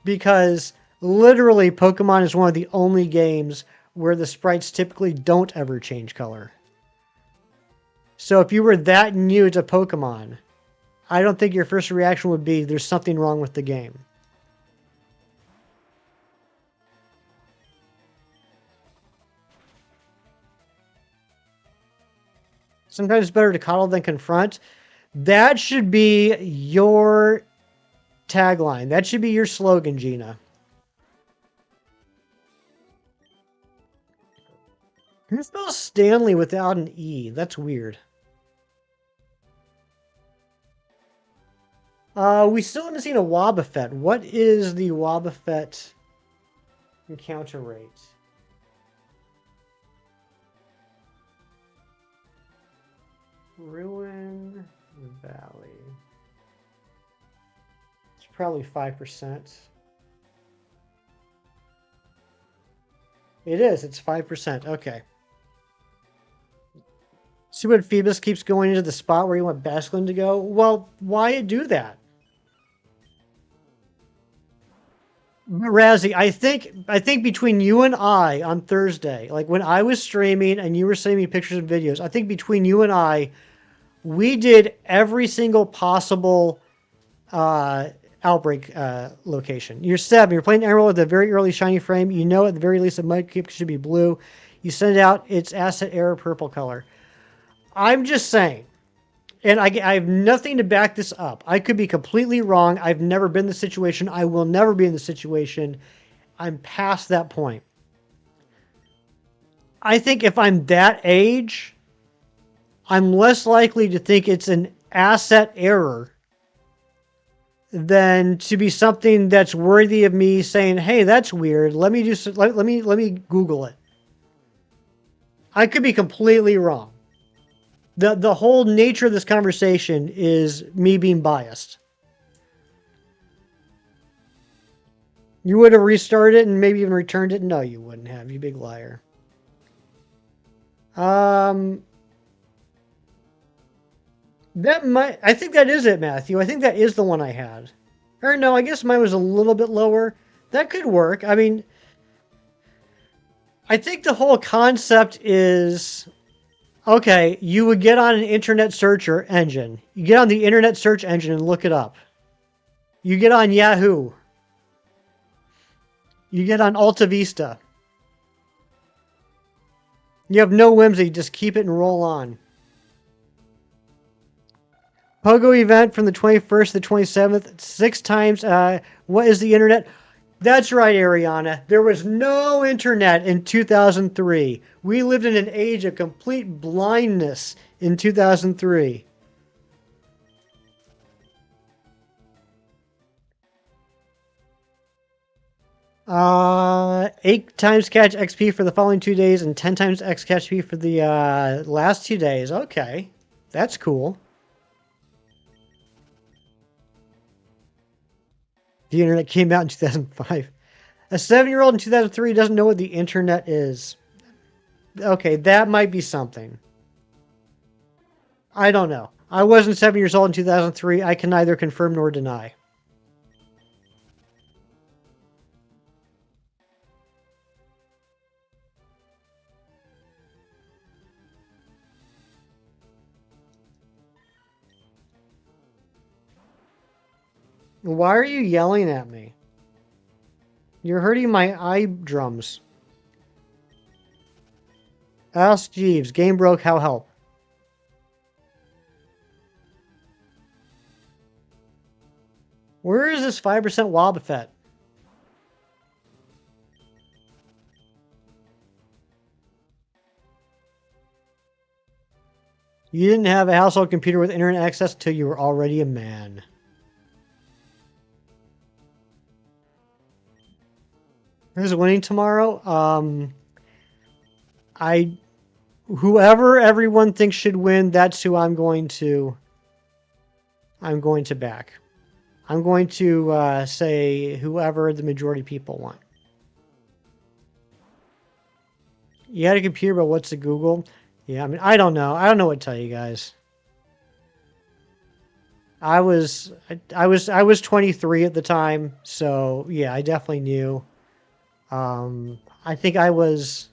Because literally Pokemon is one of the only games where the sprites typically don't ever change color. So if you were that new to Pokemon, I don't think your first reaction would be there's something wrong with the game. Sometimes it's better to coddle than confront. That should be your tagline. That should be your slogan, Gina. Who spells Stanley without an E? That's weird. We still haven't seen a Wobbuffet. What is the Wobbuffet encounter rate? Ruin Valley. It's probably 5%. It is. It's 5%. Okay. See what Phoebus keeps going into the spot where you want Basculin to go? Well, why do that? Razzie, I think between you and I on Thursday, like when I was streaming and you were sending me pictures and videos, I think between you and I, we did every single possible outbreak location. You're 7. You're playing Emerald with a very early shiny frame. You know at the very least it might should be blue. You send it out. It's asset error purple color. I'm just saying, and I have nothing to back this up. I could be completely wrong. I've never been in the situation. I will never be in the situation. I'm past that point. I think if I'm that age, I'm less likely to think it's an asset error than to be something that's worthy of me saying, "Hey, that's weird. Let me let me Google it." I could be completely wrong. The whole nature of this conversation is me being biased. You would have restarted it and maybe even returned it? No, you wouldn't have, you big liar. That might... I think that is it, Matthew. I think that is the one I had. Or no, I guess mine was a little bit lower. That could work. I mean... I think the whole concept is... Okay, you would get on an internet search engine. You get on the internet search engine and look it up. You get on Yahoo. You get on Alta Vista. You have no whimsy, just keep it and roll on. Pogo event from the 21st to the 27th, 6 times. What is the internet? That's right, Ariana. There was no internet in 2003. We lived in an age of complete blindness in 2003. Uh, 8 times catch XP for the following 2 days and 10 times X catch XP for the last 2 days. Okay, that's cool. The internet came out in 2005. A 7-year-old in 2003 doesn't know what the internet is. Okay, that might be something. I don't know. I wasn't 7 years old in 2003. I can neither confirm nor deny. Why are you yelling at me? You're hurting my eye drums. Ask Jeeves. Game broke. How help? Where is this 5% Wobbuffet? You didn't have a household computer with internet access until you were already a man. Who's winning tomorrow? Whoever everyone thinks should win, that's who I'm going to back. I'm going to say whoever the majority of people want. You had a computer, but what's a Google? Yeah, I mean, I don't know. I don't know what to tell you guys. I was 23 at the time, so yeah, I definitely knew. I think I was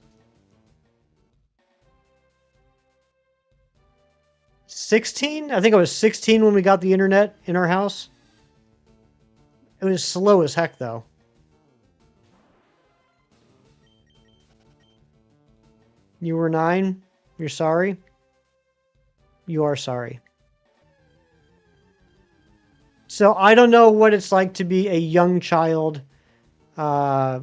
16. I think I was 16 when we got the internet in our house. It was slow as heck, though. You were 9. You're sorry. You are sorry. So I don't know what it's like to be a young child, uh,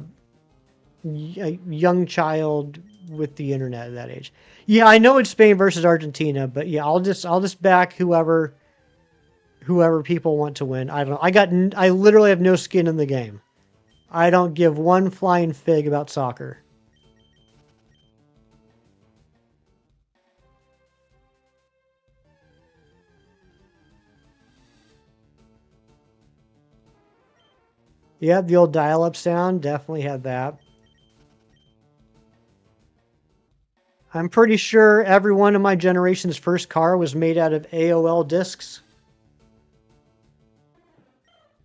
a young child with the internet at that age. Yeah, I know it's Spain versus Argentina, but yeah, I'll just back whoever people want to win. I don't know. I literally have no skin in the game. I don't give one flying fig about soccer. Yeah, the old dial-up sound definitely had that. I'm pretty sure everyone in my generation's first car was made out of AOL discs.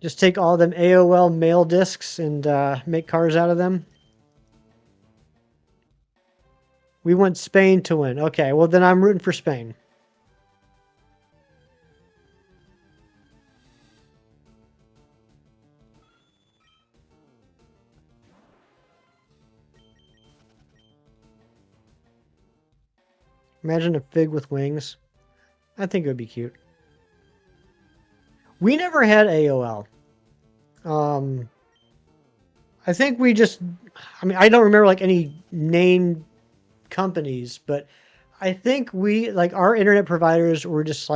Just take all them AOL mail discs and make cars out of them. We want Spain to win. Okay, well then I'm rooting for Spain. Imagine a fig with wings. I think it would be cute. We never had AOL. Um, I think we just, I mean, I don't remember like any named companies, but I think we, like our internet providers were just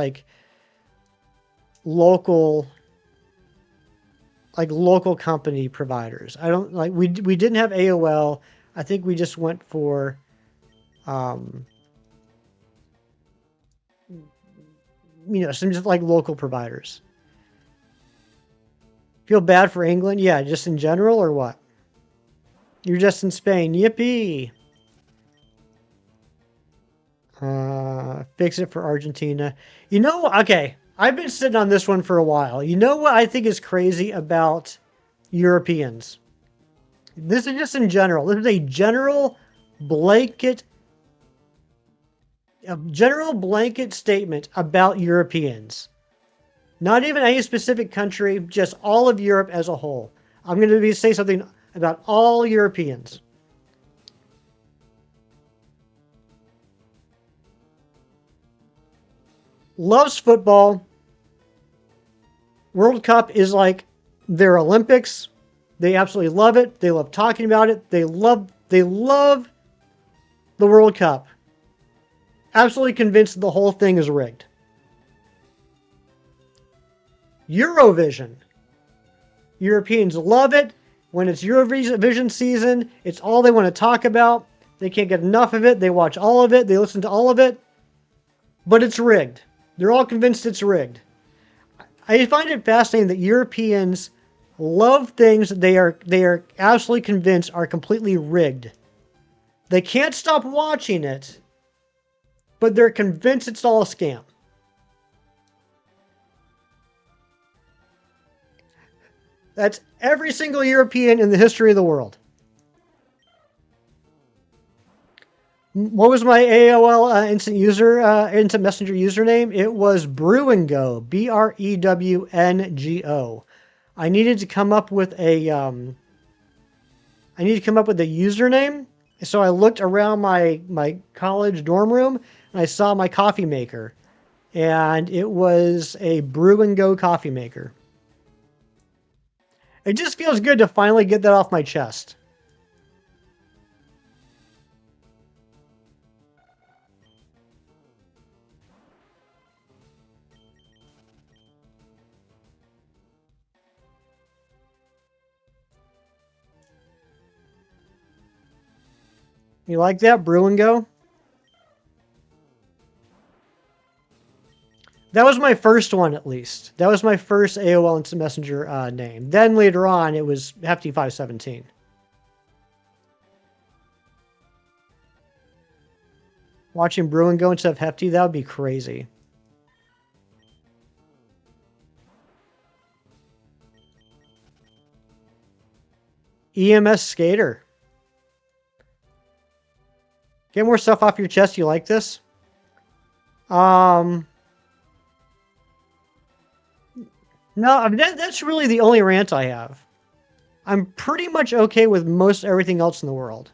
local, like local company providers. I don't like, we didn't have AOL. I think we just went for, um, some just like local providers. Feel bad for England? Yeah, just in general or what? You're just in Spain. Yippee! Fix it for Argentina. Okay, I've been sitting on this one for a while. You know what I think is crazy about Europeans? This is just in general. This is blanket, a general blanket statement about Europeans. Not even any specific country, just all of Europe as a whole. I'm going to say something about all Europeans. Loves football. World Cup is like their Olympics. They absolutely love it. They love talking about it. They love the World Cup. Absolutely convinced the whole thing is rigged. Eurovision. Europeans love it. When it's Eurovision season, it's all they want to talk about. They can't get enough of it. They watch all of it. They listen to all of it. But it's rigged. They're all convinced it's rigged. I find it fascinating that Europeans love things that they are absolutely convinced are completely rigged. They can't stop watching it, but they're convinced it's all a scam. That's every single European in the history of the world. What was my AOL instant messenger username? It was Brewengo, Brewngo. I needed to come up with a username, so I looked around my college dorm room and I saw my coffee maker, and it was a Brewengo coffee maker. It just feels good to finally get that off my chest. You like that, Brew and Go? That was my first one, at least. That was my first AOL Instant Messenger name. Then later on, it was Hefty517. Watching Bruin go instead of Hefty, that would be crazy. EMS Skater. Get more stuff off your chest. You like this? No, I mean, that's really the only rant I have. I'm pretty much okay with most everything else in the world.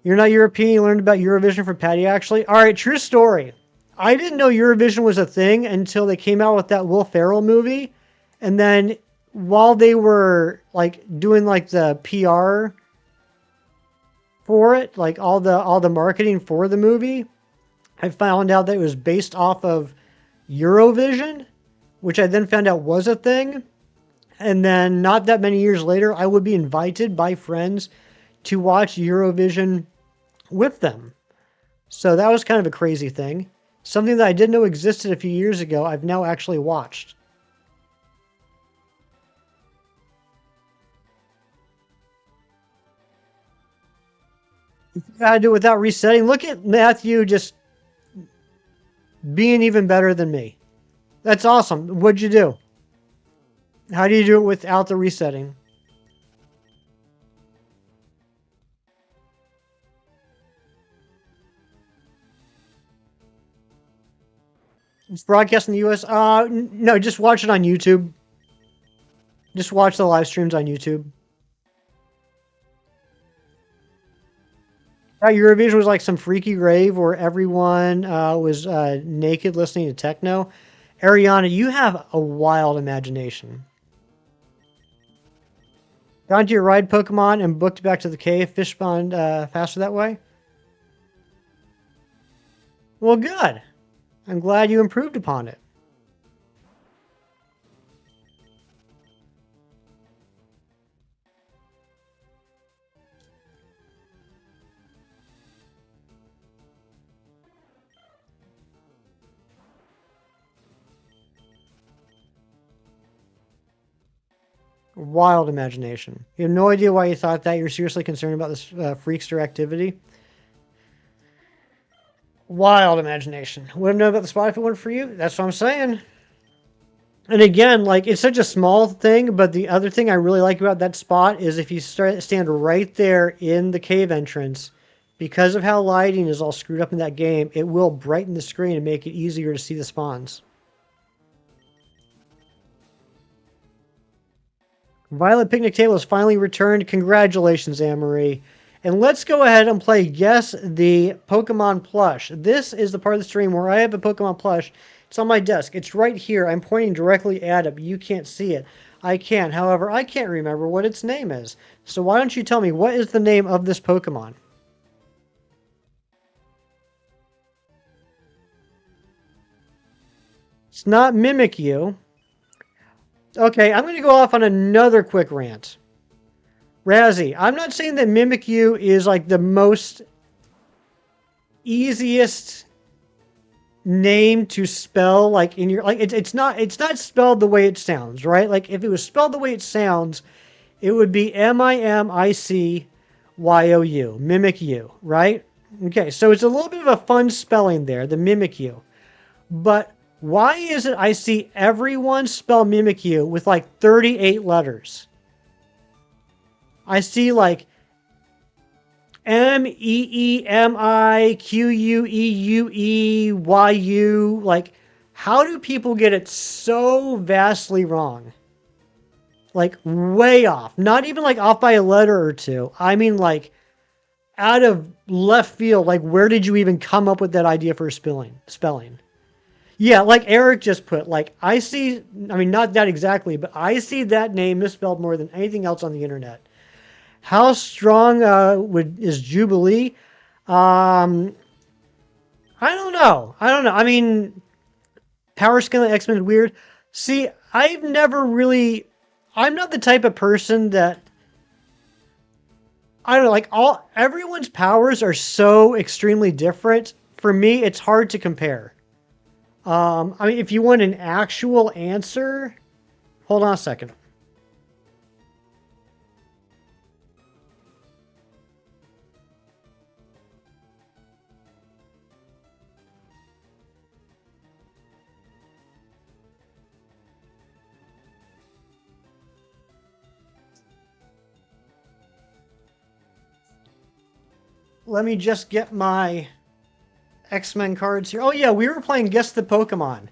You're not European. You learned about Eurovision from Patty, actually. All right, true story. I didn't know Eurovision was a thing until they came out with that Will Ferrell movie. And then while they were like doing like the PR for it, like all the marketing for the movie, I found out that it was based off of Eurovision, which I then found out was a thing. And then not that many years later, I would be invited by friends to watch Eurovision with them. So that was kind of a crazy thing. Something that I didn't know existed a few years ago, I've now actually watched. You gotta do it without resetting. Look at Matthew just being even better than me. That's awesome. What'd you do? How do you do it without the resetting? It's broadcast in the US. No, just watch it on YouTube. Just watch the live streams on YouTube. Eurovision was like some freaky rave where everyone was naked listening to techno. Ariana, you have a wild imagination. Got into your ride Pokemon and booked back to the cave. Fish spawned faster that way? Well, good. I'm glad you improved upon it. Wild imagination. You have no idea why you thought that. You're seriously concerned about this freakster activity. Wild imagination. Would have known about the spot if it weren't for you. That's what I'm saying. And again, like, it's such a small thing, but the other thing I really like about that spot is if you stand right there in the cave entrance, because of how lighting is all screwed up in that game, it will brighten the screen and make it easier to see the spawns. Violet Picnic Table has finally returned. Congratulations, Anne-Marie. And let's go ahead and play Guess the Pokemon Plush. This is the part of the stream where I have a Pokemon Plush. It's on my desk. It's right here. I'm pointing directly at it, but you can't see it. I can. However, I can't remember what its name is. So why don't you tell me, what is the name of this Pokemon? It's not Mimikyu. Okay, I'm going to go off on another quick rant. Razzie, I'm not saying that Mimikyu is like the most easiest name to spell, like in your, like it's not spelled the way it sounds, right? Like if it was spelled the way it sounds, it would be Mimicyu, Mimikyu, right? Okay, so it's a little bit of a fun spelling there, the Mimikyu. But why is it I see everyone spell Mimikyu with like 38 letters? I see like Meemikuyeu. Like, how do people get it so vastly wrong? Like, way off. Not even like off by a letter or two. I mean, like, out of left field. Like, where did you even come up with that idea for spelling? Yeah, like Eric just put, like, I see, I mean, not that exactly, but I see that name misspelled more than anything else on the internet. How strong is Jubilee? I don't know. I mean, Power Scaling X-Men is weird. See, I'm not the type of person that, I don't know, like, everyone's powers are so extremely different. For me, it's hard to compare. I mean, if you want an actual answer, hold on a second. Let me just get my X-Men cards here. Oh yeah, we were playing Guess the Pokemon.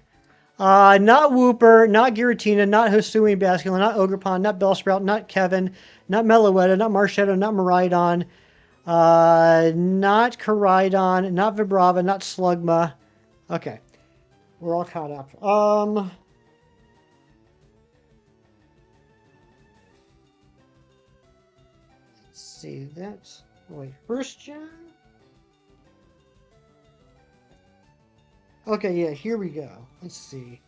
Not Wooper, not Giratina, not Hosui Basculin, not Ogerpon, not Bellsprout, not Kevin, not Meloetta, not Marshadow, not Miraidon, not Koraidon, not Vibrava, not Slugma. Okay, we're all caught up. Let's see, that's... Wait, first gen? Okay, yeah, here we go. Let's see.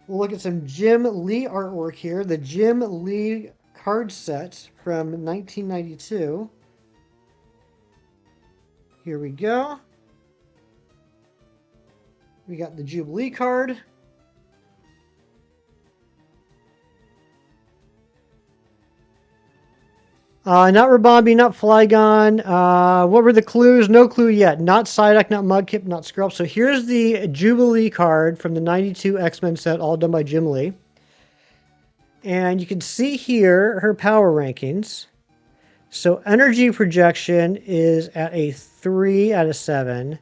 We'll look at some Jim Lee artwork here. The Jim Lee card set from 1992. Here we go. We got the Jubilee card. Not Rabombi, not Flygon. What were the clues? No clue yet. Not Psyduck, not Mudkip, not Skrelp. So here's the Jubilee card from the 92 X-Men set, all done by Jim Lee. And you can see here her power rankings. So energy projection is at a 3 out of 7.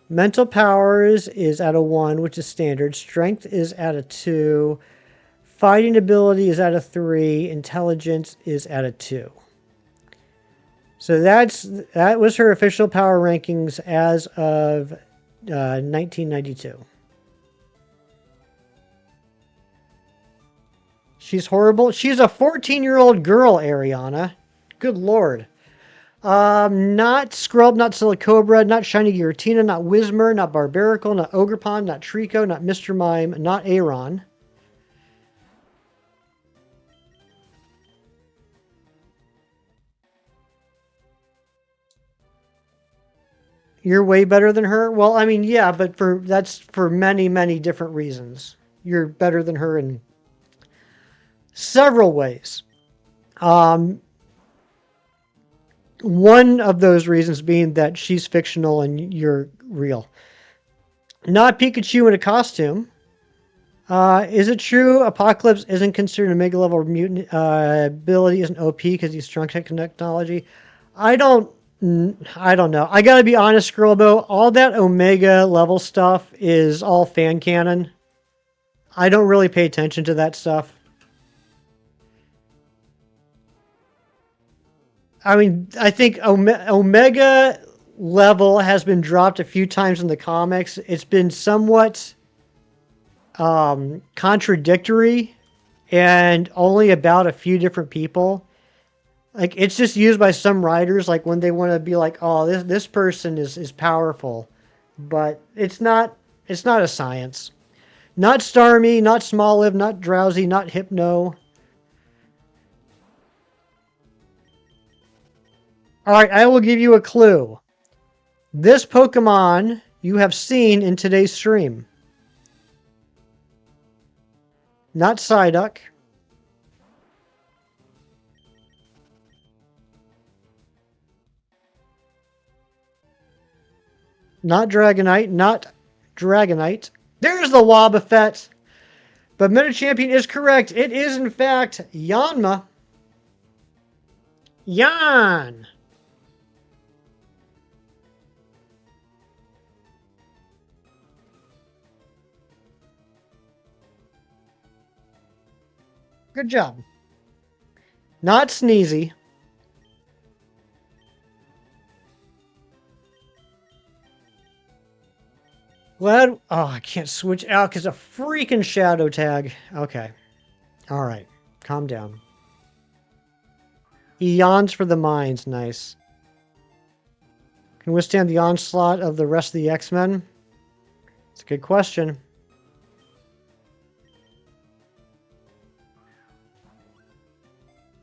Mental powers is at a 1, which is standard. Strength is at a 2. Fighting ability is at a 3. Intelligence is at a 2. So that was her official power rankings as of 1992. She's horrible. She's a 14-year-old girl, Ariana. Good lord. Not Scrub, not Silicobra, not Shiny Giratina, not Whismur, not Barbaracle, not Ogerpon, not Trico, not Mr. Mime, not Aron. You're way better than her? Well, I mean, yeah, but that's for many, many different reasons. You're better than her in several ways. One of those reasons being that she's fictional and you're real. Not Pikachu in a costume. Is it true Apocalypse isn't considered a mega level mutant ability isn't OP because he's strong technology? I don't know. I gotta be honest, Scrollbo. All that Omega level stuff is all fan canon. I don't really pay attention to that stuff. I mean, I think Omega level has been dropped a few times in the comics. It's been somewhat contradictory and only about a few different people. Like, it's just used by some writers, like when they want to be like, oh, this person is powerful, but it's not a science. Not Starmie, not Smoliv, not Drowsy, not Hypno. All right, I will give you a clue. This Pokemon you have seen in today's stream. Not Psyduck. Not Dragonite. Not Dragonite. There's the Wobbuffet. But Meta Champion is correct. It is, in fact, Yanma. Yan. Good job. Not Sneezy. Glad... Oh, I can't switch out because a freaking shadow tag. Okay. Alright. Calm down. He yawns for the mines. Nice. Can withstand the onslaught of the rest of the X-Men? It's a good question.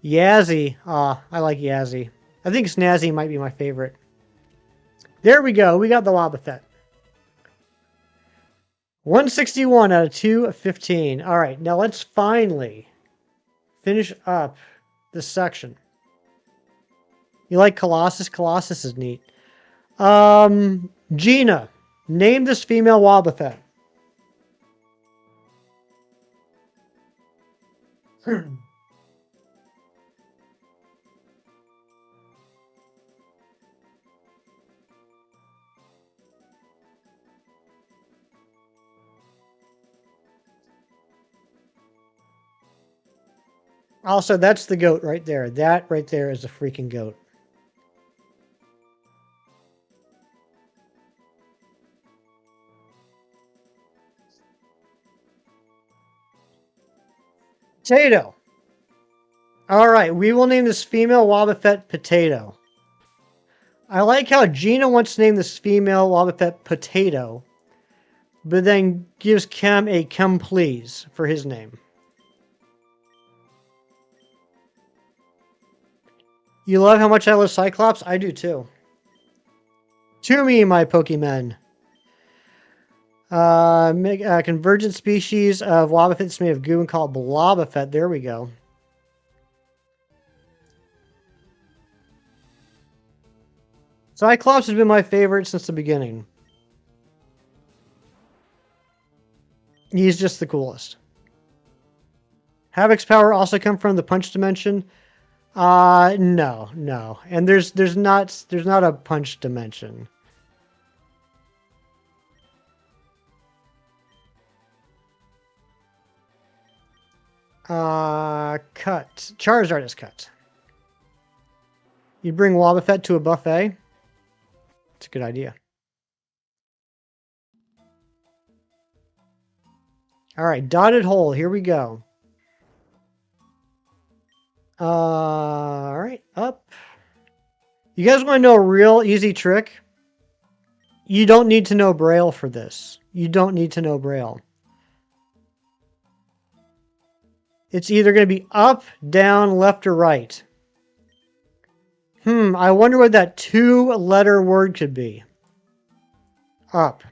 Yazzie. Ah, I like Yazzie. I think Snazzy might be my favorite. There we go. We got the Wobbuffet. 161 out of 215. All right, now let's finally finish up this section. You like Colossus? Colossus is neat. Gina, name this female Wobbuffet. Also, that's the goat right there. That right there is a freaking goat. Potato. All right, we will name this female Wobbuffet Potato. I like how Gina wants to name this female Wobbuffet Potato, but then gives Kem a Kem please for his name. You love how much I love Cyclops? I do too. To me, my Pokemon. Convergent species of Wobbuffets made of goo and called Blobbuffet. There we go. Cyclops has been my favorite since the beginning. He's just the coolest. Havoc's power also come from the punch dimension. No. And there's not a punch dimension. Cut. Charizard is cut. You bring Wobbuffet to a buffet? It's a good idea. Alright, dotted hole. Here we go. Alright, up. You guys want to know a real easy trick? You don't need to know Braille for this. You don't need to know Braille. It's either going to be up, down, left, or right. I wonder what that 2-letter word could be. Up.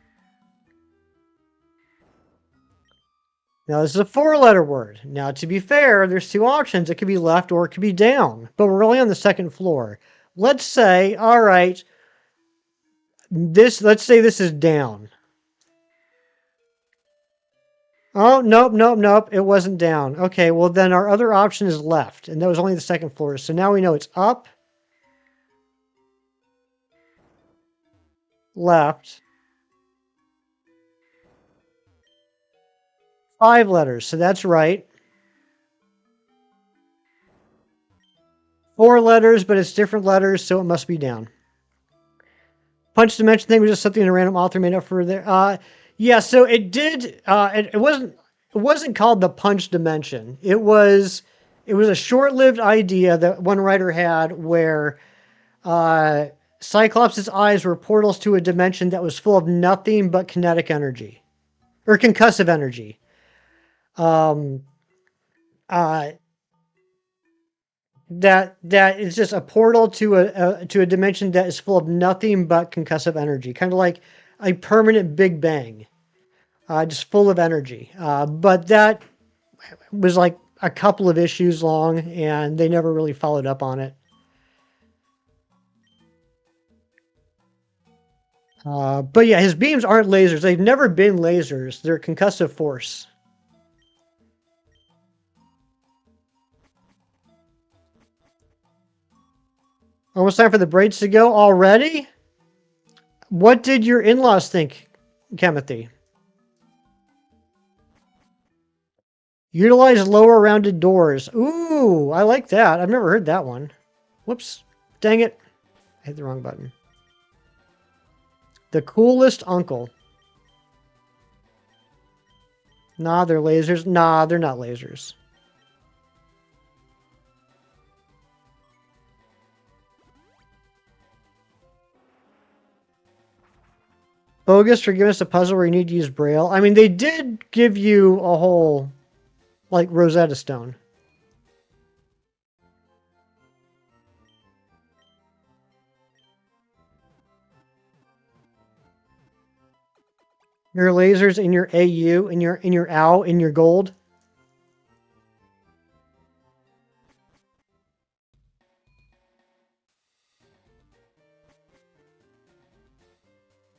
Now, this is a 4-letter word. Now, to be fair, there's 2 options. It could be left or it could be down. But we're only on the 2nd floor. Let's say, all right, let's say this is down. Oh, nope. It wasn't down. Okay, well, then our other option is left. And that was only the 2nd floor. So now we know it's up, left. 5 letters, so that's right. 4 letters, but it's different letters, so it must be down. Punch dimension thing was just something a random author made up for there. Yeah, so it did. It wasn't called the punch dimension. It was a short-lived idea that one writer had where Cyclops' eyes were portals to a dimension that was full of nothing but kinetic energy or concussive energy. That is just a portal to a dimension that is full of nothing but concussive energy, kind of like a permanent Big Bang, just full of energy. But that was like a couple of issues long, and they never really followed up on it. But yeah, his beams aren't lasers. They've never been lasers. They're concussive force. Almost time for the braids to go already? What did your in-laws think, Timothy? Utilize lower rounded doors. Ooh, I like that. I've never heard that one. Whoops. Dang it. I hit the wrong button. The coolest uncle. Nah, they're lasers. Nah, they're not lasers. Bogus for giving us a puzzle where you need to use Braille. I mean, they did give you a whole, like, Rosetta Stone. Your lasers in your AU, in your OW, in your gold.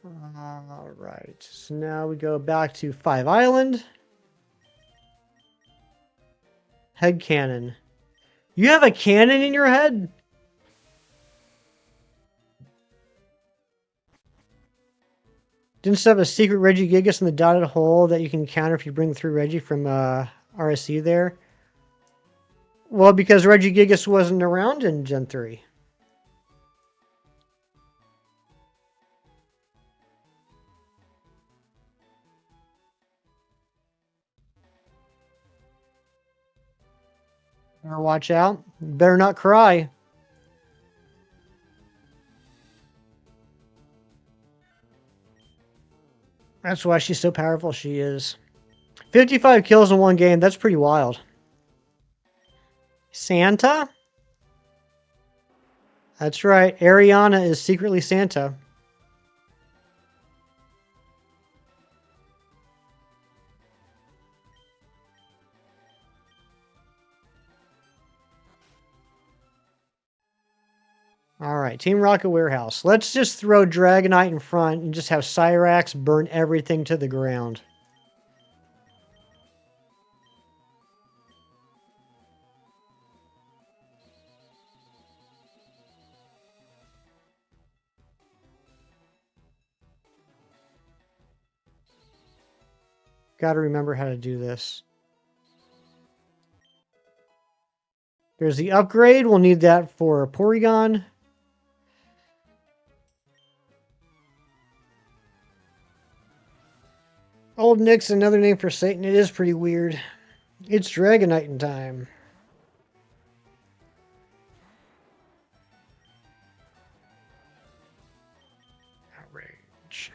All right. So now we go back to 5 Island. Head cannon. You have a cannon in your head? Didn't you have a secret Regigigas in the dotted hole that you can counter if you bring through Reggie from RSC there? Well, because Regigigas wasn't around in Gen 3. Better watch out. Better not cry. That's why she's so powerful she is. 55 kills in one game. That's pretty wild. Santa? That's right. Ariana is secretly Santa. All right, Team Rocket Warehouse. Let's just throw Dragonite in front and just have Cyrax burn everything to the ground. Got to remember how to do this. There's the upgrade. We'll need that for Porygon. Old Nick's another name for Satan. It is pretty weird. It's Dragonite in time. Outrage.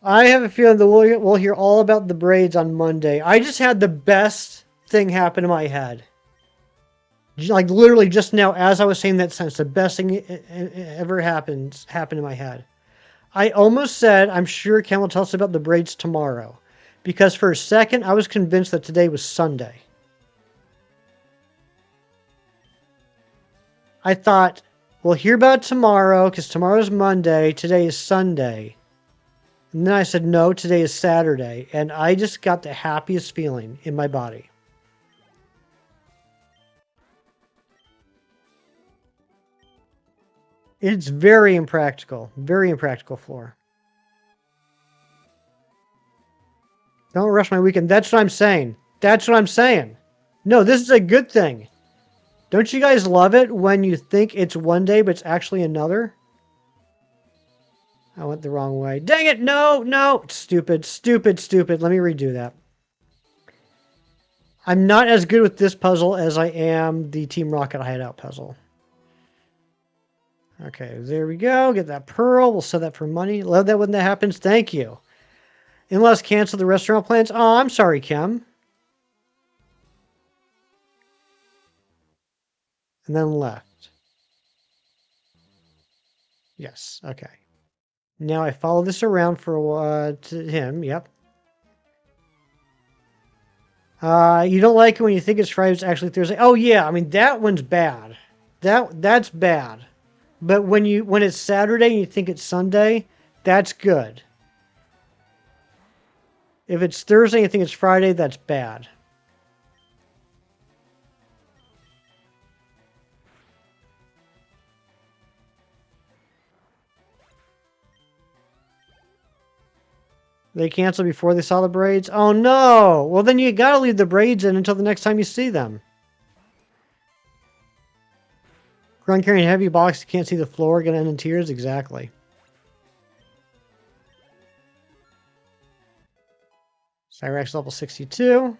I have a feeling that we'll hear all about the braids on Monday. I just had the best thing happen in my head. Like literally just now, as I was saying that sentence, the best thing ever happened in my head. I almost said, I'm sure Ken will tell us about the braids tomorrow. Because for a second, I was convinced that today was Sunday. I thought, we'll hear about it tomorrow, because tomorrow's Monday, today is Sunday. And then I said, no, today is Saturday. And I just got the happiest feeling in my body. It's very impractical floor. Don't rush my weekend. That's what I'm saying. That's what I'm saying. No, this is a good thing. Don't you guys love it when you think it's one day, but it's actually another? I went the wrong way. Dang it! No, no! Stupid, stupid, stupid. Let me redo that. I'm not as good with this puzzle as I am the Team Rocket Hideout puzzle. Okay, there we go. Get that pearl. We'll sell that for money. Love that when that happens. Thank you. In-laws cancel the restaurant plans. Oh, I'm sorry, Kim. And then left. Yes, okay. Now I follow this around for to him. Yep. You don't like it when you think it's Friday, it's actually Thursday. Oh yeah, I mean that one's bad. That's bad. But when it's Saturday and you think it's Sunday, that's good. If it's Thursday and you think it's Friday, that's bad. They canceled before they saw the braids? Oh no! Well then you gotta leave the braids in until the next time you see them. Grunt carrying a heavy box, you can't see the floor, gonna end in tears? Exactly. Cyrax level 62.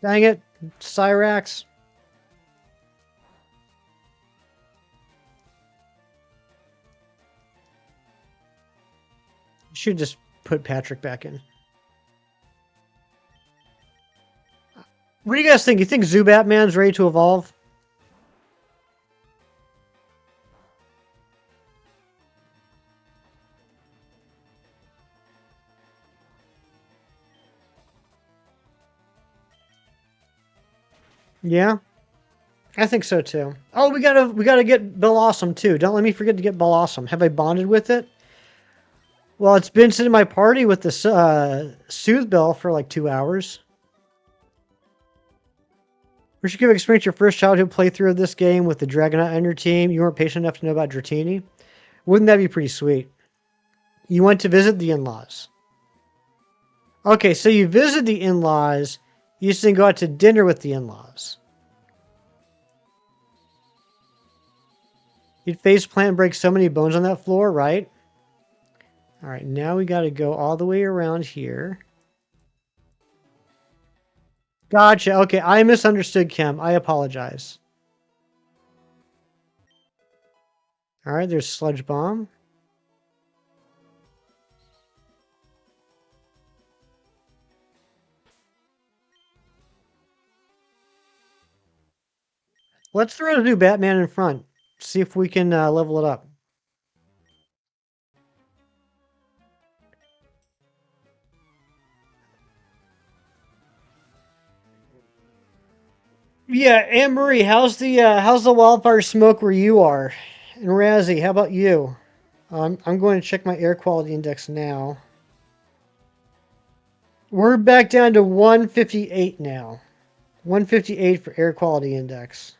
Dang it, Cyrax. You should just put Patrick back in. What do you guys think? You think Zubatman's ready to evolve? Yeah, I think so too. Oh, we gotta get Bill Awesome too. Don't let me forget to get Bill Awesome. Have I bonded with it? Well, it's been sitting in my party with the Soothe Bell for like 2 hours. We should give experience your first childhood playthrough of this game with the Dragonite on your team. You weren't patient enough to know about Dratini. Wouldn't that be pretty sweet? You went to visit the in-laws. Okay, so you visit the in-laws. You used to go out to dinner with the in-laws. You'd face plant and break so many bones on that floor, right? All right, now we got to go all the way around here. Gotcha. Okay, I misunderstood, Kim. I apologize. All right, there's Sludge Bomb. Let's throw a new Batman in front. See if we can level it up. Yeah, Anne Marie, how's the wildfire smoke where you are? And Razzie, how about you? I'm going to check my air quality index now. We're back down to 158 now. 158 for air quality index.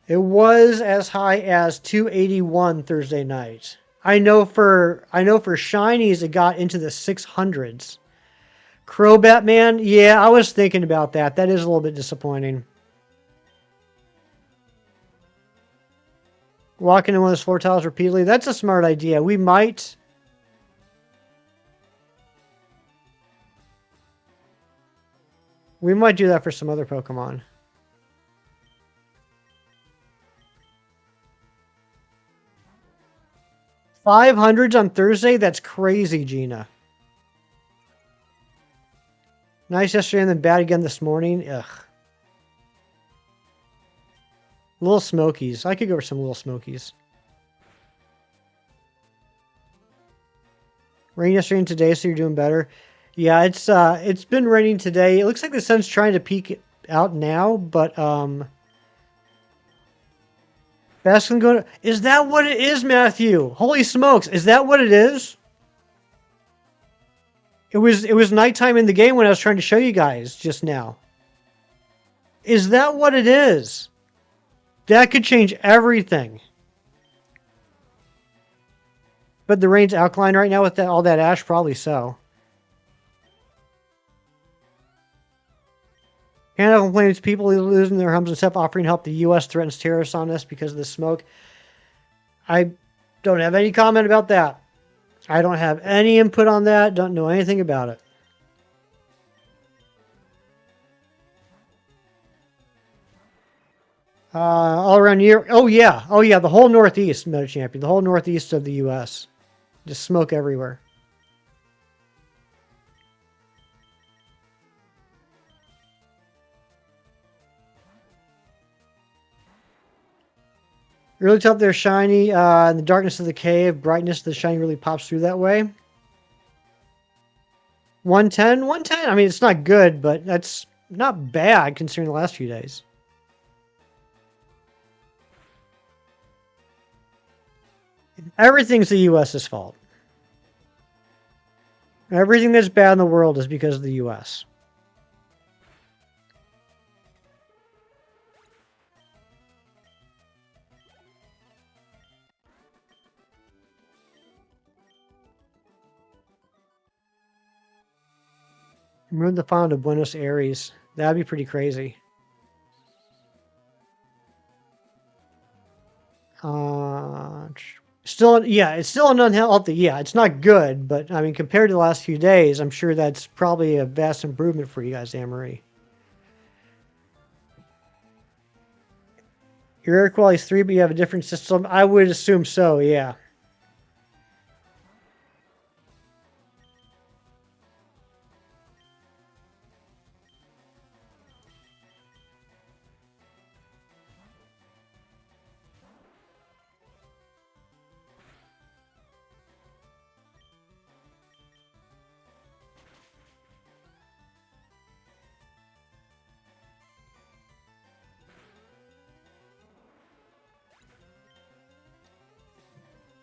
It was as high as 281 Thursday night. I know for shinies it got into the 600s. Crow Batman, yeah, I was thinking about that. That is a little bit disappointing. Walking in one of those floor tiles repeatedly, that's a smart idea. We might do that for some other Pokemon. 500s on Thursday? That's crazy, Gina. Nice yesterday and then bad again this morning. Ugh. Little Smokies. I could go for some Little Smokies. Rain yesterday and today, so you're doing better. Yeah, it's been raining today. It looks like the sun's trying to peek out now, but Baskin going. Is that what it is, Matthew? Holy smokes! Is that what it is? It was nighttime in the game when I was trying to show you guys just now. Is that what it is? That could change everything. But the rain's alkaline right now with all that ash, probably so. Canada complains people losing their homes and stuff, offering help. The U.S. threatens terrorists on us because of the smoke. I don't have any comment about that. I don't have any input on that. Don't know anything about it. All around here. Oh yeah. The whole Northeast, Meta Champion. The whole Northeast of the U.S. Just smoke everywhere. Really tough there, shiny. In the darkness of the cave, brightness of the shiny really pops through that way. 110? 110? I mean, it's not good, but that's not bad considering the last few days. Everything's the U.S.'s fault. Everything that's bad in the world is because of the U.S. Remove the font of Buenos Aires. That'd be pretty crazy. Still, yeah, it's still an unhealthy. Yeah, it's not good, but I mean, compared to the last few days, I'm sure that's probably a vast improvement for you guys, Anne-Marie. Your air quality is 3, but you have a different system. I would assume so, yeah.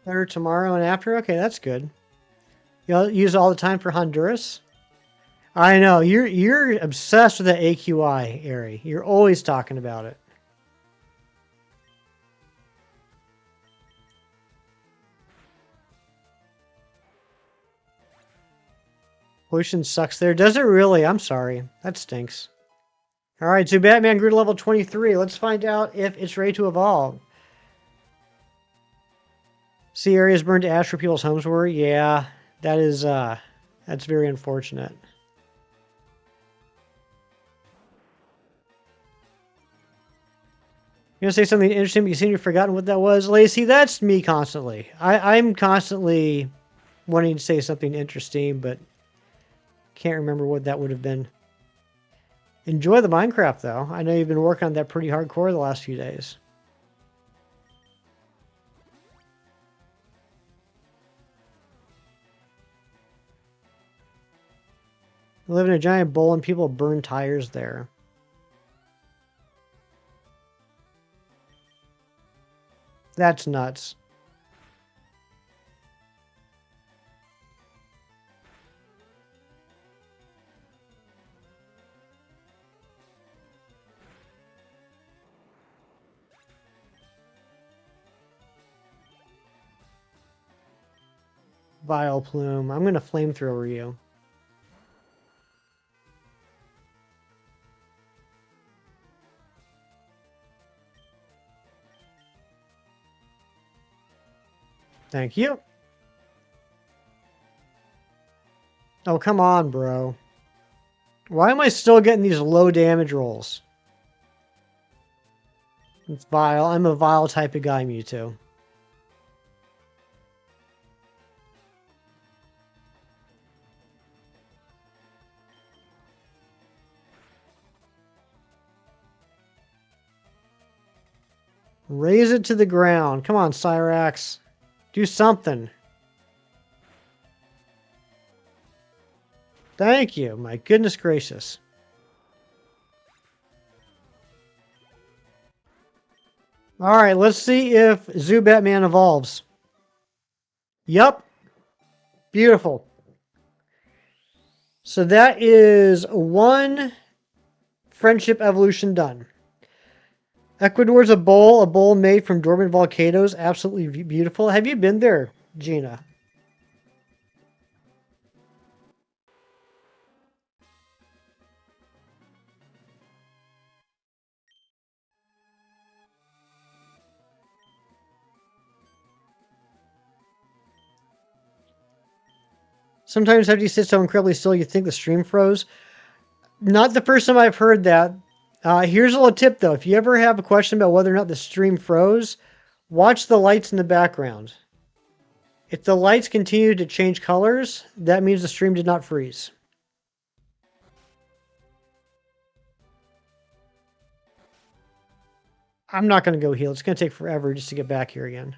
Better tomorrow and after? Okay, that's good. You'll use all the time for Honduras? I know. You're obsessed with that AQI, Ari. You're always talking about it. Pollution sucks there. Does it really? I'm sorry. That stinks. Alright, so Batman grew to level 23. Let's find out if it's ready to evolve. See areas burned to ash where people's homes were? Yeah, that is, that's very unfortunate. You gonna say something interesting, but you seem to have forgotten what that was? Lacey, that's me constantly. I'm constantly wanting to say something interesting, but can't remember what that would have been. Enjoy the Minecraft, though. I know you've been working on that pretty hardcore the last few days. You live in a giant bowl and people burn tires there. That's nuts. Vile Plume. I'm gonna flamethrower you. Thank you. Oh, come on, bro. Why am I still getting these low damage rolls? It's Vile. I'm a Vile type of guy, Mewtwo. Raise it to the ground. Come on, Cyrax. Do something. Thank you. My goodness gracious. Alright, let's see if Zubatman evolves. Yup. Beautiful. So that is one friendship evolution done. Ecuador's a bowl made from dormant volcanoes. Absolutely beautiful. Have you been there, Gina? Sometimes after you sit so incredibly still, you think the stream froze. Not the first time I've heard that. Here's a little tip, though. If you ever have a question about whether or not the stream froze, watch the lights in the background. If the lights continue to change colors, that means the stream did not freeze. I'm not going to go heal. It's going to take forever just to get back here again.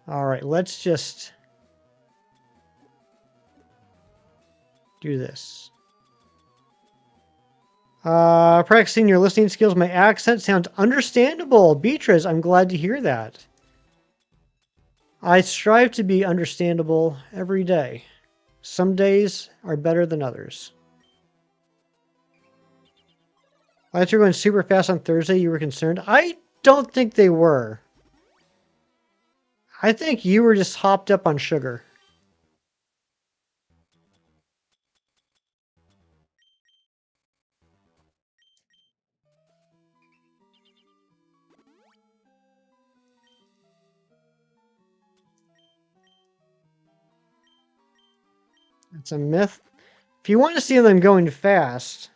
Alright, let's just do this. Practicing your listening skills. My accent sounds understandable. Beatrice, I'm glad to hear that. I strive to be understandable every day. Some days are better than others. I thought you were going super fast on Thursday. You were concerned. I don't think they were. I think you were just hopped up on sugar. It's a myth. If you want to see them going fast...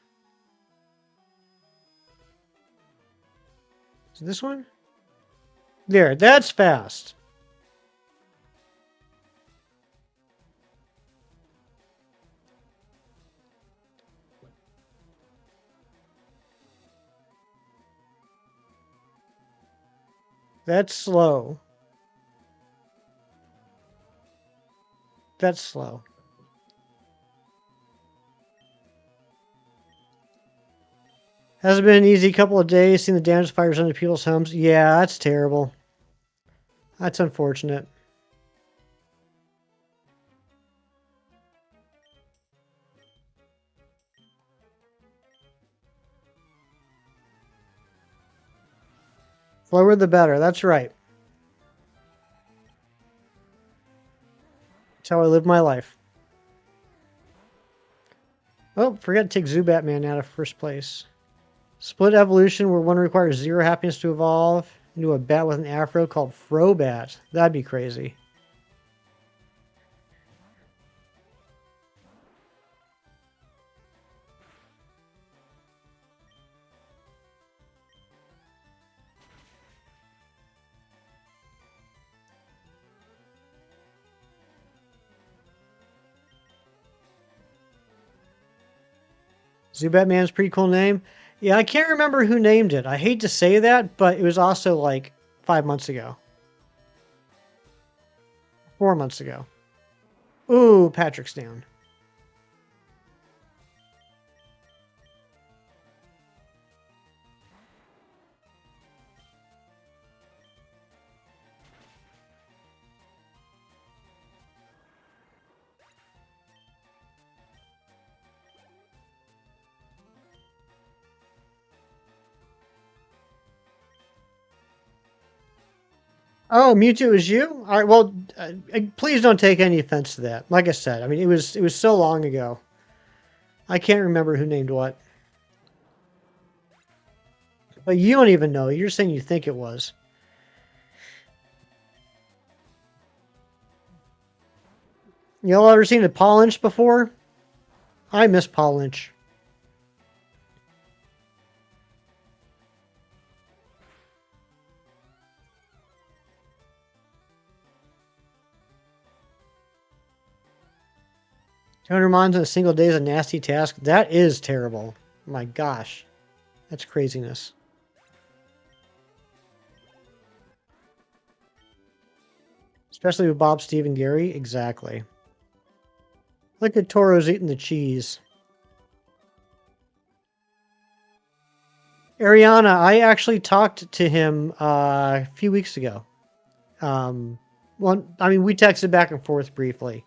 Is this one? There, that's fast. That's slow. That's slow. Hasn't been an easy couple of days seeing the damage fires into people's homes. Yeah, that's terrible. That's unfortunate. Slower the better. That's right. That's how I live my life. Oh, forgot to take Zubatman out of first place. Split evolution where one requires 0 happiness to evolve into a bat with an afro called Frobat. That'd be crazy. Zubatman's a pretty cool name. Yeah, I can't remember who named it. I hate to say that, but it was also like 5 months ago. 4 months ago. Ooh, Patrick's down. Oh, Mewtwo is you? All right. Well, please don't take any offense to that. Like I said, I mean it was so long ago. I can't remember who named what. But you don't even know. You're saying you think it was. Y'all ever seen a Paul Lynch before? I miss Paul Lynch. $200 in a single day is a nasty task. That is terrible. My gosh. That's craziness. Especially with Bob, Steve, and Gary. Exactly. Look at Toro's eating the cheese. Ariana, I actually talked to him a few weeks ago. We texted back and forth briefly.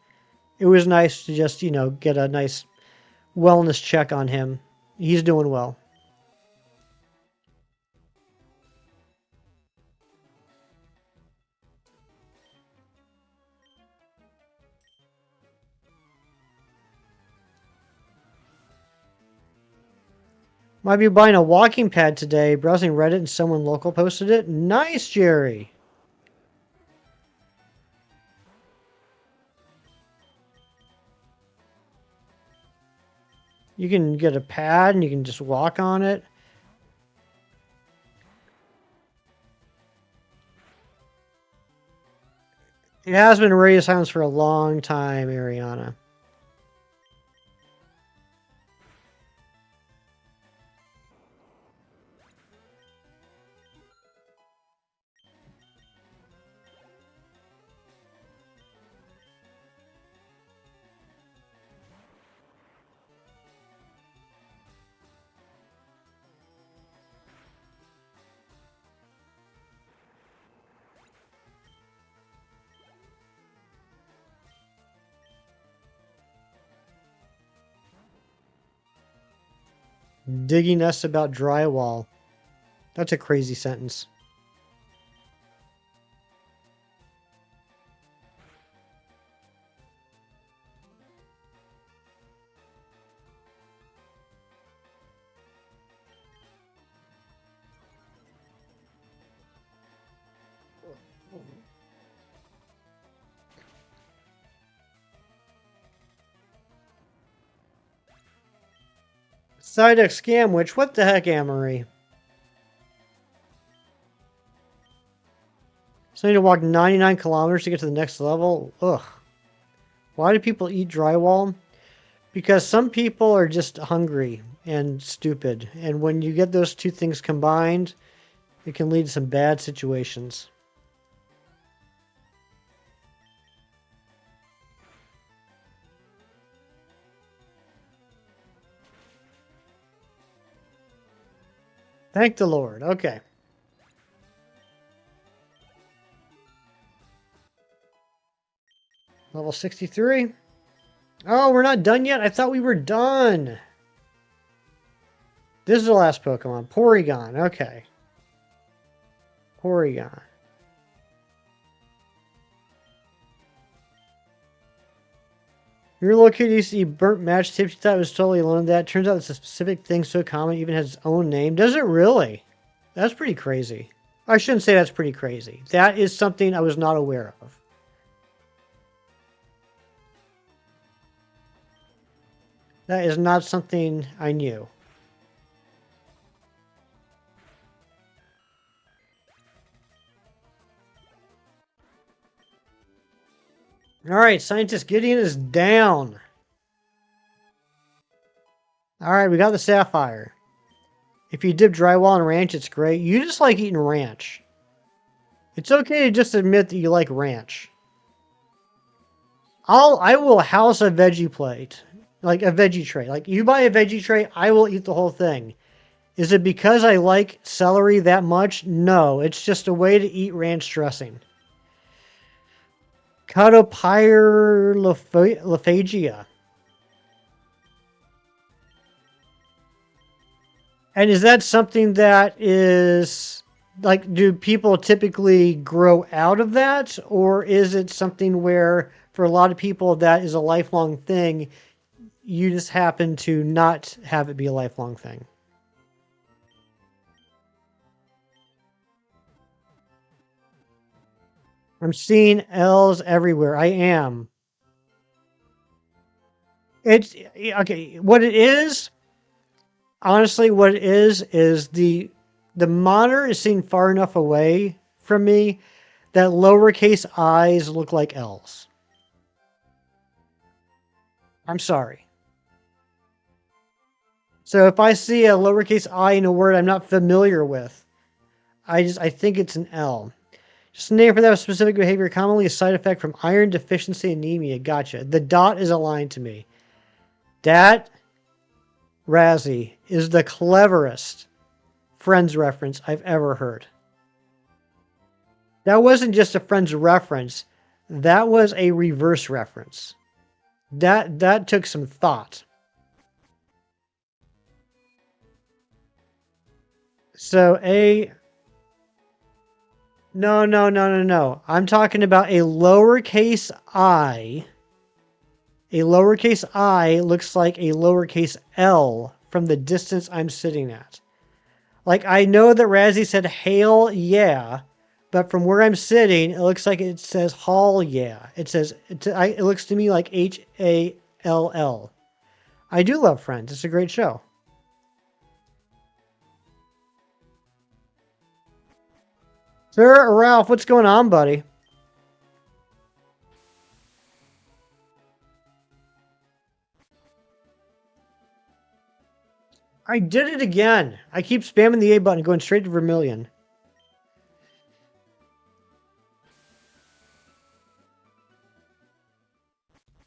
It was nice to just, get a nice wellness check on him. He's doing well. Might be buying a walking pad today. Browsing Reddit and someone local posted it. Nice, Jerry. You can get a pad and you can just walk on it. It has been radio silence for a long time, Ariana. Digging us about drywall. That's a crazy sentence. Psyduck Scamwich, what the heck, Amory? So I need to walk 99 kilometers to get to the next level? Ugh. Why do people eat drywall? Because some people are just hungry and stupid. And when you get those two things combined, it can lead to some bad situations. Thank the Lord. Okay. Level 63. Oh, we're not done yet? I thought we were done. This is the last Pokemon. Porygon. Okay. Porygon. You're located, you see burnt match tips. You thought it was totally alone. That turns out it's a specific thing so common, it even has its own name. Does it really? That's pretty crazy. I shouldn't say that's pretty crazy. That is something I was not aware of. That is not something I knew. Alright, Scientist Gideon is down. Alright, we got the Sapphire. If you dip drywall and ranch, it's great. You just like eating ranch. It's okay to just admit that you like ranch. I will house a veggie plate. Like a veggie tray. Like you buy a veggie tray, I will eat the whole thing. Is it because I like celery that much? No, it's just a way to eat ranch dressing. Catopyrolophagia. And is that something that is, like, do people typically grow out of that? Or is it something where, for a lot of people, that is a lifelong thing? You just happen to not have it be a lifelong thing. I'm seeing L's everywhere. I am. It's, okay, what it is, honestly, what it is the monitor is seen far enough away from me that lowercase i's look like L's. I'm sorry. So if I see a lowercase I in a word I'm not familiar with, I think it's an L. Just a name for that specific behavior, commonly a side effect from iron deficiency anemia. Gotcha. The dot is aligned to me. That, Razzie, is the cleverest Friends reference I've ever heard. That wasn't just a Friends reference. That was a reverse reference. That took some thought. So no. I'm talking about a lowercase I. A lowercase I looks like a lowercase L from the distance I'm sitting at. Like, I know that Razzie said hail yeah, but from where I'm sitting, it looks like it says hall yeah. It looks to me like Hall. I do love Friends. It's a great show. Sir Ralph, what's going on, buddy? I did it again. I keep spamming the A button, going straight to Vermilion.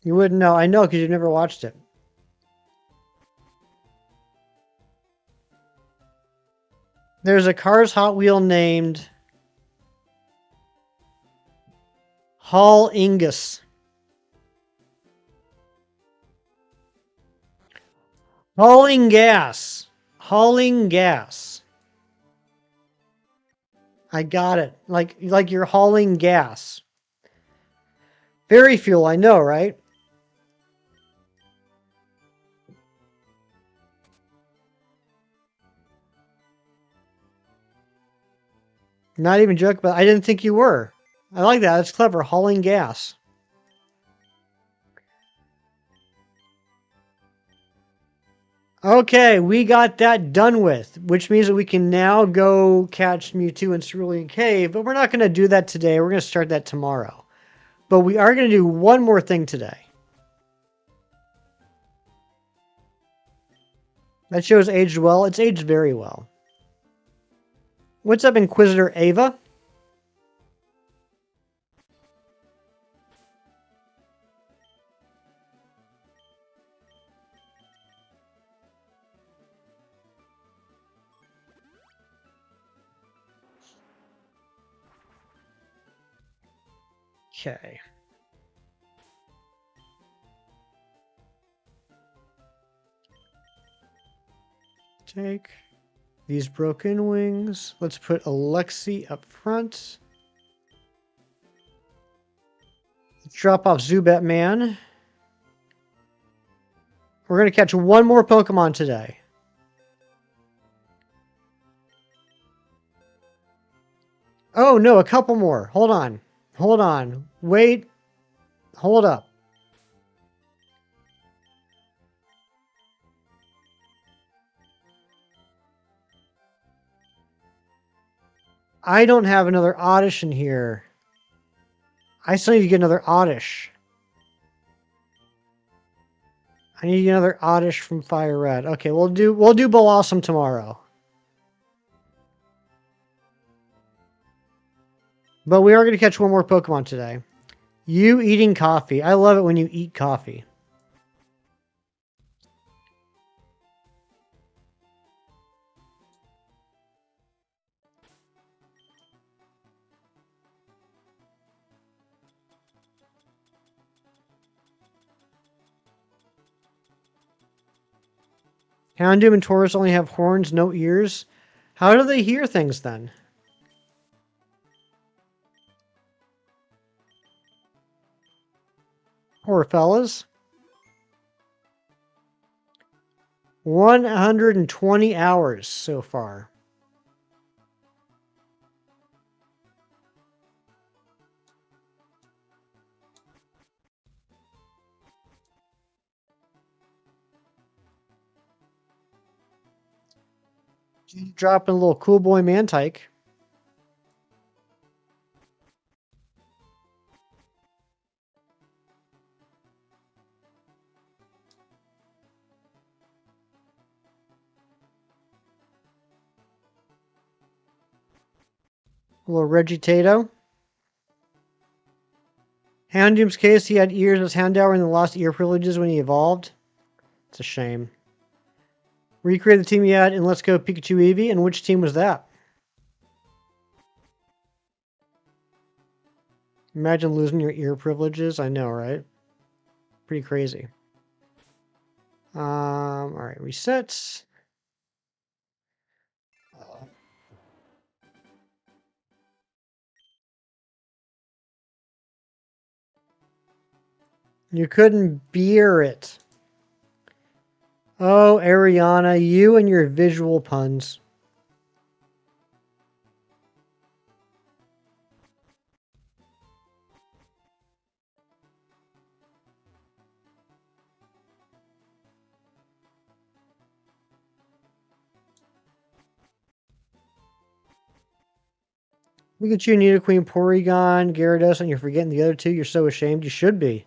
You wouldn't know. I know because you've never watched it. There's a Cars Hot Wheel named Hall Ingus. Hauling gas. Hauling gas. I got it. Like you're hauling gas. Fairy fuel, I know, right? Not even joke, but I didn't think you were. I like that. That's clever. Hauling gas. Okay, we got that done with, which means that we can now go catch Mewtwo in Cerulean Cave, but we're not going to do that today. We're going to start that tomorrow. But we are going to do one more thing today. That show's aged well. It's aged very well. What's up, Inquisitor Ava? Okay. Take these broken wings. Let's put Alexi up front. Let's drop off Zubat Man. We're going to catch one more Pokemon today. Oh, no, a couple more. Hold on. Hold on. Wait. Hold up. I don't have another Oddish in here. I still need to get another Oddish. I need to get another Oddish from FireRed. Okay, we'll do Blossom tomorrow. But we are going to catch one more Pokemon today. You eating coffee. I love it when you eat coffee. Houndoom and Taurus only have horns, no ears. How do they hear things then? Poor fellas. 120 hours so far. Dropping a little cool boy Mantike. A little Regitato. Houndoom's case, he had ears as Houndour and lost ear privileges when he evolved. It's a shame. Recreate the team you had in Let's Go Pikachu Eevee, and which team was that? Imagine losing your ear privileges. I know, right? Pretty crazy. Alright, resets. You couldn't bear it. Oh, Ariana, you and your visual puns. Pikachu, Nidoqueen, Porygon, Gyarados, and you're forgetting the other two. You're so ashamed. You should be.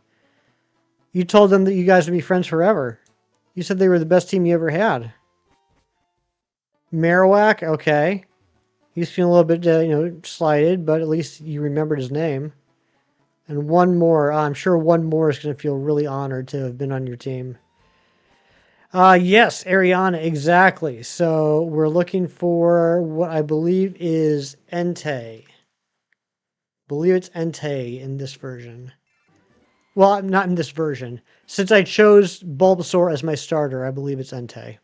You told them that you guys would be friends forever. You said they were the best team you ever had. Marowak, okay. He's feeling a little bit, slighted, but at least you remembered his name. And one more. I'm sure one more is going to feel really honored to have been on your team. Yes, Ariana, exactly. So we're looking for what I believe is Entei. Believe it's Entei in this version. Well, not in this version. Since I chose Bulbasaur as my starter, I believe it's Entei.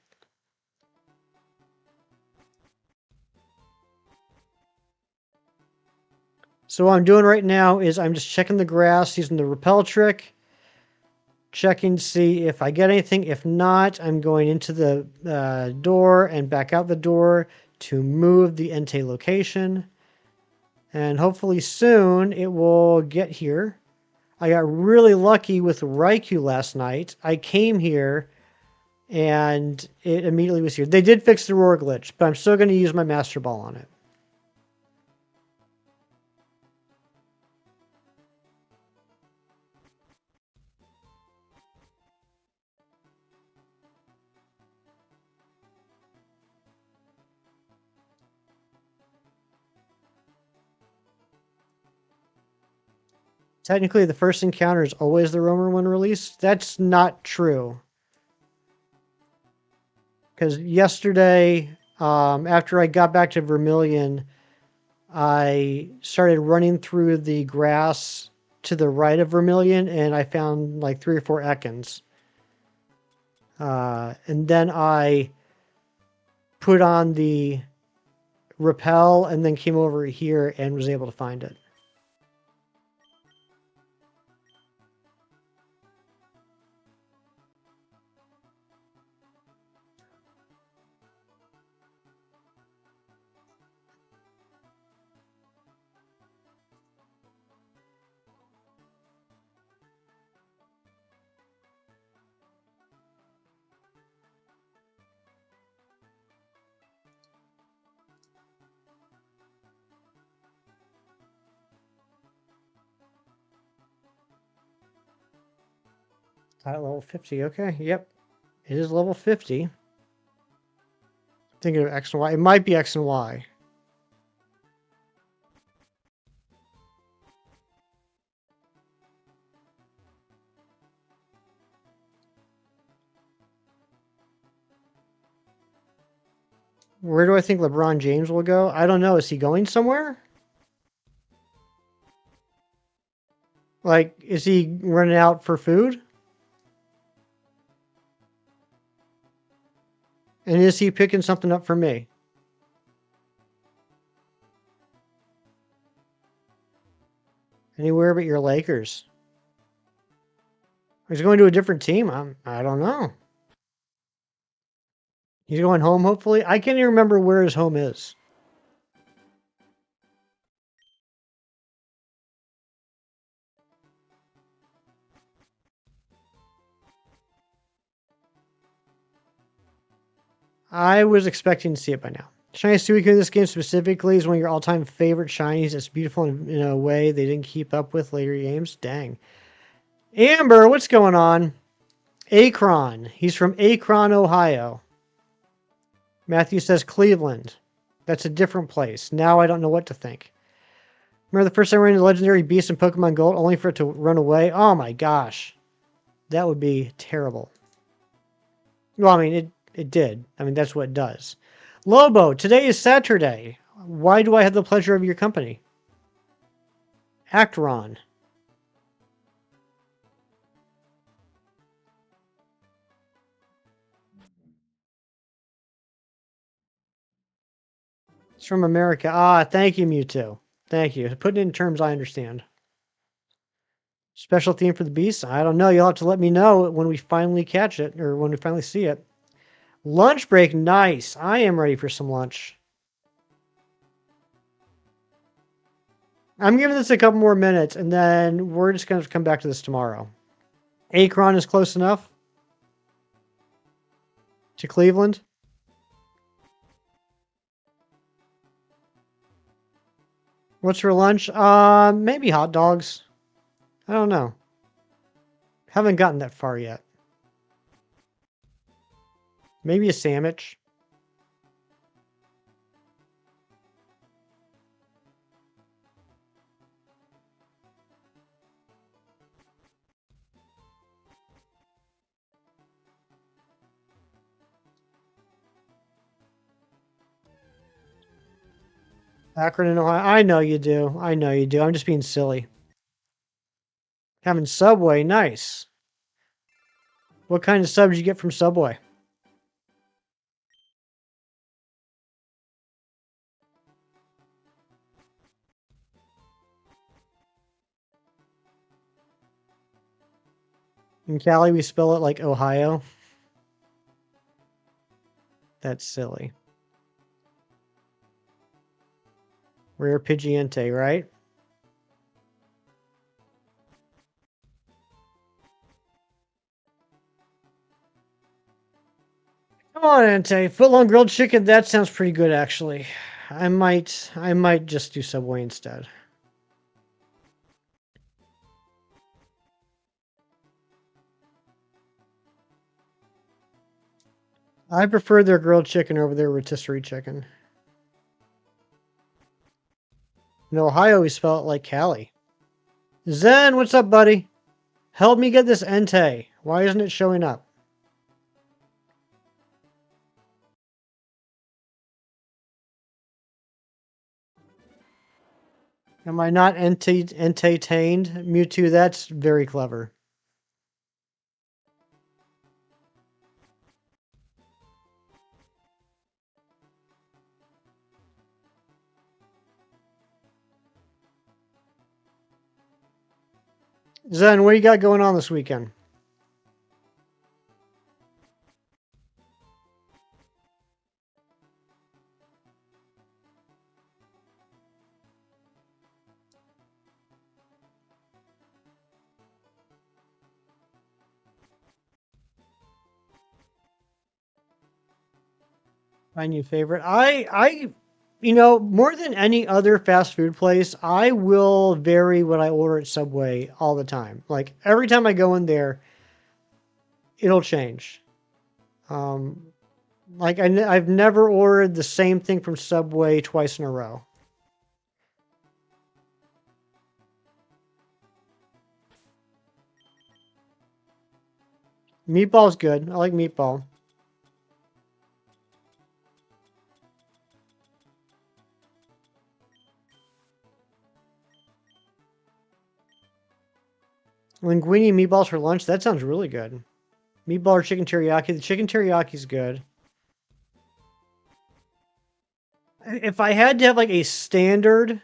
So what I'm doing right now is I'm just checking the grass using the repel trick. Checking to see if I get anything. If not, I'm going into the door and back out the door to move the Entei location. And hopefully soon it will get here. I got really lucky with Raikou last night. I came here and it immediately was here. They did fix the roar glitch, but I'm still going to use my Master Ball on it. Technically, the first encounter is always the roamer when released. That's not true. Because yesterday, after I got back to Vermilion, I started running through the grass to the right of Vermilion, and I found like 3 or 4 Ekans. And then I put on the repel and then came over here and was able to find it. At level 50, okay, yep. It is level 50. Thinking of X and Y. It might be X and Y. Where do I think LeBron James will go? I don't know. Is he going somewhere? Like, is he running out for food? And is he picking something up for me? Anywhere but your Lakers. He's going to a different team. I don't know. He's going home, hopefully. I can't even remember where his home is. I was expecting to see it by now. Shiny Suicune in this game specifically is one of your all-time favorite shinies. It's beautiful in a way they didn't keep up with later games. Dang. Amber, what's going on? Akron. He's from Akron, Ohio. Matthew says Cleveland. That's a different place. Now I don't know what to think. Remember the first time I ran into Legendary Beast in Pokemon Gold only for it to run away? Oh my gosh. That would be terrible. Well, I mean, it did. I mean, that's what it does. Lobo, today is Saturday. Why do I have the pleasure of your company? Actron. It's from America. Ah, thank you, Mewtwo. Thank you. Putting it in terms I understand. Special theme for the beast? I don't know. You'll have to let me know when we finally catch it, or when we finally see it. Lunch break, nice. I am ready for some lunch. I'm giving this a couple more minutes, and then we're just going to come back to this tomorrow. Akron is close enough to Cleveland. What's for lunch? Maybe hot dogs. I don't know. Haven't gotten that far yet. Maybe a sandwich. Akron in Ohio. I know you do. I know you do. I'm just being silly. Having Subway, nice. What kind of sub did you get from Subway? In Cali, we spell it like Ohio. That's silly. Rare Pidgeante, right? Come on, Ante. Footlong grilled chicken. That sounds pretty good, actually. I might just do Subway instead. I prefer their grilled chicken over their rotisserie chicken. In Ohio, we spell it like Cali. Zen, what's up, buddy? Help me get this Entei. Why isn't it showing up? Am I not entertained? Mewtwo, that's very clever. Zen, what do you got going on this weekend? My new favorite. More than any other fast food place, I will vary what I order at Subway all the time. Like every time I go in there, it'll change. Um, I've never ordered the same thing from Subway twice in a row. Meatball's good. I like meatball. Linguine meatballs for lunch. That sounds really good. Meatball or chicken teriyaki. The chicken teriyaki's good. If I had to have like a standard,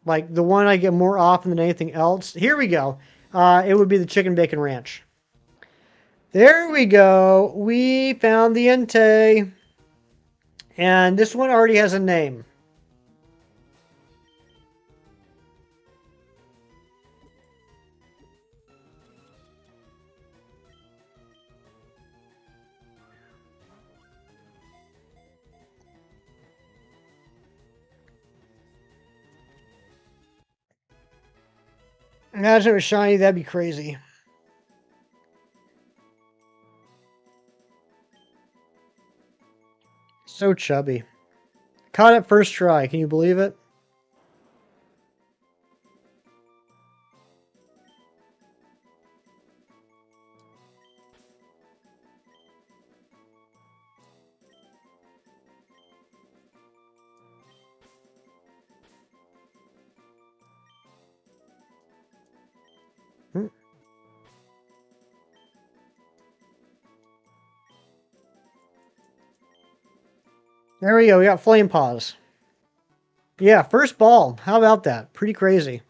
like the one I get more often than anything else, here we go. It would be the chicken bacon ranch. There we go. We found the Entei. And this one already has a name. Imagine it was shiny. That'd be crazy. So chubby. Caught it first try. Can you believe it? Hmm. There we go. We got flame paws. Yeah, first ball. How about that? Pretty crazy.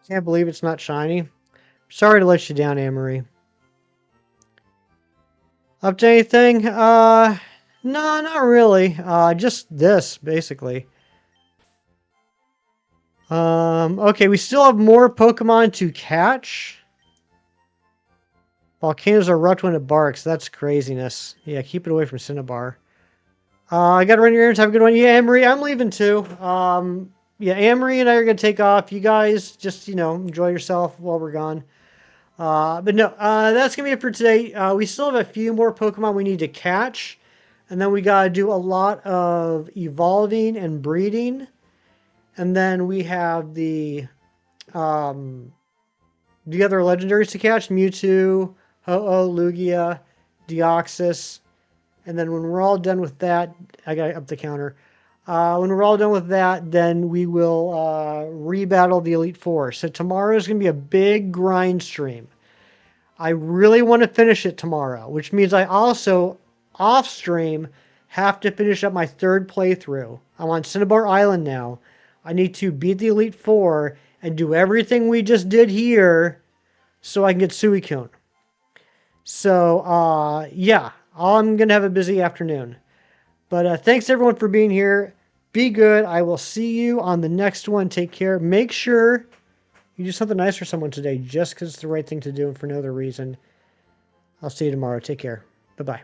Can't believe it's not shiny. Sorry to let you down, Amory. Up to anything? No, not really. Just this, basically. Okay, we still have more Pokemon to catch. Volcanoes erupt when it barks. That's craziness. Yeah, keep it away from Cinnabar. I gotta run your errands. Have a good one. Yeah, Amory, I'm leaving too. Yeah, Amory and I are gonna take off. You guys just, enjoy yourself while we're gone. But no, that's gonna be it for today. We still have a few more Pokemon we need to catch. And then we gotta do a lot of evolving and breeding. And then we have um, the other legendaries to catch: Mewtwo, Ho-Oh, Lugia, Deoxys. And then when we're all done with that, I got up the counter. When we're all done with that, then we will rebattle the Elite Four. So tomorrow is going to be a big grind stream. I really want to finish it tomorrow, which means I also, off stream, have to finish up my third playthrough. I'm on Cinnabar Island now. I need to beat the Elite Four and do everything we just did here so I can get Suicune. So, yeah, I'm going to have a busy afternoon. But thanks everyone for being here. Be good. I will see you on the next one. Take care. Make sure you do something nice for someone today just because it's the right thing to do and for no other reason. I'll see you tomorrow. Take care. Bye-bye.